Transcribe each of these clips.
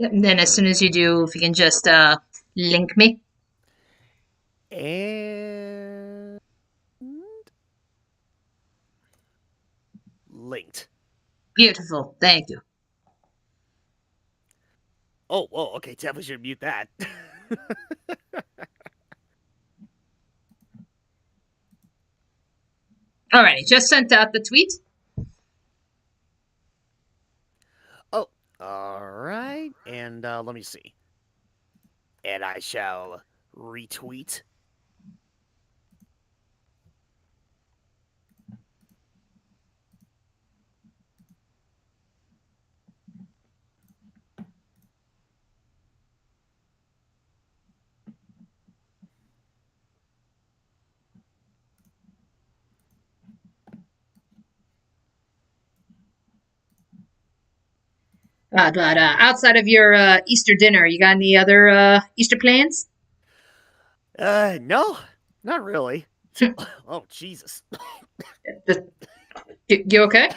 Yep, and then as soon as you do, if you can just link me. And linked. Beautiful. Thank you. Oh, whoa, okay, definitely should mute that. Alrighty, just sent out the tweet. Oh, alright, and let me see. And I shall retweet. But outside of your Easter dinner, you got any other Easter plans? No, not really. Oh, Jesus. You okay?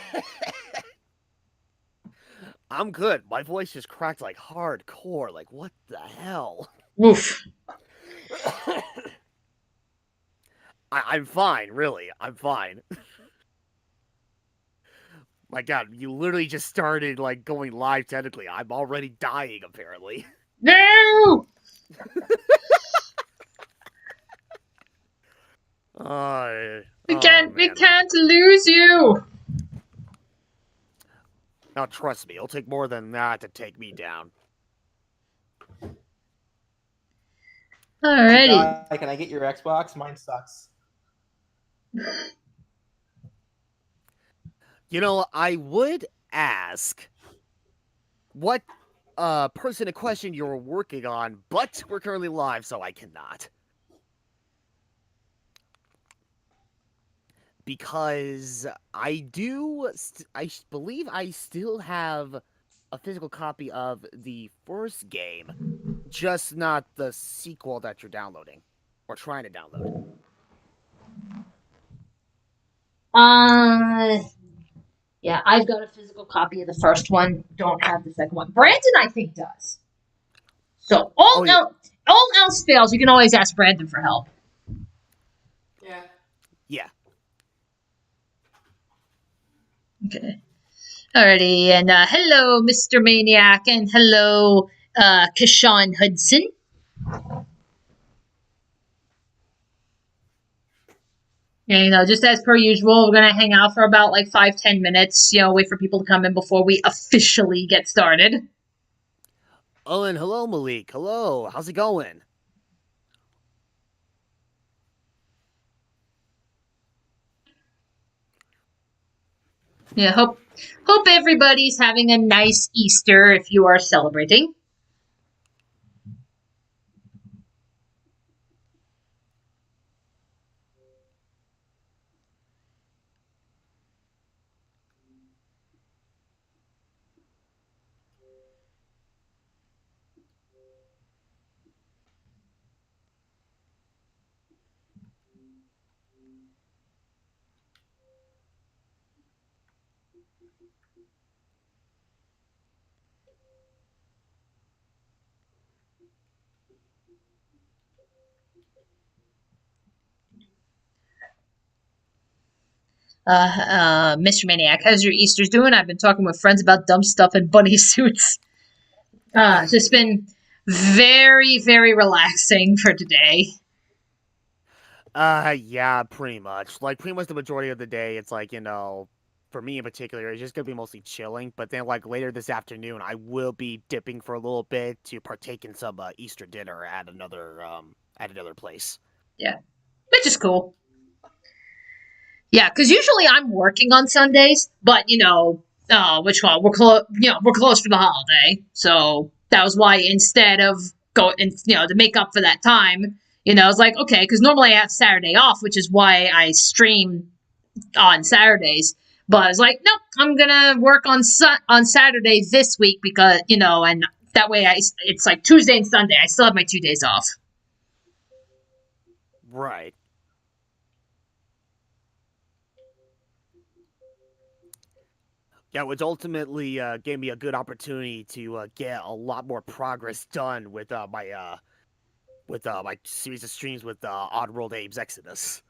I'm good. My voice just cracked like hardcore. Like, what the hell? Woof. I'm fine, really. I'm fine. My God, you literally just started like going live. Technically, I'm already dying. Apparently. No! Oh We man. can't lose you. Now trust me, it'll take more than that to take me down. Hey, Alrighty. Di, can I get your Xbox? Mine sucks. You know, I would ask what person in question you're working on, but we're currently live, so I cannot. Because I believe I still have a physical copy of the first game, just not the sequel that you're downloading or trying to download. Uh, yeah, I've got a physical copy of the first one. Don't have the second one. Brandon, I think, does. So Oh yeah, all else fails, you can always ask Brandon for help. Yeah. yeah. Okay. Alrighty, and hello, Mr. Maniac, and hello, Kashawn Hudson. And, just as per usual, we're gonna hang out for about like 5-10 minutes. Wait for people to come in before we officially get started. Oh, and hello, Malik. Hello. How's it going? Yeah, hope everybody's having a nice Easter if you are celebrating. Mr. Maniac, how's your Easter's doing? I've been talking with friends about dumb stuff and bunny suits. It's just been very, very relaxing for today. Yeah, pretty much. Like, pretty much the majority of the day, it's like, for me in particular, it's just gonna be mostly chilling. But then, like, later this afternoon, I will be dipping for a little bit to partake in some Easter dinner at another place. Yeah, which is cool. Yeah, because usually I'm working on Sundays, but which one? We're close for the holiday, so that was why instead of going, to make up for that time, I was like, okay, because normally I have Saturday off, which is why I stream on Saturdays. But I was like, nope, I'm gonna work on Saturday this week because and that way it's like Tuesday and Sunday. I still have my 2 days off. Right. Yeah, which ultimately gave me a good opportunity to get a lot more progress done with my series of streams with Oddworld Abe's Exodus.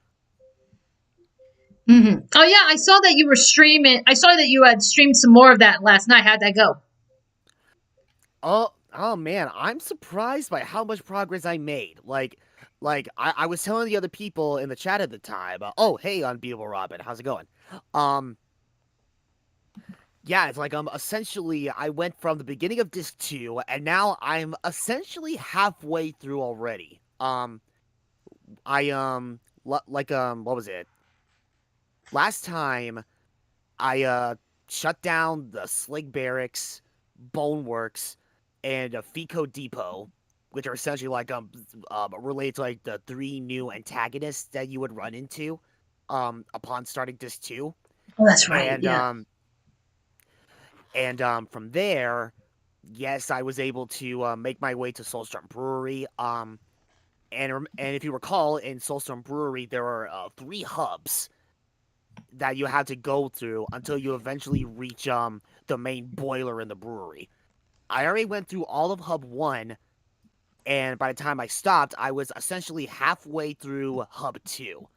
Oh yeah, I saw that you were streaming. I saw that you had streamed some more of that last night. How'd that go? Oh man, I'm surprised by how much progress I made. I was telling the other people in the chat at the time, oh hey, Unbeatable Robin, how's it going? Um, yeah, it's like essentially I went from the beginning of disc 2 and now I'm essentially halfway through already. What was it? Last time I shut down the Slig Barracks, Boneworks, and Fico Depot, which are essentially related to like the 3 new antagonists that you would run into upon starting disc 2. Oh, that's right. And Yeah. from there, yes, I was able to make my way to Soulstorm Brewery. And if you recall, in Soulstorm Brewery, there are 3 hubs that you have to go through until you eventually reach the main boiler in the brewery. I already went through all of Hub 1, and by the time I stopped, I was essentially halfway through Hub 2.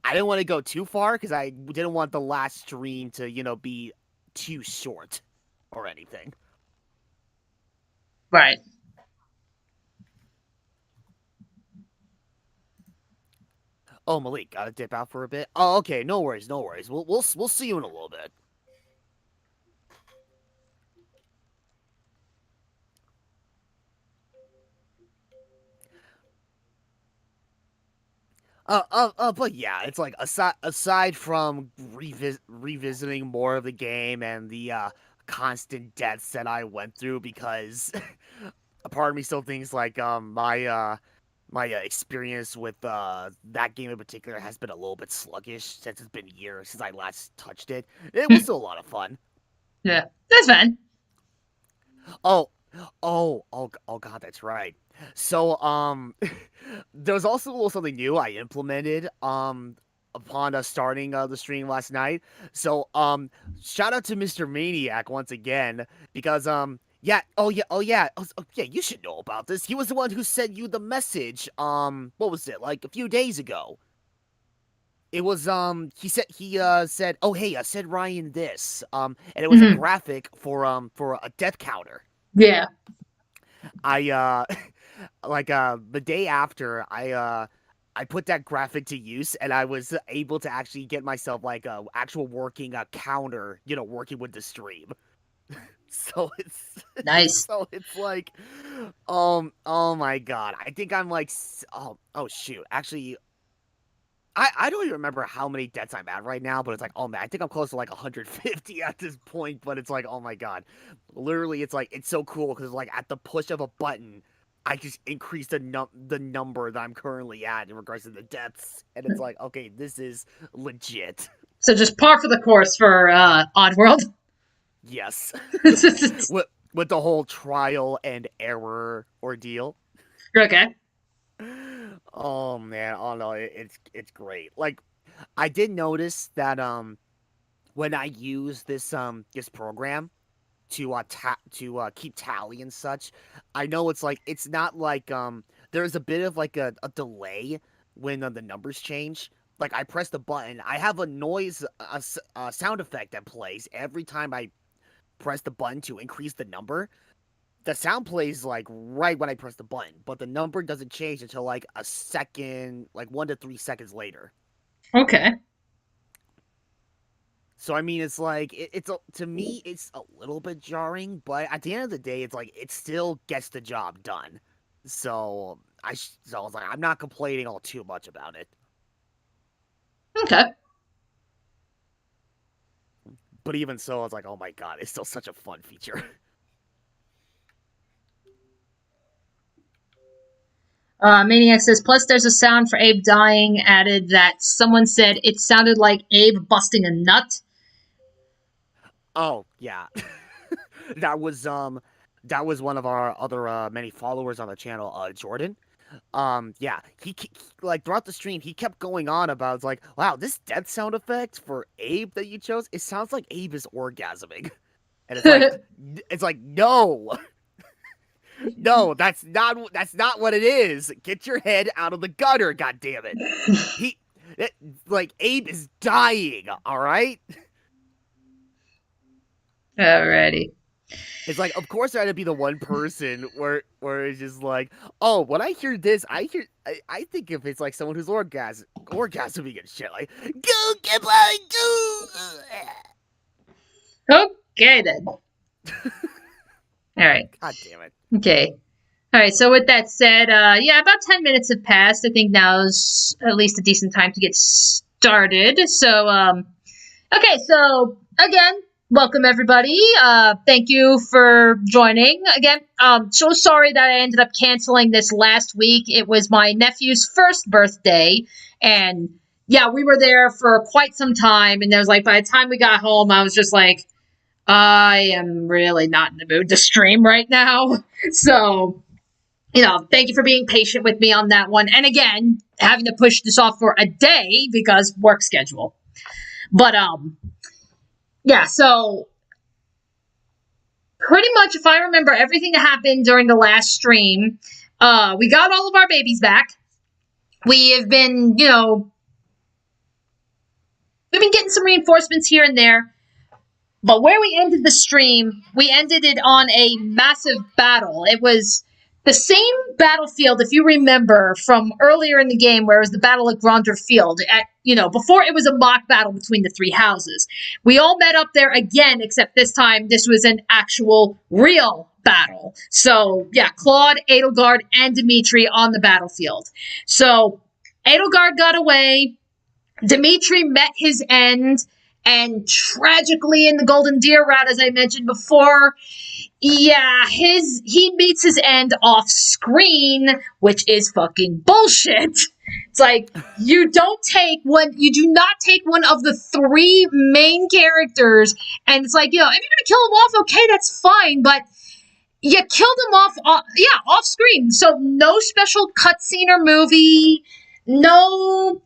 I didn't want to go too far because I didn't want the last stream to, be too short or anything. Right. Oh, Malik, gotta dip out for a bit. Oh, okay, no worries, no worries. We'll see you in a little bit. But yeah, it's like aside from revisiting more of the game and the constant deaths that I went through because a part of me still thinks like my experience with that game in particular has been a little bit sluggish since it's been years since I last touched it. It was still a lot of fun. Yeah, that's fine. Oh god, that's right. So there was also a little something new I implemented upon us starting the stream last night. So shout out to Mr. Maniac once again because yeah, you should know about this. He was the one who sent you the message what was it? Like a few days ago. It was he said, "Oh hey, I said Ryan this." And it was a graphic for a death counter. Yeah. I the day after I put that graphic to use and I was able to actually get myself like a actual working counter, working with the stream. So it's Nice. so it's like oh my god. I think I'm like oh shoot. Actually I don't even remember how many deaths I'm at right now, but it's like, oh man, I think I'm close to like 150 at this point, but it's like, oh my god. Literally, it's like, it's so cool because like at the push of a button, I just increase the number that I'm currently at in regards to the deaths. And it's like, okay, this is legit. So just par for the course for Oddworld. Yes. with the whole trial and error ordeal. Okay. Oh man, oh no, it's great. Like I did notice that when I use this program to keep tally and such, I know it's not like there's a bit of like a delay when the numbers change. Like I press the button, I have a noise a sound effect that plays every time I press the button to increase the number. The sound plays like right when I press the button, but the number doesn't change until like a second, like 1 to 3 seconds later. Okay. So I mean, it's like to me, it's a little bit jarring, but at the end of the day, it's like it still gets the job done. So so I was like, I'm not complaining all too much about it. Okay. But even so, I was like, oh my god, it's still such a fun feature. Maniac says, plus there's a sound for Abe dying added that someone said it sounded like Abe busting a nut. Oh, yeah. that was one of our other many followers on the channel, Jordan. Yeah, like throughout the stream, he kept going on about, it's like, wow, this death sound effect for Abe that you chose, it sounds like Abe is orgasming. And it's like, no, no, that's not what it is. Get your head out of the gutter, goddammit. Like, Abe is dying, alright? Alrighty. It's like, of course, I had to be the one person where it's just like, oh, when I hear this, I think if it's like someone who's orgasming and shit, like, go get my go. Okay then. Alright. God damn it. Okay. Alright, so with that said, yeah, about 10 minutes have passed. I think now is at least a decent time to get started. So, okay, so, again, welcome everybody. Thank you for joining again. So sorry that I ended up canceling this last week. It was my nephew's first birthday, and yeah, we were there for quite some time, and there was like, by the time we got home, I was just like, I am really not in the mood to stream right now. So, thank you for being patient with me on that one. And again, having to push this off for a day because work schedule. But, yeah, so pretty much if I remember everything that happened during the last stream, we got all of our babies back. We have been, we've been getting some reinforcements here and there. But where we ended the stream, we ended it on a massive battle. It was the same battlefield, if you remember, from earlier in the game, where it was the battle at Gronder Field. Before it was a mock battle between the three houses. We all met up there again, except this time this was an actual real battle. So, yeah, Claude, Edelgard, and Dimitri on the battlefield. So, Edelgard got away. Dimitri met his end. And tragically in the Golden Deer route, as I mentioned before, yeah, he meets his end off screen, which is fucking bullshit. It's like, you do not take one of the three main characters, and it's like, if you're gonna kill him off, okay, that's fine, but you killed him off screen. So no special cutscene or movie, no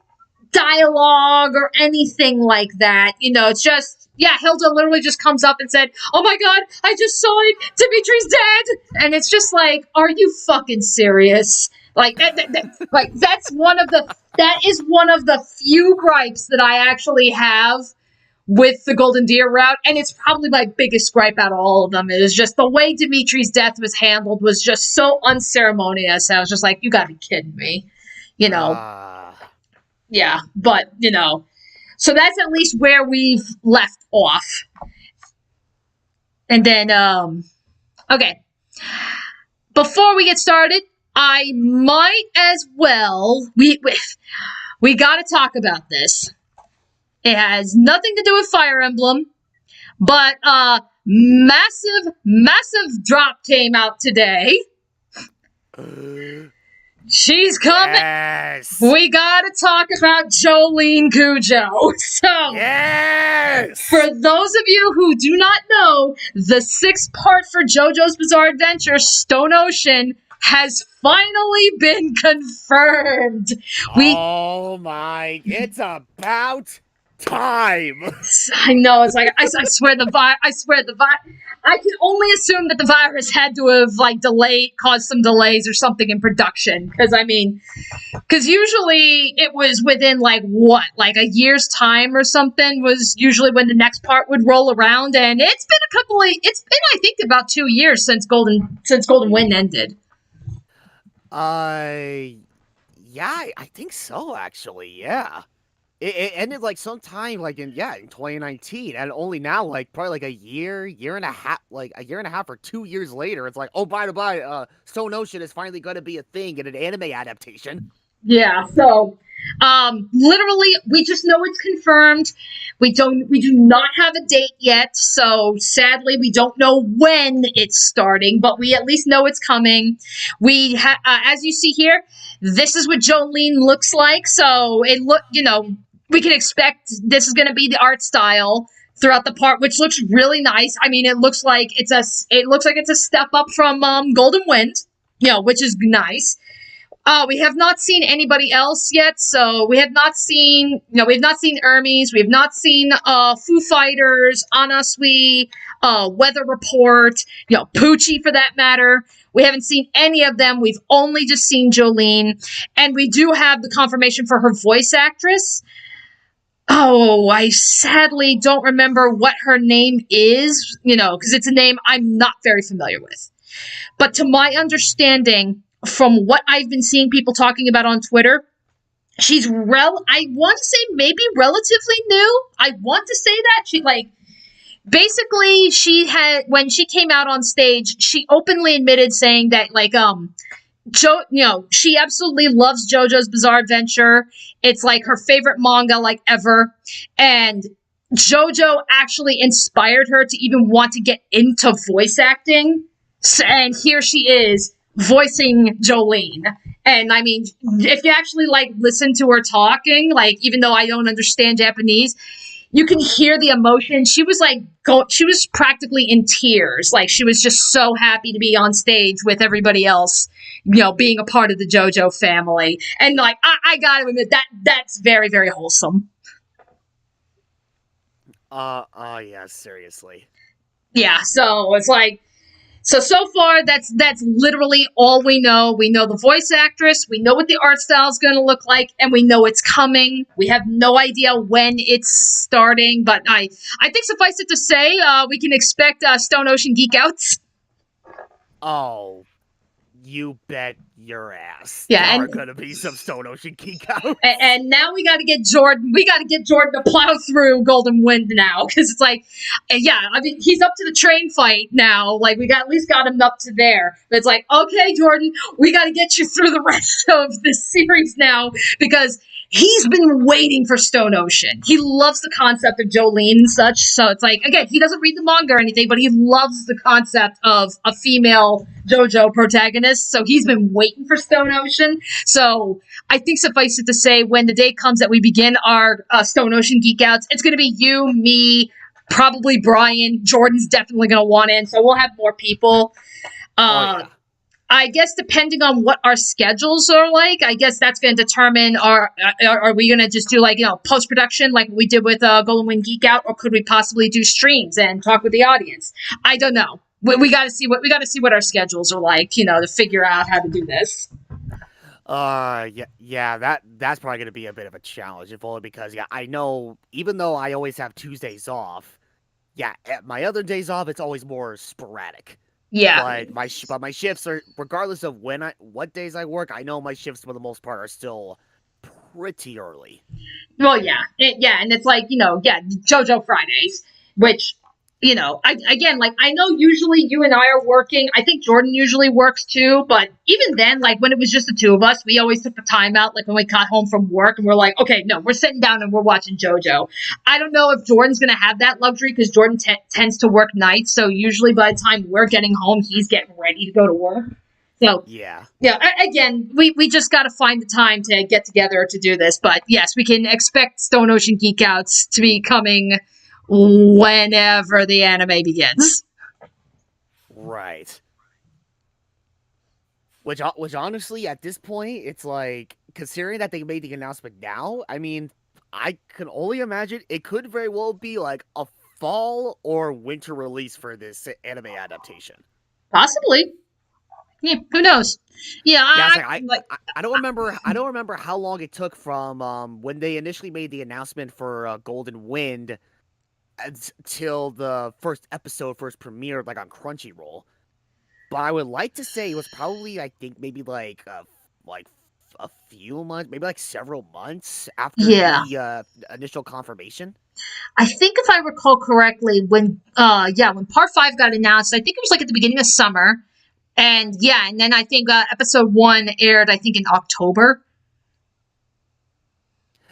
dialogue or anything like that. It's just, Hilda literally just comes up and said, oh my god, I just saw it, Dimitri's dead! And it's just like, are you fucking serious? Like, that is one of the few gripes that I actually have with the Golden Deer route, and it's probably my biggest gripe out of all of them. It is just the way Dimitri's death was handled was just so unceremonious. I was just like, you gotta be kidding me. Yeah, but, so that's at least where we've left off. And then, okay. Before we get started, I might as well, we gotta talk about this. It has nothing to do with Fire Emblem, but, massive drop came out today. She's coming. Yes. We gotta talk about Jolene Cujo. So, yes. For those of you who do not know, the 6th part for JoJo's Bizarre Adventure, Stone Ocean, has finally been confirmed. It's about time. I know, it's like, I swear the virus, I can only assume that the virus had to have, caused some delays or something in production, because usually it was within, a year's time or something was usually when the next part would roll around, and it's been I think, about 2 years since Golden Wind ended. Yeah, I think so, actually, yeah. It ended sometime in 2019, and only now probably a year and a half or 2 years later, it's like, oh, by the by, Stone Ocean is finally going to be a thing in an anime adaptation. Yeah, so literally we just know it's confirmed. We do not have a date yet, so sadly we don't know when it's starting, but we at least know it's coming. As you see here, this is what Jolene looks like, so we can expect this is going to be the art style throughout the part, which looks really nice. It looks like it's a step up from Golden Wind, which is nice. We have not seen anybody else yet, so we have not seen, we have not seen Hermes, we have not seen, Foo Fighters, Anasui, Weather Report, Poochie for that matter. We haven't seen any of them. We've only just seen Jolene, and we do have the confirmation for her voice actress. Oh, I sadly don't remember what her name is, because it's a name I'm not very familiar with. But to my understanding, from what I've been seeing people talking about on Twitter, she's I want to say maybe relatively new. I want to say that. Basically, when she came out on stage, she openly admitted saying that, she absolutely loves JoJo's Bizarre Adventure. It's, her favorite manga, ever. And JoJo actually inspired her to even want to get into voice acting. And here she is, voicing Jolene. And, if you actually, listen to her talking, even though I don't understand Japanese, you can hear the emotion. She was she was practically in tears. She was just so happy to be on stage with everybody else, being a part of the JoJo family. And I gotta admit that's very, very wholesome. Yeah, seriously. Yeah, so it's so far, that's literally all we know. We know the voice actress, we know what the art style is going to look like, and we know it's coming. We have no idea when it's starting, but I think suffice it to say, we can expect Stone Ocean Geek Outs. Oh, you bet your ass. Yeah, there are going to be some Stone Ocean Geek Outs. And now we got to get Jordan. We got to get Jordan to plow through Golden Wind now, because it's he's up to the train fight now. We at least got him up to there. But it's okay, Jordan, we got to get you through the rest of this series now, because he's been waiting for Stone Ocean. He loves the concept of Jolene and such. So it's again, he doesn't read the manga or anything, but he loves the concept of a female JoJo protagonist. So he's been waiting for Stone Ocean. So I think suffice it to say, when the day comes that we begin our Stone Ocean Geek Outs, it's going to be you, me, probably Brian. Jordan's definitely going to want in. So we'll have more people. Yeah. I guess depending on what our schedules are I guess that's going to determine are we going to just do post-production like we did with Golden Wind Geek Out, or could we possibly do streams and talk with the audience? I don't know. We got to see what our schedules are to figure out how to do this. That's probably going to be a bit of a challenge, if only because I know, even though I always have Tuesdays off, my other days off, it's always more sporadic. Yeah. But my shifts are, regardless of what days I work, I know my shifts for the most part are still pretty early. Well, yeah. And it's JoJo Fridays, which, I know usually you and I are working. I think Jordan usually works too, but even then, when it was just the two of us, we always took the time out, when we got home from work, and we're okay, no, we're sitting down and we're watching JoJo. I don't know if Jordan's going to have that luxury, because Jordan tends to work nights, so usually by the time we're getting home, he's getting ready to go to work. So, yeah, again, we just got to find the time to get together to do this, but yes, we can expect Stone Ocean Geek Outs to be coming whenever the anime begins. Right. Which honestly, at this point, it's considering that they made the announcement now, I can only imagine it could very well be a fall or winter release for this anime adaptation. Possibly. Yeah, who knows? Yeah, I don't remember. I don't remember how long it took from when they initially made the announcement for Golden Wind until the first episode first premiered on Crunchyroll. But I would like to say it was probably, I think, maybe a few months, maybe several months after the initial confirmation. I think if I recall correctly, when Part 5 got announced, I think it was at the beginning of summer. And then I think episode 1 aired, I think, in October.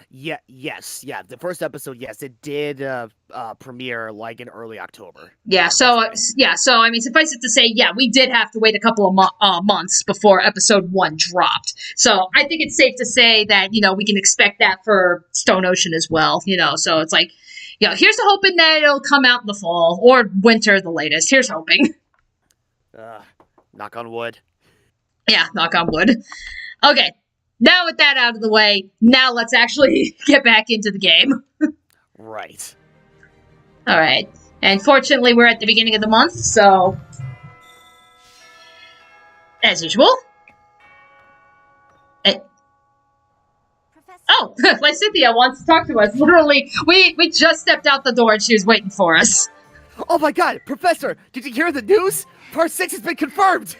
The first episode, yes, it did premiere in early October. Suffice it to say, we did have to wait a couple of months before episode 1 dropped. So I think it's safe to say that we can expect that for Stone Ocean as well. So it's here's to hoping that it'll come out in the fall or winter, the latest. Here's hoping. Knock on wood. Yeah, knock on wood. Okay, now with that out of the way, now let's actually get back into the game. Right. Alright, and fortunately we're at the beginning of the month, so... As usual. Oh, Lysithia wants to talk to us. Literally, we just stepped out the door and she was waiting for us. Oh my god, Professor, did you hear the news? Part 6 has been confirmed!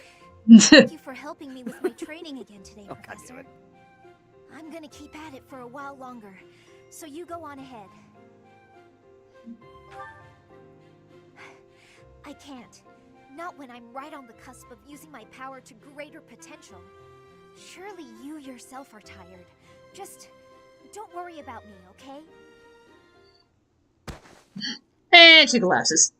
Thank you for helping me with my training again today, Oh, God Professor. damn it. I'm gonna keep at it for a while longer, so you go on ahead. I can't. Not when I'm right on the cusp of using my power to greater potential. Surely you yourself are tired. Just don't worry about me, okay? And she collapses.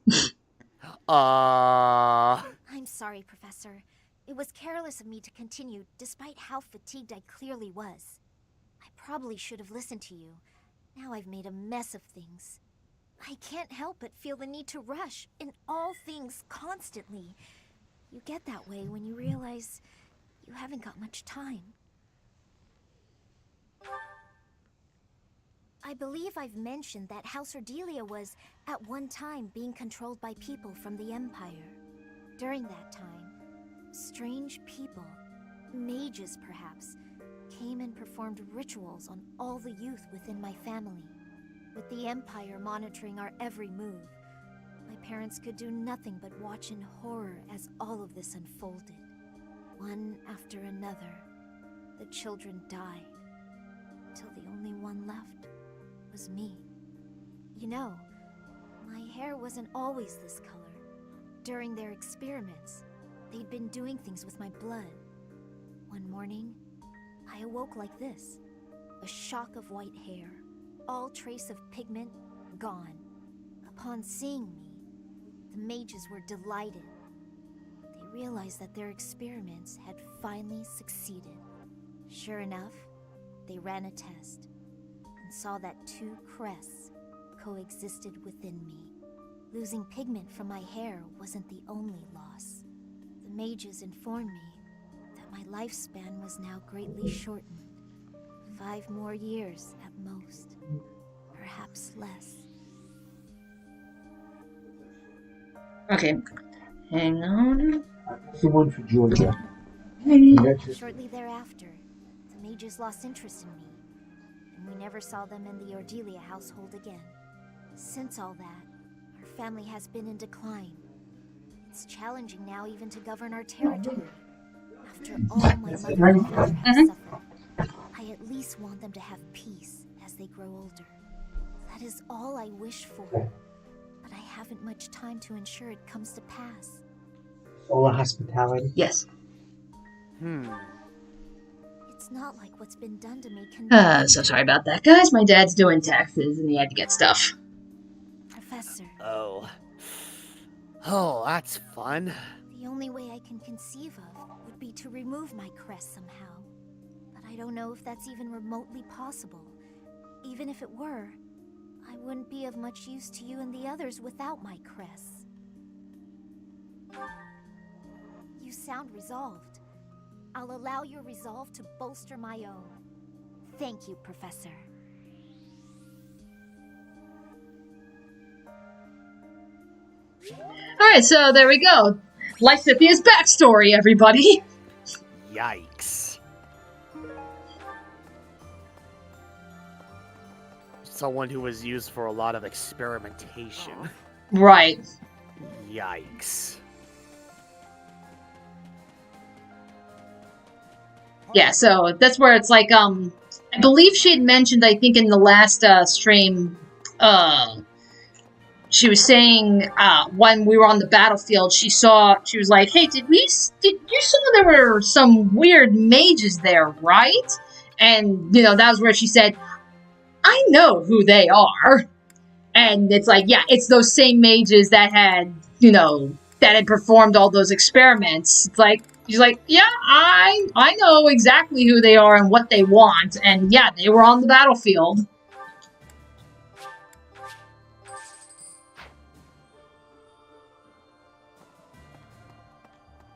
I'm sorry, Professor. It was careless of me to continue, despite how fatigued I clearly was. I probably should have listened to you. Now I've made a mess of things. I can't help but feel the need to rush in all things constantly. You get that way when you realize you haven't got much time. I believe I've mentioned that House Ordelia was, at one time, being controlled by people from the Empire. During that time, strange people, mages perhaps, came and performed rituals on all the youth within my family. With the Empire monitoring our every move, my parents could do nothing but watch in horror as all of this unfolded. One after another, the children died, till the only one left was me. You know, my hair wasn't always this color. During their experiments, they'd been doing things with my blood. One morning, I awoke like this, a shock of white hair, all trace of pigment gone. Upon seeing me, the mages were delighted. They realized that their experiments had finally succeeded. Sure enough, they ran a test and saw that two crests coexisted within me. Losing pigment from my hair wasn't the only loss. The mages informed me that my lifespan was now greatly shortened. 5 more years at most, perhaps less. Okay, hang on. That's the one for Georgia. Shortly thereafter, the mages lost interest in me, and we never saw them in the Ordelia household again. Since all that, our family has been in decline. It's challenging now even to govern our territory. After all my mother and father have suffered, I at least want them to have peace as they grow older. That is all I wish for, but I haven't much time to ensure it comes to pass. Solar hospitality. Yes. It's not like what's been done to me can So sorry about that, guys. My dad's doing taxes and he had to get stuff. Professor, Oh, that's fun. the only way I can conceive of would be to remove my crest somehow. But I don't know if that's even remotely possible. Even if it were, I wouldn't be of much use to you and the others without my crests. You sound resolved. I'll allow your resolve to bolster my own. Thank you, Professor. Alright, so there we go. Lysithia's backstory, everybody. Yikes. Someone who was used for a lot of experimentation. Right. Yikes. Yeah, so that's where it's like, I believe she had mentioned, I think in the last stream, she was saying, when we were on the battlefield, she was like, hey, you saw there were some weird mages there, right? And, you know, that was where she said, I know who they are. And it's like, yeah, it's those same mages that had, you know, that had performed all those experiments. It's like, she's like, yeah, I know exactly who they are and what they want. And yeah, they were on the battlefield.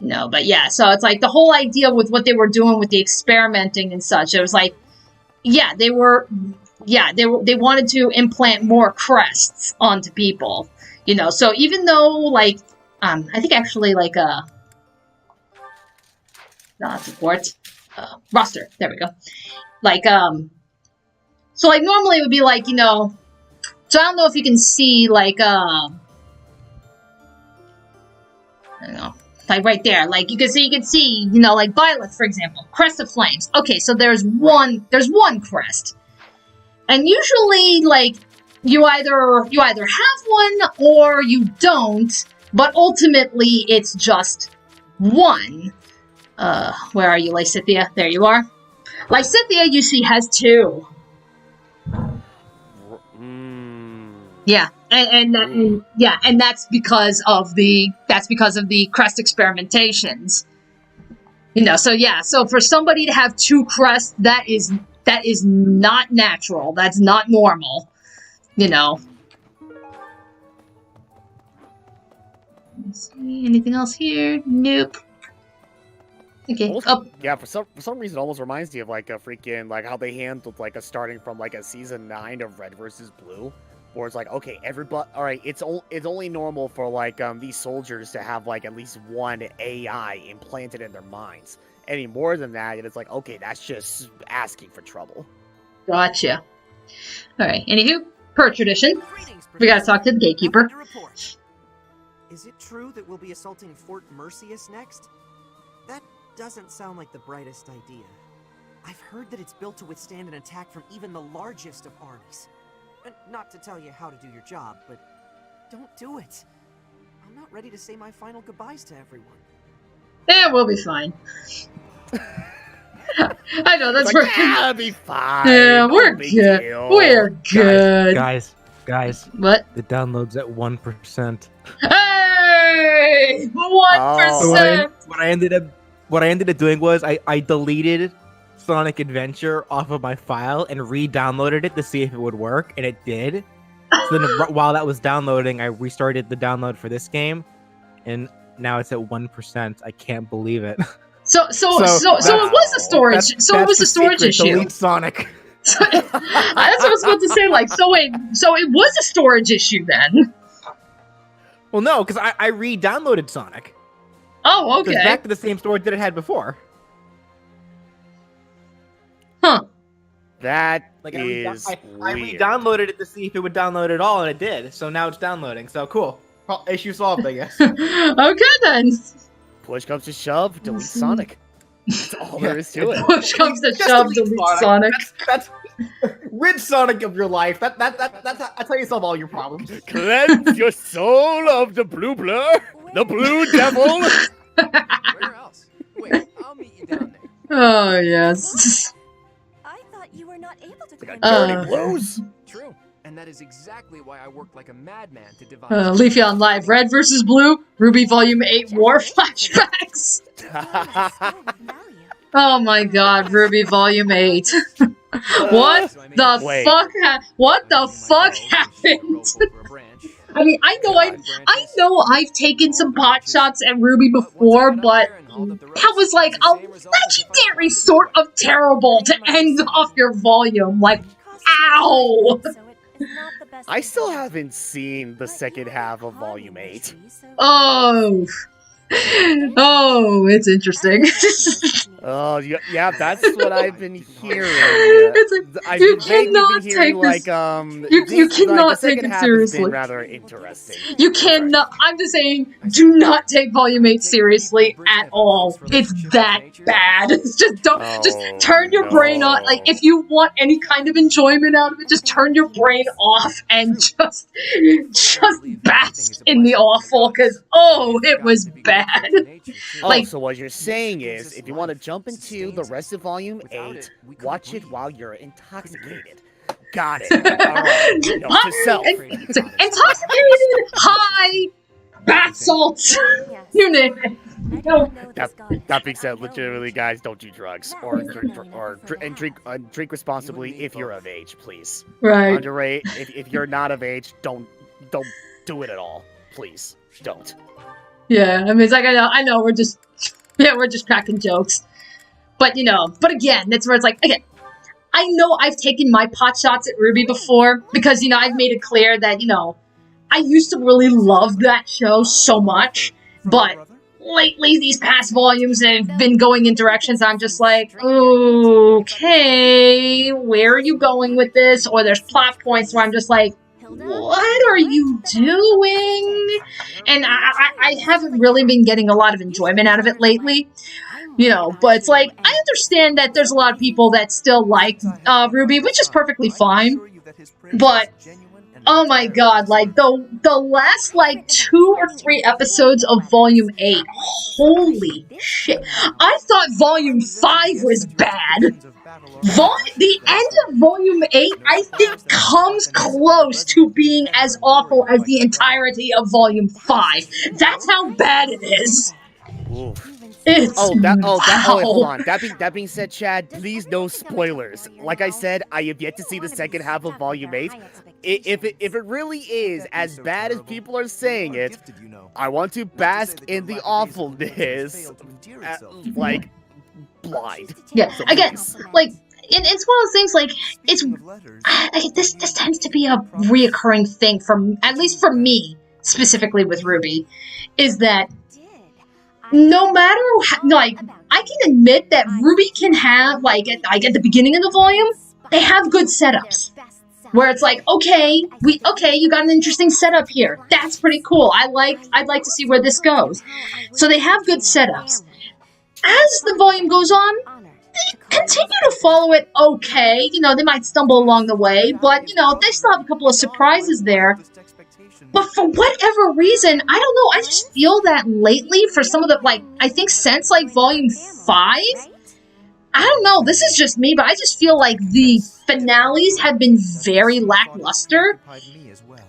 No, but yeah, so it's like the whole idea with what they were doing with the experimenting and such. It was like, yeah, they wanted to implant more crests onto people, you know. So even though like, I think actually like not support, roster. There we go. Like so like normally it would be like, you know. So I don't know if you can see like I don't know. Like right there, like you can see, you know, like Violet, for example, Crest of Flames. Okay, so there's one crest, and usually, like you either have one or you don't, but ultimately it's just one. Where are you, Lysithea? There you are. Lysithea usually has two. Yeah, and that's because of the crest experimentations. You know, so yeah, so for somebody to have two crests, that is not natural. That's not normal. You know. Let's see, anything else here? Nope. Okay. Also, yeah, for some reason, it almost reminds me of like a freaking like how they handled like a starting from like a season 9 of Red versus Blue. Where it's like, okay, everybody, all right, it's only normal for like these soldiers to have like at least one AI implanted in their minds. Any more than that, it's like, okay, that's just asking for trouble. Gotcha. All right. Anywho, per tradition, we gotta talk to the gatekeeper. Is it true that we'll be assaulting Fort Mercius next? That doesn't sound like the brightest idea. I've heard that it's built to withstand an attack from even the largest of armies. And not to tell you how to do your job, but don't do it. I'm not ready to say my final goodbyes to everyone. Yeah, we'll be fine. I know, that's like, right. I'll be fine. Yeah, no we're big good. deal. We're good. Guys. What? The download's at 1%. Hey! 1%! Oh. What I ended up doing was I deleted Sonic Adventure off of my file and re-downloaded it to see if it would work, and it did. So then while that was downloading, I restarted the download for this game, and now it's at 1%. I can't believe it. So it was a storage. It was a storage issue. Delete Sonic. That's what I was about to say. Like, so it was a storage issue then. Well, no, because I re-downloaded Sonic. Oh, okay. It's back to the same storage that it had before. Huh. That Like is I weird. re-downloaded it to see if it would download at all, and it did. So now it's downloading. So cool. Issue solved, I guess. Okay then. Push comes to shove, delete Sonic. That's all there is to it. Push comes to Just shove, delete Sonic. That's rid Sonic of your life. That's how you solve all your problems. Cleanse your soul of the blue blur, the blue devil. Where else? Wait, I'll meet you down there. Oh yes. I thought you were not able to They got cleanse dirty blues. True. And that is exactly why I worked like a madman to devise... Leafeon Live, Red versus Blue, Ruby Volume 8 War Flashbacks. Oh my god, Ruby Volume 8. What the fuck what the fuck happened? I mean, I know I've taken some pot shots at Ruby before, but that was like a legendary sort of terrible to end off your volume. Like, ow! I still haven't seen the second half of Volume 8. Oh. Oh, it's interesting. Oh, yeah, that's what I've been hearing. You cannot take this. You cannot take it seriously. Rather interesting. You cannot. I'm just saying, do not take Volume 8 seriously at all. It's that bad. Just don't. Just turn your brain on. Like, if you want any kind of enjoyment out of it, just turn your brain off and just bask in the awful. Because it was bad. Like, so what you're saying is, if you want to jump into the rest of Volume 8, watch it while you're intoxicated. Got it. Alright. To self. Intoxicated, high, bath salts. You name it. That being said, legitimately, guys, don't do drugs or drink responsibly if you're of age, please. Right. Underage. If you're not of age, don't do it at all. Please don't. Yeah, I mean, it's like, I know, we're just cracking jokes. But, but again, that's where it's like, again, I know I've taken my pot shots at Ruby before, because, I've made it clear that, I used to really love that show so much, but lately, these past volumes have been going in directions I'm just like, okay, where are you going with this? Or there's plot points where I'm just like, what are you doing? And I haven't really been getting a lot of enjoyment out of it lately, but it's like, I understand that there's a lot of people that still like Ruby, which is perfectly fine, but oh my god, like, the last, like, 2 or 3 episodes of Volume 8, holy shit. I thought Volume 5 was bad. The end of Volume 8, I think, comes close to being as awful as the entirety of Volume 5. That's how bad it is. It's wait, hold wow. on. That being said, Chad, please no spoilers. Like I said, I have yet to see the second half of Volume 8. If it really is as bad as people are saying it, I want to bask in the awfulness, like, blind. Yeah, So again, please. like, it's one of those things, like, this tends to be a reoccurring thing, at least for me, specifically with Ruby, is that no matter like, I can admit that Ruby can have, like, at the beginning of the volume, they have good setups. Where it's like, okay, you got an interesting setup here. That's pretty cool. I'd like to see where this goes. So they have good setups. As the volume goes on, they continue to follow it okay. They might stumble along the way, but, they still have a couple of surprises there. But for whatever reason, I don't know, I just feel that lately, for some of the, like, I think since, like, Volume 5, I don't know, this is just me, but I just feel like the finales have been very lackluster.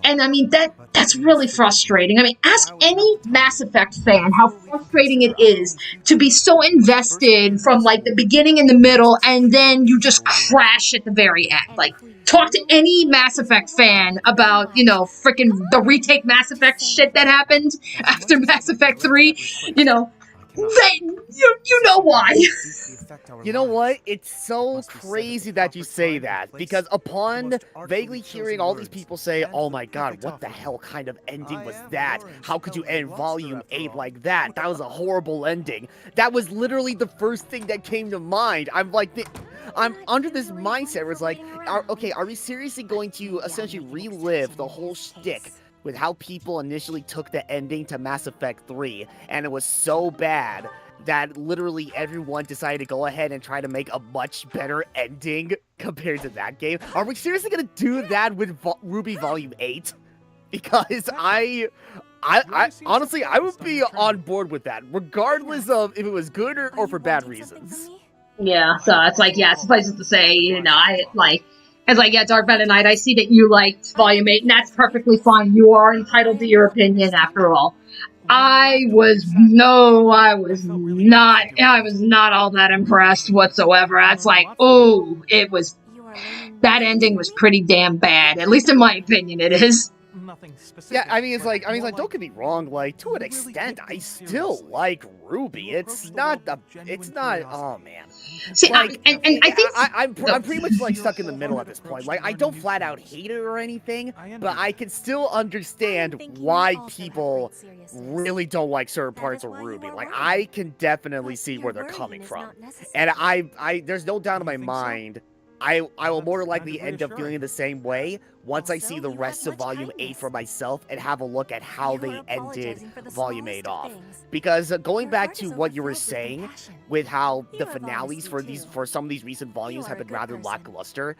And, I mean, that's really frustrating. I mean, ask any Mass Effect fan how frustrating it is to be so invested from, like, the beginning and the middle, and then you just crash at the very end. Like, talk to any Mass Effect fan about, frickin' the retake Mass Effect shit that happened after Mass Effect 3, you know why. You know what? It's so crazy that you say that, because upon vaguely hearing all these people say, oh my god, what the hell kind of ending was that? How could you end Volume 8 like that? That was a horrible ending. That was literally the first thing that came to mind. I'm under this mindset where it's like, are we seriously going to essentially relive the whole shtick with how people initially took the ending to Mass Effect 3, and it was so bad that literally everyone decided to go ahead and try to make a much better ending compared to that game? Are we seriously gonna do that with Ruby Volume 8? Because I honestly, I would be on board with that, regardless of if it was good or for bad reasons. Yeah, so it's like, yeah, suffice it to say, Dark Meta Knight, I see that you liked Volume 8, and that's perfectly fine. You are entitled to your opinion, after all. I was not all that impressed whatsoever. It's like, that ending was pretty damn bad. At least in my opinion, it is. Yeah, I mean, it's like, don't get me wrong, like, to an extent, I still like Ruby. It's not, oh man. See, like, and I think I'm pretty much, like, stuck in the middle at this point. Like, I don't flat out hate it or anything, but I can still understand why people really don't like certain parts of Ruby. Like, I can definitely see where they're coming from. And there's no doubt in my mind, I will more likely end up feeling the same way once I see the rest of Volume 8 for myself and have a look at how they ended Volume 8 off. Because going back to what you were saying, with how the finales for some of these recent volumes have been rather lackluster,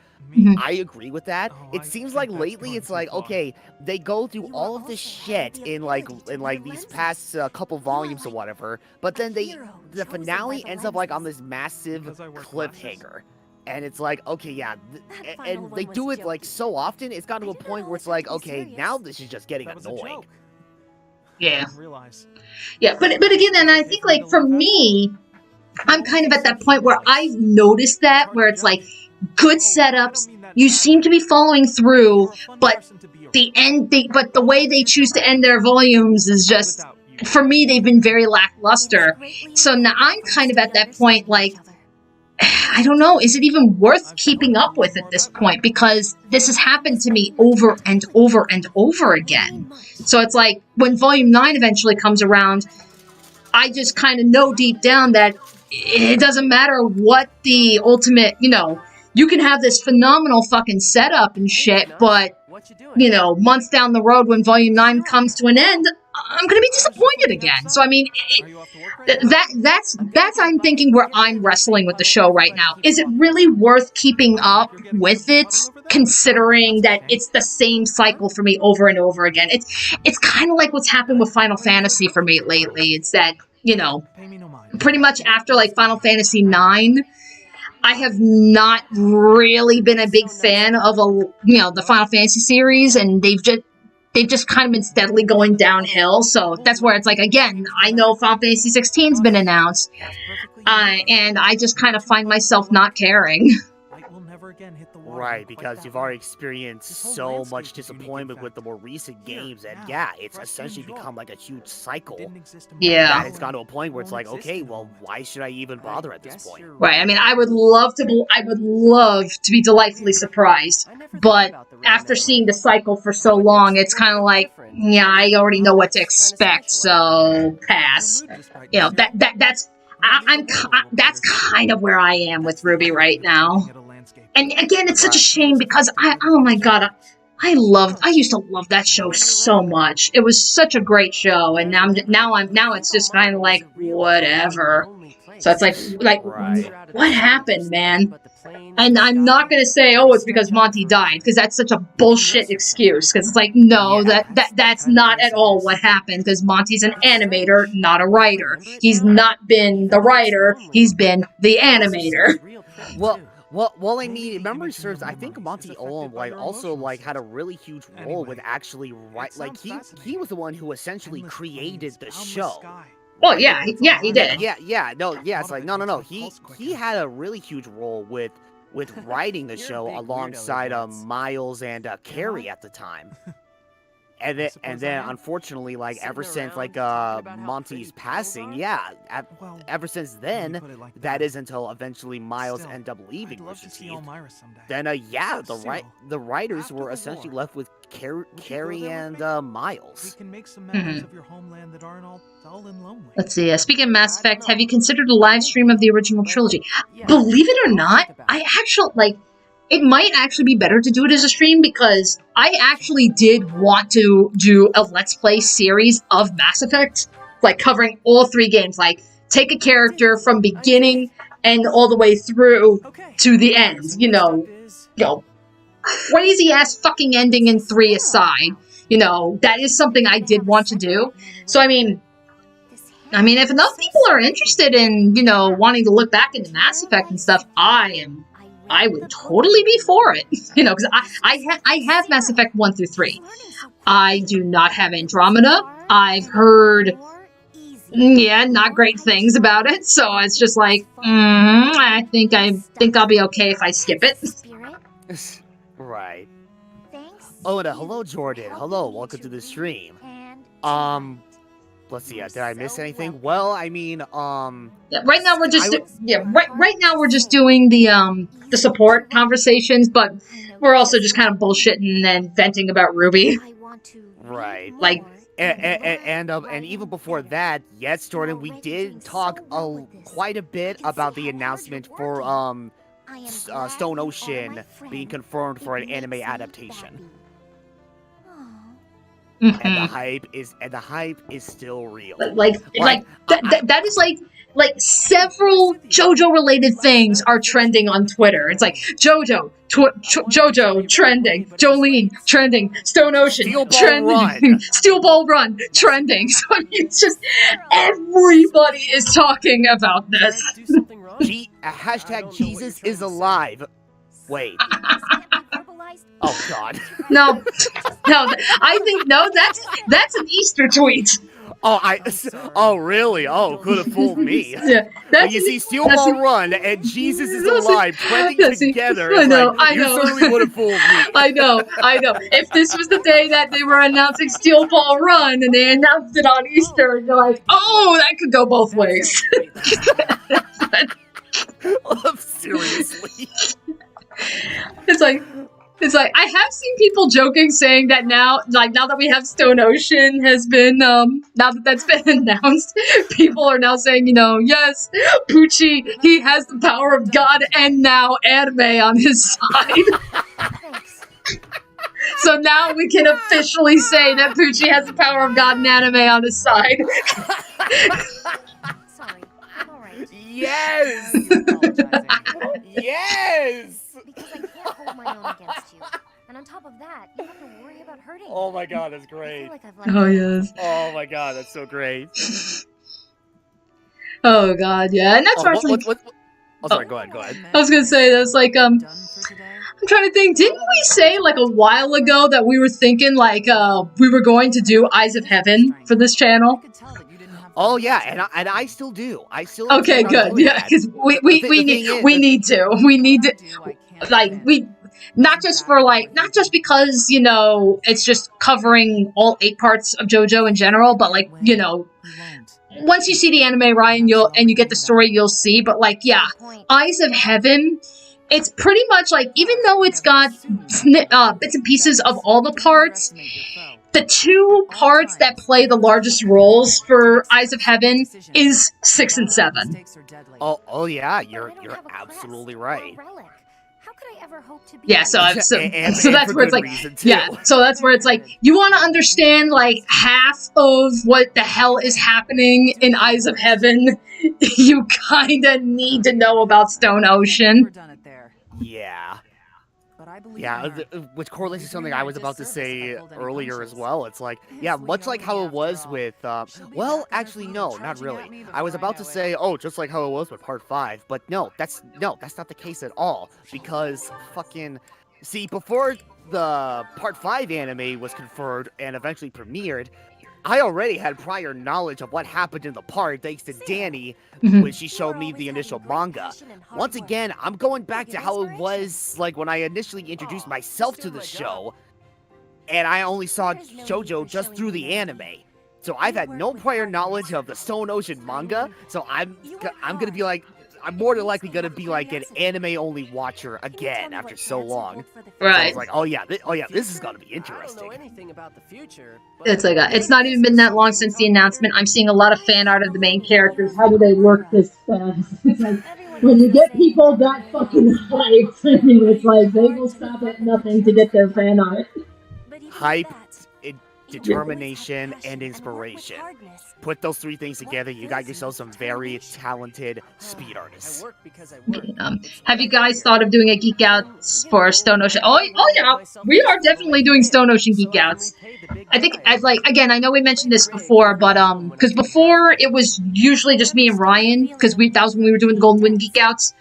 I agree with that. It seems like lately it's like, okay, they go through all of this shit in like these past couple volumes or whatever, but then the finale ends up like on this massive cliffhanger. And it's like, okay, yeah, and they do it, like, so often, it's gotten to a point where it's like, okay, now this is just getting annoying. Yeah. Yeah, but again, and I think, like, for me, I'm kind of at that point where I've noticed that, where it's like, good setups, you seem to be following through, but the way they choose to end their volumes is just, for me, they've been very lackluster. So now I'm kind of at that point, like, I don't know, is it even worth keeping up with at this point? Because this has happened to me over and over and over again. So it's like, when Volume 9 eventually comes around, I just kind of know deep down that it doesn't matter what the ultimate, you know, you can have this phenomenal fucking setup and shit, but, you know, months down the road when Volume 9 comes to an end, I'm gonna be disappointed again. So I mean, that's I'm thinking where I'm wrestling with the show right now. Is it really worth keeping up with it, considering that it's the same cycle for me over and over again? It's kind of like what's happened with Final Fantasy for me lately. It's that, you know, pretty much after like Final Fantasy 9, I have not really been a big fan of the Final Fantasy series, and they've just kind of been steadily going downhill. So that's where it's like, again, I know Final Fantasy 16's been announced, and I just kind of find myself not caring. Right, because you've already experienced so much disappointment with the more recent games, and yeah, it's essentially become like a huge cycle. Yeah. And it's gone to a point where it's like, okay, well, why should I even bother at this point? Right, I mean, I would love to be delightfully surprised, but after seeing the cycle for so long, it's kind of like, yeah, I already know what to expect, so pass. You know, that's kind of where I am with RWBY right now. And again, it's such a shame because oh my god, I used to love that show so much. It was such a great show, and now it's just kind of like whatever. So it's like what happened, man? And I'm not gonna say, oh, it's because Monty died, because that's such a bullshit excuse. Because it's like, no, that's not at all what happened. Because Monty's an animator, not a writer. He's not been the writer. He's been the animator. Well, I mean, if memory serves, I think Monty Olam also had a really huge role with actually he was the one who essentially created the show. Well, yeah, he did. It's like no. He had a really huge role with writing the show alongside Miles and Carrie at the time. And then, unfortunately, ever since Monty's passing, ever since then, that is until eventually Miles ended up leaving Rooster Teeth. Then, the writers were essentially left with Carrie and Miles. Let's see. Speaking of Mass Effect, have you considered a live stream of the original trilogy? Believe it or not, I actually it might actually be better to do it as a stream, because I actually did want to do a Let's Play series of Mass Effect, covering all 3 games, take a character from beginning and all the way through to the end, crazy ass fucking ending in 3 aside, that is something I did want to do. So I mean, if enough people are interested in, wanting to look back into Mass Effect and stuff, I would totally be for it, because I have Mass Effect 1 through 3. I do not have Andromeda. I've heard, not great things about it, so it's just like, I think I'll be okay if I skip it. Right. Oh, and hello, Jordan. Hello, welcome to the stream. Let's see. Did I miss anything? Well, I mean, right now we're just right now we're just doing the support conversations, but we're also just kind of bullshitting and venting about RWBY. Right. And even before that, yes, Jordan, we did talk quite a bit about the announcement for Stone Ocean being confirmed for an anime adaptation. Mm-hmm. And the hype is still real. That is several JoJo related things are trending on Twitter. It's like JoJo trending, Jolene trending, Stone Ocean trending, Steel Ball Run trending. So I mean, it's just everybody is talking about this. Hashtag Jesus is alive. Wait. Oh God. No, I think that's an Easter tweet. Oh, oh, really? Oh, could have fooled me. Yeah, When you see Steel Ball Run and Jesus is alive trending Yeah, see, together, I it's know, like, I you know. certainly would have fooled me. I know. If this was the day that they were announcing Steel Ball Run and they announced it on Easter, you're like, oh, that could go both ways. Seriously. It's like I have seen people joking saying that now that we have Stone Ocean has been now that that's been announced, people are now saying, yes, Poochie, he has the power of God and now anime on his side. Thanks. So now we can officially say that Poochie has the power of God and anime on his side. Sorry, I'm alright. Yes! Yes! Because I can't hold my own against you. And on top of that, you have to worry about hurting me. Oh my god, that's I great. feel like I've let Oh you yes. Oh my god, that's so great. Oh god, yeah, and that's where it's like. Oh, sorry, go ahead. I was gonna say that's like I'm trying to think. Didn't we say like a while ago that we were thinking like we were going to do Eyes of Heaven for this channel? Oh yeah, and I still do. I still. Okay, good. Yeah, because we need to like we not just because it's just covering all 8 parts of JoJo in general, but like once you see the anime, Ryan, you get the story, you'll see. But like, yeah, Eyes of Heaven, it's pretty much like, even though it's got bits and pieces of all the parts, the 2 parts that play the largest roles for Eyes of Heaven is 6 and 7. Oh yeah, you're absolutely right. Yeah, so that's where it's like, yeah, so that's where it's like, you want to understand like half of what the hell is happening in Eyes of Heaven, you kind of need to know about Stone Ocean. Yeah. Yeah, which correlates to something I was about to say earlier as well. It's like, yeah, much like how it was with, well, actually, no, not really. I was about to say, oh, just like how it was with Part 5, but no, that's not the case at all, because see, before the Part 5 anime was confirmed and eventually premiered, I already had prior knowledge of what happened in the part thanks to Dani, when she showed me the initial manga. Once again, I'm going back to how it was like when I initially introduced myself to the show, and I only saw JoJo just through the anime. So I've had no prior knowledge of the Stone Ocean manga, so I'm gonna be like, I'm more than likely gonna be like an anime-only watcher again after so long. Right. So I was like, oh yeah, this is gonna be interesting. It's like it's not even been that long since the announcement. I'm seeing a lot of fan art of the main characters. How do they work this fast? It's like, when you get people that fucking hyped, I mean, it's like they will stop at nothing to get their fan art. Hype, determination, and inspiration. Put those 3 things together, you got yourself some very talented speed artists. Have you guys thought of doing a Geek Outs for Stone Ocean? Oh yeah, we are definitely doing Stone Ocean Geek Outs. I think, again, I know we mentioned this before, but because before it was usually just me and Ryan, because that was when we were doing the Golden Wind Geek Outs.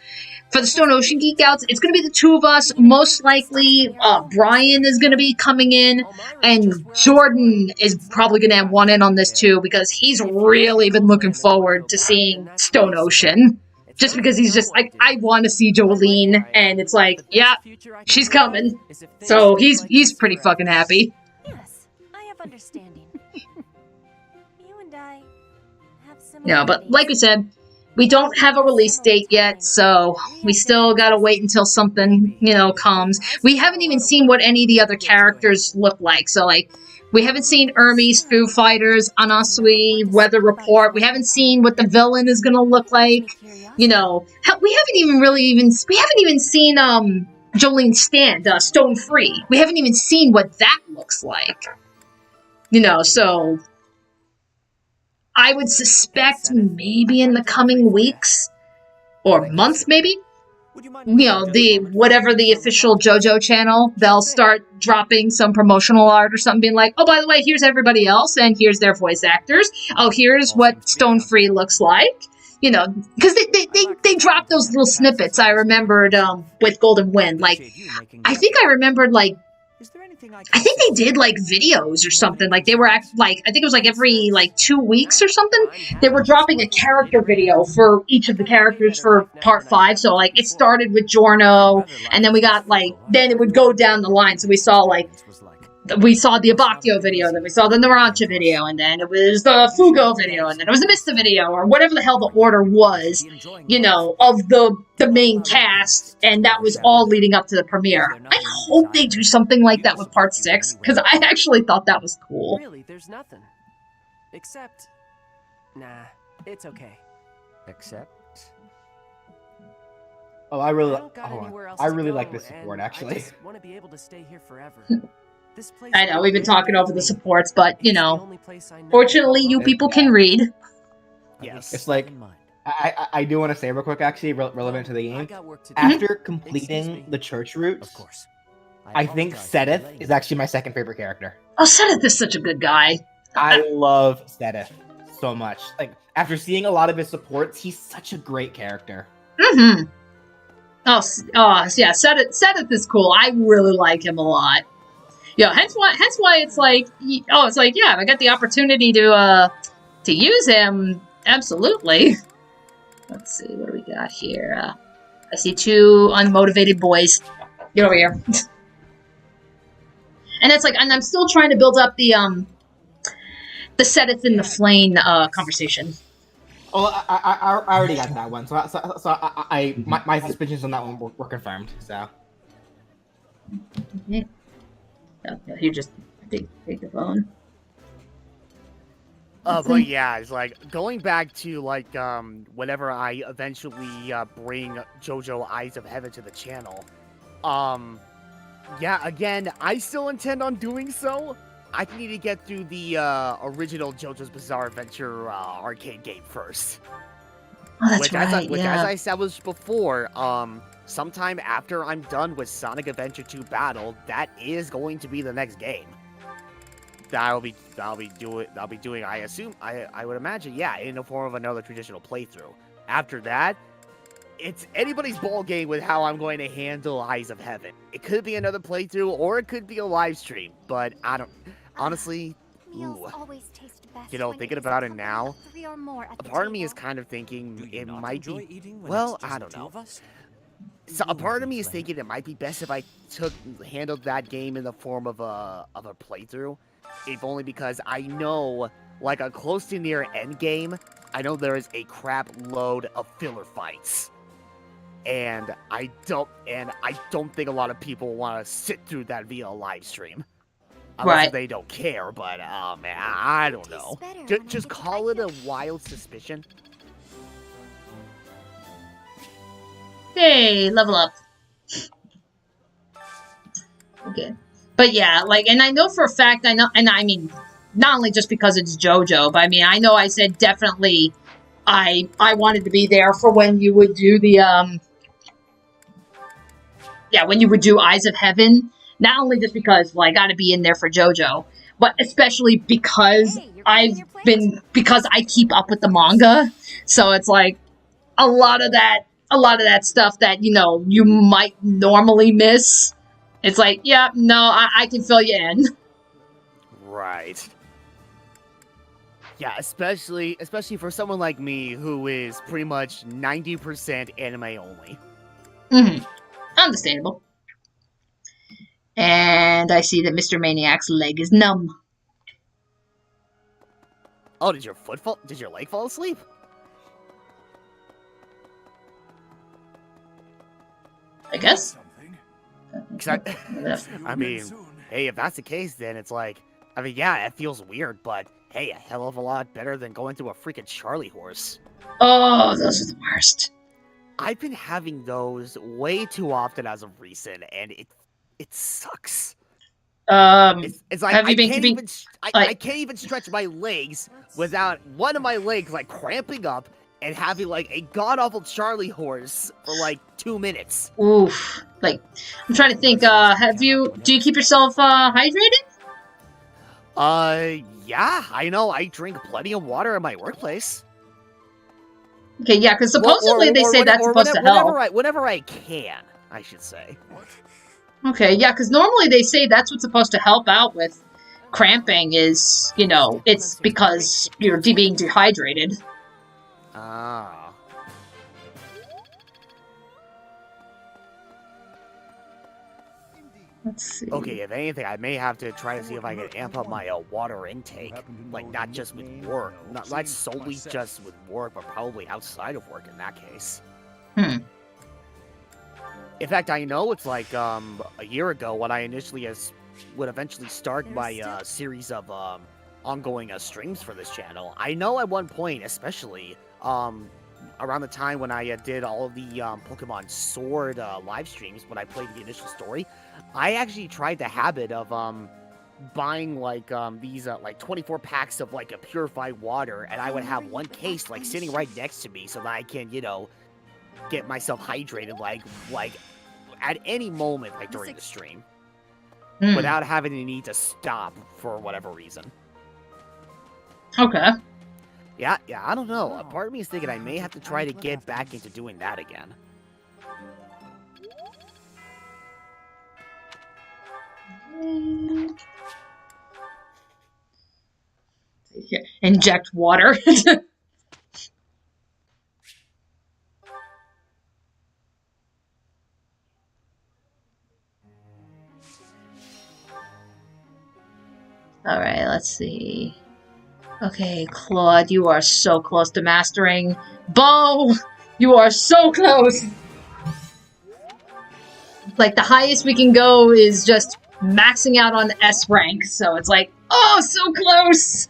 For the Stone Ocean Geek Outs, it's going to be the 2 of us. Most likely, Brian is going to be coming in, and Jordan is probably going to have one in on this too, because he's really been looking forward to seeing Stone Ocean. Just because he's just like, I want to see Jolene, and it's like, yeah, she's coming. So he's pretty fucking happy. Yes, I have understanding. You and I have similar. Yeah, but like we said, we don't have a release date yet, so we still gotta wait until something, comes. We haven't even seen what any of the other characters look like, so, like, we haven't seen Hermes, Foo Fighters, Anasui, Weather Report. We haven't seen what the villain is gonna look like. We haven't even seen, Jolene Stand, Stone Free. We haven't even seen what that looks like. So I would suspect maybe in the coming weeks or months, maybe, whatever the official JoJo channel, they'll start dropping some promotional art or something, being like, oh, by the way, here's everybody else, and here's their voice actors. Oh, here's what Stone Free looks like. Because they dropped those little snippets. I remembered with Golden Wind. Like, I think I remembered, like, everything I I can think they say. did like videos or something. Like they were like I think it was like every like 2 weeks or something. They were dropping a character video for each of the characters for part 5. So like it started with Giorno, and then we got like then it would go down the line. So we saw like the Abacchio video, then we saw the Narancia video, and then it was the Fugo video, and then it was the Mista video, or whatever the hell the order was, you know, of the main cast, and that was all leading up to the premiere. I hope they do something like that with Part 6, because I actually thought that was cool. Really, there's nothing. Except... Nah, it's okay. Except. Oh, I really, don't got anywhere else I to really go, like this support, and actually. I just want to be able to stay here forever. This place I know, we've been really talking over the needs me. supports, but, you It's the know, only place I know fortunately you to people Yeah. can read. Yes. It's like, I do want to say real quick, actually, relevant to the I game. got work to do. After Excuse completing me. the church routes, Of course. I think Sedith is actually my second favorite character. Oh, Seth is such a good guy. I love Sedith so much. Like, after seeing a lot of his supports, he's such a great character. Mm-hmm. Oh, yeah, Seth is cool. I really like him a lot. Yeah, hence why it's like, it's like, yeah, if I got the opportunity to use him, absolutely. Let's see, what do we got here? I see 2 unmotivated boys. Get over here. And it's like, and I'm still trying to build up the Sedith and the Flame conversation. Oh, I already got that one. So my suspicions on that one were confirmed. So. Yeah. Oh, no, you just take the phone. But yeah, it's like going back to like whenever I eventually bring JoJo Eyes of Heaven to the channel. Yeah, again, I still intend on doing so. I need to get through the original JoJo's Bizarre Adventure arcade game first. Oh, that's Which, right, as yeah. I established before, sometime after I'm done with Sonic Adventure 2 Battle, that is going to be the next game. I'll be doing, I assume, I would imagine, yeah, in the form of another traditional playthrough. After that, it's anybody's ball game with how I'm going to handle Eyes of Heaven. It could be another playthrough, or it could be a live stream, but I don't, honestly, ooh. You know, thinking about it now, a part of me is kind of thinking it might be, well, I don't know. So a part of me is thinking it might be best if I handled that game in the form of a playthrough, if only because I know, like a close to near end game, I know there is a crap load of filler fights, and I don't think a lot of people want to sit through that via a live stream. Unless Right. they don't care, but man, I don't know. Just call it a wild suspicion. Hey, level up. Okay. But yeah, like, and I know for a fact, I mean, not only just because it's JoJo, but I mean, I know I said definitely I wanted to be there for when you would do the, when you would do Eyes of Heaven. Not only just because, well, I gotta be in there for JoJo, but especially because because I keep up with the manga. So it's like, a lot of that stuff that, you know, you might normally miss. It's like, yeah, no, I can fill you in. Right. Yeah, especially for someone like me who is pretty much 90% anime only. Mm-hmm. Understandable. And I see that Mr. Maniac's leg is numb. Oh, did your leg fall asleep? I guess. I mean, hey, if that's the case, then it's like, I mean, yeah, it feels weird, but hey, a hell of a lot better than going through a freaking Charlie horse. Oh, those are the worst. I've been having those way too often as of recent, and it sucks. It's like have you been keeping, like, I can't even stretch my legs without one of my legs like cramping up and having like a god awful Charlie horse for like 2 minutes. Oof. Like, I'm trying to think, do you keep yourself hydrated? Yeah, I know, I drink plenty of water in my workplace. Okay, yeah, because supposedly they say that's supposed to help. Whenever I can, I should say. Okay, yeah, because normally they say that's what's supposed to help out with cramping is, you know, it's because you're being dehydrated. Ah. Let's see. Okay, if anything, I may have to try to see if I can amp up my water intake. Like, not just with work. Not solely just with work, but probably outside of work in that case. Hmm. In fact, I know it's like, a year ago when I initially would eventually start my, series of, ongoing, streams for this channel. I know at one point, especially, around the time when I did all of the Pokemon Sword live streams when I played the initial story, I actually tried the habit of buying like these like 24 packs of like a purified water, and I would have one case like sitting right next to me so that I can, you know, get myself hydrated like at any moment like during the stream without having to need to stop for whatever reason. Okay. Yeah, I don't know. A part of me is thinking I may have to try to get back into doing that again. Inject water. Alright, let's see. Okay, Claude, you are so close to mastering. Bo! You are so close! Like, the highest we can go is just maxing out on S rank, so it's like, oh, so close!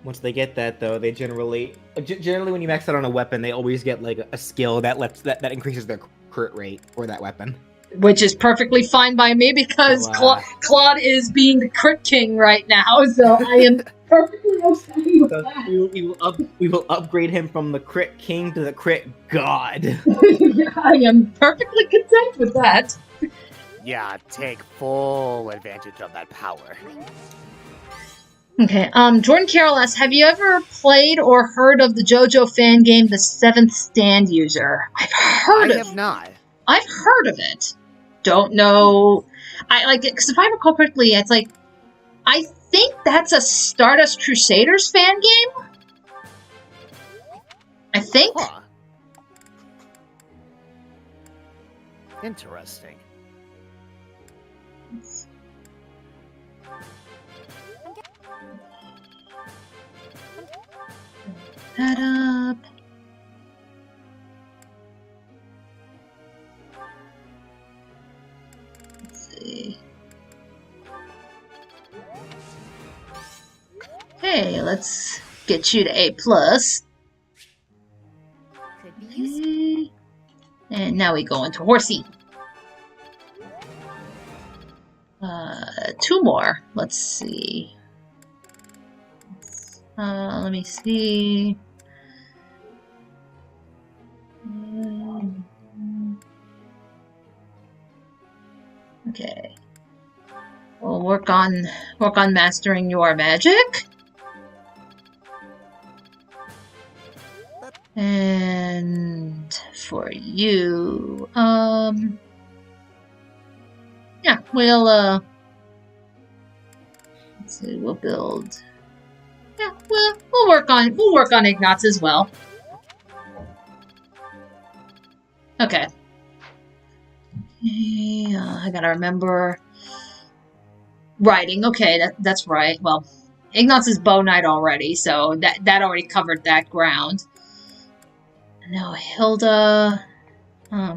Once they get that, though, they generally when you max out on a weapon, they always get like a skill that increases their crit rate for that weapon. Which is perfectly fine by me because Claude is being the crit king right now, so I am perfectly okay with that. We will upgrade him from the crit king to the crit god. I am perfectly content with that. Yeah, take full advantage of that power. Okay, Jordan Carroll asks, have you ever played or heard of the JoJo fan game, The Seventh Stand User? I have not. I've heard of it. Don't know. I like it because if I recall correctly, it's like I think that's a Stardust Crusaders fan game. I think. Huh. Interesting. That up. Hey, let's get you to A+. Okay. And now we go into Horsey. 2 more. Let's see. Let me see. Okay. We'll work on mastering your magic. And for you, yeah, we'll let's see, we'll build. Yeah, we'll work on Ignatz as well. Okay. Yeah, I gotta remember writing. Okay, that's right. Well, Ignatz is Bow Knight already, so that already covered that ground. Now Hilda, yeah,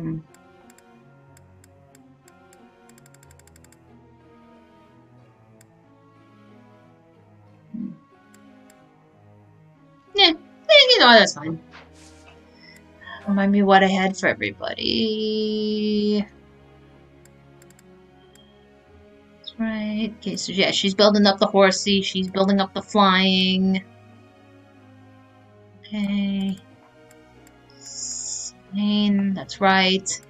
you know, that's fine. Remind me what I had for everybody. That's right. Okay, so yeah, she's building up the horsey. She's building up the flying. Okay. That's right.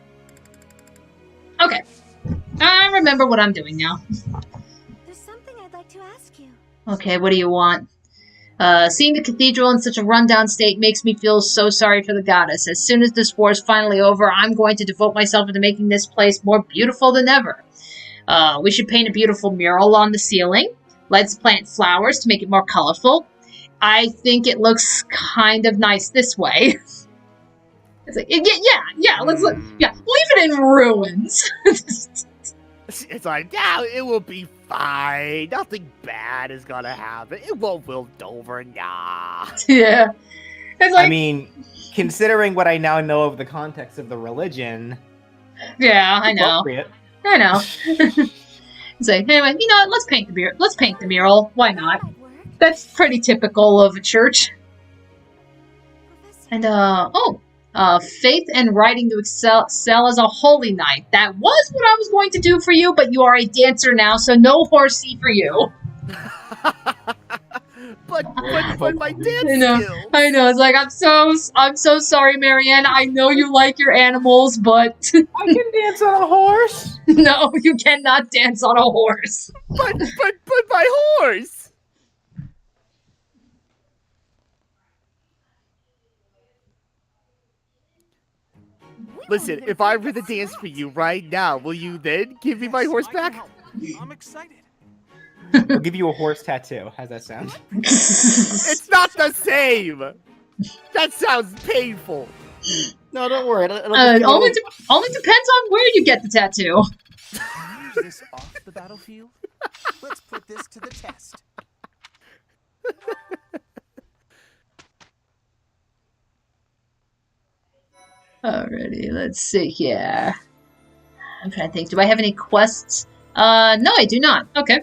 Okay. I remember what I'm doing now. There's something I'd like to ask you. Okay, what do you want? Seeing the cathedral in such a rundown state makes me feel so sorry for the goddess. As soon as this war is finally over, I'm going to devote myself into making this place more beautiful than ever. We should paint a beautiful mural on the ceiling. Let's plant flowers to make it more colorful. I think it looks kind of nice this way. It's like, yeah, let's leave it in ruins. It's like, yeah, it will be fine. Nothing bad is gonna happen. It won't wilt over, nah. Yeah. It's like, I mean, considering what I now know of the context of the religion, yeah, I know. appropriate. I know. It's like, anyway, you know what? Let's paint the mural. Why not? That's pretty typical of a church. And faith and writing to excel as a holy knight. That was what I was going to do for you, but you are a dancer now, so no horsey for you. but my dance skills. I know. It's like, I'm so sorry, Marianne. I know you like your animals, but I can dance on a horse. no, you cannot dance on a horse. But my horse. Listen, if I were to dance for you right now, will you then give me my horse back? I'm excited. I'll give you a horse tattoo. How's that sound? It's not the same. That sounds painful. No, don't worry. It'll Only depends on where you get the tattoo. Use this off the battlefield. Let's put this to the test. Alrighty, let's see here. I'm trying to think. Do I have any quests? No, I do not. Okay.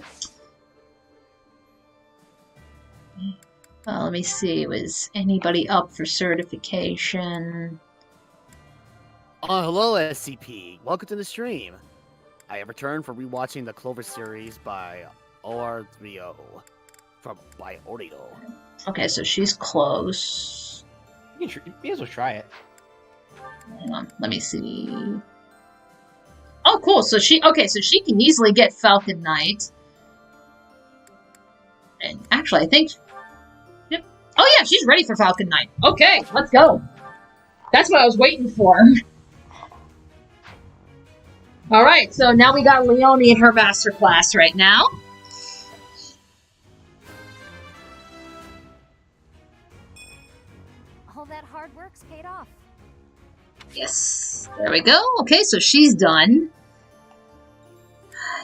Let me see. Was anybody up for certification? Hello, SCP. Welcome to the stream. I have returned from rewatching the Clover series by OR30 by Orito. Okay, so she's close. You may as well try it. Hang on, let me see. Oh, cool. So she can easily get Falcon Knight. And actually, I think. Yep. Oh yeah, she's ready for Falcon Knight. Okay, let's go. That's what I was waiting for. All right, so now we got Leonie in her master class right now. All that hard work's paid off. Yes, there we go. Okay, so she's done.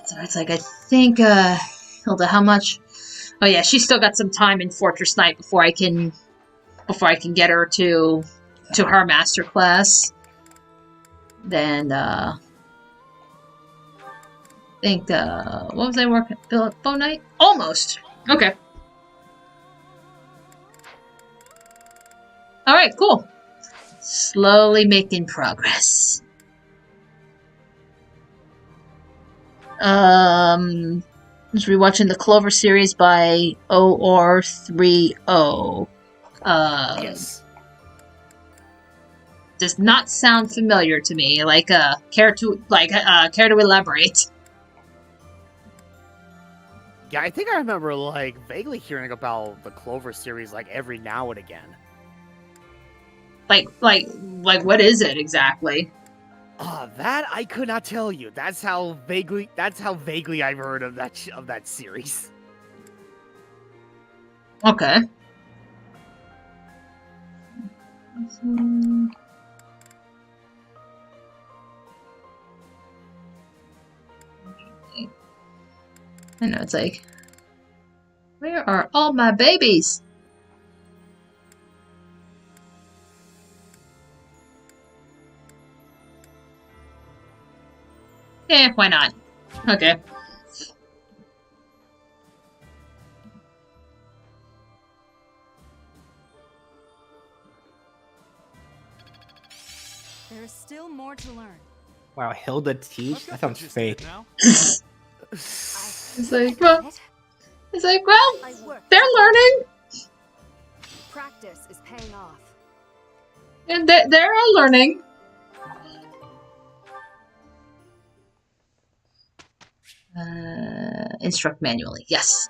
So it's like, I think, Hilda, how much? Oh yeah, she's still got some time in Fortress Knight before I can get her to her master class. Then, I think, what was I working? Bow Knight? Almost. Okay. Alright, cool. Slowly making progress. Just rewatching the Clover series by OR30. Yes. Does not sound familiar to me. Care to elaborate? Yeah, I think I remember vaguely hearing about the Clover series every now and again. Like what is it exactly? That I could not tell you. That's how vaguely I've heard of that series. Okay. I know, it's like, where are all my babies? Eh, why not? Okay. There is still more to learn. Wow, Hilda teach? That sounds fake. It's like, well, they're learning. Practice is paying off. And they're all learning. Instruct manually, yes.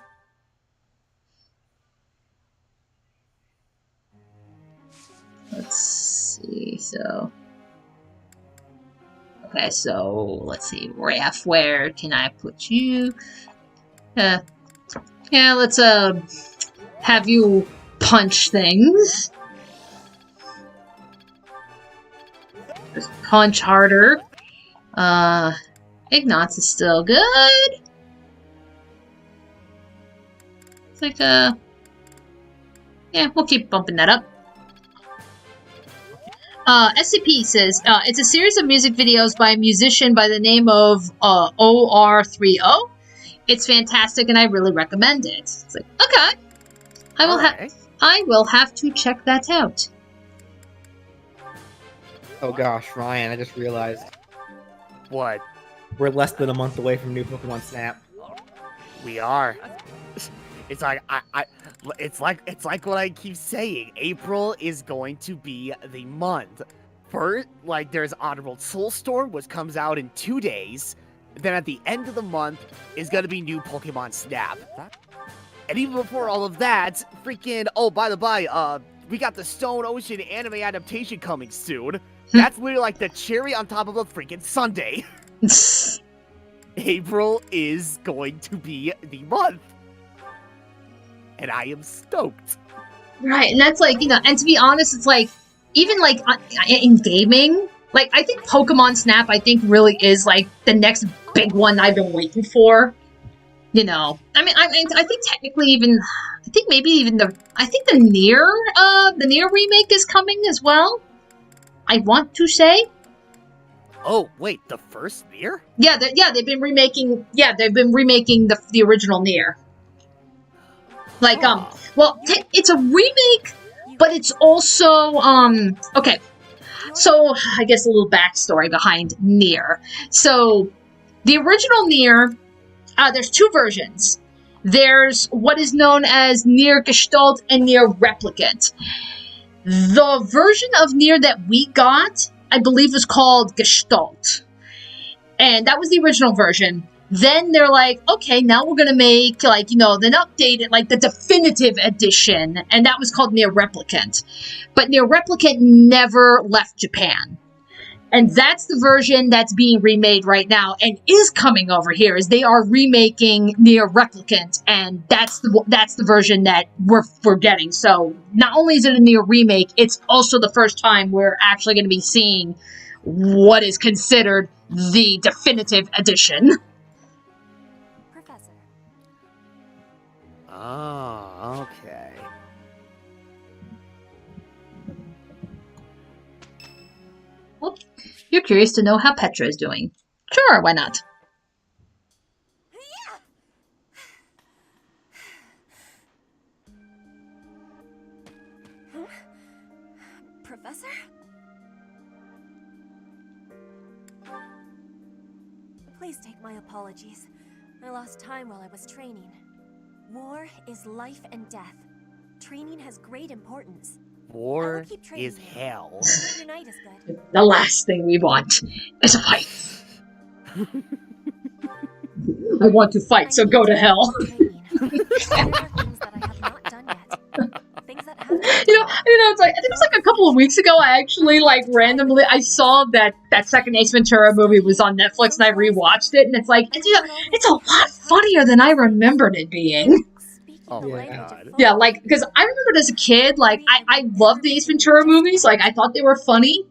so... Okay, so let's see. Raph, where can I put you? Yeah, let's have you punch things. Just punch harder. Ignatz is still good. It's like yeah, we'll keep bumping that up. SCP says, it's a series of music videos by a musician by the name of OR30. It's fantastic and I really recommend it. It's like, okay. I will have to check that out. Oh gosh, Ryan, I just realized. What? We're less than a month away from new Pokemon Snap. We are. It's like it's like what I keep saying. April is going to be the month. First, like there's Honorable Soulstorm, which comes out in 2 days. Then at the end of the month is gonna be new Pokemon Snap. And even before all of that, freaking by the by, we got the Stone Ocean anime adaptation coming soon. That's literally like the cherry on top of a freaking sundae. April is going to be the month. And I am stoked. Right, and that's like, and to be honest, it's like, even like in gaming, like I think Pokemon Snap, I think really is like the next big one I've been waiting for. I mean, I think technically even, I think the Nier remake is coming as well. I want to say. Oh wait, the first Nier? Yeah, they've been remaking. Yeah, they've been remaking the original Nier. Like, well, it's a remake, but it's also, okay. So, I guess a little backstory behind Nier. So, the original Nier, there's 2 versions. There's what is known as Nier Gestalt and Nier Replicant. The version of Nier that we got, I believe, was called Gestalt. And that was the original version. Then they're like, okay, now we're gonna make, like, then update it, like, the definitive edition, and that was called Nier Replicant. But Nier Replicant never left Japan. And that's the version that's being remade right now, and is coming over here, is they are remaking Nier Replicant, and that's the version that we're getting. So, not only is it a Nier remake, it's also the first time we're actually gonna be seeing what is considered the definitive edition. Oh, okay. Well, you're curious to know how Petra is doing. Sure, why not? Professor? Please take my apologies. I lost time while I was training. War is life and death. Training has great importance. War is hell. Your night is good. The last thing we want is a fight. I want to fight, so go to hell. It's like, I think it was like a couple of weeks ago, I actually, like, randomly, I saw that second Ace Ventura movie was on Netflix, and I rewatched it, and it's like, it's a lot funnier than I remembered it being. Oh my god. Yeah, like, because I remembered as a kid, like, I loved the Ace Ventura movies, like, I thought they were funny,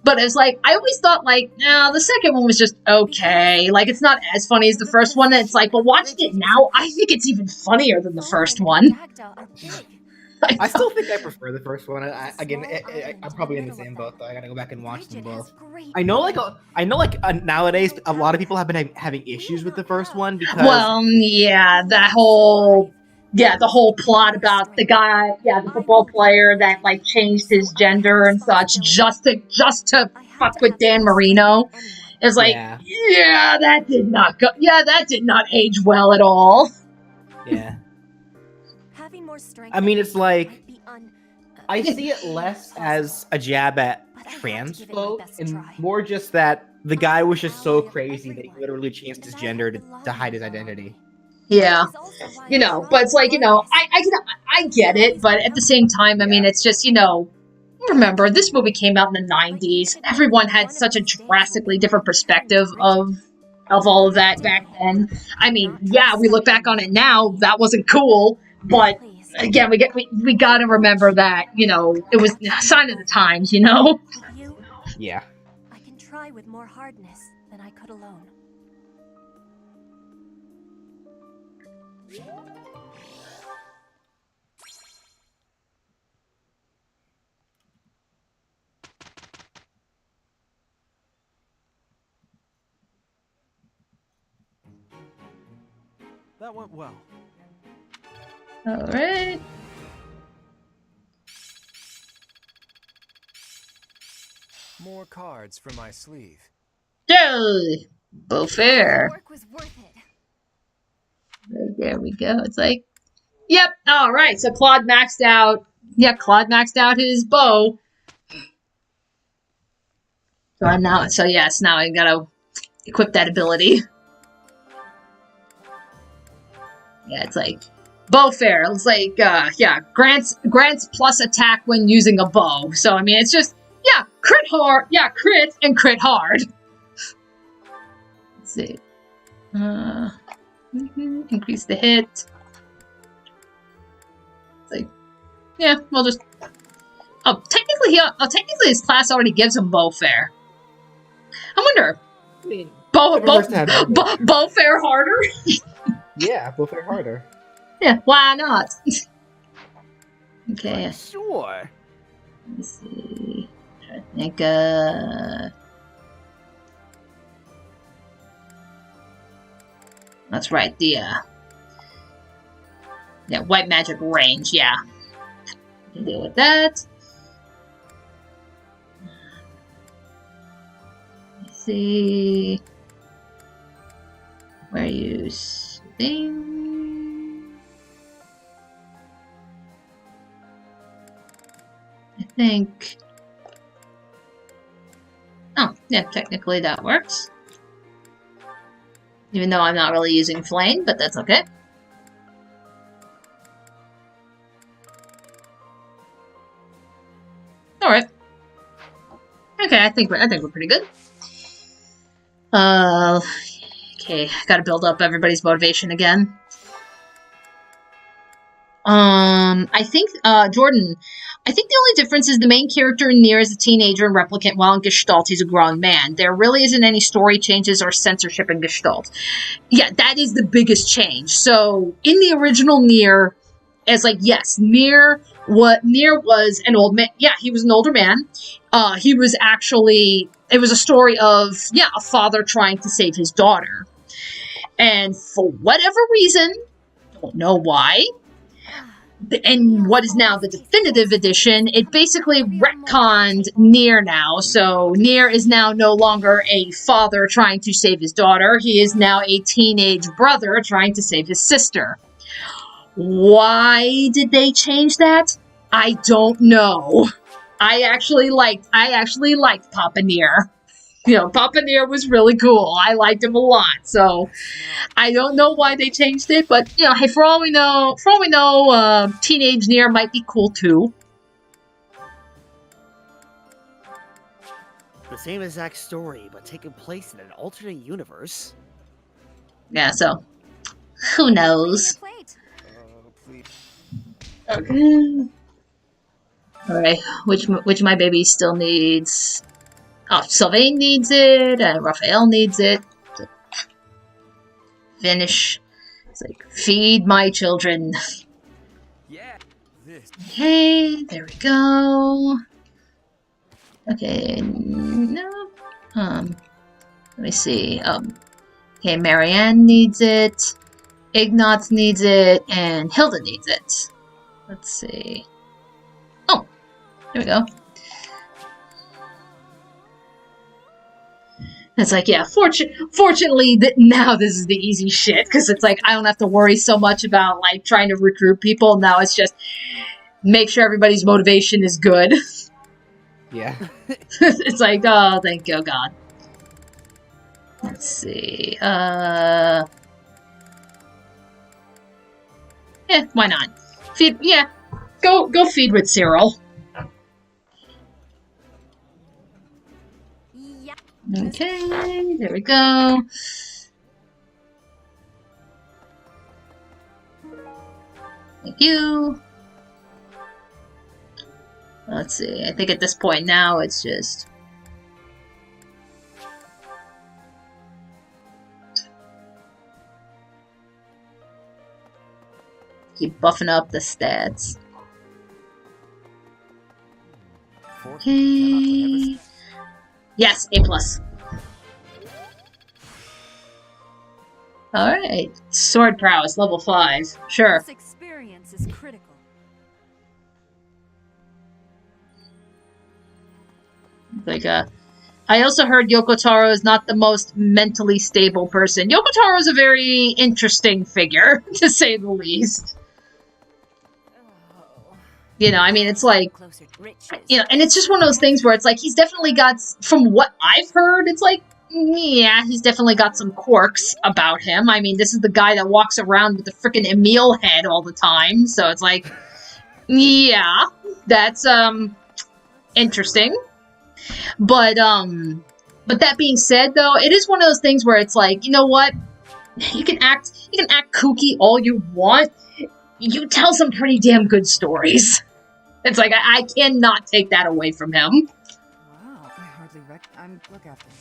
but it was like, I always thought, like, no, the second one was just okay, like, it's not as funny as the first one, and it's like, but watching it now, I think it's even funnier than the first one. I still think I prefer the first one. I'm probably in the same boat though. I gotta go back and watch them both. I know, nowadays a lot of people have been having issues with the first one because. Well, yeah, the whole plot about the guy, the football player that like changed his gender and such just to fuck with Dan Marino. It's like, that did not age well at all. Yeah. I mean, it's like, I see it less as a jab at trans folk, and more just that the guy was just so crazy that he literally changed his gender to hide his identity. Yeah, but it's like, I get it, but at the same time, I mean, it's just, remember, this movie came out in the 90s. Everyone had such a drastically different perspective of all of that back then. I mean, yeah, we look back on it now, that wasn't cool, but again, we gotta remember that, you know, it was a sign of the times, you know? Yeah. I can try with more hardness than I could alone. That went well. Alright. More cards for my sleeve. Yay! Beaufair. Work was worth it. There we go. It's like, yep, alright, so Claude maxed out. Yep, Claude maxed out his bow. So yes, now I gotta equip that ability. Yeah, it's like Beaufair. It's like yeah, grants plus attack when using a bow. So I mean, it's just crit hard. Yeah, crit and crit hard. Let's see. Increase the hit. It's like, yeah, we'll just. Oh, technically his class already gives him Beaufair. I wonder. I mean, Beaufair harder. Yeah, Beaufair harder. Yeah, why not? Okay. Sure. Let me see. Try to think, that's right, the, yeah, white magic range, yeah. We can deal with that. Let's see. Where are you sitting? I think. Oh, yeah, technically that works. Even though I'm not really using flame, but that's okay. Alright. Okay, I think we're pretty good. Okay, gotta build up everybody's motivation again. I think, Jordan, I think the only difference is the main character in Nier is a teenager and replicant, while in Gestalt he's a grown man. There really isn't any story changes or censorship in Gestalt. Yeah, that is the biggest change. So, in the original Nier, it's like, yes, Nier was an old man. Yeah, he was an older man. He was actually, it was a story of, yeah, a father trying to save his daughter. And for whatever reason, don't know why, and what is now the definitive edition, it basically retconned Nier now. So Nier is now no longer a father trying to save his daughter. He is now a teenage brother trying to save his sister. Why did they change that? I don't know. I actually liked Papa Nier. You know, Papa Nier was really cool. I liked him a lot. So I don't know why they changed it, but you know, hey, for all we know, teenage Nier might be cool too. The same exact story, but taking place in an alternate universe. Yeah, so who knows? Okay. All right, which of my babies still needs? Oh, Sylvain needs it, and Raphael needs it. So, finish. It's like, feed my children. Yeah. This. Okay, there we go. Okay, no. Let me see. Okay, Marianne needs it. Ignatz needs it, and Hilda needs it. Let's see. Oh, there we go. It's like, yeah, fortunately, now this is the easy shit, because it's like, I don't have to worry so much about, like, trying to recruit people. Now it's just make sure everybody's motivation is good. Yeah. It's like, oh, thank you, God. Let's see, yeah, why not? Feed, yeah, go feed with Cyril. Okay, there we go. Thank you. Let's see. I think at this point now it's just keep buffing up the stats. Okay. Yes, A+. Alright. Sword prowess, level 5. Sure. This experience is critical. Like, I also heard Yoko Taro is not the most mentally stable person. Yoko Taro is a very interesting figure, to say the least. You know, I mean, it's like, you know, and it's just one of those things where it's like, he's definitely got, from what I've heard, it's like, yeah, he's definitely got some quirks about him. I mean, this is the guy that walks around with the frickin' Emil head all the time, so it's like, yeah, that's, interesting. But that being said, though, it is one of those things where it's like, you know what? You can act kooky all you want. You tell some pretty damn good stories. It's like, I cannot take that away from him. Wow, I hardly look after him.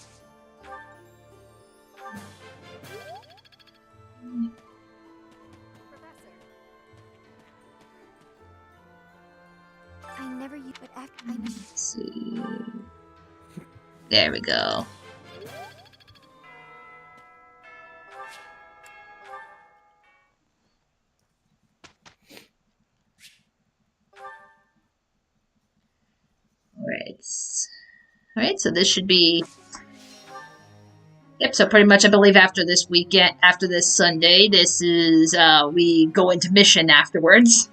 I never used but Let's see. There we go. Alright, so this should be... Yep, so pretty much I believe after this weekend, after this Sunday, this is, we go into mission afterwards.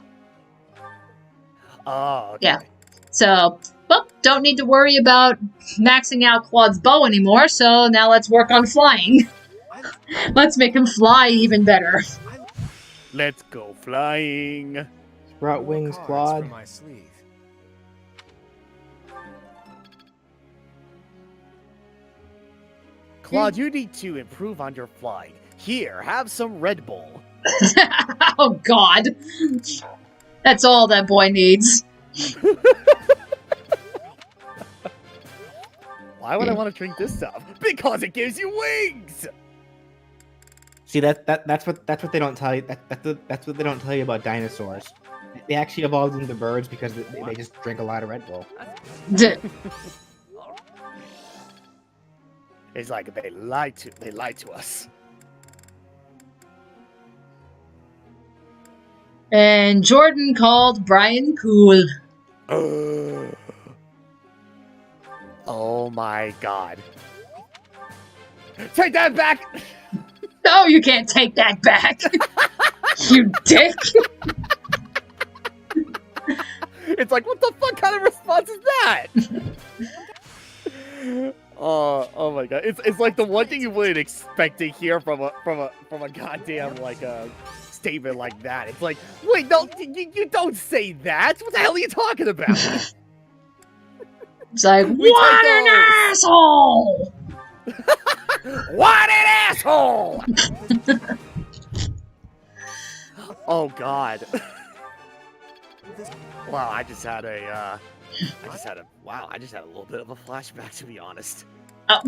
Oh, okay. Yeah. So, well, don't need to worry about maxing out Claude's bow anymore, so now let's work on flying. Let's make him fly even better. Let's go flying. Sprout wings, Claude. From my sleeve. Claude, you need to improve on your flying. Here, have some Red Bull. Oh, God. That's all that boy needs. Why would I want to drink this stuff? Because it gives you wings. See, that's what they don't tell you. That's what they don't tell you about dinosaurs. They actually evolved into birds because they just drink a lot of Red Bull. It's like they lied to us. And Jordan called Brian cool. Oh my God. Take that back! No, you can't take that back. You dick. It's like, what the fuck kind of response is that? Oh my God. It's like the one thing you wouldn't expect to hear from a goddamn like a statement like that. It's like, wait, no, you don't say that. What the hell are you talking about? It's like, what an asshole! What an asshole! Oh God. Wow, I just had a little bit of a flashback, to be honest. Oh.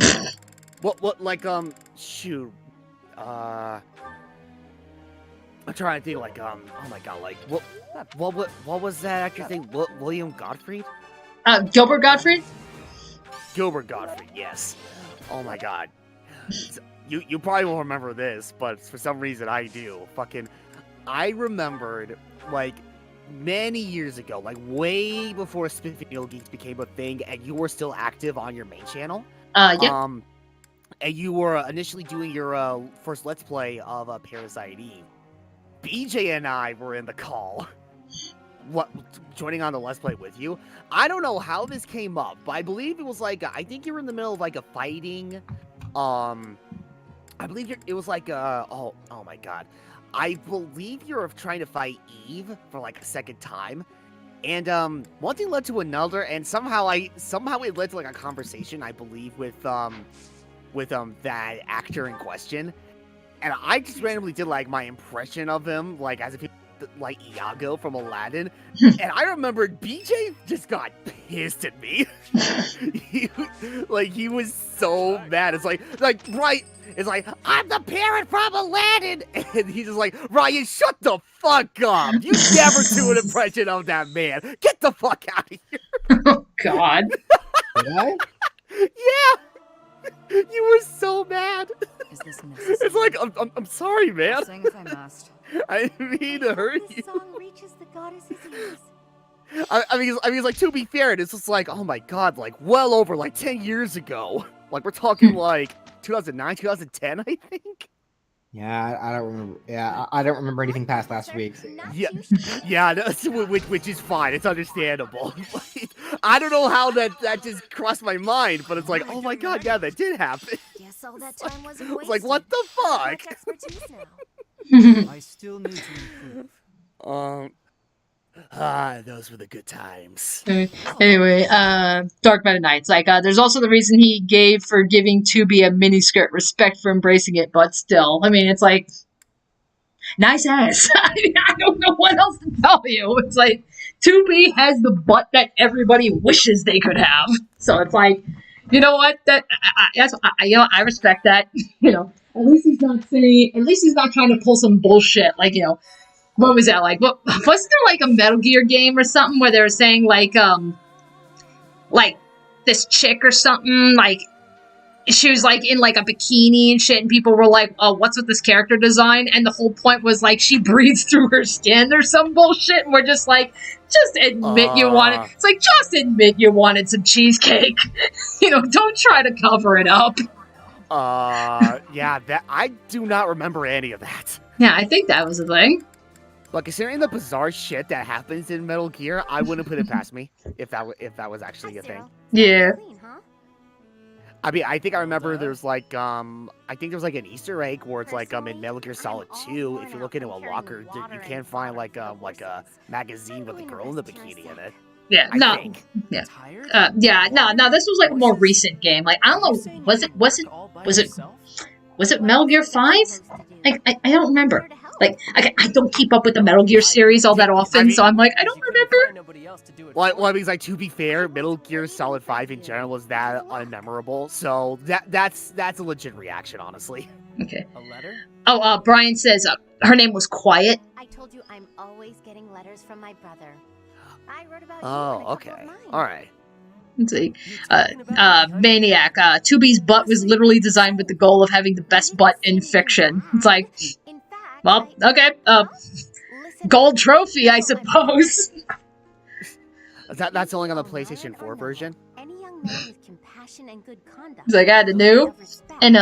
What, like, shoot, I'm trying to think, like, oh my God, like, what was that actor's name? William Gottfried? Gilbert Gottfried? Gilbert Gottfried, yes. Oh my God. You probably won't remember this, but for some reason I do. I remembered, like, many years ago, like way before Spiffy Needle Geeks became a thing, and you were still active on your main channel. Yeah. And you were initially doing your first Let's Play of Parasite Eve. BJ and I were in the call. Joining on the Let's Play with you. I don't know how this came up, but I believe it was like, I think you were in the middle of like a fighting, I believe it was like, oh my God. I believe you're trying to fight Eve for like a second time, And one thing led to another, and somehow it led to like a conversation, I believe, with that actor in question. And I just randomly did like my impression of him, like as if he like Iago from Aladdin. And I remembered BJ just got pissed at me. he was so mad. It's like right. It's like, I'm the parent from Aladdin! And he's just like, Ryan, shut the fuck up! You never do an impression of that man! Get the fuck out of here! Oh, God. Did I? Yeah! You were so mad! Is this necessary? It's like, I'm sorry, man! I'll sing if I must. I didn't mean to hurt you. The song reaches the goddess's ears. I mean, like, to be fair, it's just like, oh my god, like, well over, like, 10 years ago. Like, we're talking, like, 2009, 2010, I think? Yeah, I don't remember. Yeah, I don't remember anything past last week. So. Yeah, which is fine. It's understandable. I don't know how that just crossed my mind, but it's like, oh my god, yeah, that did happen. Guess all that time wasn't wasted. It's like, what the fuck? Expertise now. I still need to improve. Those were the good times. Anyway, Dark Meta Knight's like, there's also the reason he gave for giving 2B a miniskirt, respect for embracing it, but still, I mean, it's like, nice ass. I don't know what else to tell you. It's like, 2B has the butt that everybody wishes they could have. So it's like, you know what? I respect that. You know, at least he's not trying to pull some bullshit, like, you know, what was that, like, what, wasn't there, like, a Metal Gear game or something where they were saying, like, this chick or something, like, she was, like, in, like, a bikini and shit, and people were like, oh, what's with this character design? And the whole point was, like, she breathes through her skin or some bullshit, and we're just like, just admit you wanted, it's like, just admit you wanted some cheesecake. You know, don't try to cover it up. Yeah, that, I do not remember any of that. Yeah, I think that was the thing. But considering the bizarre shit that happens in Metal Gear, I wouldn't put it past me if that was actually a thing. Yeah. I mean, I think I remember there's like I think there's like an Easter egg where it's like in Metal Gear Solid 2, if you look into a locker, you can find like a magazine with a girl in the bikini in it. Yeah, I no, think. yeah, no. This was like a more recent game. Like, I don't know, was it Metal Gear 5? Like, I don't remember. Like, I don't keep up with the Metal Gear series all that often, so I'm like, I don't remember. Well, I mean, like, to be fair, Metal Gear Solid 5 in general is that unmemorable, so that's a legit reaction, honestly. Okay. A letter? Oh, Brian says her name was Quiet. I told you I'm always getting letters from my brother. I wrote about you Oh, in a couple okay. of mine. Alright. Let's see. Maniac. 2B's butt was literally designed with the goal of having the best butt in fiction. It's like, well, okay. Gold trophy, I suppose. That's only on the PlayStation 4 version? He's like, I had a new. And,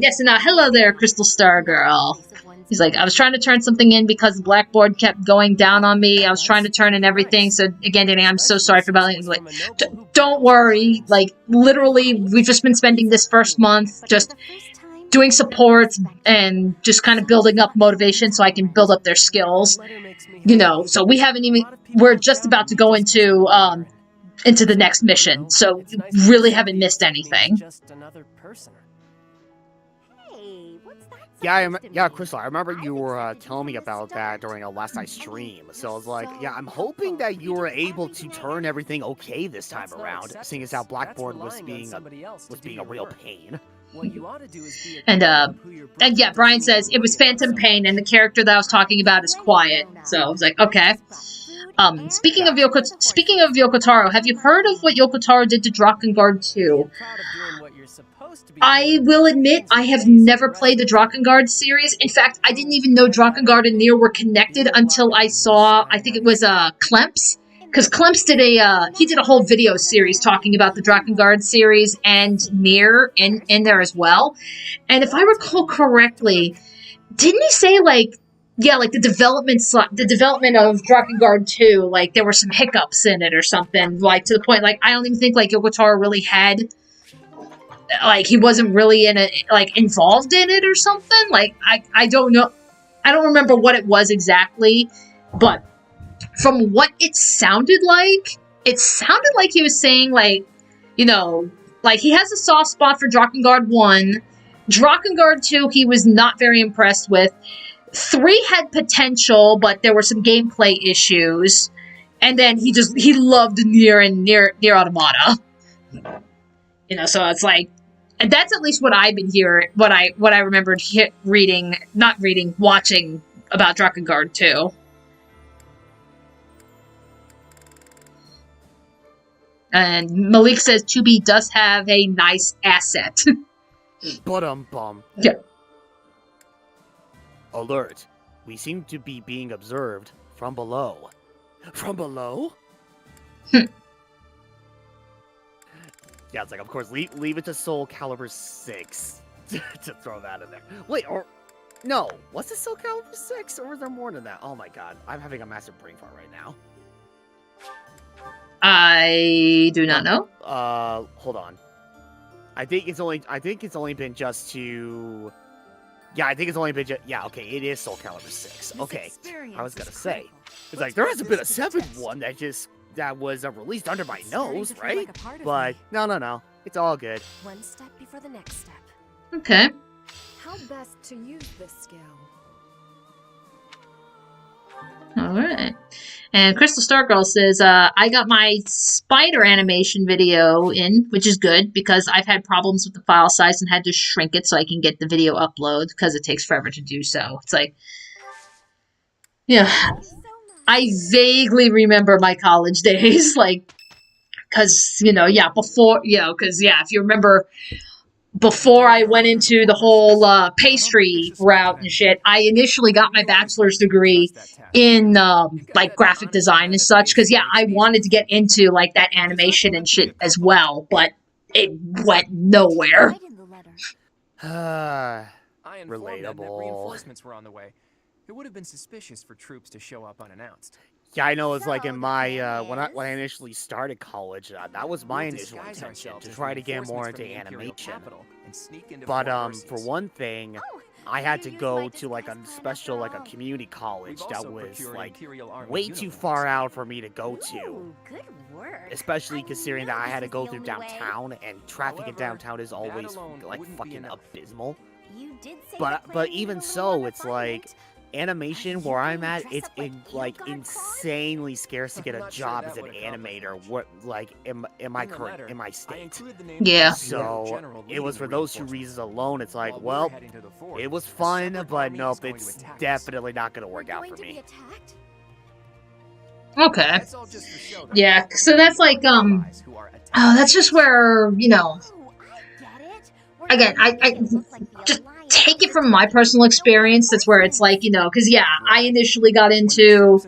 yes, and hello there, Crystal Star Girl. He's like, I was trying to turn something in because the blackboard kept going down on me. I was trying to turn in everything. So, again, Danny, I'm so sorry for about it. He's like, don't worry. Like, literally, we've just been spending this first month just doing supports and just kind of building up motivation so I can build up their skills. You know, so we haven't even, we're just about to go into the next mission. So, really haven't missed anything. Yeah, Crystal, I remember you were telling me about that during our last night's stream. So I was like, yeah, I'm hoping that you were able to turn everything okay this time around, seeing as how Blackboard was being a real pain. And yeah, Brian says it was Phantom Pain, and the character that I was talking about is Quiet. So I was like, okay. Speaking of Yoko Taro, have you heard of what Yoko Taro did to Drakengard 2? I will admit, I have never played the Drakengard series. In fact, I didn't even know Drakengard and Nier were connected until I saw, I think it was Klemps. Because Klemps did a whole video series talking about the Drakengard series and Nier in there as well. And if I recall correctly, didn't he say, like, yeah, like the development of Drakengard 2, like there were some hiccups in it or something, like to the point, like I don't even think like Yoko Taro really had, like he wasn't really involved in it or something. Like I don't know, I don't remember what it was exactly, but from what it sounded like he was saying, like, you know, like, he has a soft spot for Drakengard 1. Drakengard 2, he was not very impressed with. 3 had potential, but there were some gameplay issues. And then he loved Nier and Nier Automata. You know, so it's like, and that's at least what I've been hearing, what I remembered watching about Drakengard 2. And Malik says 2B does have a nice asset. Bum. Yeah. Alert. We seem to be being observed from below. From below? Yeah, it's like, of course, leave it to Soul Calibur 6 to throw that in there. Wait, or... No, was it Soul Calibur 6, or was there more than that? Oh my god, I'm having a massive brain fart right now. I do not know. Hold on. I think it's only been just to... Yeah, I think it's only been just... Yeah, okay, it is Soul Calibur 6. Okay, I was gonna say. It's like, there hasn't been a 7th one that was released under my nose, right? But, no. It's all good. One step before the next step. Okay. How best to use this skill? Alright. And Crystal Stargirl says, I got my spider animation video in, which is good, because I've had problems with the file size and had to shrink it so I can get the video upload, because it takes forever to do so. It's like, yeah. I vaguely remember my college days, like, because, you know, yeah, before, you know, because, yeah, if you remember... Before I went into the whole pastry route and shit, I initially got my bachelor's degree in like graphic design and such, because yeah, I wanted to get into like that animation and shit as well, but it went nowhere. I informed them that Relatable. reinforcements were on the way. It would have been suspicious for troops to show up unannounced. Yeah, I know. It's like in my when I initially started college, that was my initial intention, to try to get more into animation. But for one thing, I had to go to like a special, like a community college that was like way too far out for me to go to. Good work. Especially considering that I had to go through downtown, and traffic in downtown is always like fucking abysmal. But even so, it's like animation where I'm at, it's like insanely scarce to get a job as an animator. What like in my state. Yeah. So it was for those 2 reasons alone. It's like, well, it was fun, but nope, it's definitely not gonna work out for me. Okay. Yeah, so that's like, that's just where, you know, again, I just take it from my personal experience. That's where it's like, you know, because yeah, I initially got into,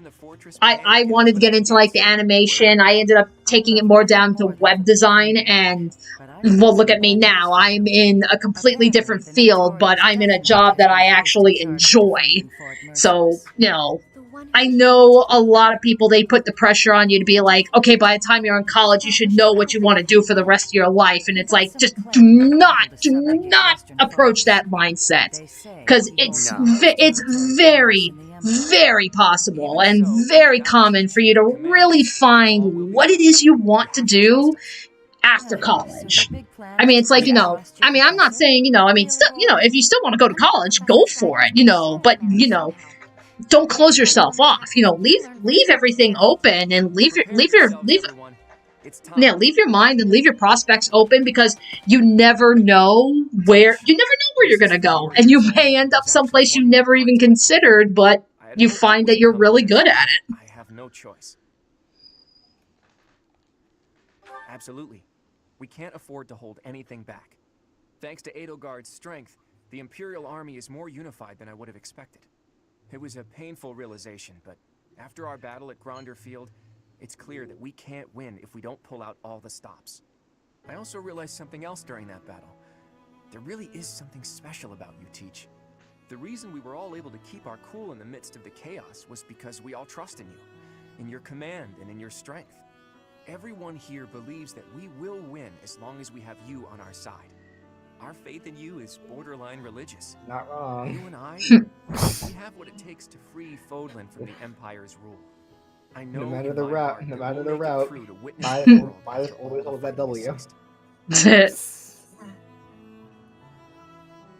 I wanted to get into like the animation. I ended up taking it more down to web design, and well, look at me now. I'm in a completely different field, but I'm in a job that I actually enjoy. So, you know, I know a lot of people, they put the pressure on you to be like, okay, by the time you're in college, you should know what you want to do for the rest of your life. And it's like, just do not approach that mindset. Because it's very, very possible and very common for you to really find what it is you want to do after college. I mean, it's like, you know, I mean, I'm not saying, you know, I mean, still, you know, if you still want to go to college, go for it, you know, but, you know, don't close yourself off. You know, leave everything open, and leave your mind and leave your prospects open, because you never know where you're gonna go, and you may end up someplace you never even considered, but you find that you're really good at it. I have no choice. Absolutely. We can't afford to hold anything back. Thanks to Edelgard's strength, the Imperial Army is more unified than I would have expected. It was a painful realization, but after our battle at Gronder Field, it's clear that we can't win if we don't pull out all the stops. I also realized something else during that battle. There really is something special about you, Teach. The reason we were all able to keep our cool in the midst of the chaos was because we all trust in you, in your command and in your strength. Everyone here believes that we will win as long as we have you on our side. Our faith in you is borderline religious. Not wrong. You and I, we have what it takes to free Fodlan from the Empire's rule. I know No matter in the my route, heart no that matter we'll the make it route, through to witness Might the world always after always all hold that of W. 36.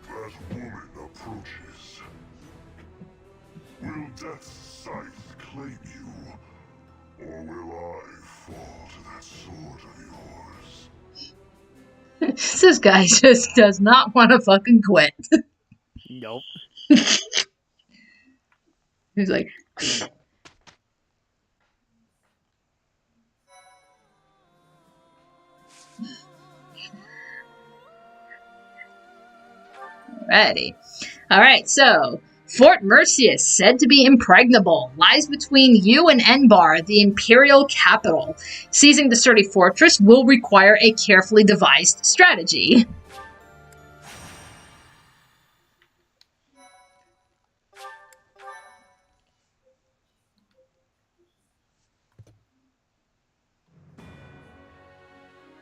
As woman approaches, will death's scythe claim you, or will I fall to that sword of yours? This guy just does not want to fucking quit. Nope. He's like, alrighty. Alright, so Fort Mercius, said to be impregnable, lies between you and Enbar, the imperial capital. Seizing the sturdy fortress will require a carefully devised strategy.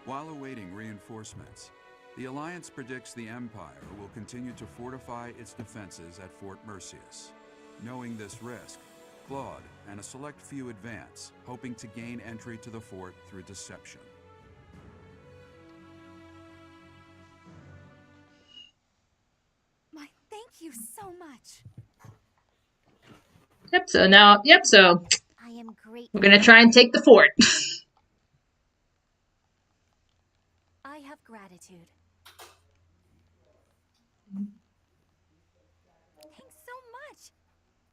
While awaiting reinforcements, the Alliance predicts the Empire will continue to fortify its defenses at Fort Mercius. Knowing this risk, Claude and a select few advance, hoping to gain entry to the fort through deception. Thank you so much. So I am grateful. we're gonna try and take the fort. I have gratitude. Thanks so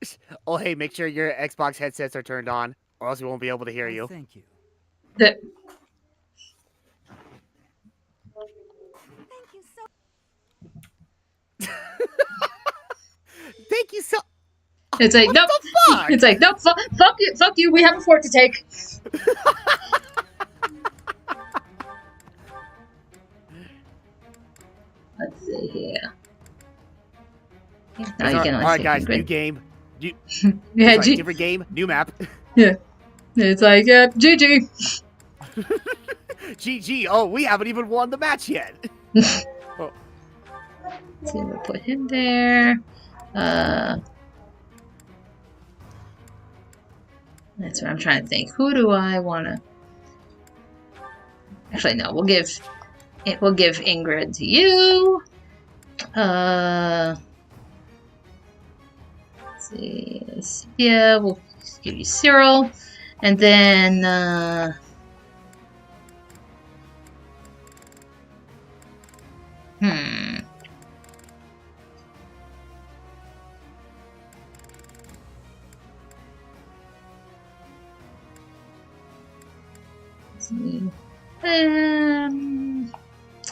much. Oh, hey, make sure your Xbox headsets are turned on, or else we won't be able to hear you. Thank you. Thank you so. Thank you so. It's like, nope. It's like, nope, fuck you, we have a fort to take. Let's see here. Now you can Alright, guys, new game. Yeah, different game, new map. Yeah. It's like, GG. GG. Oh, we haven't even won the match yet. Oh. Let's see, we'll put him there. That's what I'm trying to think. Who do I want to... Actually, no. We'll give Ingrid to you. Let's see. Yeah, we'll just give you Cyril. And then...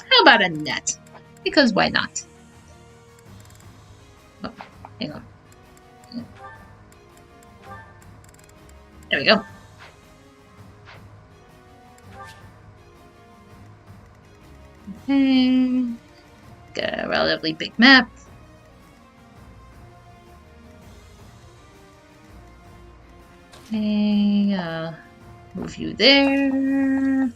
How about a net? Because why not? Oh, hang on. There we go. Okay. Got a relatively big map. Okay, move you there.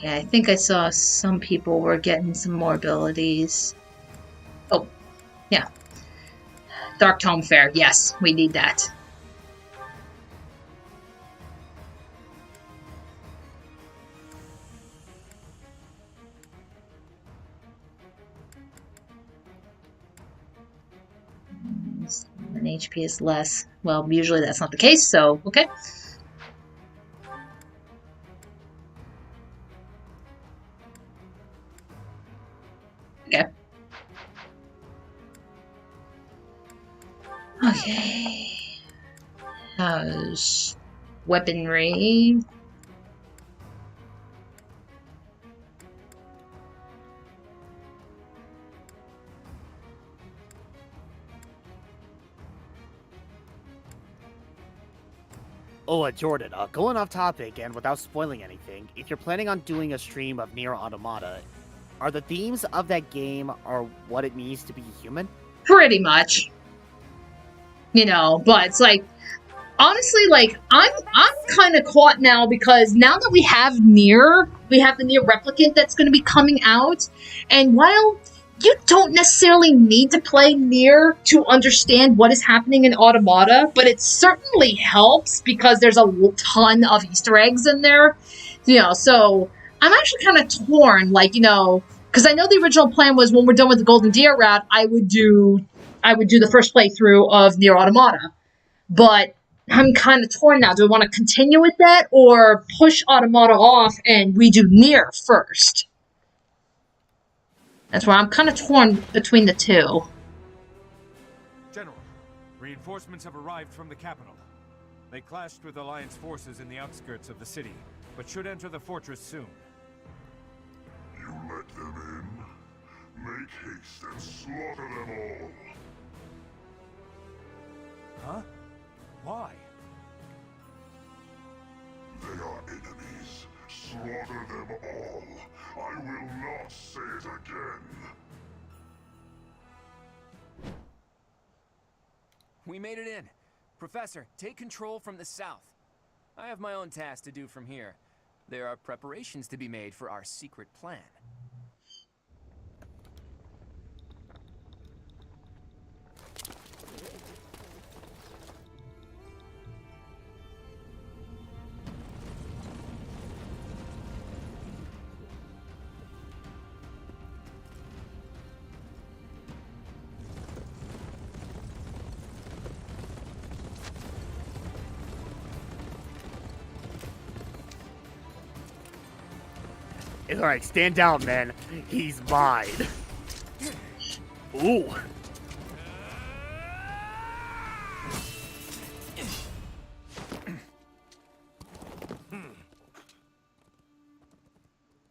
Yeah, I think I saw some people were getting some more abilities. Oh, yeah. Dark Tome Fair. Yes, we need that. And HP is less. Well, usually that's not the case, so okay. Okay. Okay. How's weaponry? Oh, Jordan, going off topic and without spoiling anything, if you're planning on doing a stream of Nier Automata, are the themes of that game are what it means to be human? Pretty much. You know, but it's like, honestly, like, I'm kind of caught now because now that we have the Nier replicant that's going to be coming out, and while you don't necessarily need to play Nier to understand what is happening in Automata, but it certainly helps because there's a ton of Easter eggs in there, so I'm actually kind of torn, like, because I know the original plan was when we're done with the Golden Deer route, I would do the first playthrough of Nier Automata. But I'm kind of torn now. Do I want to continue with that or push Automata off and redo Nier first? That's where I'm kind of torn between the two. General, reinforcements have arrived from the capital. They clashed with Alliance forces in the outskirts of the city, but should enter the fortress soon. You let them in? Make haste and slaughter them all. Huh? Why? They are enemies. Slaughter them all. I will not say it again. We made it in. Professor, take control from the south. I have my own tasks to do from here. There are preparations to be made for our secret plan. Alright, stand down, man. He's mine. Ooh.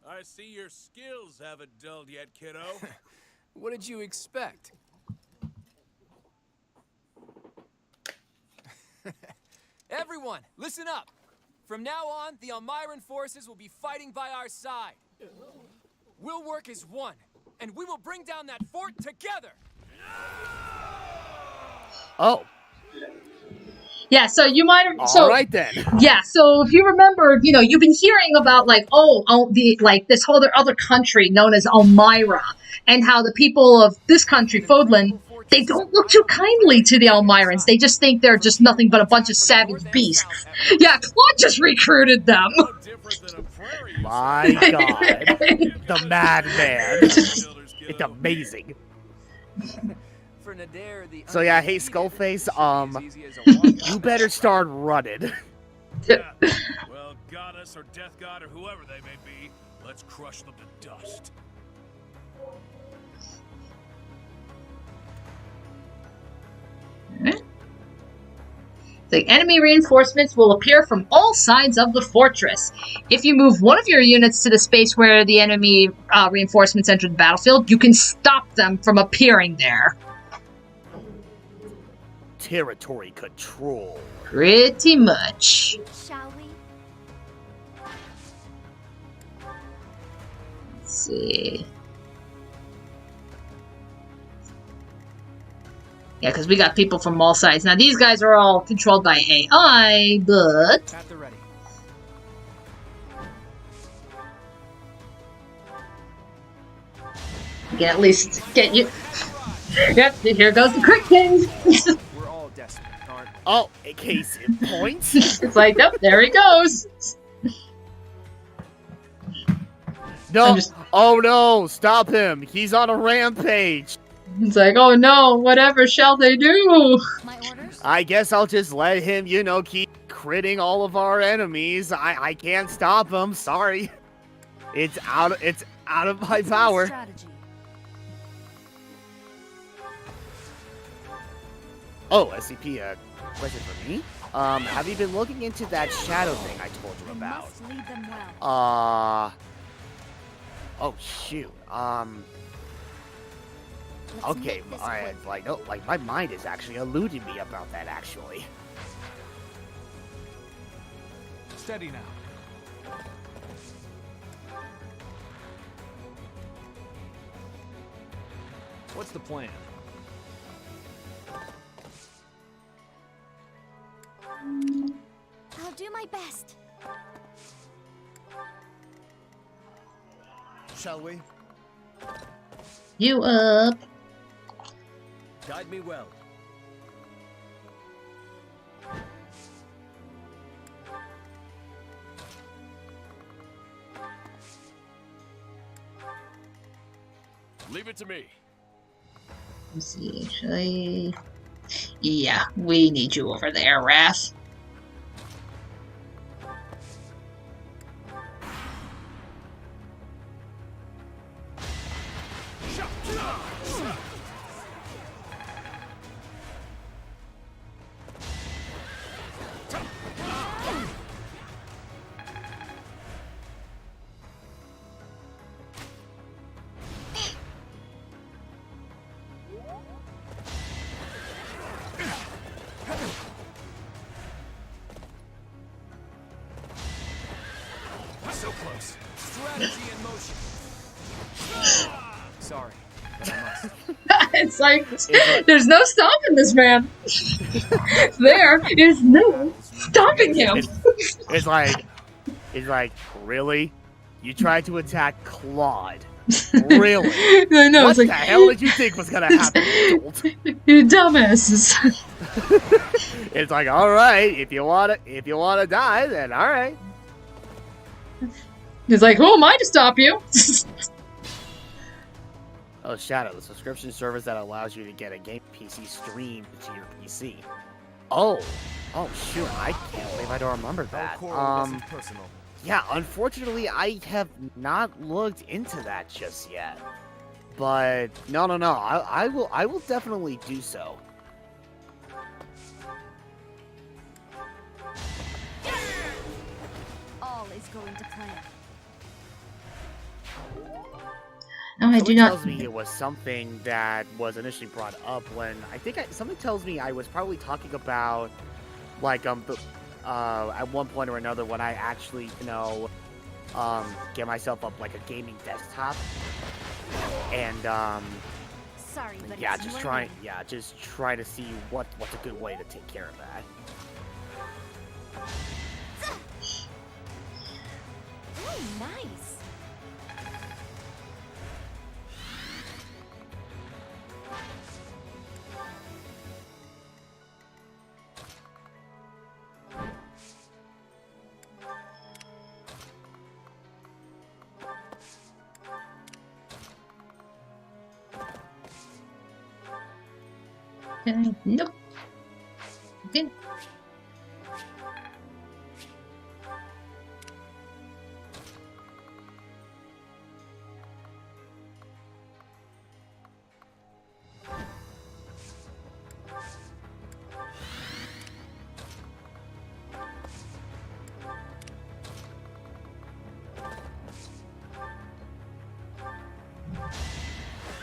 I see your skills haven't dulled yet, kiddo. What did you expect? Everyone, listen up! From now on, the Elmyran forces will be fighting by our side. We'll work as one, and we will bring down that fort together! Oh. Yeah, so you might have... All right, then. Yeah, so if you remember, you've been hearing about, like, this whole other country known as Elmyra, and how the people of this country, Fodlan, they don't look too kindly to the Elmyrans. They just think they're just nothing but a bunch of savage beasts. Yeah, Claude just recruited them. My God. The madman. It's amazing. So yeah, hey Skullface, you better start running. Yeah. Well, Goddess or Death God or whoever they may be, let's crush them to dust. The enemy reinforcements will appear from all sides of the fortress. If you move one of your units to the space where the enemy reinforcements enter the battlefield, you can stop them from appearing there. Territory control. Pretty much. Shall we? Let's see. Yeah, because we got people from all sides. Now, these guys are all controlled by AI, but... At the ready. You can at least get you... Yep, here goes the Crit King! We're all desperate, aren't we? Oh, in case in points. It's like, nope, there he goes! No, oh no, stop him. He's on a rampage. It's like, oh no, whatever shall they do? My orders? I guess I'll just let him, keep critting all of our enemies. I can't stop him. Sorry. It's out of my power. Strategy. Oh, SCP, question for me? Have you been looking into that shadow thing I told you about? Must lead them well. Oh shoot. Okay, my mind is actually eluding me about that, actually. Steady now. What's the plan? best. Shall we? You up? Guide me well. Leave it to me. Let's see, actually. Yeah, we need you over there, Wrath. So close. Strategy in motion. Sorry, but I must. It's like, there's no stopping this man. There is no stopping him. It's like, really? You tried to attack Claude? Really? I know, What it's like, the hell did you think was gonna happen, adult? You dumbasses. It's like, all right, if you wanna die, then all right. He's like, who am I to stop you? Oh, Shadow, the subscription service that allows you to get a game PC streamed to your PC. Oh shoot, I can't believe I don't remember that. Personal. Yeah, unfortunately, I have not looked into that just yet. But no, I will definitely do so. All is going to plan. No, I do Something not. tells me it was something that was initially brought up when something tells me I was probably talking about like at one point or another when I actually get myself up like a gaming desktop and Sorry, but yeah, it's just learning. try to see what's a good way to take care of that. Ooh, nice. Nope. Okay.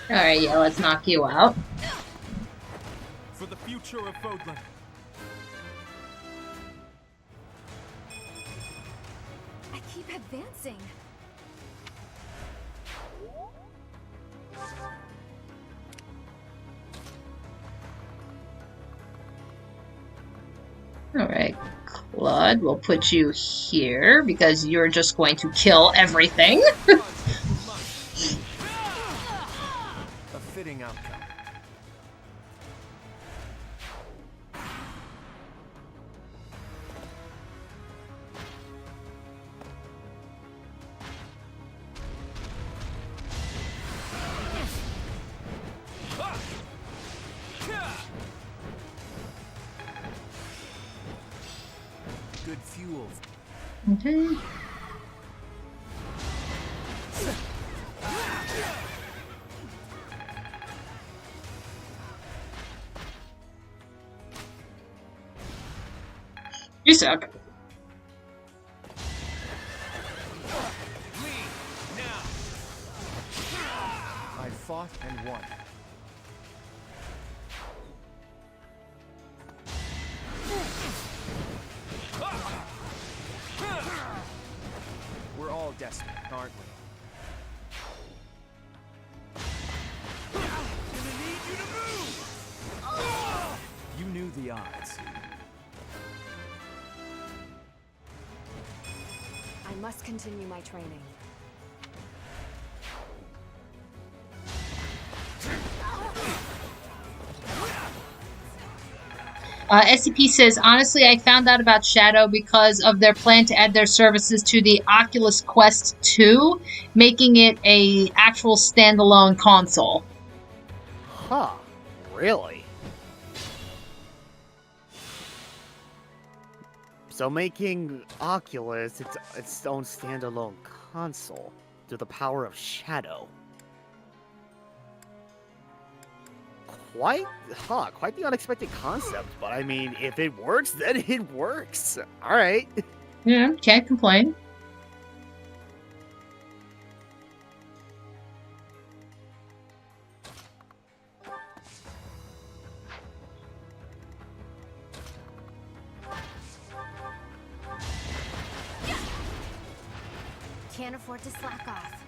Alright, yeah, let's knock you out. For the future of Fodlan. I keep advancing. Alright, Claude, we'll put you here because you're just going to kill everything. A fitting outcome. Good fuel. Okay. You suck. I fought and won. We're all desperate, aren't we? You knew the odds. I must continue my training. SCP says, honestly, I found out about Shadow because of their plan to add their services to the Oculus Quest 2, making it a actual standalone console. Huh. Really? So making Oculus its own standalone console through the power of Shadow. Quite the unexpected concept, but I mean, if it works, then it works. Alright. Yeah, can't complain. Can't afford to slack off.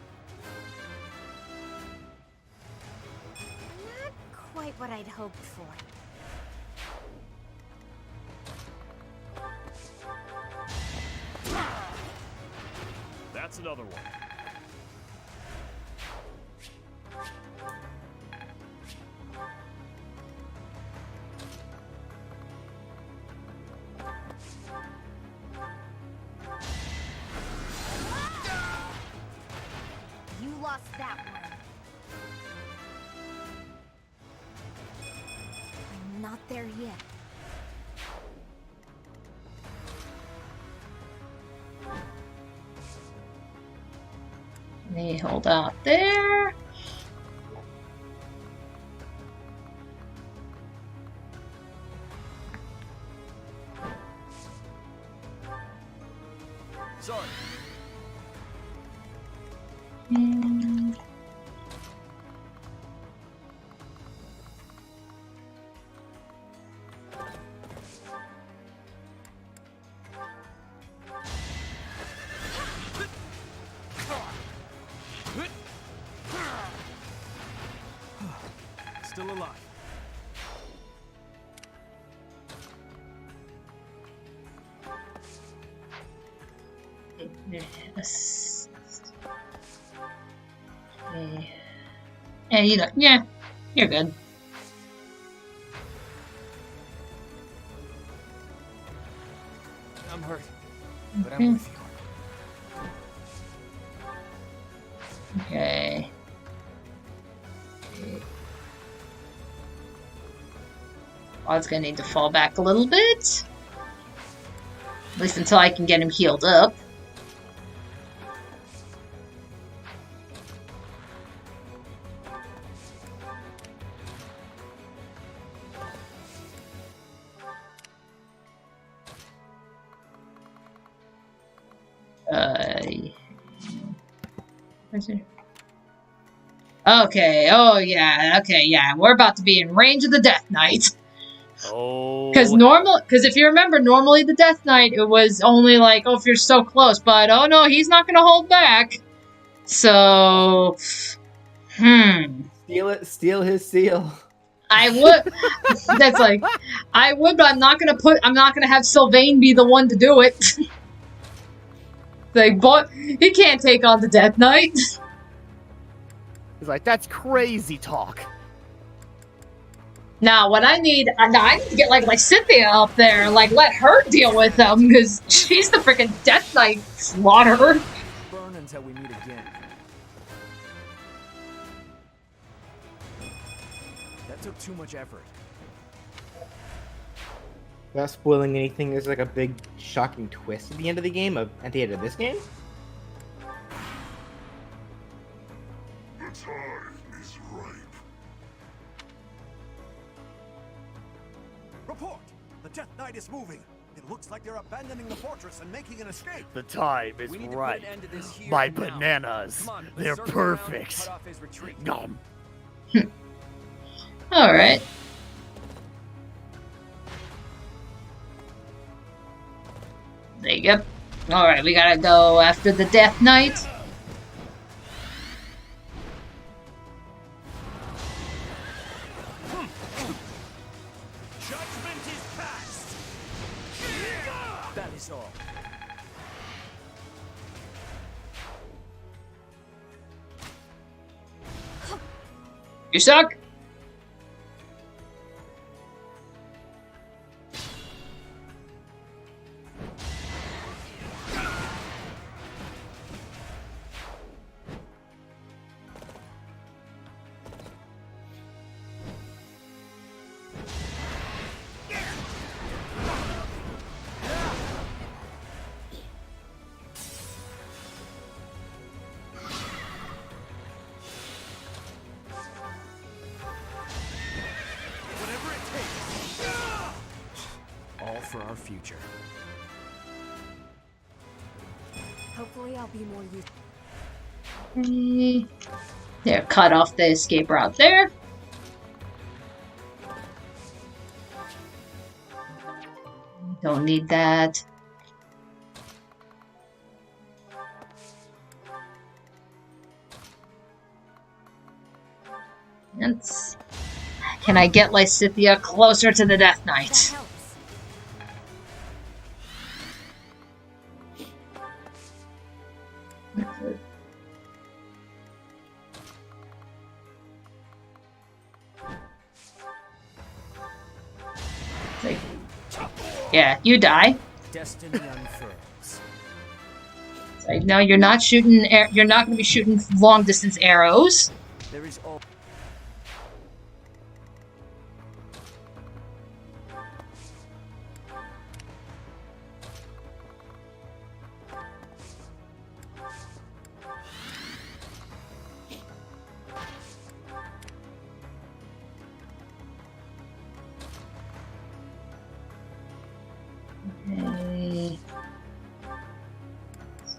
Not quite what I'd hoped for. That's another one. You lost that one. I'm not there yet. Let me hold out there. Sorry. And Still alive. yes. Okay. And you know, yeah, you're good. I'm hurt, but I'm with you. Okay. Odd's gonna need to fall back a little bit. At least until I can get him healed up. Where's it? Okay, oh yeah, okay, yeah. We're about to be in range of the Death Knight. Oh. Because if you remember, normally the Death Knight, it was only like, oh, if you're so close, but oh no, he's not gonna hold back. So, Steal his seal. I would. That's like, I would, but I'm not gonna have Sylvain be the one to do it. Like, but he can't take on the Death Knight. He's like, that's crazy talk. Now, what I need to get like Cynthia up there, like let her deal with them, because she's the freaking Death Knight slaughterer. Burn until we meet again. That took too much effort. Without spoiling anything, there's like a big shocking twist at the end of the game, at the end of this game. The time is ripe. Report! The Death Knight is moving. It looks like they're abandoning the fortress and making an escape. The time is right. My bananas. They're perfect. Nom. Alright. There you go. Alright, we gotta go after the Death Knight. Judgment is passed. That is all. You suck. All for our future. Hopefully I'll be more useful. There, cut off the escape route there. Don't need that. That's... Can I get Lysithea closer to the Death Knight? Like, yeah, you die. Destiny unfurls. It's like, no, you're not shooting. You're not going to be shooting long distance arrows. There is all.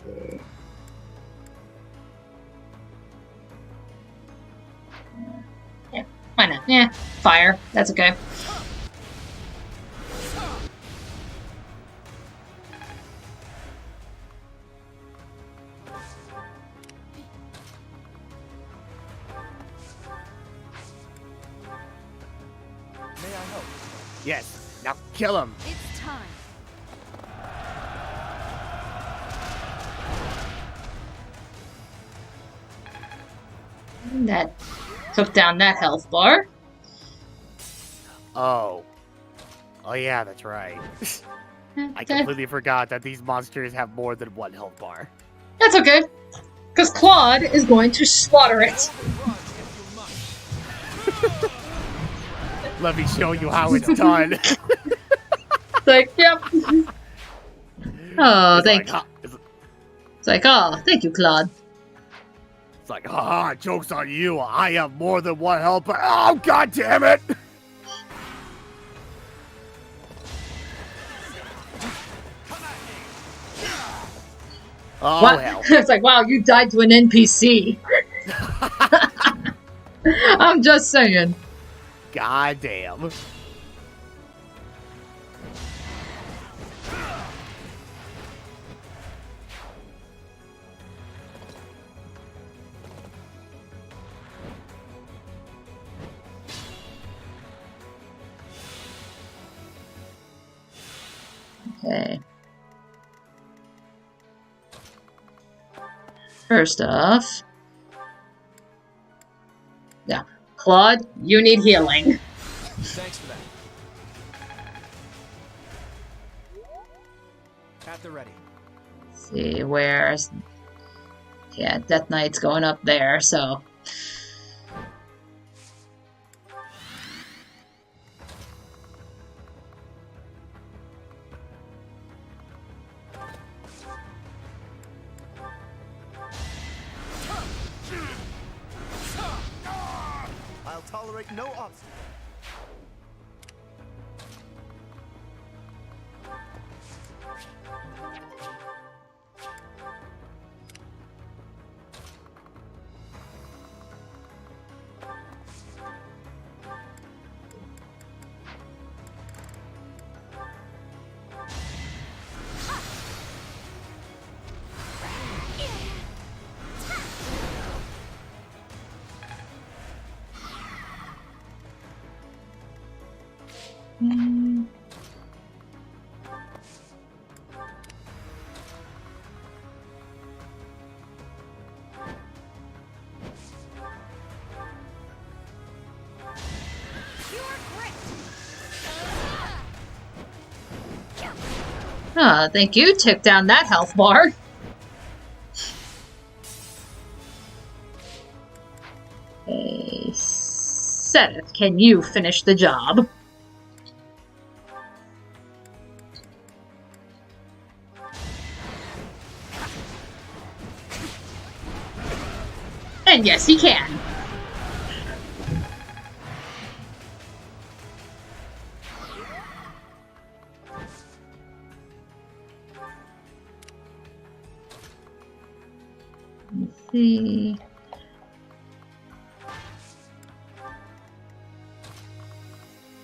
Okay. Yeah, why not? Yeah, fire. That's okay. May I help? Yes. Now kill him. It's time. That took down that health bar. Oh. Oh yeah, that's right. I completely forgot that these monsters have more than one health bar. That's okay. Because Claude is going to slaughter it. Let me show you how it's done. It's like, yep. Oh, thank you. It's like, oh, thank you, Claude. It's like, haha, joke's on you. I have more than one health bar. Oh, god damn it! Oh, wow. hell. It's like, wow, you died to an NPC. I'm just saying. God damn. Okay. First off, yeah, Claude, you need healing. Thanks for that. At the ready. Let's see, where's... Yeah, Death Knight's going up there, so... I'll tolerate no obstacle. Ah, thank you. Took down that health bar. Hey, Seth, can you finish the job? And yes, he can. Let's see.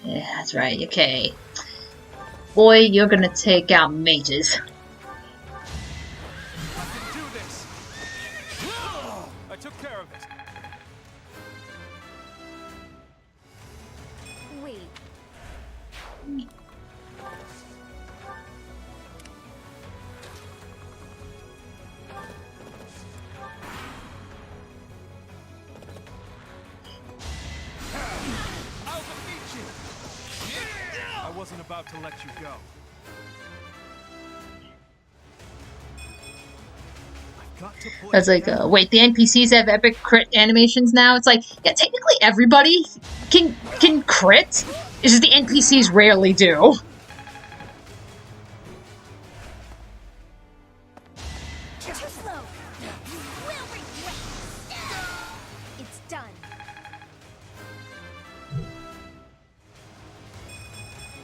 Yeah, that's right, okay. Boy, you're gonna take out mages. I took care of it. Wait. I'll defeat you. I wasn't about to let you go. I was like, wait, the NPCs have epic crit animations now? It's like, yeah, technically everybody can crit. It's just the NPCs rarely do. Too slow. We'll regret. It's done.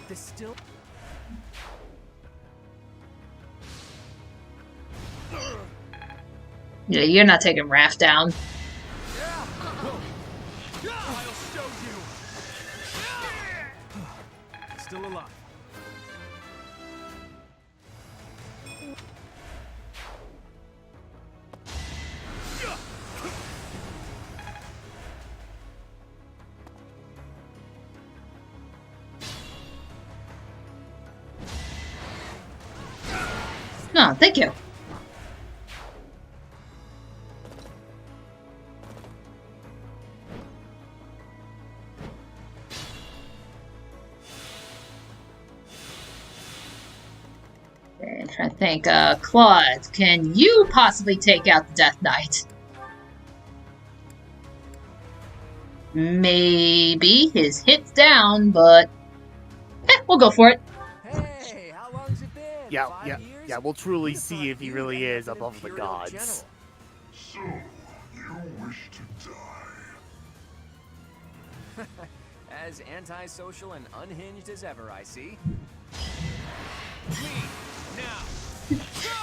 This still. Yeah, you're not taking Raph down. I'll show you. Still alive. No, thank you. I'm trying to think, Claude, can you possibly take out the Death Knight? Maybe his hit's down, but we'll go for it. Hey, how long's it been? Yeah, 5 yeah, years? yeah. We'll truly see if he really is above the gods. So, you wish to die? As antisocial and unhinged as ever, I see.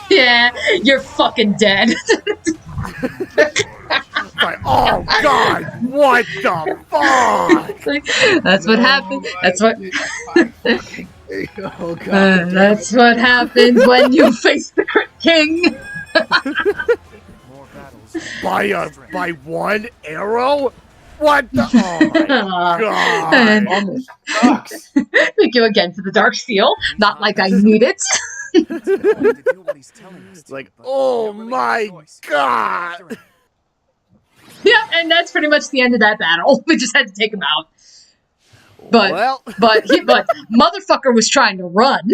Yeah, you're fucking dead. Like, oh god, what the fuck? That's what happened. That's what. Oh god. That's what happens when you face the Crit King. By one arrow? What the? Oh my god! And thank you again for the Dark Steel. Not like I need it. Like, oh my god! Yeah, and that's pretty much the end of that battle. We just had to take him out. But but motherfucker was trying to run.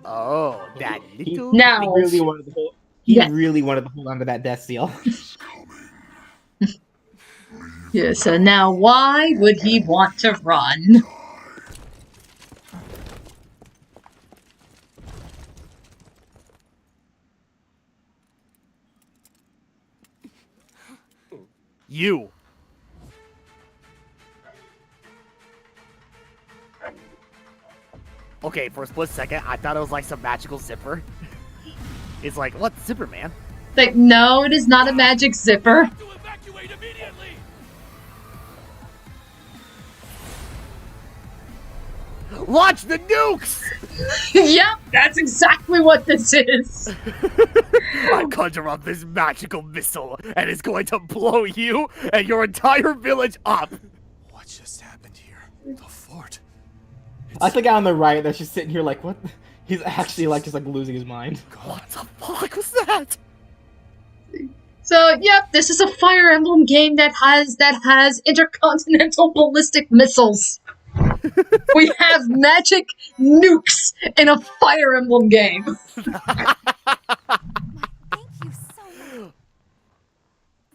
Oh, that little. Now he really wanted to hold. He really wanted to hold on to that death seal. Yeah. So now, why would he want to run? You. Okay, for a split second, I thought it was like some magical zipper. It's like, what zipper, man? Like, no, it is not a magic zipper. Launch the nukes! Yep, that's exactly what this is. I conjure up this magical missile, and it's going to blow you and your entire village up. What just happened here? The fort. I like the guy on the right that's just sitting here like, what? He's actually like just like losing his mind. What the fuck was that? So, yep, this is a Fire Emblem game that has intercontinental ballistic missiles. We have magic nukes in a Fire Emblem game.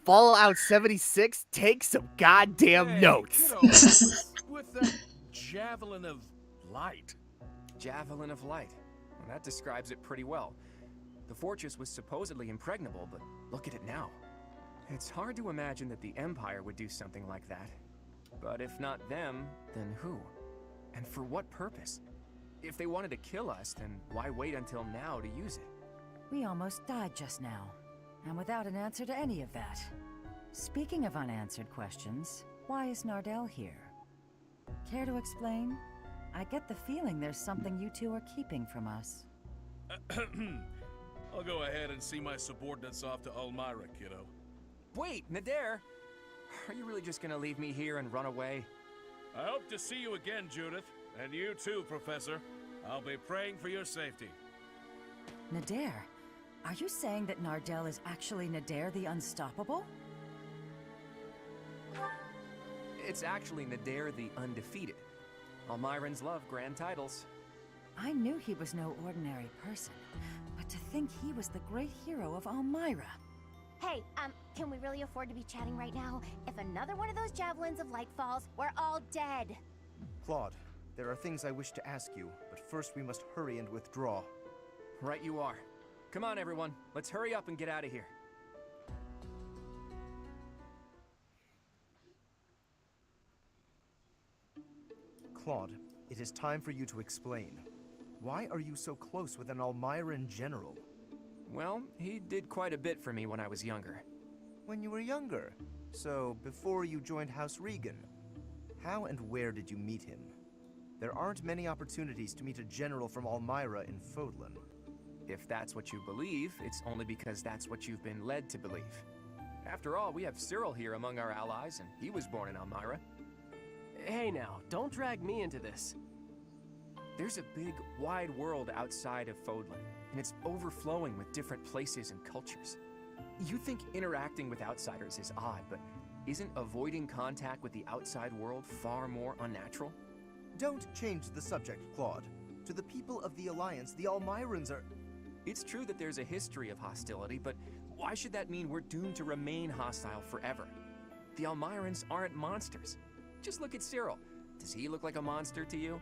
Fallout 76, take some goddamn notes. What's with that javelin of light? Javelin of light. Well, that describes it pretty well. The fortress was supposedly impregnable, but look at it now. It's hard to imagine that the Empire would do something like that. But if not them, then who? And for what purpose? If they wanted to kill us, then why wait until now to use it? We almost died just now, and without an answer to any of that. Speaking of unanswered questions, why is Nardell here? Care to explain? I get the feeling there's something you two are keeping from us. I'll go ahead and see my subordinates off to Elmira, kiddo. Wait, Nadir! Are you really just gonna leave me here and run away? I hope to see you again, Judith. And you too, Professor. I'll be praying for your safety. Nadir? Are you saying that Nardell is actually Nadir the Unstoppable? It's actually Nadir the Undefeated. Almirans love grand titles. I knew he was no ordinary person, but to think he was the great hero of Almira. Hey, can we really afford to be chatting right now? If another one of those javelins of light falls, we're all dead. Claude, there are things I wish to ask you, but first we must hurry and withdraw. Right you are. Come on, everyone. Let's hurry up and get out of here. Claude, it is time for you to explain. Why are you so close with an Almiran general? Well, he did quite a bit for me when I was younger. When you were younger? So, before you joined House Regan? How and where did you meet him? There aren't many opportunities to meet a general from Almira in Fodlan. If that's what you believe, it's only because that's what you've been led to believe. After all, we have Cyril here among our allies, and he was born in Almira. Hey now, don't drag me into this. There's a big, wide world outside of Fodlan, and it's overflowing with different places and cultures. You think interacting with outsiders is odd, but isn't avoiding contact with the outside world far more unnatural? Don't change the subject, Claude. To the people of the Alliance, the Almirans are... It's true that there's a history of hostility, but why should that mean we're doomed to remain hostile forever? The Almirans aren't monsters. Just look at Cyril. Does he look like a monster to you?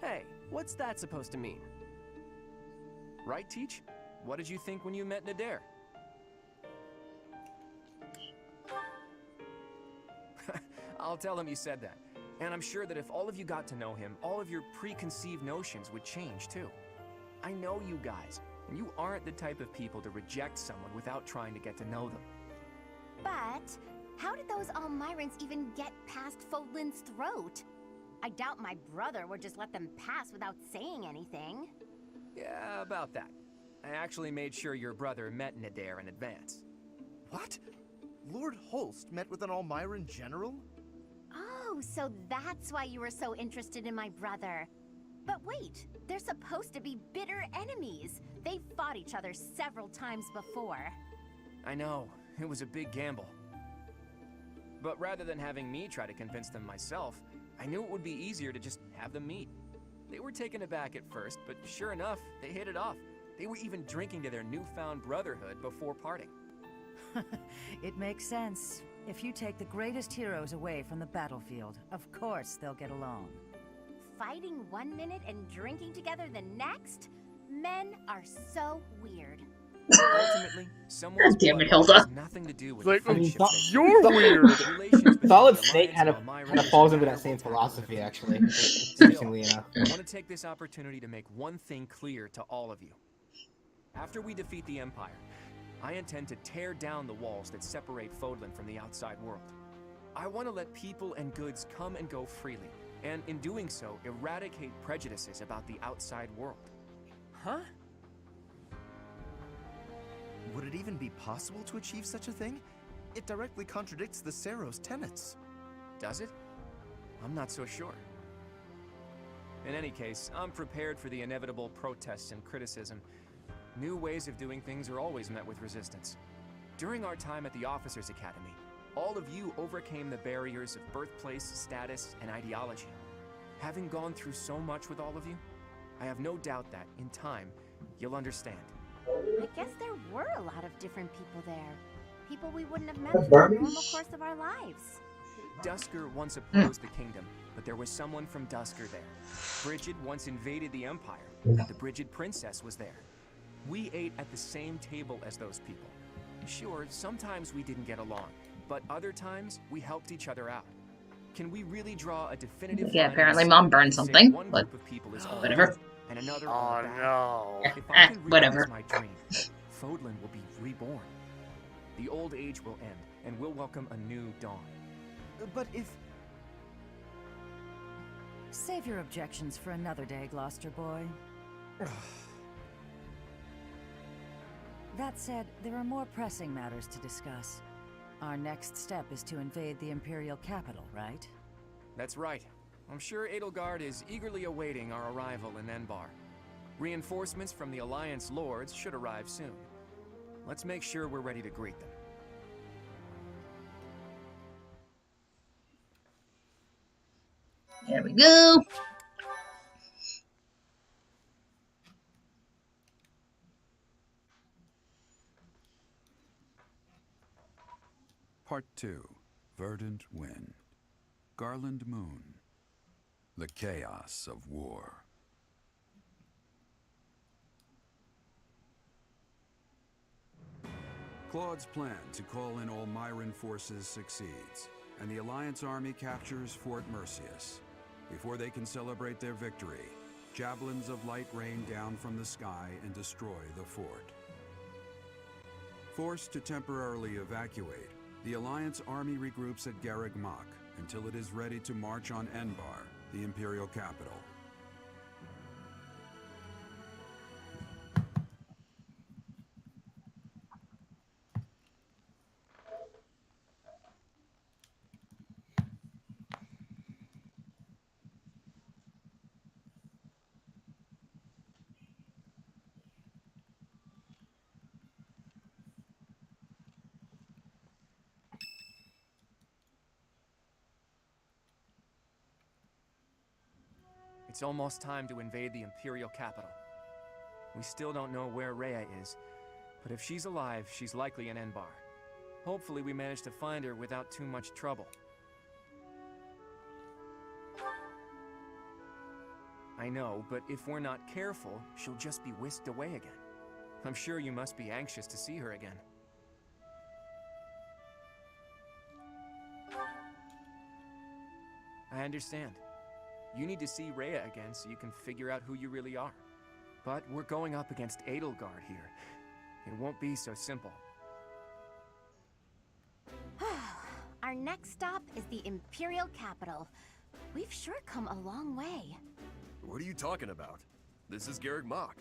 Hey, what's that supposed to mean? Right, Teach? What did you think when you met Nadir? I'll tell him you said that. And I'm sure that if all of you got to know him, all of your preconceived notions would change too. I know you guys, and you aren't the type of people to reject someone without trying to get to know them. But how did those Almirans even get past Fodlan's throat? I doubt my brother would just let them pass without saying anything. Yeah, about that. I actually made sure your brother met Nadir in advance. What? Lord Holst met with an Almiran general? Oh, so that's why you were so interested in my brother. But wait, they're supposed to be bitter enemies. They've fought each other several times before. I know, it was a big gamble. But rather than having me try to convince them myself, I knew it would be easier to just have them meet. They were taken aback at first, but sure enough, they hit it off. They were even drinking to their newfound brotherhood before parting. It makes sense. If you take the greatest heroes away from the battlefield, of course they'll get along. Fighting one minute and drinking together the next? Men are so weird. Ultimately, someone's God damn it, blood Hilda. has nothing to do with Like, the friendship they you're build. weird. Relations between Solid the Snake Alliance kind and of Almira falls into are that same natural philosophy, together. actually. Still, Interestingly enough. I want to take this opportunity to make one thing clear to all of you. After we defeat the Empire, I intend to tear down the walls that separate Fodlan from the outside world. I want to let people and goods come and go freely, and in doing so, eradicate prejudices about the outside world. Huh? Would it even be possible to achieve such a thing? It directly contradicts the Seros' tenets. Does it? I'm not so sure. In any case, I'm prepared for the inevitable protests and criticism. New ways of doing things are always met with resistance. During our time at the Officers' Academy, all of you overcame the barriers of birthplace, status, and ideology. Having gone through so much with all of you, I have no doubt that, in time, you'll understand. I guess there were a lot of different people there. People we wouldn't have met in the normal course of our lives. Dusker once opposed the kingdom, but there was someone from Dusker there. Brigid once invaded the Empire, and the Brigid princess was there. We ate at the same table as those people. Sure, sometimes we didn't get along, but other times we helped each other out. Can we really draw a definitive Yeah, line apparently and mom say burned something, one but group of people is all whatever. good and another all bad? no. If I can Whatever. realize my dream, Fodlan will be reborn. The old age will end, and we'll welcome a new dawn. But if... Save your objections for another day, Gloucester boy. That said, there are more pressing matters to discuss. Our next step is to invade the Imperial capital, right? That's right. I'm sure Edelgard is eagerly awaiting our arrival in Enbar. Reinforcements from the Alliance Lords should arrive soon. Let's make sure we're ready to greet them. There we go. Part 2. Verdant Wind. Garland Moon. The Chaos of War. Claude's plan to call in all Myran forces succeeds, and the Alliance army captures Fort Mercius. Before they can celebrate their victory, javelins of light rain down from the sky and destroy the fort. Forced to temporarily evacuate, the Alliance army regroups at Garreg Mach until it is ready to march on Enbar, the Imperial capital. It's almost time to invade the Imperial capital. We still don't know where Rhea is, but if she's alive, she's likely in Enbar. Hopefully we manage to find her without too much trouble. I know, but if we're not careful, she'll just be whisked away again. I'm sure you must be anxious to see her again. I understand. You need to see Rhea again so you can figure out who you really are. But we're going up against Edelgard here. It won't be so simple. Our next stop is the Imperial capital. We've sure come a long way. What are you talking about? This is Garreg Mach.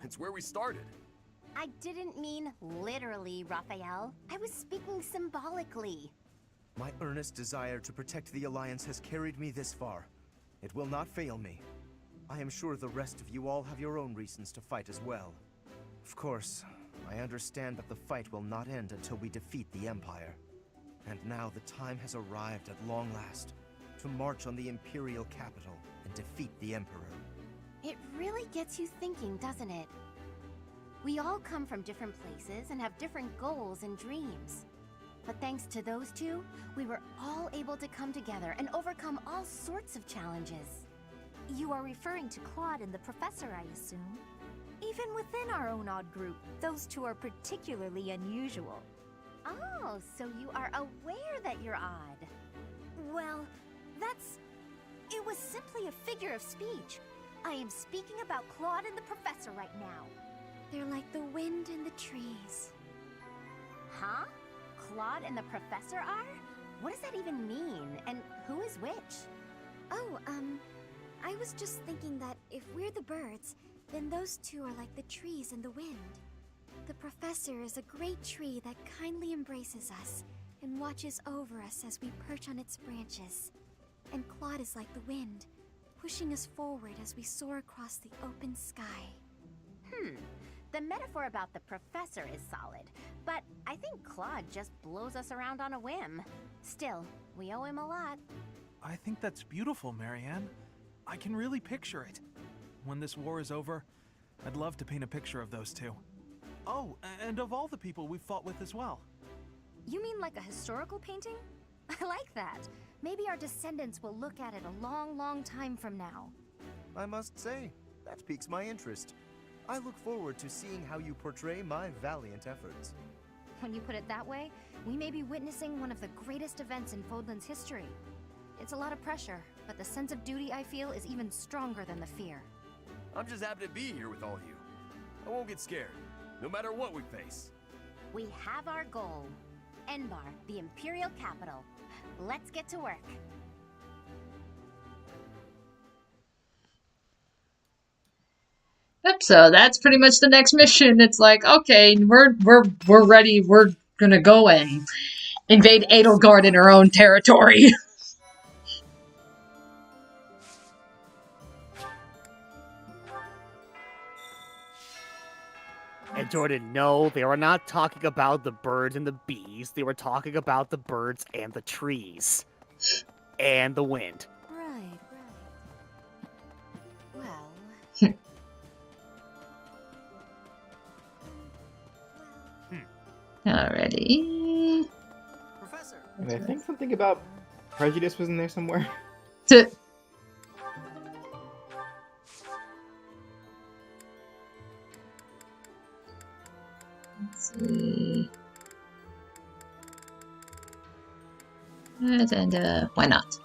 It's where we started. I didn't mean literally, Raphael. I was speaking symbolically. My earnest desire to protect the Alliance has carried me this far. It will not fail me. I am sure the rest of you all have your own reasons to fight as well. Of course, I understand that the fight will not end until we defeat the Empire. And now the time has arrived at long last to march on the Imperial capital and defeat the Emperor. It really gets you thinking, doesn't it? We all come from different places and have different goals and dreams. But thanks to those two, we were all able to come together and overcome all sorts of challenges. You are referring to Claude and the Professor, I assume? Even within our own odd group, those two are particularly unusual. Oh, so you are aware that you're odd. Well, it was simply a figure of speech. I am speaking about Claude and the Professor right now. They're like the wind and the trees. Huh? Claude and the Professor are? What does that even mean? And who is which? Oh, I was just thinking that if we're the birds, then those two are like the trees and the wind. The Professor is a great tree that kindly embraces us and watches over us as we perch on its branches. And Claude is like the wind, pushing us forward as we soar across the open sky. The metaphor about the Professor is solid, but I think Claude just blows us around on a whim. Still, we owe him a lot. I think that's beautiful, Marianne. I can really picture it. When this war is over, I'd love to paint a picture of those two. Oh, and of all the people we've fought with as well. You mean like a historical painting? I like that. Maybe our descendants will look at it a long, long time from now. I must say, that piques my interest. I look forward to seeing how you portray my valiant efforts. When you put it that way, we may be witnessing one of the greatest events in Fodlan's history. It's a lot of pressure, but the sense of duty I feel is even stronger than the fear. I'm just happy to be here with all of you. I won't get scared, no matter what we face. We have our goal. Enbar, the Imperial capital. Let's get to work. Yep, so that's pretty much the next mission. It's like, okay, we're ready. We're gonna go and invade Edelgard in our own territory. And Jordan, no, they were not talking about the birds and the bees. They were talking about the birds and the trees. And the wind. Right. Well... Alrighty. Professor. And I think something about prejudice was in there somewhere. Let's see. And why not?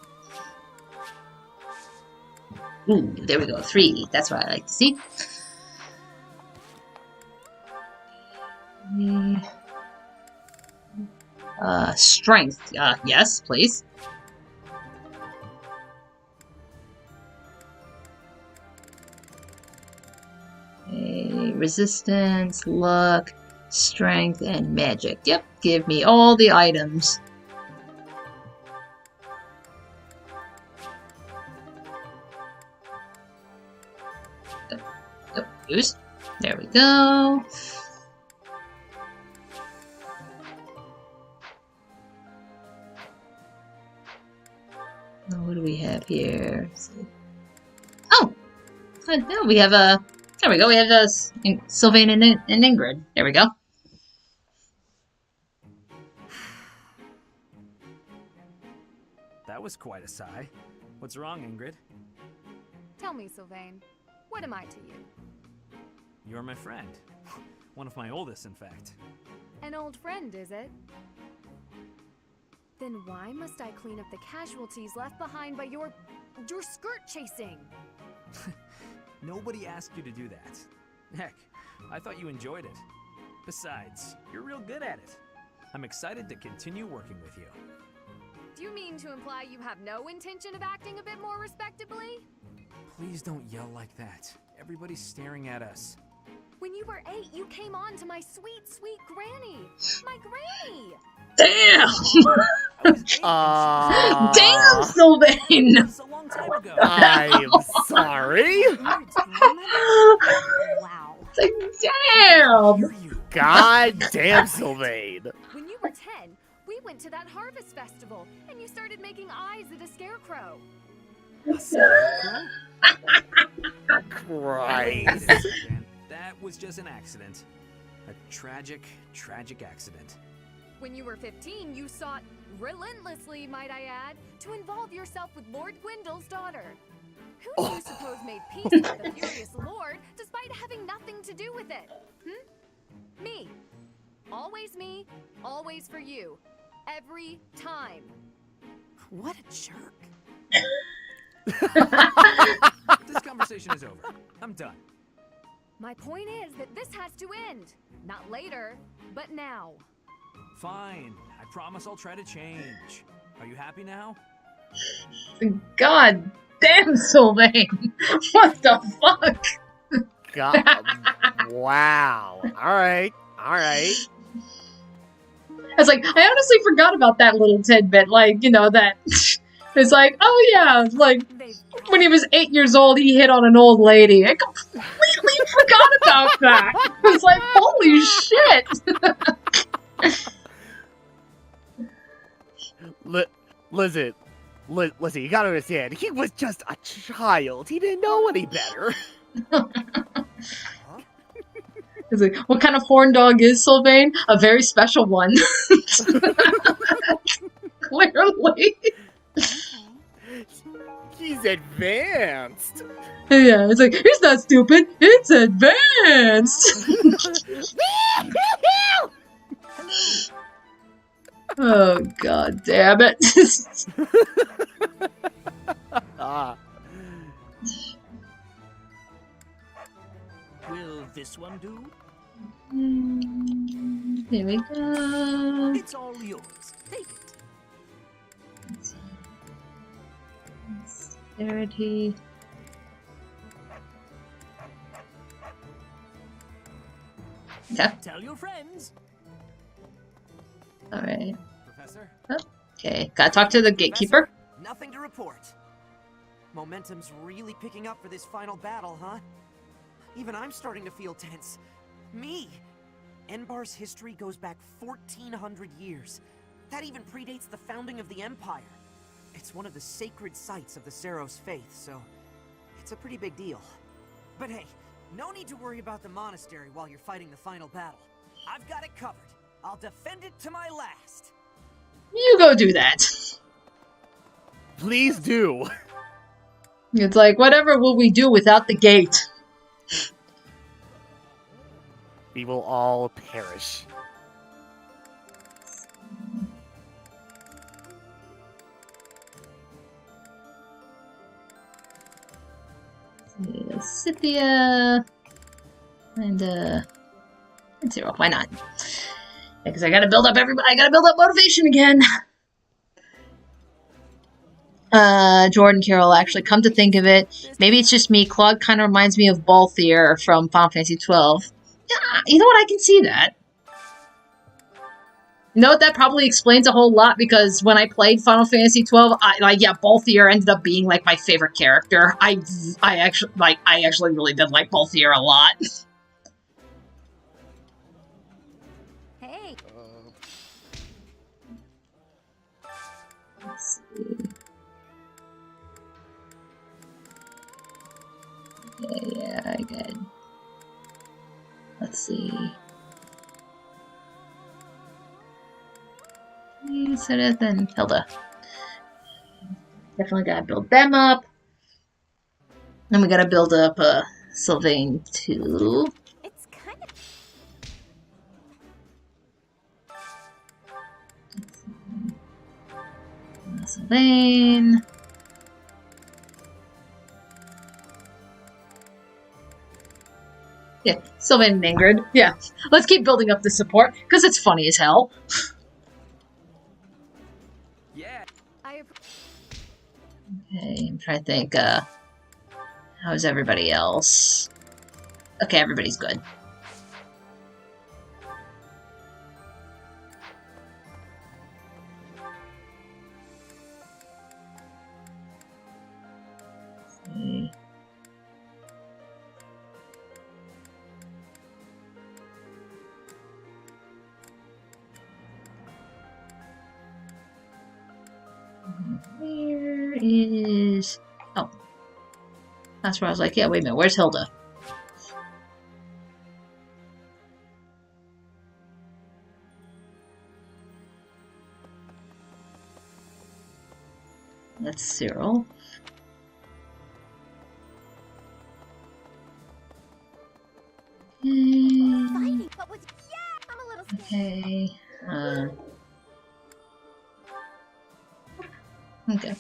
Ooh, there we go. 3. That's what I like to see. Strength. Yes, please. Resistance, luck, strength, and magic. Yep, give me all the items. Use. There we go. What do we have here? Oh! No, we have a... There we go, we have Sylvain and Ingrid. There we go. That was quite a sigh. What's wrong, Ingrid? Tell me, Sylvain, what am I to you? You're my friend. One of my oldest, in fact. An old friend, is it? Then why must I clean up the casualties left behind by your skirt chasing? Nobody asked you to do that. Heck, I thought you enjoyed it. Besides, you're real good at it. I'm excited to continue working with you. Do you mean to imply you have no intention of acting a bit more respectably? Please don't yell like that. Everybody's staring at us. When you were 8, you came on to my sweet, sweet granny. My granny! Damn! Damn, Sylvain! I'm sorry. Wow. Damn! God damn, Sylvain. When you were 10, we went to that harvest festival, and you started making eyes at a scarecrow. A scarecrow? Christ. That was just an accident. A tragic, tragic accident. When you were 15, you sought, relentlessly might I add, to involve yourself with Lord Gwendol's daughter. Who do you suppose made peace with the furious Lord, despite having nothing to do with it? Me. Me, always for you. Every time. What a jerk. This conversation is over. I'm done. My point is that this has to end. Not later, but now. Fine. I promise I'll try to change. Are you happy now? God damn, Sylvain! What the fuck? God. Wow. Alright. Alright. I was like, I honestly forgot about that little tidbit. Like, you know, that... It's like, oh yeah, like, when he was 8 years old, he hit on an old lady. I completely forgot about that. It was like, holy shit! Listen, Listen, you gotta understand, he was just a child. He didn't know any better. It's like, what kind of horn dog is Sylvain? A very special one. Clearly. He's advanced. Yeah, it's like, it's not stupid, it's advanced! Oh, god damn it. Will this one do? Here we go. It's all yours. Take it. Dexterity. Okay. Tell your friends. Alright. Professor? Okay, gotta talk to the gatekeeper. Nothing to report. Momentum's really picking up for this final battle, huh? Even I'm starting to feel tense. Me! Enbar's history goes back 1,400 years. That even predates the founding of the Empire. It's one of the sacred sites of the Seros faith, so it's a pretty big deal. But hey, no need to worry about the monastery while you're fighting the final battle. I've got it covered. I'll defend it to my last. You go do that. Please do. It's like, whatever will we do without the gate? We will all perish. Scythia and Zero. Why not? Because I gotta build up everybody. I gotta build up motivation again. Jordan Carroll, actually, come to think of it, maybe it's just me. Claude kind of reminds me of Balthier from Final Fantasy 12. Yeah, you know what? I can see that. You know what? That probably explains a whole lot, because when I played Final Fantasy 12, Balthier ended up being like my favorite character. I actually really did like Balthier a lot. Hey. Let's see. Yeah, good. Let's see. Sedith and Hilda. Definitely gotta build them up. Then we gotta build up Sylvain too. It's kind of... Sylvain. Yeah, Sylvain and Ingrid. Yeah, let's keep building up the support, because it's funny as hell. Yeah. Okay, I'm trying to think, how's everybody else? Okay, everybody's good. Okay. Where is... Oh. That's where I was like, yeah, wait a minute, where's Hilda? That's Cyril. Fighting, but with... Yeah, I'm a little scared. Okay, okay.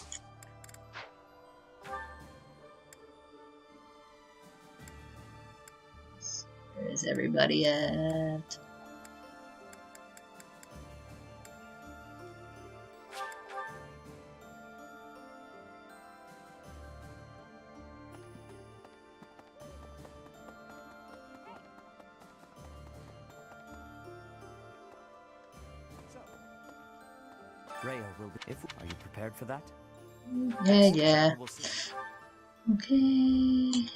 Where is everybody at? Rhea will be. Are you prepared for that? Yeah. Okay.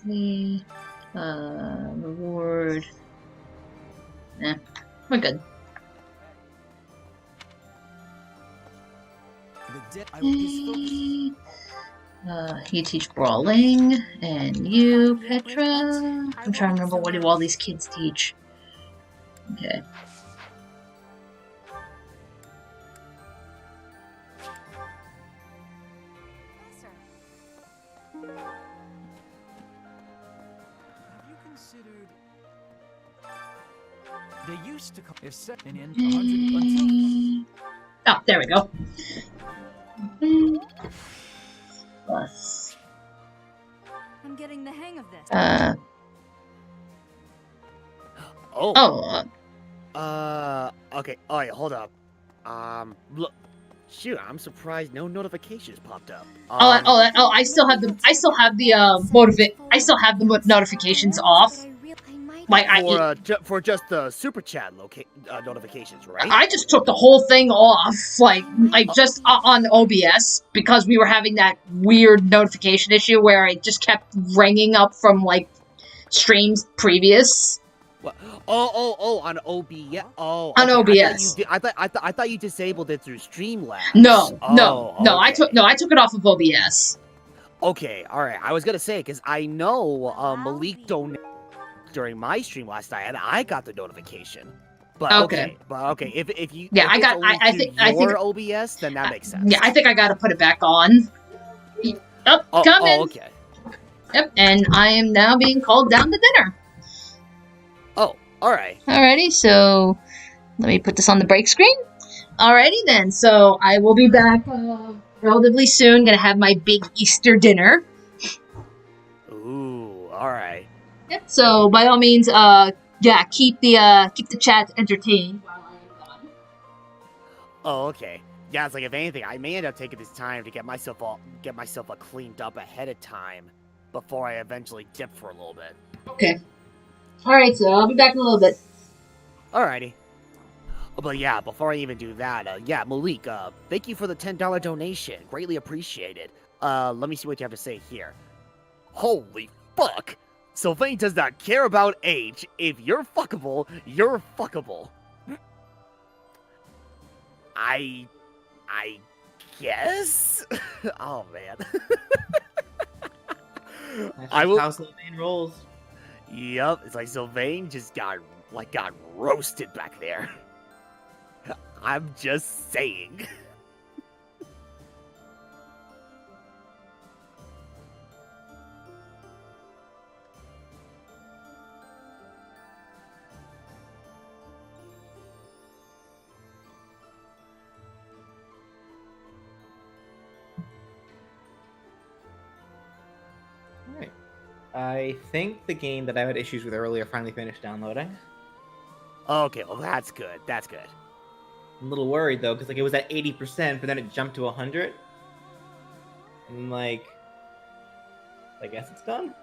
see. Reward. Nah, we're good. You teach brawling, and you, Petra. I'm trying to remember what do all these kids teach. Okay. They used to call it 100. Oh, there we go. Plus. I'm getting the hang of this. Okay. Oh, wait, hold up. Look. Shoot, I'm surprised no notifications popped up. I still have the notifications off. For just the super chat notifications, right? I just took the whole thing off, just on OBS, because we were having that weird notification issue where it just kept ringing up from streams previous. What? On OBS. Oh, on OBS. I thought you disabled it through Streamlabs. No. Okay. I took it off of OBS. Okay, all right. I was gonna say because I know Malik donated during my stream last night, and I got the notification. But okay. If you I think OBS, then that makes sense. Yeah, I think I gotta put it back on. Coming. Oh, okay. Yep, and I am now being called down to dinner. Oh, alright. Alrighty, so let me put this on the break screen. Alrighty then, so I will be back relatively soon. Gonna have my big Easter dinner. Ooh, alright. Yep, so by all means, keep the chat entertained while I am gone. Oh, okay. Yeah, it's if anything, I may end up taking this time to get myself cleaned up ahead of time before I eventually dip for a little bit. Okay. Alright, so I'll be back in a little bit. Alrighty. But yeah, before I even do that, Malik, thank you for the $10 donation. Greatly appreciated. Let me see what you have to say here. Holy fuck! Sylvain does not care about age. If you're fuckable, you're fuckable. I guess? Oh, man. I will. How Sylvain rolls. Yep, it's Sylvain just got roasted back there. I'm just saying. I think the game that I had issues with earlier finally finished downloading. Okay, well that's good. That's good. I'm a little worried though, because it was at 80%, but then it jumped to 100. And I guess it's done.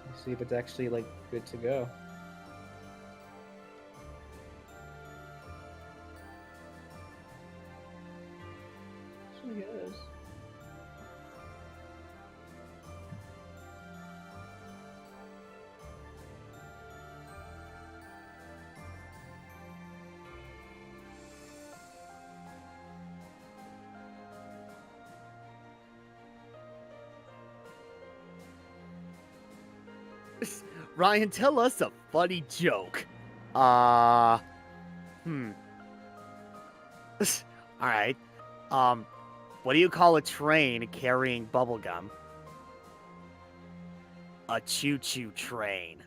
Let's see if it's actually good to go. Ryan, tell us a funny joke. Alright. What do you call a train carrying bubblegum? A choo-choo train.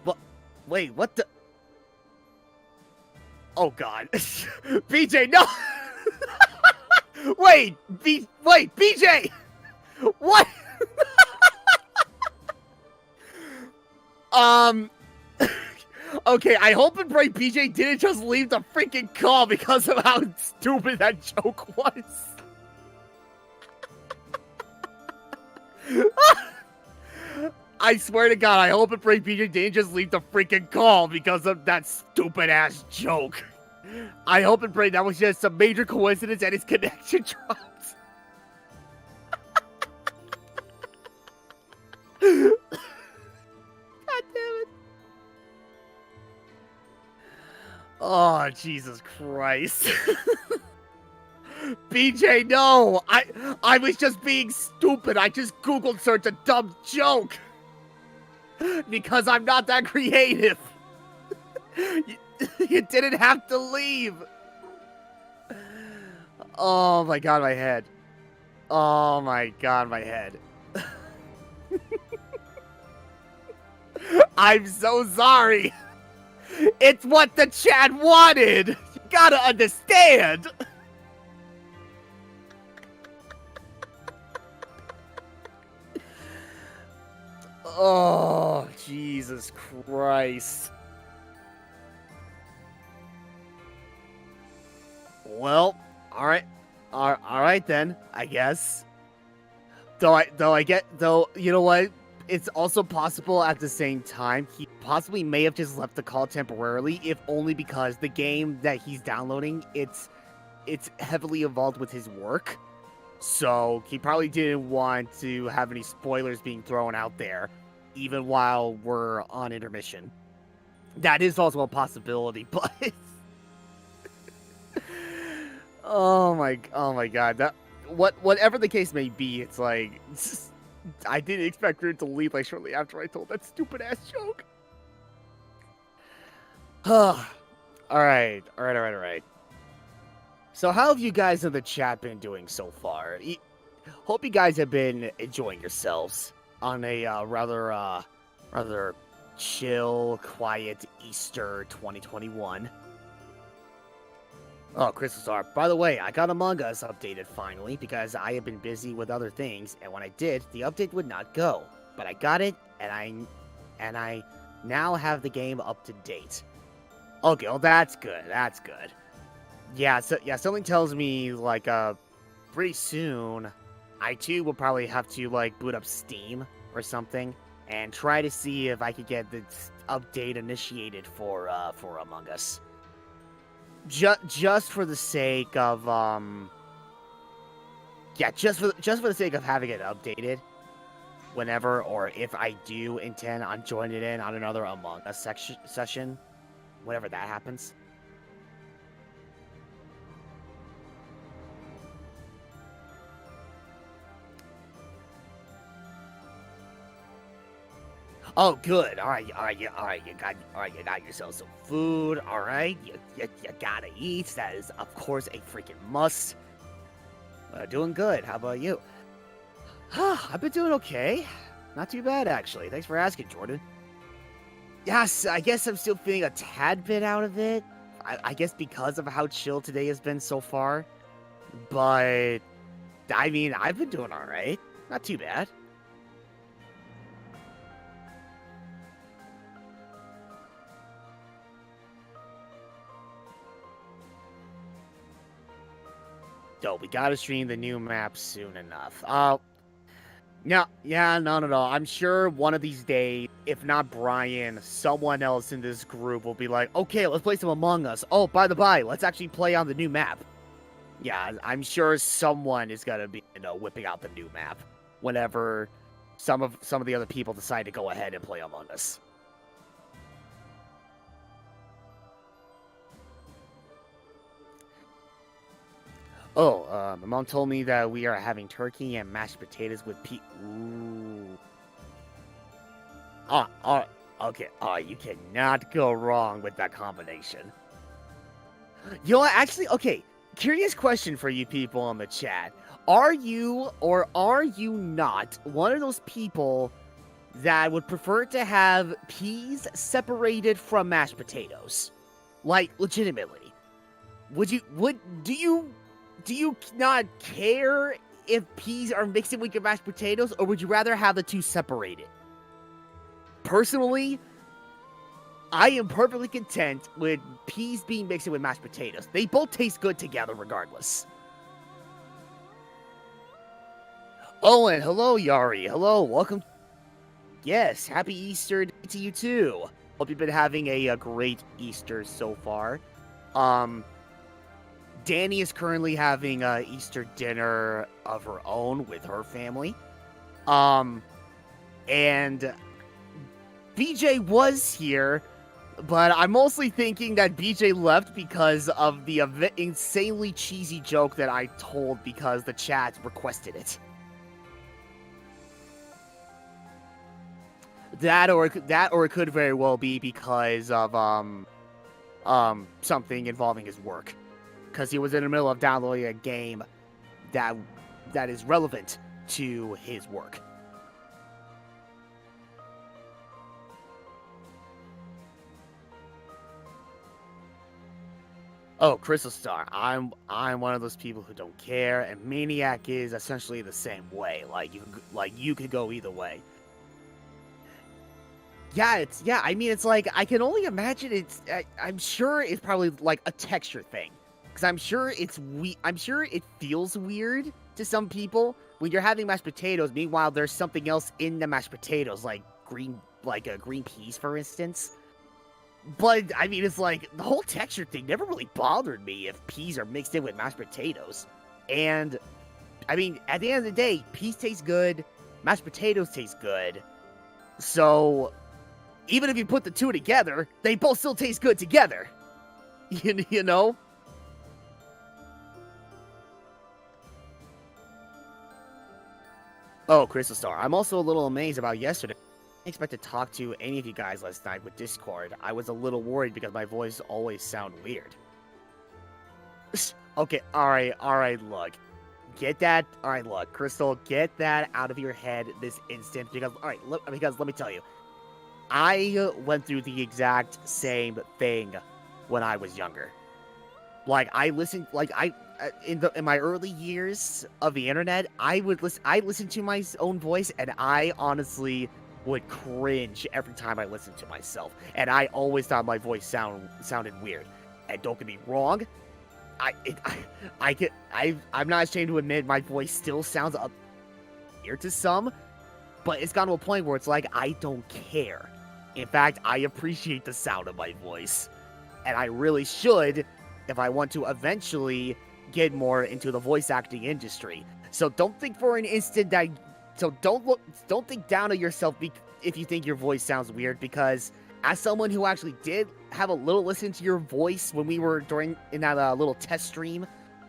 What? Wait, what the? Oh god. BJ, no! Wait, BJ! What? Okay, I hope and pray BJ didn't just leave the freaking call because of how stupid that joke was. I swear to God, I hope and pray BJ didn't just leave the freaking call because of that stupid ass joke. I hope and pray that was just a major coincidence and his connection dropped. God damn it. Oh, Jesus Christ. BJ, no! I was just being stupid. I just Googled searched a dumb joke. Because I'm not that creative. You didn't have to leave. Oh my God, my head. Oh my God, my head. I'm so sorry. It's what the chat wanted. You gotta understand. Oh, Jesus Christ. Well, all right then, I guess. Though you know what? It's also possible at the same time he possibly may have just left the call temporarily, if only because the game that he's downloading, it's heavily involved with his work. So he probably didn't want to have any spoilers being thrown out there, even while we're on intermission. That is also a possibility, but oh my God, that whatever the case may be, it's like I didn't expect her to leave like shortly after I told that stupid ass joke. All right. So how have you guys in the chat been doing so far? Hope you guys have been enjoying yourselves on a rather chill, quiet Easter 2021. Oh, Crystal Star. By the way, I got Among Us updated finally because I have been busy with other things, and when I did, the update would not go. But I got it, and I now have the game up to date. Okay, well that's good. That's good. Yeah, something tells me, like, pretty soon, I too will probably have to, like, boot up Steam or something, and try to see if I could get this update initiated for Among Us. Just for the sake of, just for the sake of having it updated, whenever, or if I do intend on joining in on another Among Us session, whenever that happens. Oh, good. All right. You got yourself some food. All right. You gotta eat. That is, of course, a freaking must. Doing good. How about you? I've been doing okay. Not too bad, actually. Thanks for asking, Jordan. Yes, I guess I'm still feeling a tad bit out of it. I guess because of how chill today has been so far. But, I mean, I've been doing all right. Not too bad. So we gotta stream the new map soon enough. No. I'm sure one of these days, if not Brian, someone else in this group will be like, okay, let's play some Among Us. Oh, by the by, let's actually play on the new map. Yeah, I'm sure someone is gonna be, whipping out the new map whenever some of the other people decide to go ahead and play Among Us. Oh, my mom told me that we are having turkey and mashed potatoes with Ooh. Okay. You cannot go wrong with that combination. You know what? Actually, okay. Curious question for you people in the chat. Are you or are you not one of those people that would prefer to have peas separated from mashed potatoes? Like, legitimately. Do you not care if peas are mixed in with your mashed potatoes, or would you rather have the two separated? Personally, I am perfectly content with peas being mixed in with mashed potatoes. They both taste good together regardless. Oh, and hello, Yari. Hello, welcome. Yes, happy Easter to you too. Hope you've been having a great Easter so far. Dani is currently having Easter dinner of her own with her family. And BJ was here, but I'm mostly thinking that BJ left because of the insanely cheesy joke that I told because the chat requested it. That or it could very well be because of something involving his work, because he was in the middle of downloading a game that is relevant to his work. Oh, Crystal Star, I'm one of those people who don't care, and Maniac is essentially the same way. You could go either way. Yeah, I mean, it's like, I can only imagine I'm sure it's probably like a texture thing. Because I'm sure it feels weird to some people when you're having mashed potatoes, meanwhile there's something else in the mashed potatoes, like green peas, for instance. But, I mean, it's like, the whole texture thing never really bothered me if peas are mixed in with mashed potatoes. And, I mean, at the end of the day, peas taste good, mashed potatoes taste good. So, even if you put the two together, they both still taste good together. You know? Oh, Crystal Star, I'm also a little amazed about yesterday. I didn't expect to talk to any of you guys last night with Discord. I was a little worried because my voice always sounded weird. Okay, alright, look. Get that, alright, look, Crystal, get that out of your head this instant, because, because let me tell you, I went through the exact same thing when I was younger. Like, in my early years of the internet, I listened to my own voice, and I honestly would cringe every time I listened to myself. And I always thought my voice sounded weird. And don't get me wrong, I'm not ashamed to admit my voice still sounds weird to some, but it's gotten to a point where it's like, I don't care. In fact, I appreciate the sound of my voice. And I really should if I want to eventually get more into the voice acting industry. So don't think for an instant that... So don't think down on yourself if you think your voice sounds weird, because as someone who actually did have a little listen to your voice when we were in that little test stream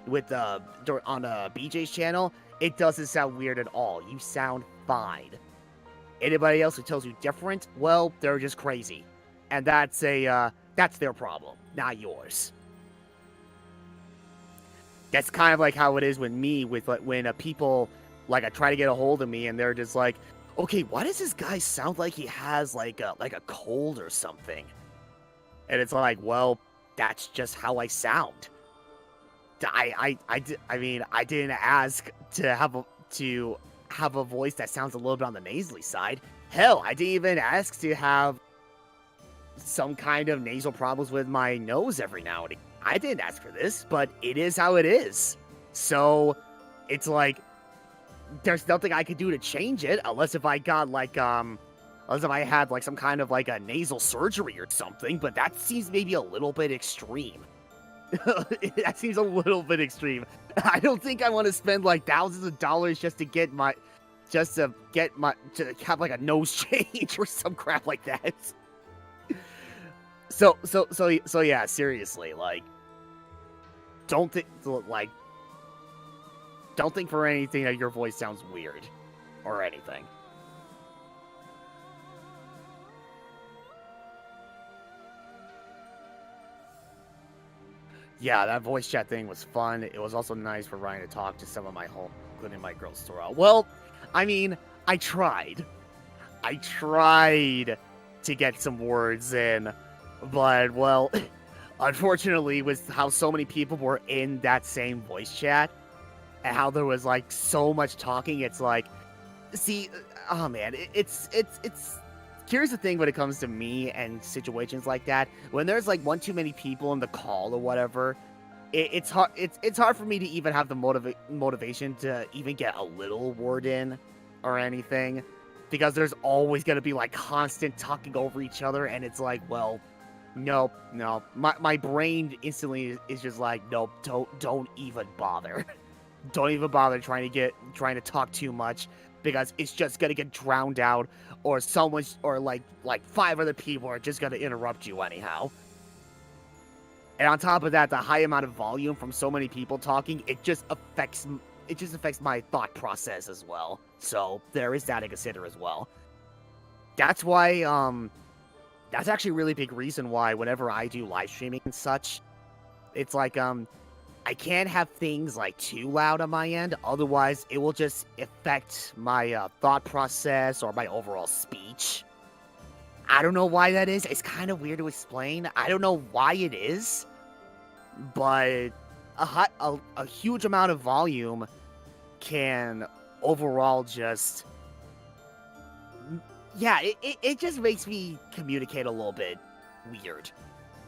with on BJ's channel, it doesn't sound weird at all. You sound fine. Anybody else who tells you different, well, they're just crazy. And that's their problem, not yours. That's kind of like how it is with me, when people, like, I try to get a hold of me, and they're just like, okay, why does this guy sound like he has, like a cold or something? And it's like, well, that's just how I sound. I mean, I didn't ask to have a voice that sounds a little bit on the nasally side. Hell, I didn't even ask to have some kind of nasal problems with my nose every now and again. I didn't ask for this, but it is how it is. So, it's like, there's nothing I could do to change it, unless if I got, like, unless if I had, like, some kind of, like, a nasal surgery or something, but that seems maybe a little bit extreme. That seems a little bit extreme. I don't think I want to spend, like, thousands of dollars just to have, like, a nose change or some crap like that. So yeah, seriously, like, don't think for anything that your voice sounds weird or anything. Yeah, that voice chat thing was fun. It was also nice for Ryan to talk to some of my home, including my girl Sora. Well, I mean, I tried to get some words in, but, well, unfortunately, with how so many people were in that same voice chat, and how there was, like, so much talking, it's like, see, oh man, it's here's the thing when it comes to me and situations like that. When there's, like, one too many people in the call or whatever, it's hard. It's hard for me to even have the motivation to even get a little word in, or anything, because there's always gonna be like constant talking over each other, and it's like, well, nope, no. My brain instantly is just like, nope, don't even bother. Don't even bother trying to talk too much, because it's just gonna get drowned out, or like 5 other people are just gonna interrupt you anyhow. And on top of that, the high amount of volume from so many people talking, it just affects my thought process as well. So there is that to consider as well. That's why that's actually a really big reason why whenever I do live streaming and such, it's like I can't have things like too loud on my end, otherwise it will just affect my thought process or my overall speech. I don't know why that is. It's kind of weird to explain. I don't know why it is, but a huge amount of volume can overall just... Yeah, it just makes me communicate a little bit weird,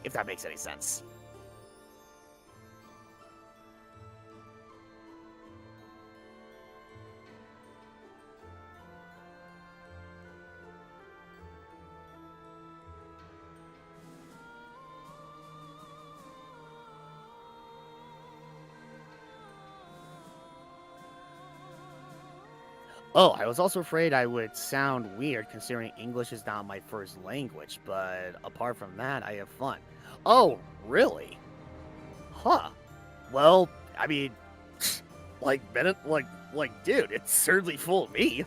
if that makes any sense. Oh, I was also afraid I would sound weird considering English is not my first language, but apart from that, I have fun. Oh, really? Huh. Well, I mean, like, Bennett, dude, it's certainly full of me.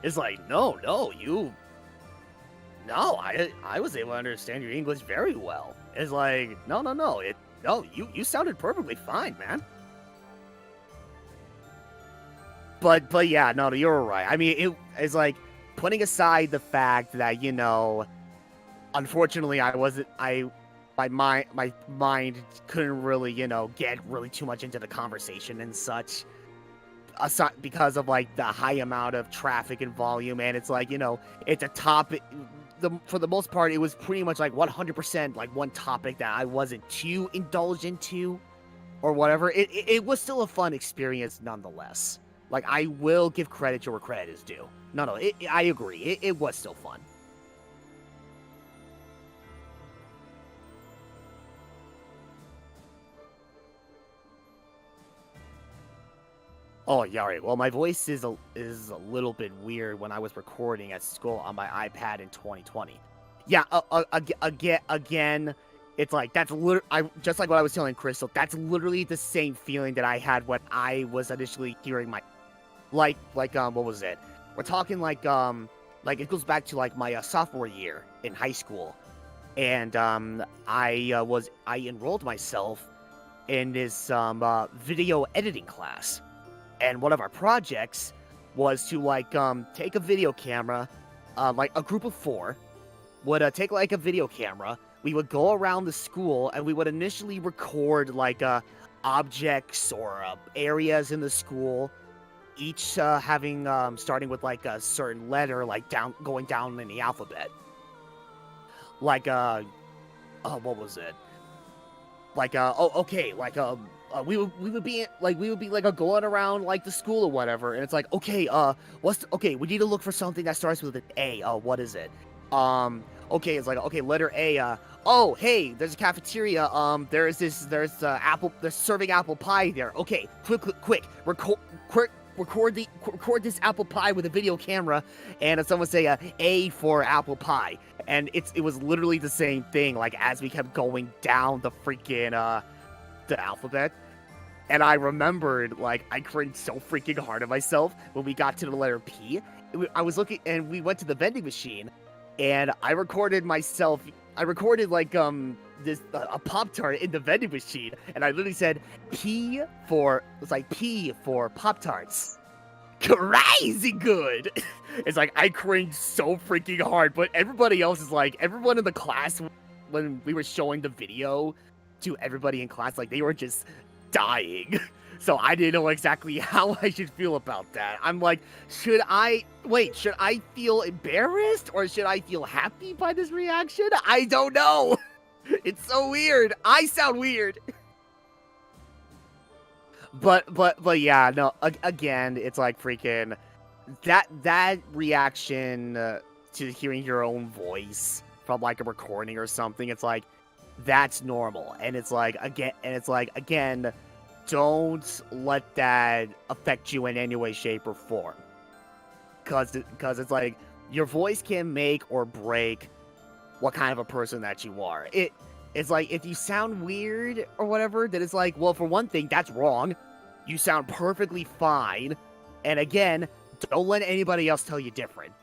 It's like, no, you... No, I was able to understand your English very well. It's like, no, you sounded perfectly fine, man. But yeah, no, you're right. I mean, it's like, putting aside the fact that, you know, unfortunately my mind couldn't really, you know, get really too much into the conversation and such, aside, because of like the high amount of traffic and volume, and it's like, you know, it's a topic, for the most part, it was pretty much like 100% like one topic that I wasn't too indulged into, or whatever. It was still a fun experience nonetheless. Like, I will give credit to where credit is due. No, I agree. It was still fun. Oh, yeah, right. Well, my voice is a little bit weird when I was recording at school on my iPad in 2020. Yeah, again, it's like, that's just like what I was telling Crystal, that's literally the same feeling that I had when I was initially hearing my... Like, what was it? We're talking like it goes back to like my sophomore year in high school, and I enrolled myself in this video editing class, and one of our projects was to like take a video camera, like a group of 4 would take like a video camera. We would go around the school and we would initially record like objects or areas in the school, each having starting with like a certain letter, like going down in the alphabet. Like what was it? Like we would be like going around like the school or whatever, and it's like, okay, we need to look for something that starts with an A. What is it? Okay, it's like, okay, letter A. Oh, hey, there's a cafeteria. There's serving apple pie there. Okay, quick, record this apple pie with a video camera, and someone say A for apple pie, and it was literally the same thing. Like, as we kept going down the freaking the alphabet, and I remembered, like, I cringed so freaking hard at myself when we got to the letter P. I was looking, and we went to the vending machine, and I recorded myself. I recorded like a Pop-Tart in the vending machine, and I literally said P for Pop-Tarts. Crazy good. It's like, I cringed so freaking hard, but everybody else is like, everyone in the class, when we were showing the video to everybody in class, like, they were just dying. So I didn't know exactly how I should feel about that. I'm like, should I feel embarrassed or should I feel happy by this reaction? I don't know. It's so weird. I sound weird. But yeah, no. Again, it's like freaking that reaction to hearing your own voice from like a recording or something. It's like that's normal, and it's like again, don't let that affect you in any way, shape, or form. Cause it's like your voice can make or break what kind of a person that you are. It's like if you sound weird or whatever, then it's like, well, for one thing, that's wrong. You sound perfectly fine. And again, don't let anybody else tell you different.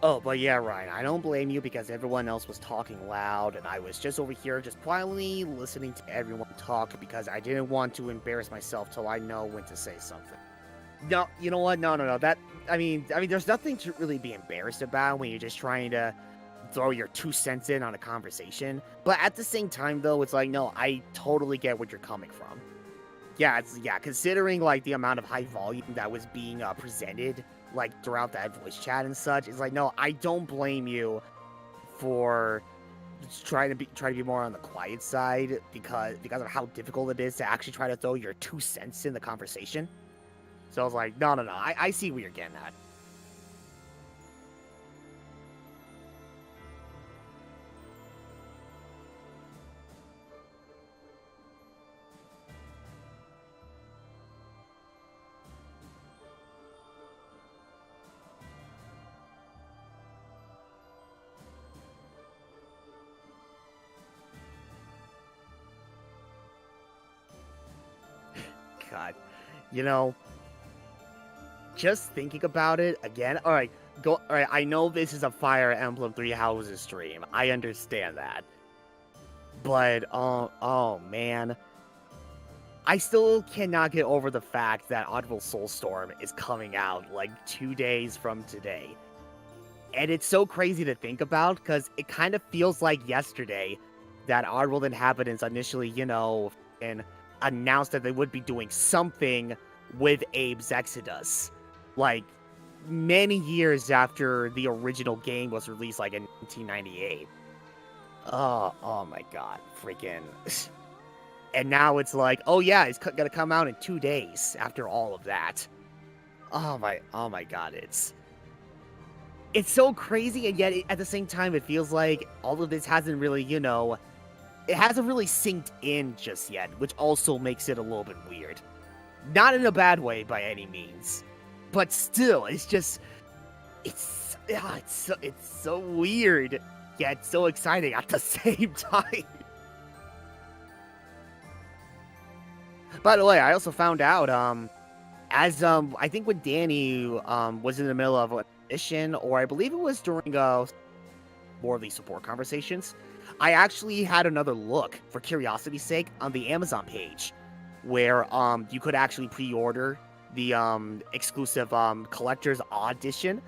Oh, but yeah, Ryan, I don't blame you because everyone else was talking loud, and I was just over here just quietly listening to everyone talk because I didn't want to embarrass myself till I know when to say something. No, you know what? No. I mean, there's nothing to really be embarrassed about when you're just trying to throw your 2 cents in on a conversation. But at the same time, though, it's like, no, I totally get where you're coming from. Yeah, considering like the amount of high volume that was being presented like throughout that voice chat and such, it's like, no, I don't blame you for trying to be more on the quiet side because of how difficult it is to actually try to throw your 2 cents in the conversation. So I was like, no, I see what you're getting at. God, you know, just thinking about it again. All right, I know this is a Fire Emblem Three Houses stream. I understand that, but oh man, I still cannot get over the fact that Audible Soulstorm is coming out like 2 days from today, and it's so crazy to think about because it kind of feels like yesterday that Oddworld Inhabitants initially, and announced that they would be doing something with Abe's Exodus, like many years after the original game was released, like in 1998. Oh my god, freaking! And now it's like, oh yeah, it's gonna come out in 2 days after all of that. Oh my god, it's so crazy, and yet at the same time, it feels like all of this hasn't really, it hasn't really synced in just yet, which also makes it a little bit weird. Not in a bad way by any means, but still, it's just, it's so weird, yet so exciting at the same time. By the way, I also found out, I think when Dani was in the middle of an mission, or I believe it was during more of these support conversations, I actually had another look, for curiosity's sake, on the Amazon page, where you could actually pre-order the exclusive collector's edition,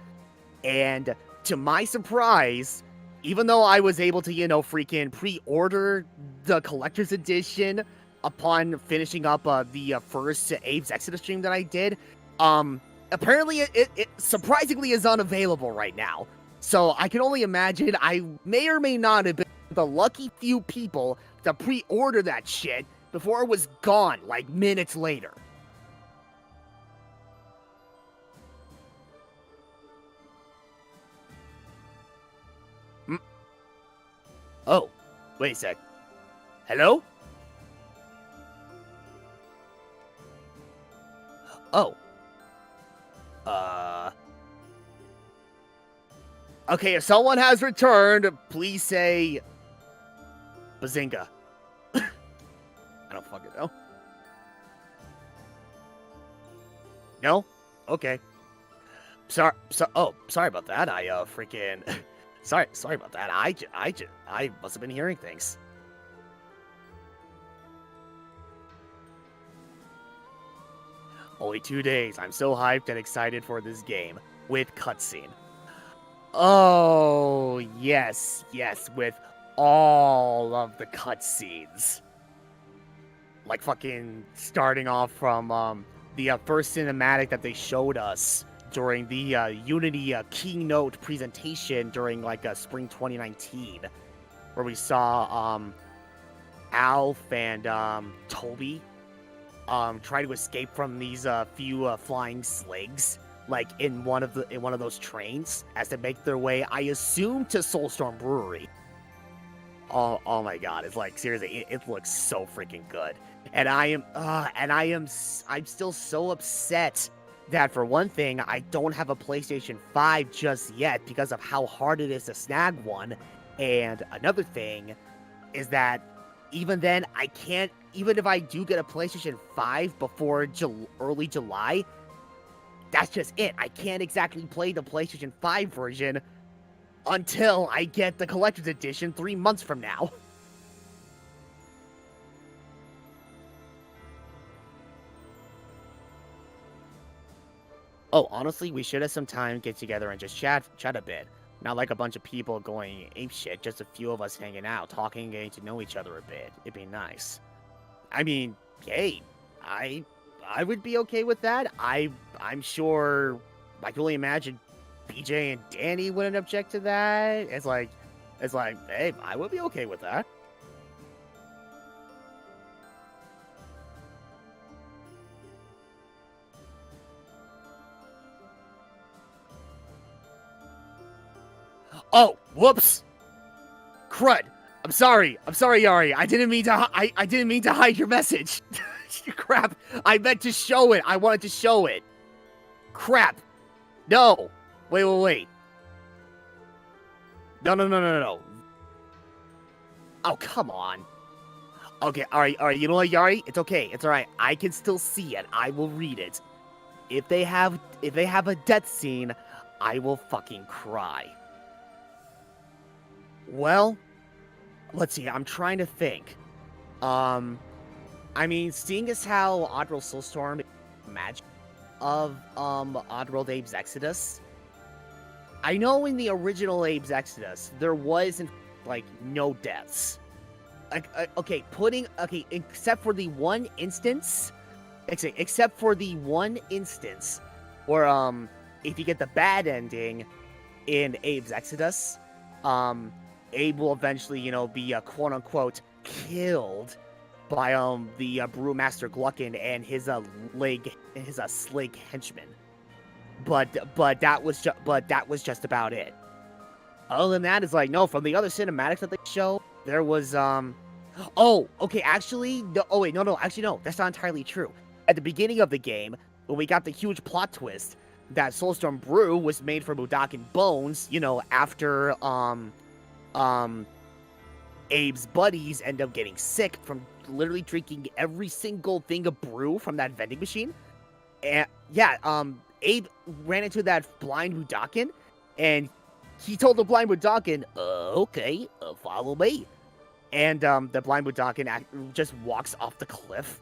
and to my surprise, even though I was able to, freaking pre-order the collector's edition upon finishing up the first Abe's Exodus stream that I did, apparently it surprisingly is unavailable right now. So I can only imagine I may or may not have been the lucky few people to pre-order that shit before it was gone, like, minutes later. Oh, wait a sec. Hello? Oh. Okay, if someone has returned, please say Bazinga. I don't fucking know. No? Okay. Sorry about that. I Sorry about that. I must have been hearing things. Only 2 days. I'm so hyped and excited for this game. With cutscene. Oh, yes, with all of the cutscenes. Like fucking starting off from the first cinematic that they showed us during the Unity keynote presentation during like spring 2019, where we saw Alf and Toby try to escape from these few flying sligs, like in one of those trains, as they make their way, I assume, to Soulstorm Brewery. Oh my god! It's like, seriously, it looks so freaking good, and I'm still so upset that, for one thing, I don't have a PlayStation 5 just yet because of how hard it is to snag one, and another thing is that even then, I can't, even if I do get a PlayStation 5 before early July, that's just it. I can't exactly play the PlayStation 5 version until I get the collector's edition 3 months from now. Oh, honestly, we should have some time, get together, and just chat a bit. Not like a bunch of people going apeshit, just a few of us hanging out, talking, getting to know each other a bit. It'd be nice. I mean, hey, I would be okay with that. I'm sure, I can only imagine BJ and Dani wouldn't object to that. It's like, hey, I would be okay with that. Oh, whoops! Crud! I'm sorry, Yari. I didn't mean to hide your message. Crap! I meant to show it. I wanted to show it. Crap! No. Wait. No. Oh, come on. Okay, all right. You know what, Yari? It's okay. It's all right. I can still see it. I will read it. If they have a death scene, I will fucking cry. Well, let's see. I'm trying to think. I mean, seeing as how Oddworld Soulstorm is magic of Oddworld Abe's Exodus, I know in the original Abe's Exodus there wasn't like no deaths. Okay, except for the one instance where if you get the bad ending in Abe's Exodus, Abe will eventually, be quote unquote killed by the Brewmaster Gluckin and his slig henchman. But that was just about it. Other than that, it's like, no, from the other cinematics that they show, there was actually no, that's not entirely true. At the beginning of the game, when we got the huge plot twist that Soulstorm Brew was made for Budokan Bones, after Abe's buddies end up getting sick from literally drinking every single thing of brew from that vending machine. And Abe ran into that blind Budokan, and he told the blind Budokan, okay, follow me. And the blind Budokan just walks off the cliff.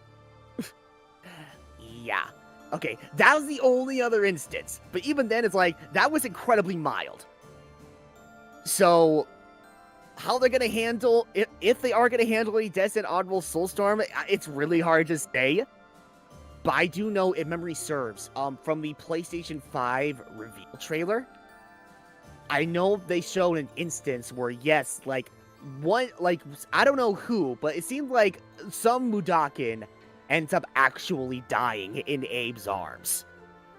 Yeah. Okay, that was the only other instance. But even then, it's like, that was incredibly mild. So, how they're gonna handle, if they are gonna handle any deaths in Oddworld Soulstorm, it's really hard to say. But I do know, if memory serves, from the PlayStation 5 reveal trailer, I know they showed an instance where, yes, I don't know who, but it seemed like some Budokan ends up actually dying in Abe's arms.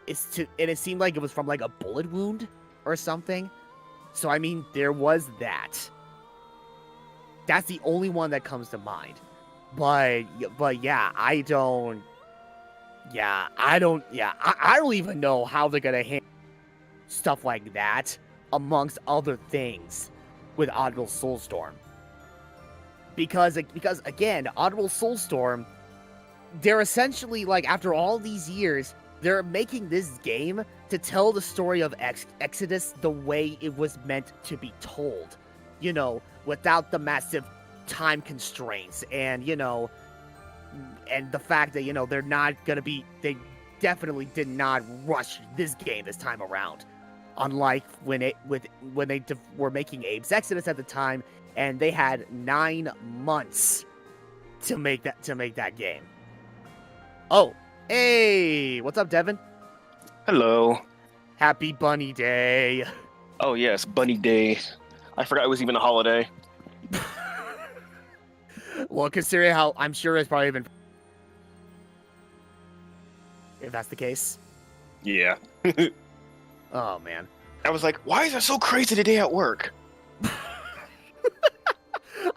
And it seemed like it was from, like, a bullet wound or something. So, I mean, there was that. That's the only one that comes to mind. But yeah, I don't even know how they're gonna handle stuff like that, amongst other things, with Oddworld Soulstorm. Because again, Oddworld Soulstorm, they're essentially, like, after all these years, they're making this game to tell the story of Exodus the way it was meant to be told. You know, without the massive time constraints and, you know, and the fact that, you know, they're not gonna be, they definitely did not rush this game this time around. Unlike when they were making Abe's Exodus at the time, and they had 9 months to make that game. Oh, hey, what's up, Devin? Hello. Happy Bunny Day. Oh yes, Bunny Day. I forgot it was even a holiday. Well, considering how I'm sure it's probably been, if that's the case. Yeah. Oh man. I was like, why is it so crazy today at work?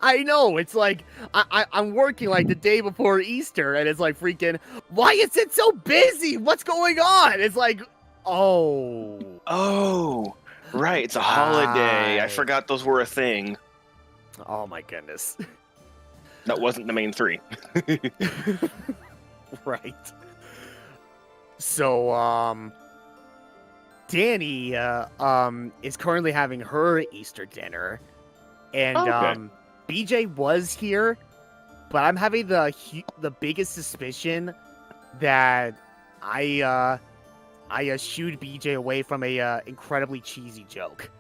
I know, it's like, I'm working like the day before Easter, and it's like freaking, why is it so busy? What's going on? It's like, oh. Oh, right, it's a holiday. I forgot those were a thing. Oh my goodness. That wasn't the main 3. Right. So, Dani, is currently having her Easter dinner, and, BJ was here, but I'm having the biggest suspicion that I shooed BJ away from a incredibly cheesy joke.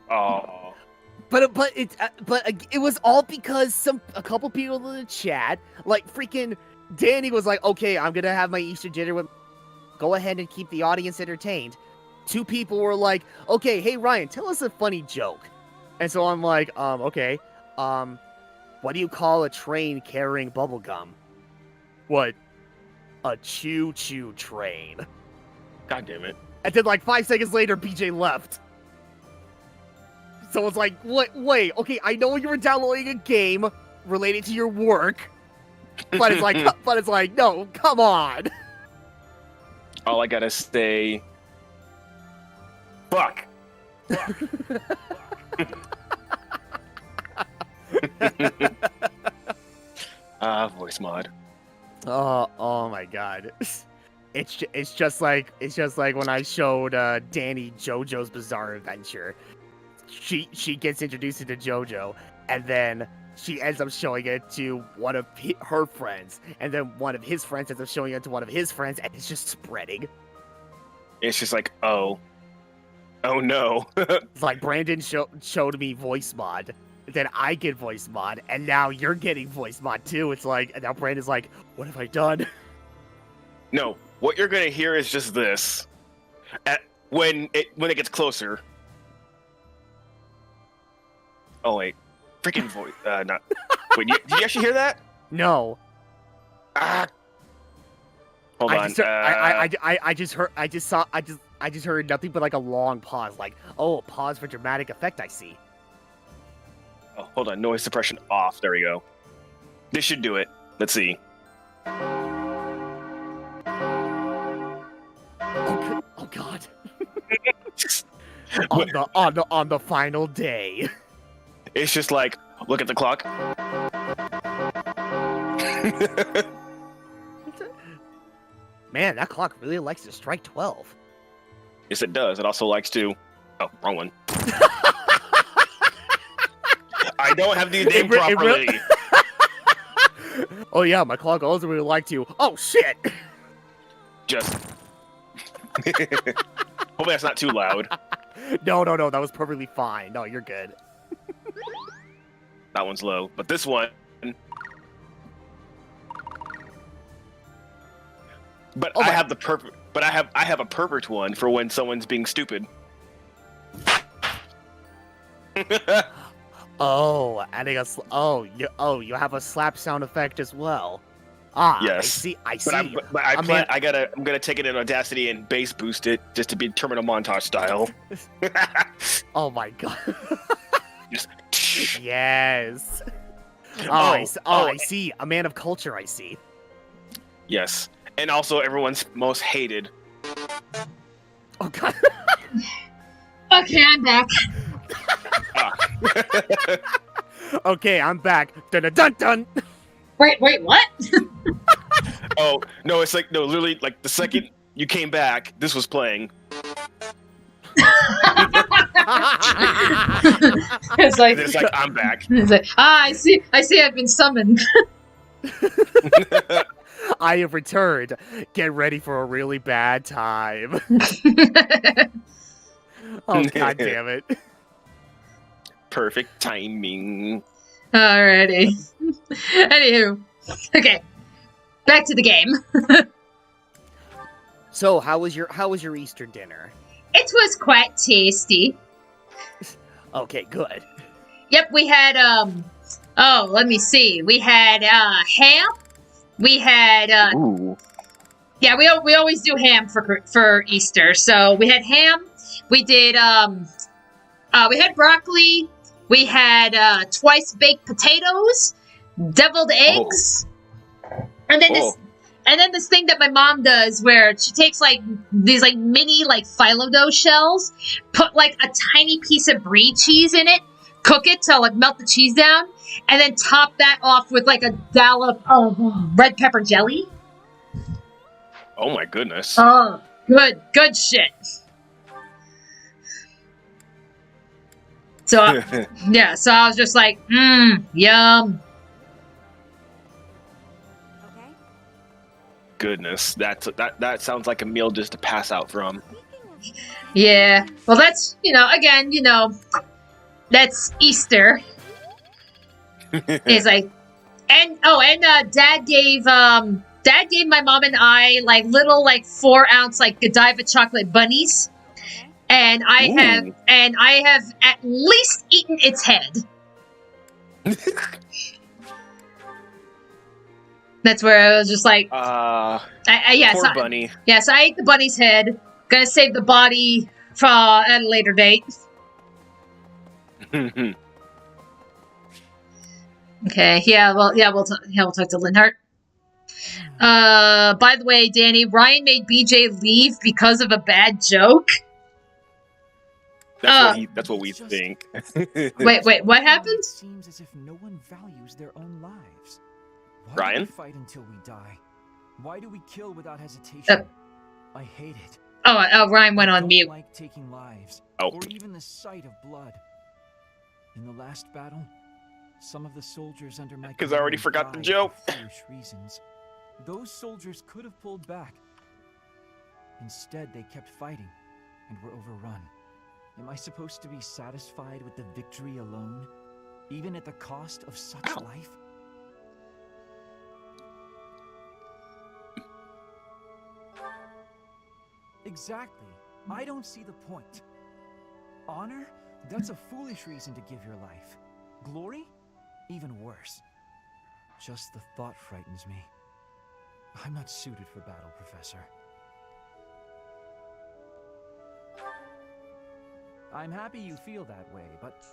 Oh. But it was all because a couple people in the chat, like freaking Dani was like, okay, I'm gonna have my Easter dinner with. Go ahead and keep the audience entertained. 2 people were like, okay, hey Ryan, tell us a funny joke. And so I'm like, okay, what do you call a train carrying bubblegum? What? A choo-choo train. God damn it. And then like 5 seconds later, BJ left. So it's like, wait, okay, I know you were downloading a game related to your work, but it's like, no, come on. All I gotta say, fuck. Voice mod. Oh my god. It's just like when I showed Dani JoJo's Bizarre Adventure. She gets introduced into JoJo, and then she ends up showing it to one of her friends, and then one of his friends ends up showing it to one of his friends, and it's just spreading. It's just like, oh no. It's like Brandon showed me voice mod, then I get voice mod, and now you're getting voice mod too. It's like, and now Brandon's like, what have I done? No, what you're gonna hear is just this. When it gets closer. Oh wait, freaking voice. Not. Wait, did you actually hear that? No. Hold on. I just heard nothing but like a long pause, like, oh, a pause for dramatic effect. I see. Oh, hold on, noise suppression off. There we go. This should do it. Let's see. Oh God. on the final day. It's just like, look at the clock. Man, that clock really likes to strike 12. Yes, it does. It also likes to... Oh, wrong one. I don't have these named properly. Oh yeah, my clock also really likes to... Oh, shit! Just... Hopefully that's not too loud. No, that was perfectly fine. No, you're good. That one's low, but this one... But I have the perfect... But I have a perfect one for when someone's being stupid. Oh, adding a... you have a slap sound effect as well. Ah, yes. I see. But I'm gonna take it in Audacity and bass boost it just to be Terminal Montage style. Oh my god. Just... Yes. I see. A man of culture, I see. Yes. And also everyone's most hated. Oh god. Okay, I'm back. Okay, I'm back. Dun dun dun dun. Wait, what? Oh no, it's like no, literally like the second you came back, this was playing. It's like I'm back. It's like I see I've been summoned. I have returned. Get ready for a really bad time. Oh god damn it. Perfect timing. Alrighty. Anywho. Okay. Back to the game. So, how was your Easter dinner? It was quite tasty. Okay, good. Yep, we had oh, let me see. We had ham. We had Ooh. yeah, we always do ham for Easter. So we had ham. We did we had broccoli. We had twice baked potatoes, deviled eggs, and then this thing that my mom does where she takes like these like mini like phyllo dough shells, put like a tiny piece of brie cheese in it, cook it to like melt the cheese down, and then top that off with like a dollop of red pepper jelly. Oh my goodness. Oh, good shit. So yeah, so I was just like, yum. Goodness, that sounds like a meal just to pass out from. Yeah. Well, that's again, that's Easter. It's like, and Dad gave my mom and I like little like 4-ounce like Godiva chocolate bunnies. And I have at least eaten its head. That's where I was just like, poor bunny. Yes, I ate the bunny's head. Gonna save the body for at a later date. Okay, we'll talk to Linhart. By the way, Danny, Ryan made BJ leave because of a bad joke. That's what we think. Wait, what happened? It seems as if no one values their own lives. Why Ryan? do we fight until we die? Why do we kill without hesitation? I hate it. Oh, Ryan went on mute. I don't like taking lives, or even the sight of blood. In the last battle, some of the soldiers under my because I already forgot the joke. For foolish reasons. Those soldiers could have pulled back. Instead, they kept fighting and were overrun. Am I supposed to be satisfied with the victory alone, even at the cost of such life? Exactly. I don't see the point. Honor? That's a foolish reason to give your life. Glory? Even worse. Just the thought frightens me. I'm not suited for battle, Professor. I'm happy you feel that way, but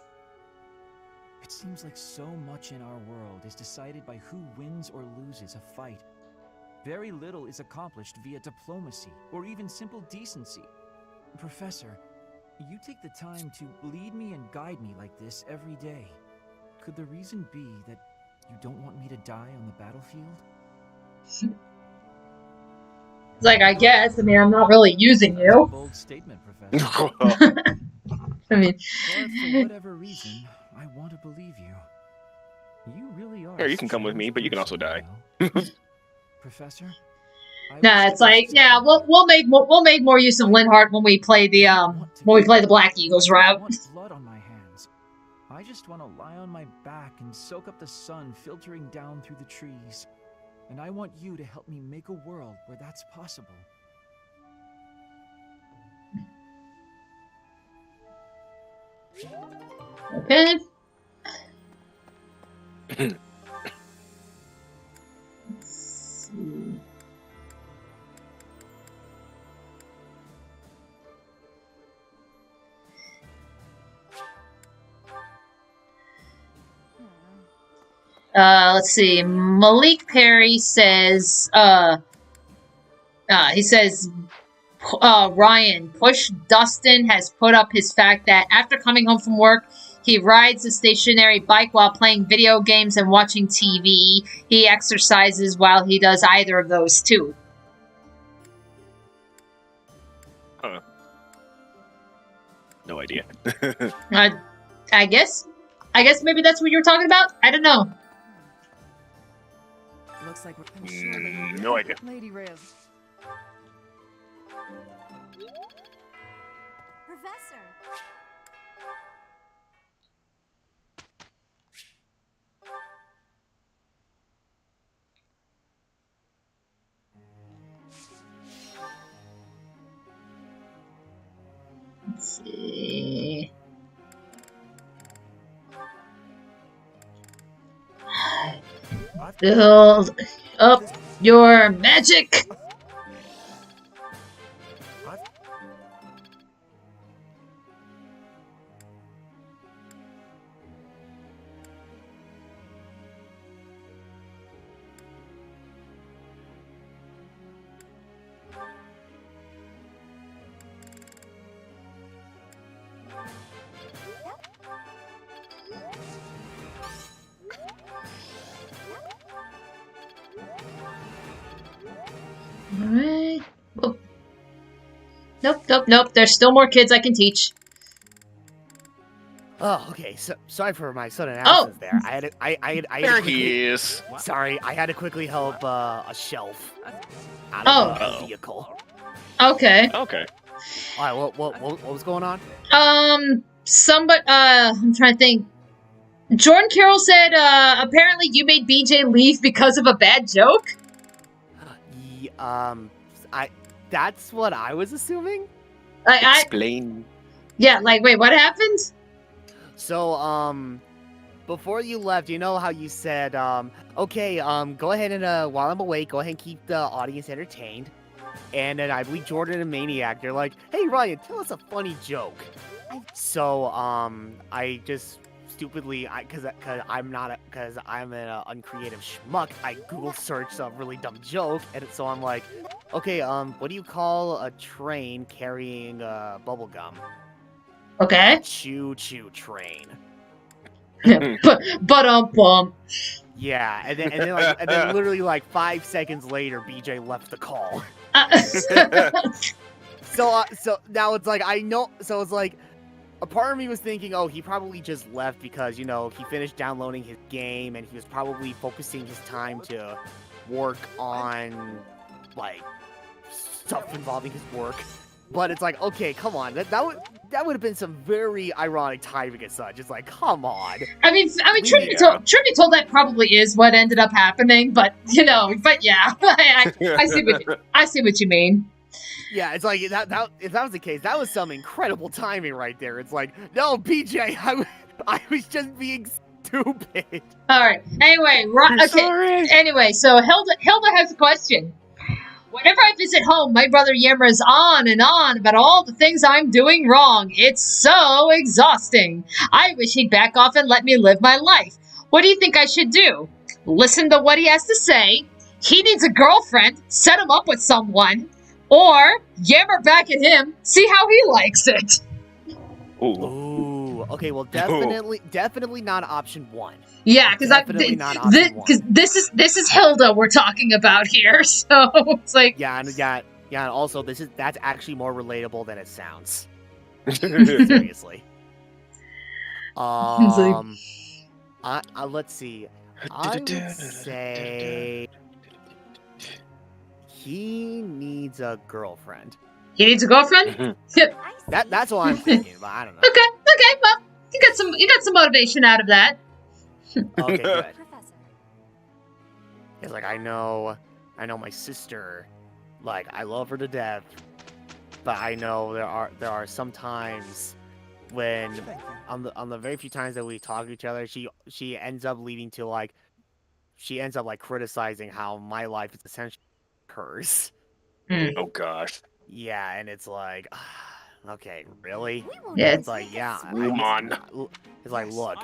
it seems like so much in our world is decided by who wins or loses a fight. Very little is accomplished via diplomacy or even simple decency. Professor, you take the time to lead me and guide me like this every day. Could the reason be that you don't want me to die on the battlefield? It's like, I guess. I mean, I'm not really using you. Bold statement, Professor. I mean, but for whatever reason, I want to believe you. You really are. Here, you can come with me, but you can also die. Professor? Nah, it's like, yeah, we'll make more use of Linhart when we play the Black Eagles route. I want blood on my hands. I just want to lie on my back and soak up the sun filtering down through the trees. And I want you to help me make a world where that's possible. Okay. Let's see. Let's see. Malik Perry says, he says, Ryan, Push Dustin has put up his fact that after coming home from work, He rides a stationary bike while playing video games and watching TV. He exercises while he does either of those too. Huh. No idea. I guess maybe that's what you were talking about? I don't know. Looks like we're no idea. Lady Riv. Professor! Let's see. Build up your magic. Alright. Oh. Nope. There's still more kids I can teach. Oh, okay. So sorry for my sudden absence there. I had There to quickly, he is. Sorry, I had to quickly help a shelf out of a vehicle. Okay. Okay. All right. What was going on? I'm trying to think. Jordan Carroll said, apparently you made BJ leave because of a bad joke? That's what I was assuming. Explain. Yeah, like, wait, what happened? So, before you left, you know how you said, okay, go ahead and, while I'm away, go ahead and keep the audience entertained. And then I believe Jordan and Maniac, they're like, hey, Ryan, tell us a funny joke. So, I just stupidly, because I'm an uncreative schmuck, I Google searched a really dumb joke, and so I'm like, okay, what do you call a train carrying bubble gum? Okay. A choo-choo train. Bum. Yeah, and then literally like 5 seconds later, BJ left the call. So now it's like I know. So it's like a part of me was thinking, oh, he probably just left because he finished downloading his game and he was probably focusing his time to work on like stuff involving his work. But it's like, okay, come on, that would have been some very ironic timing as such. It's like, come on. I mean, Trinity told that probably is what ended up happening, but yeah, I see what you mean. Yeah, it's like that. If that was the case, that was some incredible timing right there. It's like, no, BJ, I was just being stupid. All right. Anyway, okay. Sorry. Anyway, so Hilda has a question. Whenever I visit home, my brother yammers on and on about all the things I'm doing wrong. It's so exhausting. I wish he'd back off and let me live my life. What do you think I should do? Listen to what he has to say. He needs a girlfriend. Set him up with someone. Or yammer back at him. See how he likes it. Ooh. Okay, well, definitely not option one. Yeah, because this is Hilda we're talking about here, so it's like yeah. And also that's actually more relatable than it sounds. Seriously. Let's see. I would say he needs a girlfriend. He needs a girlfriend? That's what I'm thinking, but I don't know. Okay, well, you got some motivation out of that. Okay, good. It's like I know my sister, like I love her to death, but I know there are some times when on the very few times that we talk to each other, she ends up leading to like criticizing how my life is essentially hers. Oh gosh. Yeah, and it's like, okay, really? Yeah, it's like, yeah. Come on. It's like, look,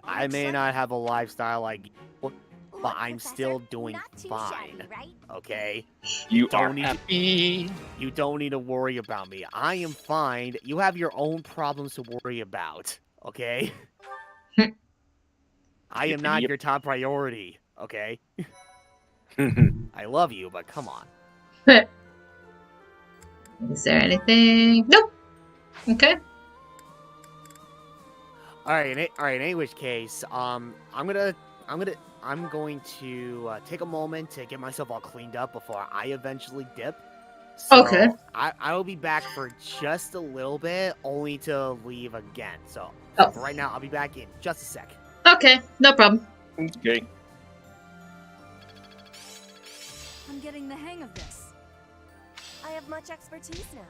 I may not have a lifestyle like you, but I'm still doing fine. Okay? You are happy. You don't need to worry about me. I am fine. You have your own problems to worry about. okay? I am not your top priority, okay? I love you, but come on. Is there anything? Nope. Okay. All right. In which case, I'm going to take a moment to get myself all cleaned up before I eventually dip. So Okay. I will be back for just a little bit, only to leave again. So for right now, I'll be back in just a sec. Okay, no problem. Okay. I'm getting the hang of this. I have much expertise now.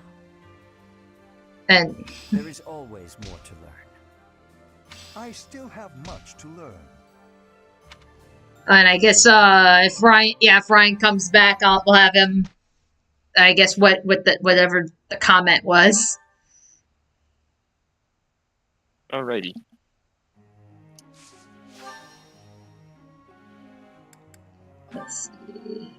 And there is always more to learn. I still have much to learn. And I guess if Ryan comes back, we'll have him. I guess whatever the comment was. Alrighty. Let's see.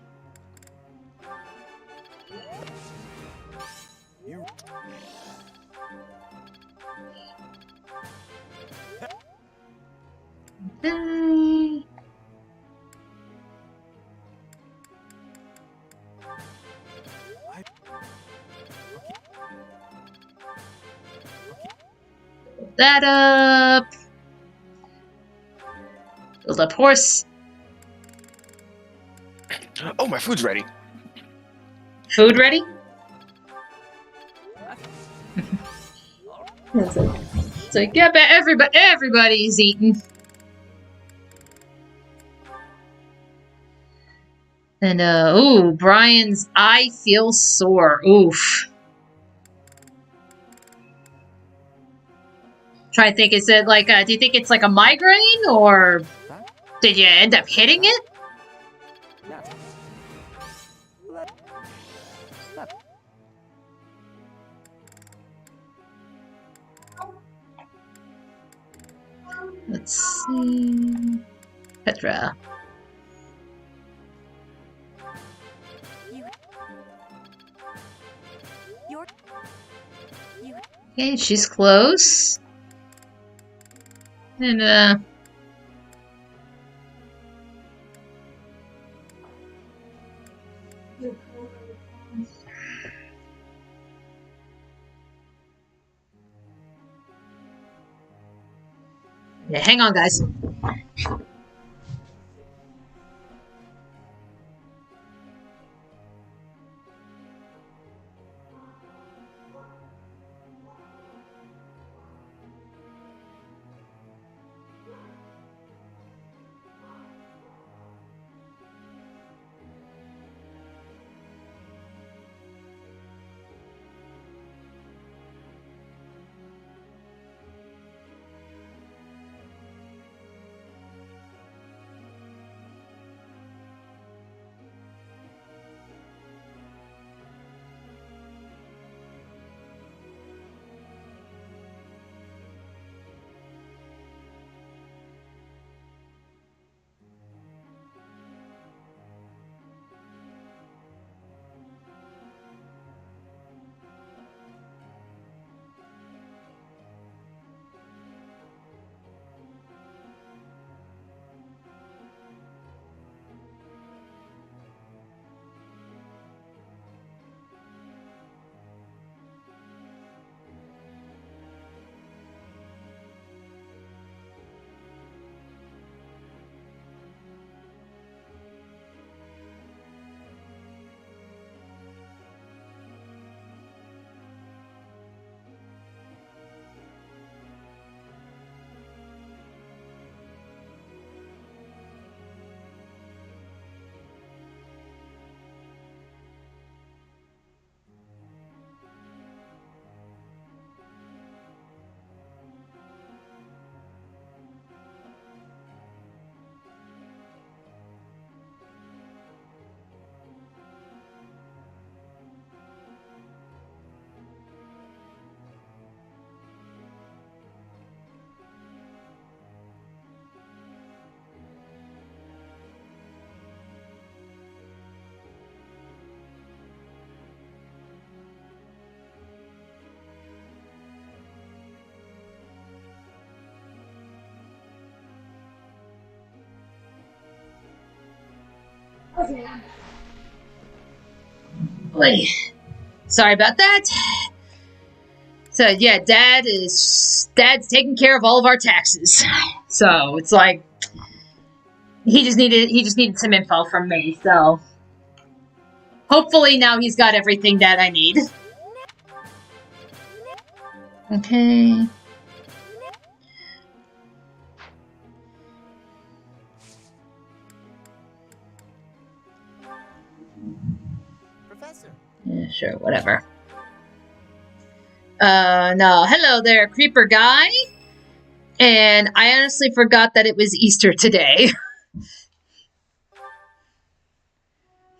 That up. Build up horse. Oh, my food's ready. Food ready? It's like, yeah, but everybody's eating. And ooh, Brian's eye feels sore. Oof. Try to think, is it like do you think it's like a migraine, or did you end up hitting it? Let's see. Petra. Okay, she's close. And yeah, hang on, guys. Oy. Sorry about that. So yeah, Dad's taking care of all of our taxes. So it's like he just needed some info from me. So hopefully now he's got everything that I need. Okay. Professor. Yeah, sure, whatever. No, hello there, creeper guy. And I honestly forgot that it was Easter today.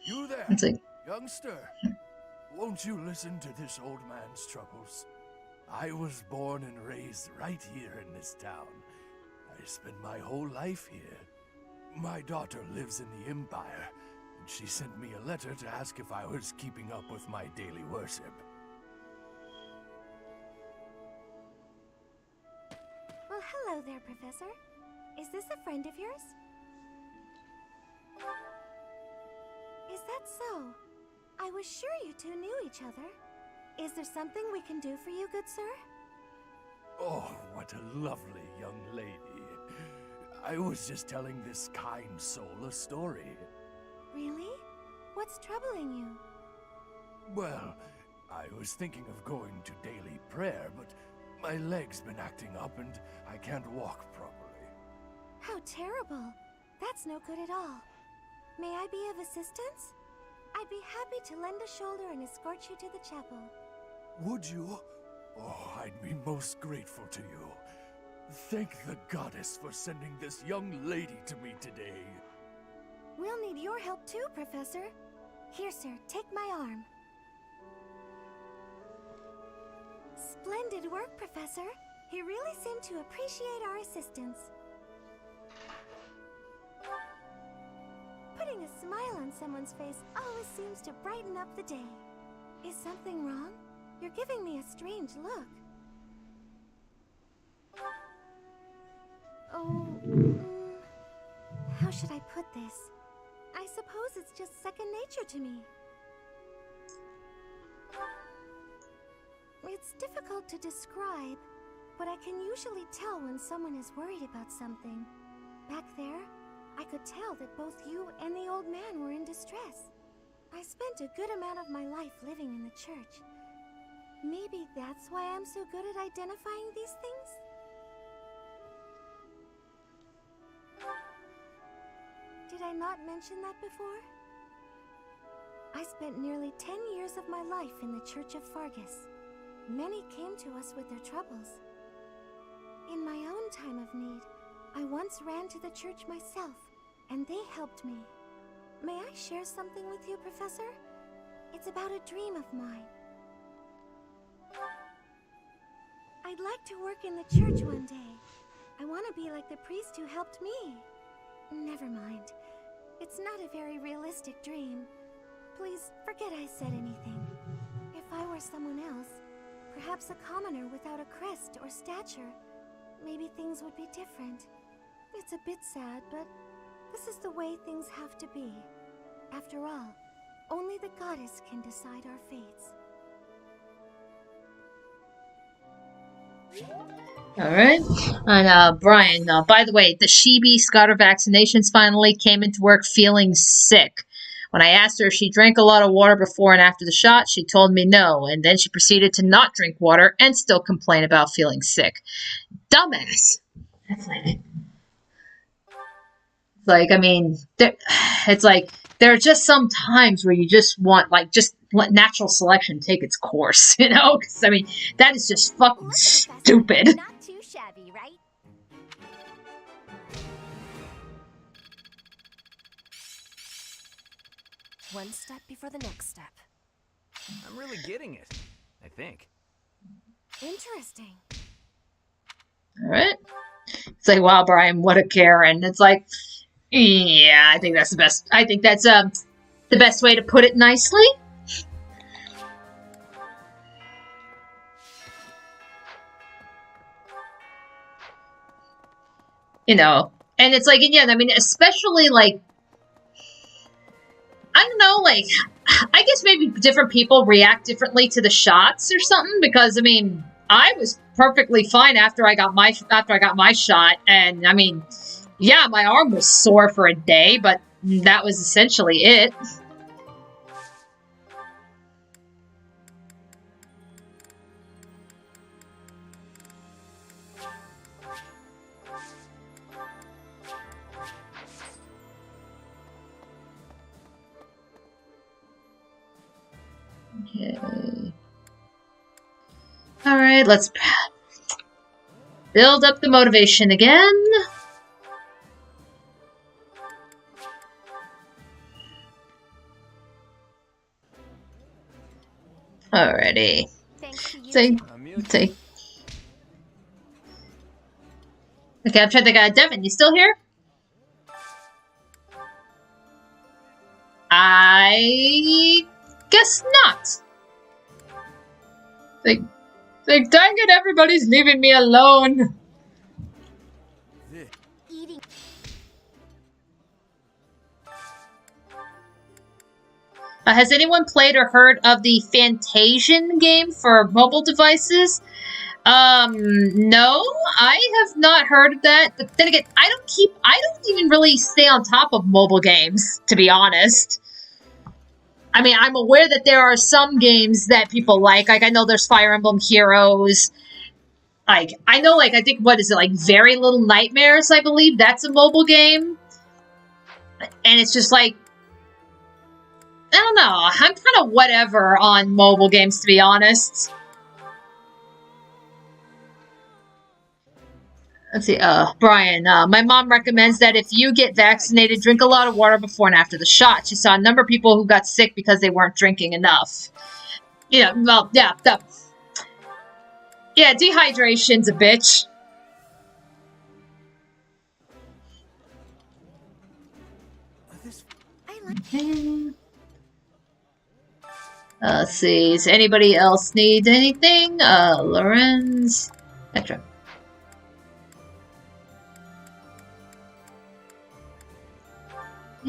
You there, It's like, youngster. Won't you listen to this old man's troubles? I was born and raised right here in this town. I spent my whole life here. My daughter lives in the Empire, and she sent me a letter to ask if I was keeping up with my daily worship. Well, hello there, Professor. Is this a friend of yours? Is that so? I was sure you two knew each other. Is there something we can do for you, good sir? Oh, what a lovely young lady. I was just telling this kind soul a story. Really? What's troubling you? Well, I was thinking of going to daily prayer, but my leg's been acting up and I can't walk properly. How terrible. That's no good at all. May I be of assistance? I'd be happy to lend a shoulder and escort you to the chapel. Would you? Oh, I'd be most grateful to you. Thank the goddess for sending this young lady to me today. We'll need your help too, Professor. Here, sir, take my arm. Splendid work, Professor. He really seemed to appreciate our assistance. Putting a smile on someone's face always seems to brighten up the day. Is something wrong? You're giving me a strange look. Oh, how should I put this? I suppose it's just second nature to me. It's difficult to describe, but I can usually tell when someone is worried about something. Back there, I could tell that both you and the old man were in distress. I spent a good amount of my life living in the church. Maybe that's why I'm so good at identifying these things? Did I not mention that before? I spent nearly 10 years of my life in the Church of Fargus. Many came to us with their troubles. In my own time of need, I once ran to the church myself, and they helped me. May I share something with you, Professor? It's about a dream of mine. I'd like to work in the church one day. I want to be like the priest who helped me. Never mind. It's not a very realistic dream. Please forget I said anything. If I were someone else, perhaps a commoner without a crest or stature, maybe things would be different. It's a bit sad, but this is the way things have to be. After all, only the goddess can decide our fates. alright. And, Brian, by the way, the Shibi got her vaccinations finally, came into work feeling sick. When I asked her if she drank a lot of water before and after the shot, she told me no, and then she proceeded to not drink water and still complain about feeling sick. Dumbass. That's like, I mean, it's like, there are just some times where you just want, like, just let natural selection take its course, you know? 'Cause, I mean, that is just fucking stupid. Not too shabby, right? One step before the next step. I'm really getting it, I think. Interesting. Alright. It's like, wow, Brian, what a Karen. It's like, yeah, I think that's the best. I think that's the best way to put it nicely. You know, and it's like, again, I mean, especially like, know, like, I guess maybe different people react differently to the shots or something, because, I mean, I was perfectly fine after I got my shot, and, I mean, yeah, my arm was sore for a day, but that was essentially it. Okay. Alright, let's build up the motivation again. Alrighty. See. Okay, I'm trying to think. Devin, you still here? I guess not. Like, dang it, everybody's leaving me alone. Has anyone played or heard of the Fantasian game for mobile devices? No, I have not heard of that. But then again, I don't even really stay on top of mobile games, to be honest. I mean, I'm aware that there are some games that people like. Like, I know there's Fire Emblem Heroes. Like, I know, like, I think, what is it, like, Very Little Nightmares, I believe? That's a mobile game. And it's just like, I don't know. I'm kind of whatever on mobile games, to be honest. Let's see, Brian, my mom recommends that if you get vaccinated, drink a lot of water before and after the shot. She saw a number of people who got sick because they weren't drinking enough. Yeah, well, yeah, yeah, dehydration's a bitch. Okay. Let's see, does anybody else need anything? Lorenz, Petra.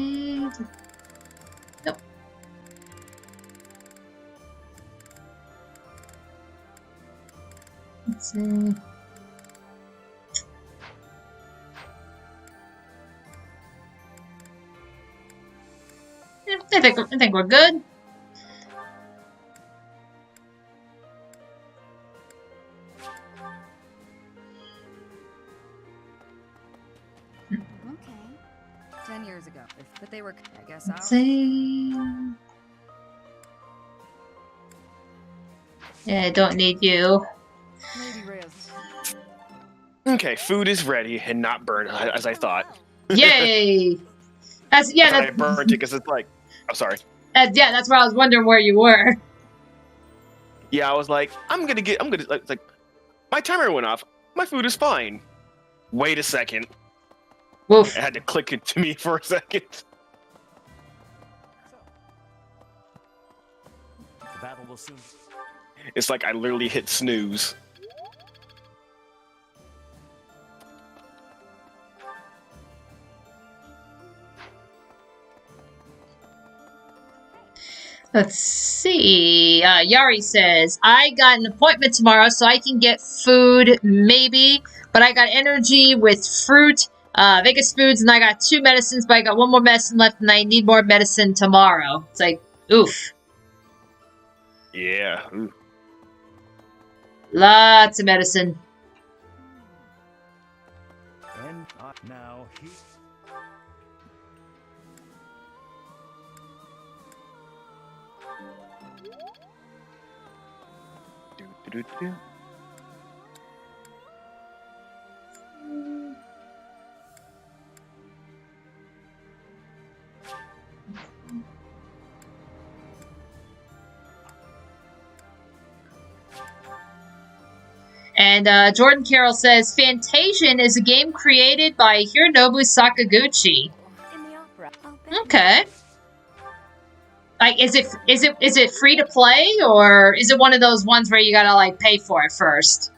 Nope. Let's see. Yeah, I think we're good. Okay. 10 years ago. But they were, I guess, Let's see. Yeah, I don't need you. Okay, food is ready and not burned as I thought. Yay! That's I burned it because it's like, I'm sorry. Yeah, that's why I was wondering where you were. Yeah, I was like, like, my timer went off. My food is fine. Wait a second. Woof. It had to click into me for a second. The battle will soon. It's like I literally hit snooze. Let's see. Yari says, I got an appointment tomorrow so I can get food, maybe. But I got energy with fruit, Vegas foods, and I got 2 medicines, but I got 1 more medicine left, and I need more medicine tomorrow. It's like, oof. Yeah. Ooh. Lots of medicine. And now he. Do-do-do. And Jordan Carroll says, Fantasian is a game created by Hironobu Sakaguchi. Okay. Like, is it free to play, or is it one of those ones where you gotta, like, pay for it first?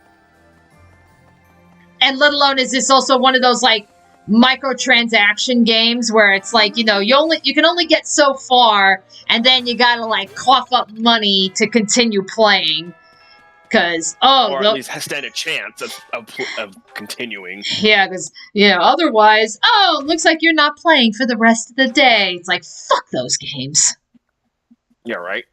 And let alone, is this also one of those, like, microtransaction games where it's like, you know, you can only get so far, and then you gotta like cough up money to continue playing. Because or at least stand a chance of continuing. Yeah, because otherwise, looks like you're not playing for the rest of the day. It's like, fuck those games. Yeah, right.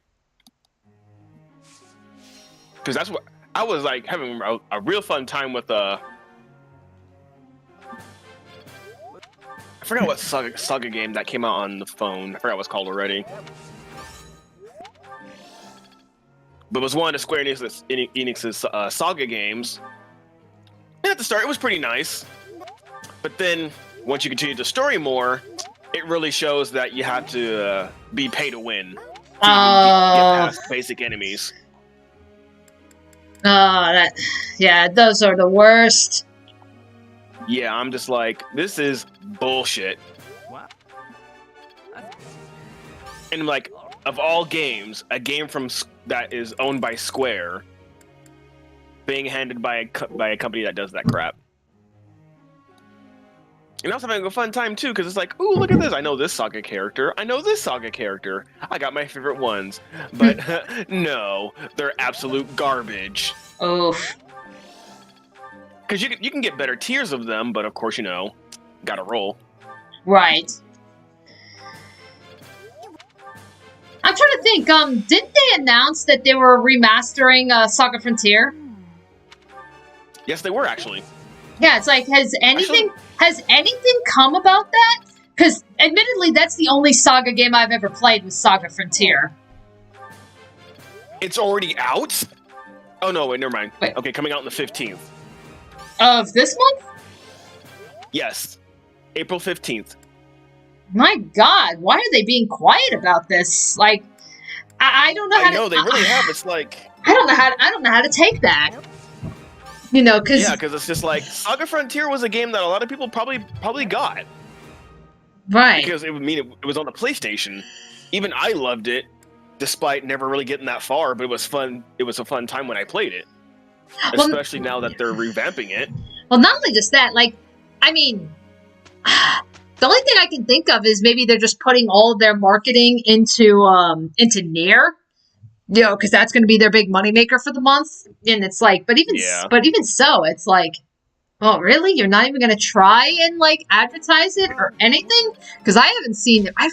Because that's what I was like, having a real fun time with I forgot what saga game that came out on the phone. I forgot what it's called already. But it was one of the Square Enix's saga games. And at the start, it was pretty nice. But then, once you continue the story more, it really shows that you have to be pay to win. To get past basic enemies. Yeah, those are the worst. Yeah, I'm just like, this is bullshit. What? And like, of all games, a game that is owned by Square being handed by a company that does that crap. And I was having a fun time too, because it's like, ooh, look at this! I know this saga character. I know this saga character. I got my favorite ones, but no, they're absolute garbage. Oof. Because you can get better tiers of them, but of course, gotta roll. Right. I'm trying to think. Didn't they announce that they were remastering Saga Frontier? Yes, they were actually. Yeah, it's like, has anything come about that? Because admittedly, that's the only Saga game I've ever played was Saga Frontier. It's already out? Oh no, wait, never mind. Wait. Okay, coming out on the 15th. Of this month? Yes, April 15th. My God, why are they being quiet about this? Like, I don't know how to. I know they really have. It's like I don't know how to take that. Because because it's just like Saga Frontier was a game that a lot of people probably got. Right. Because it was on the PlayStation. Even I loved it, despite never really getting that far. But it was fun. It was a fun time when I played it. Especially now that they're revamping it. Well, not only just that, like, I mean, the only thing I can think of is maybe they're just putting all of their marketing into Nier, because that's going to be their big moneymaker for the month. And it's like, but even so, it's like, oh, really? You're not even going to try and like advertise it or anything? Because I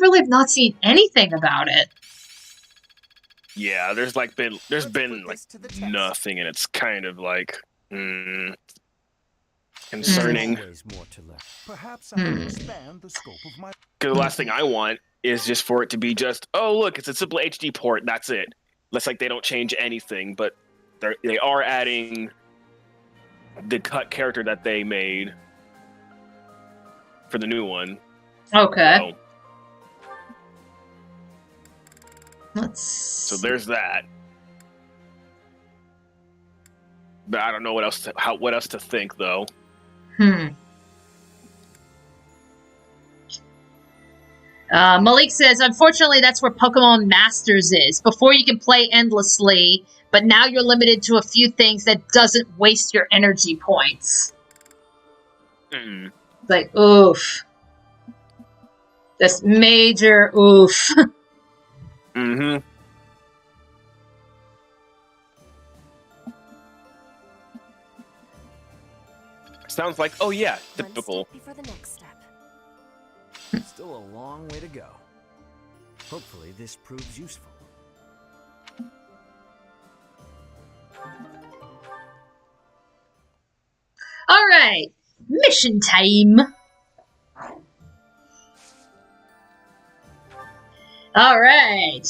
really have not seen anything about it. Yeah, there's been like nothing, and it's kind of like concerning. Perhaps I can expand the scope of my. Because the last thing I want is just for it to be just, oh look, it's a simple HD port. That's it. Looks like they don't change anything, but they are adding the cut character that they made for the new one. Okay. So there's that. But I don't know what else to think though. Malik says, unfortunately, that's where Pokemon Masters is. Before you can play endlessly, but now you're limited to a few things that doesn't waste your energy points. Like, oof. This major oof. Sounds like, oh yeah, typical. Before the next step. Still a long way to go. Hopefully this proves useful. All right, mission time. All right.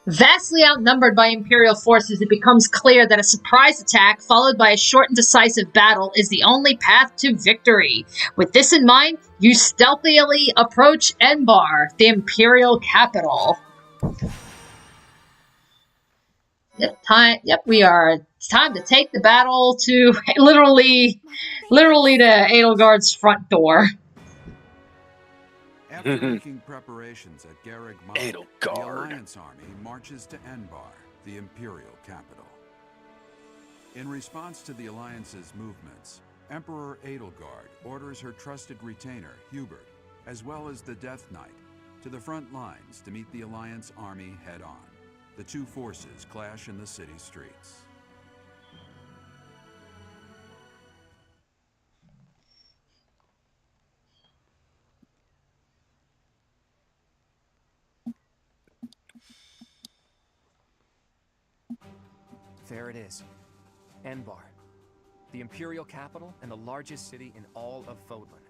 Vastly outnumbered by Imperial forces, it becomes clear that a surprise attack followed by a short and decisive battle is the only path to victory. With this in mind, you stealthily approach Enbar, the Imperial capital. Yep, we are. It's time to take the battle to literally to Edelgard's front door. After making preparations at Garreg Mine, the Alliance army marches to Enbar, the Imperial capital. In response to the Alliance's movements, Emperor Edelgard orders her trusted retainer, Hubert, as well as the Death Knight, to the front lines to meet the Alliance army head-on. The two forces clash in the city streets. There it is. Enbar. The Imperial capital and the largest city in all of Fodlan.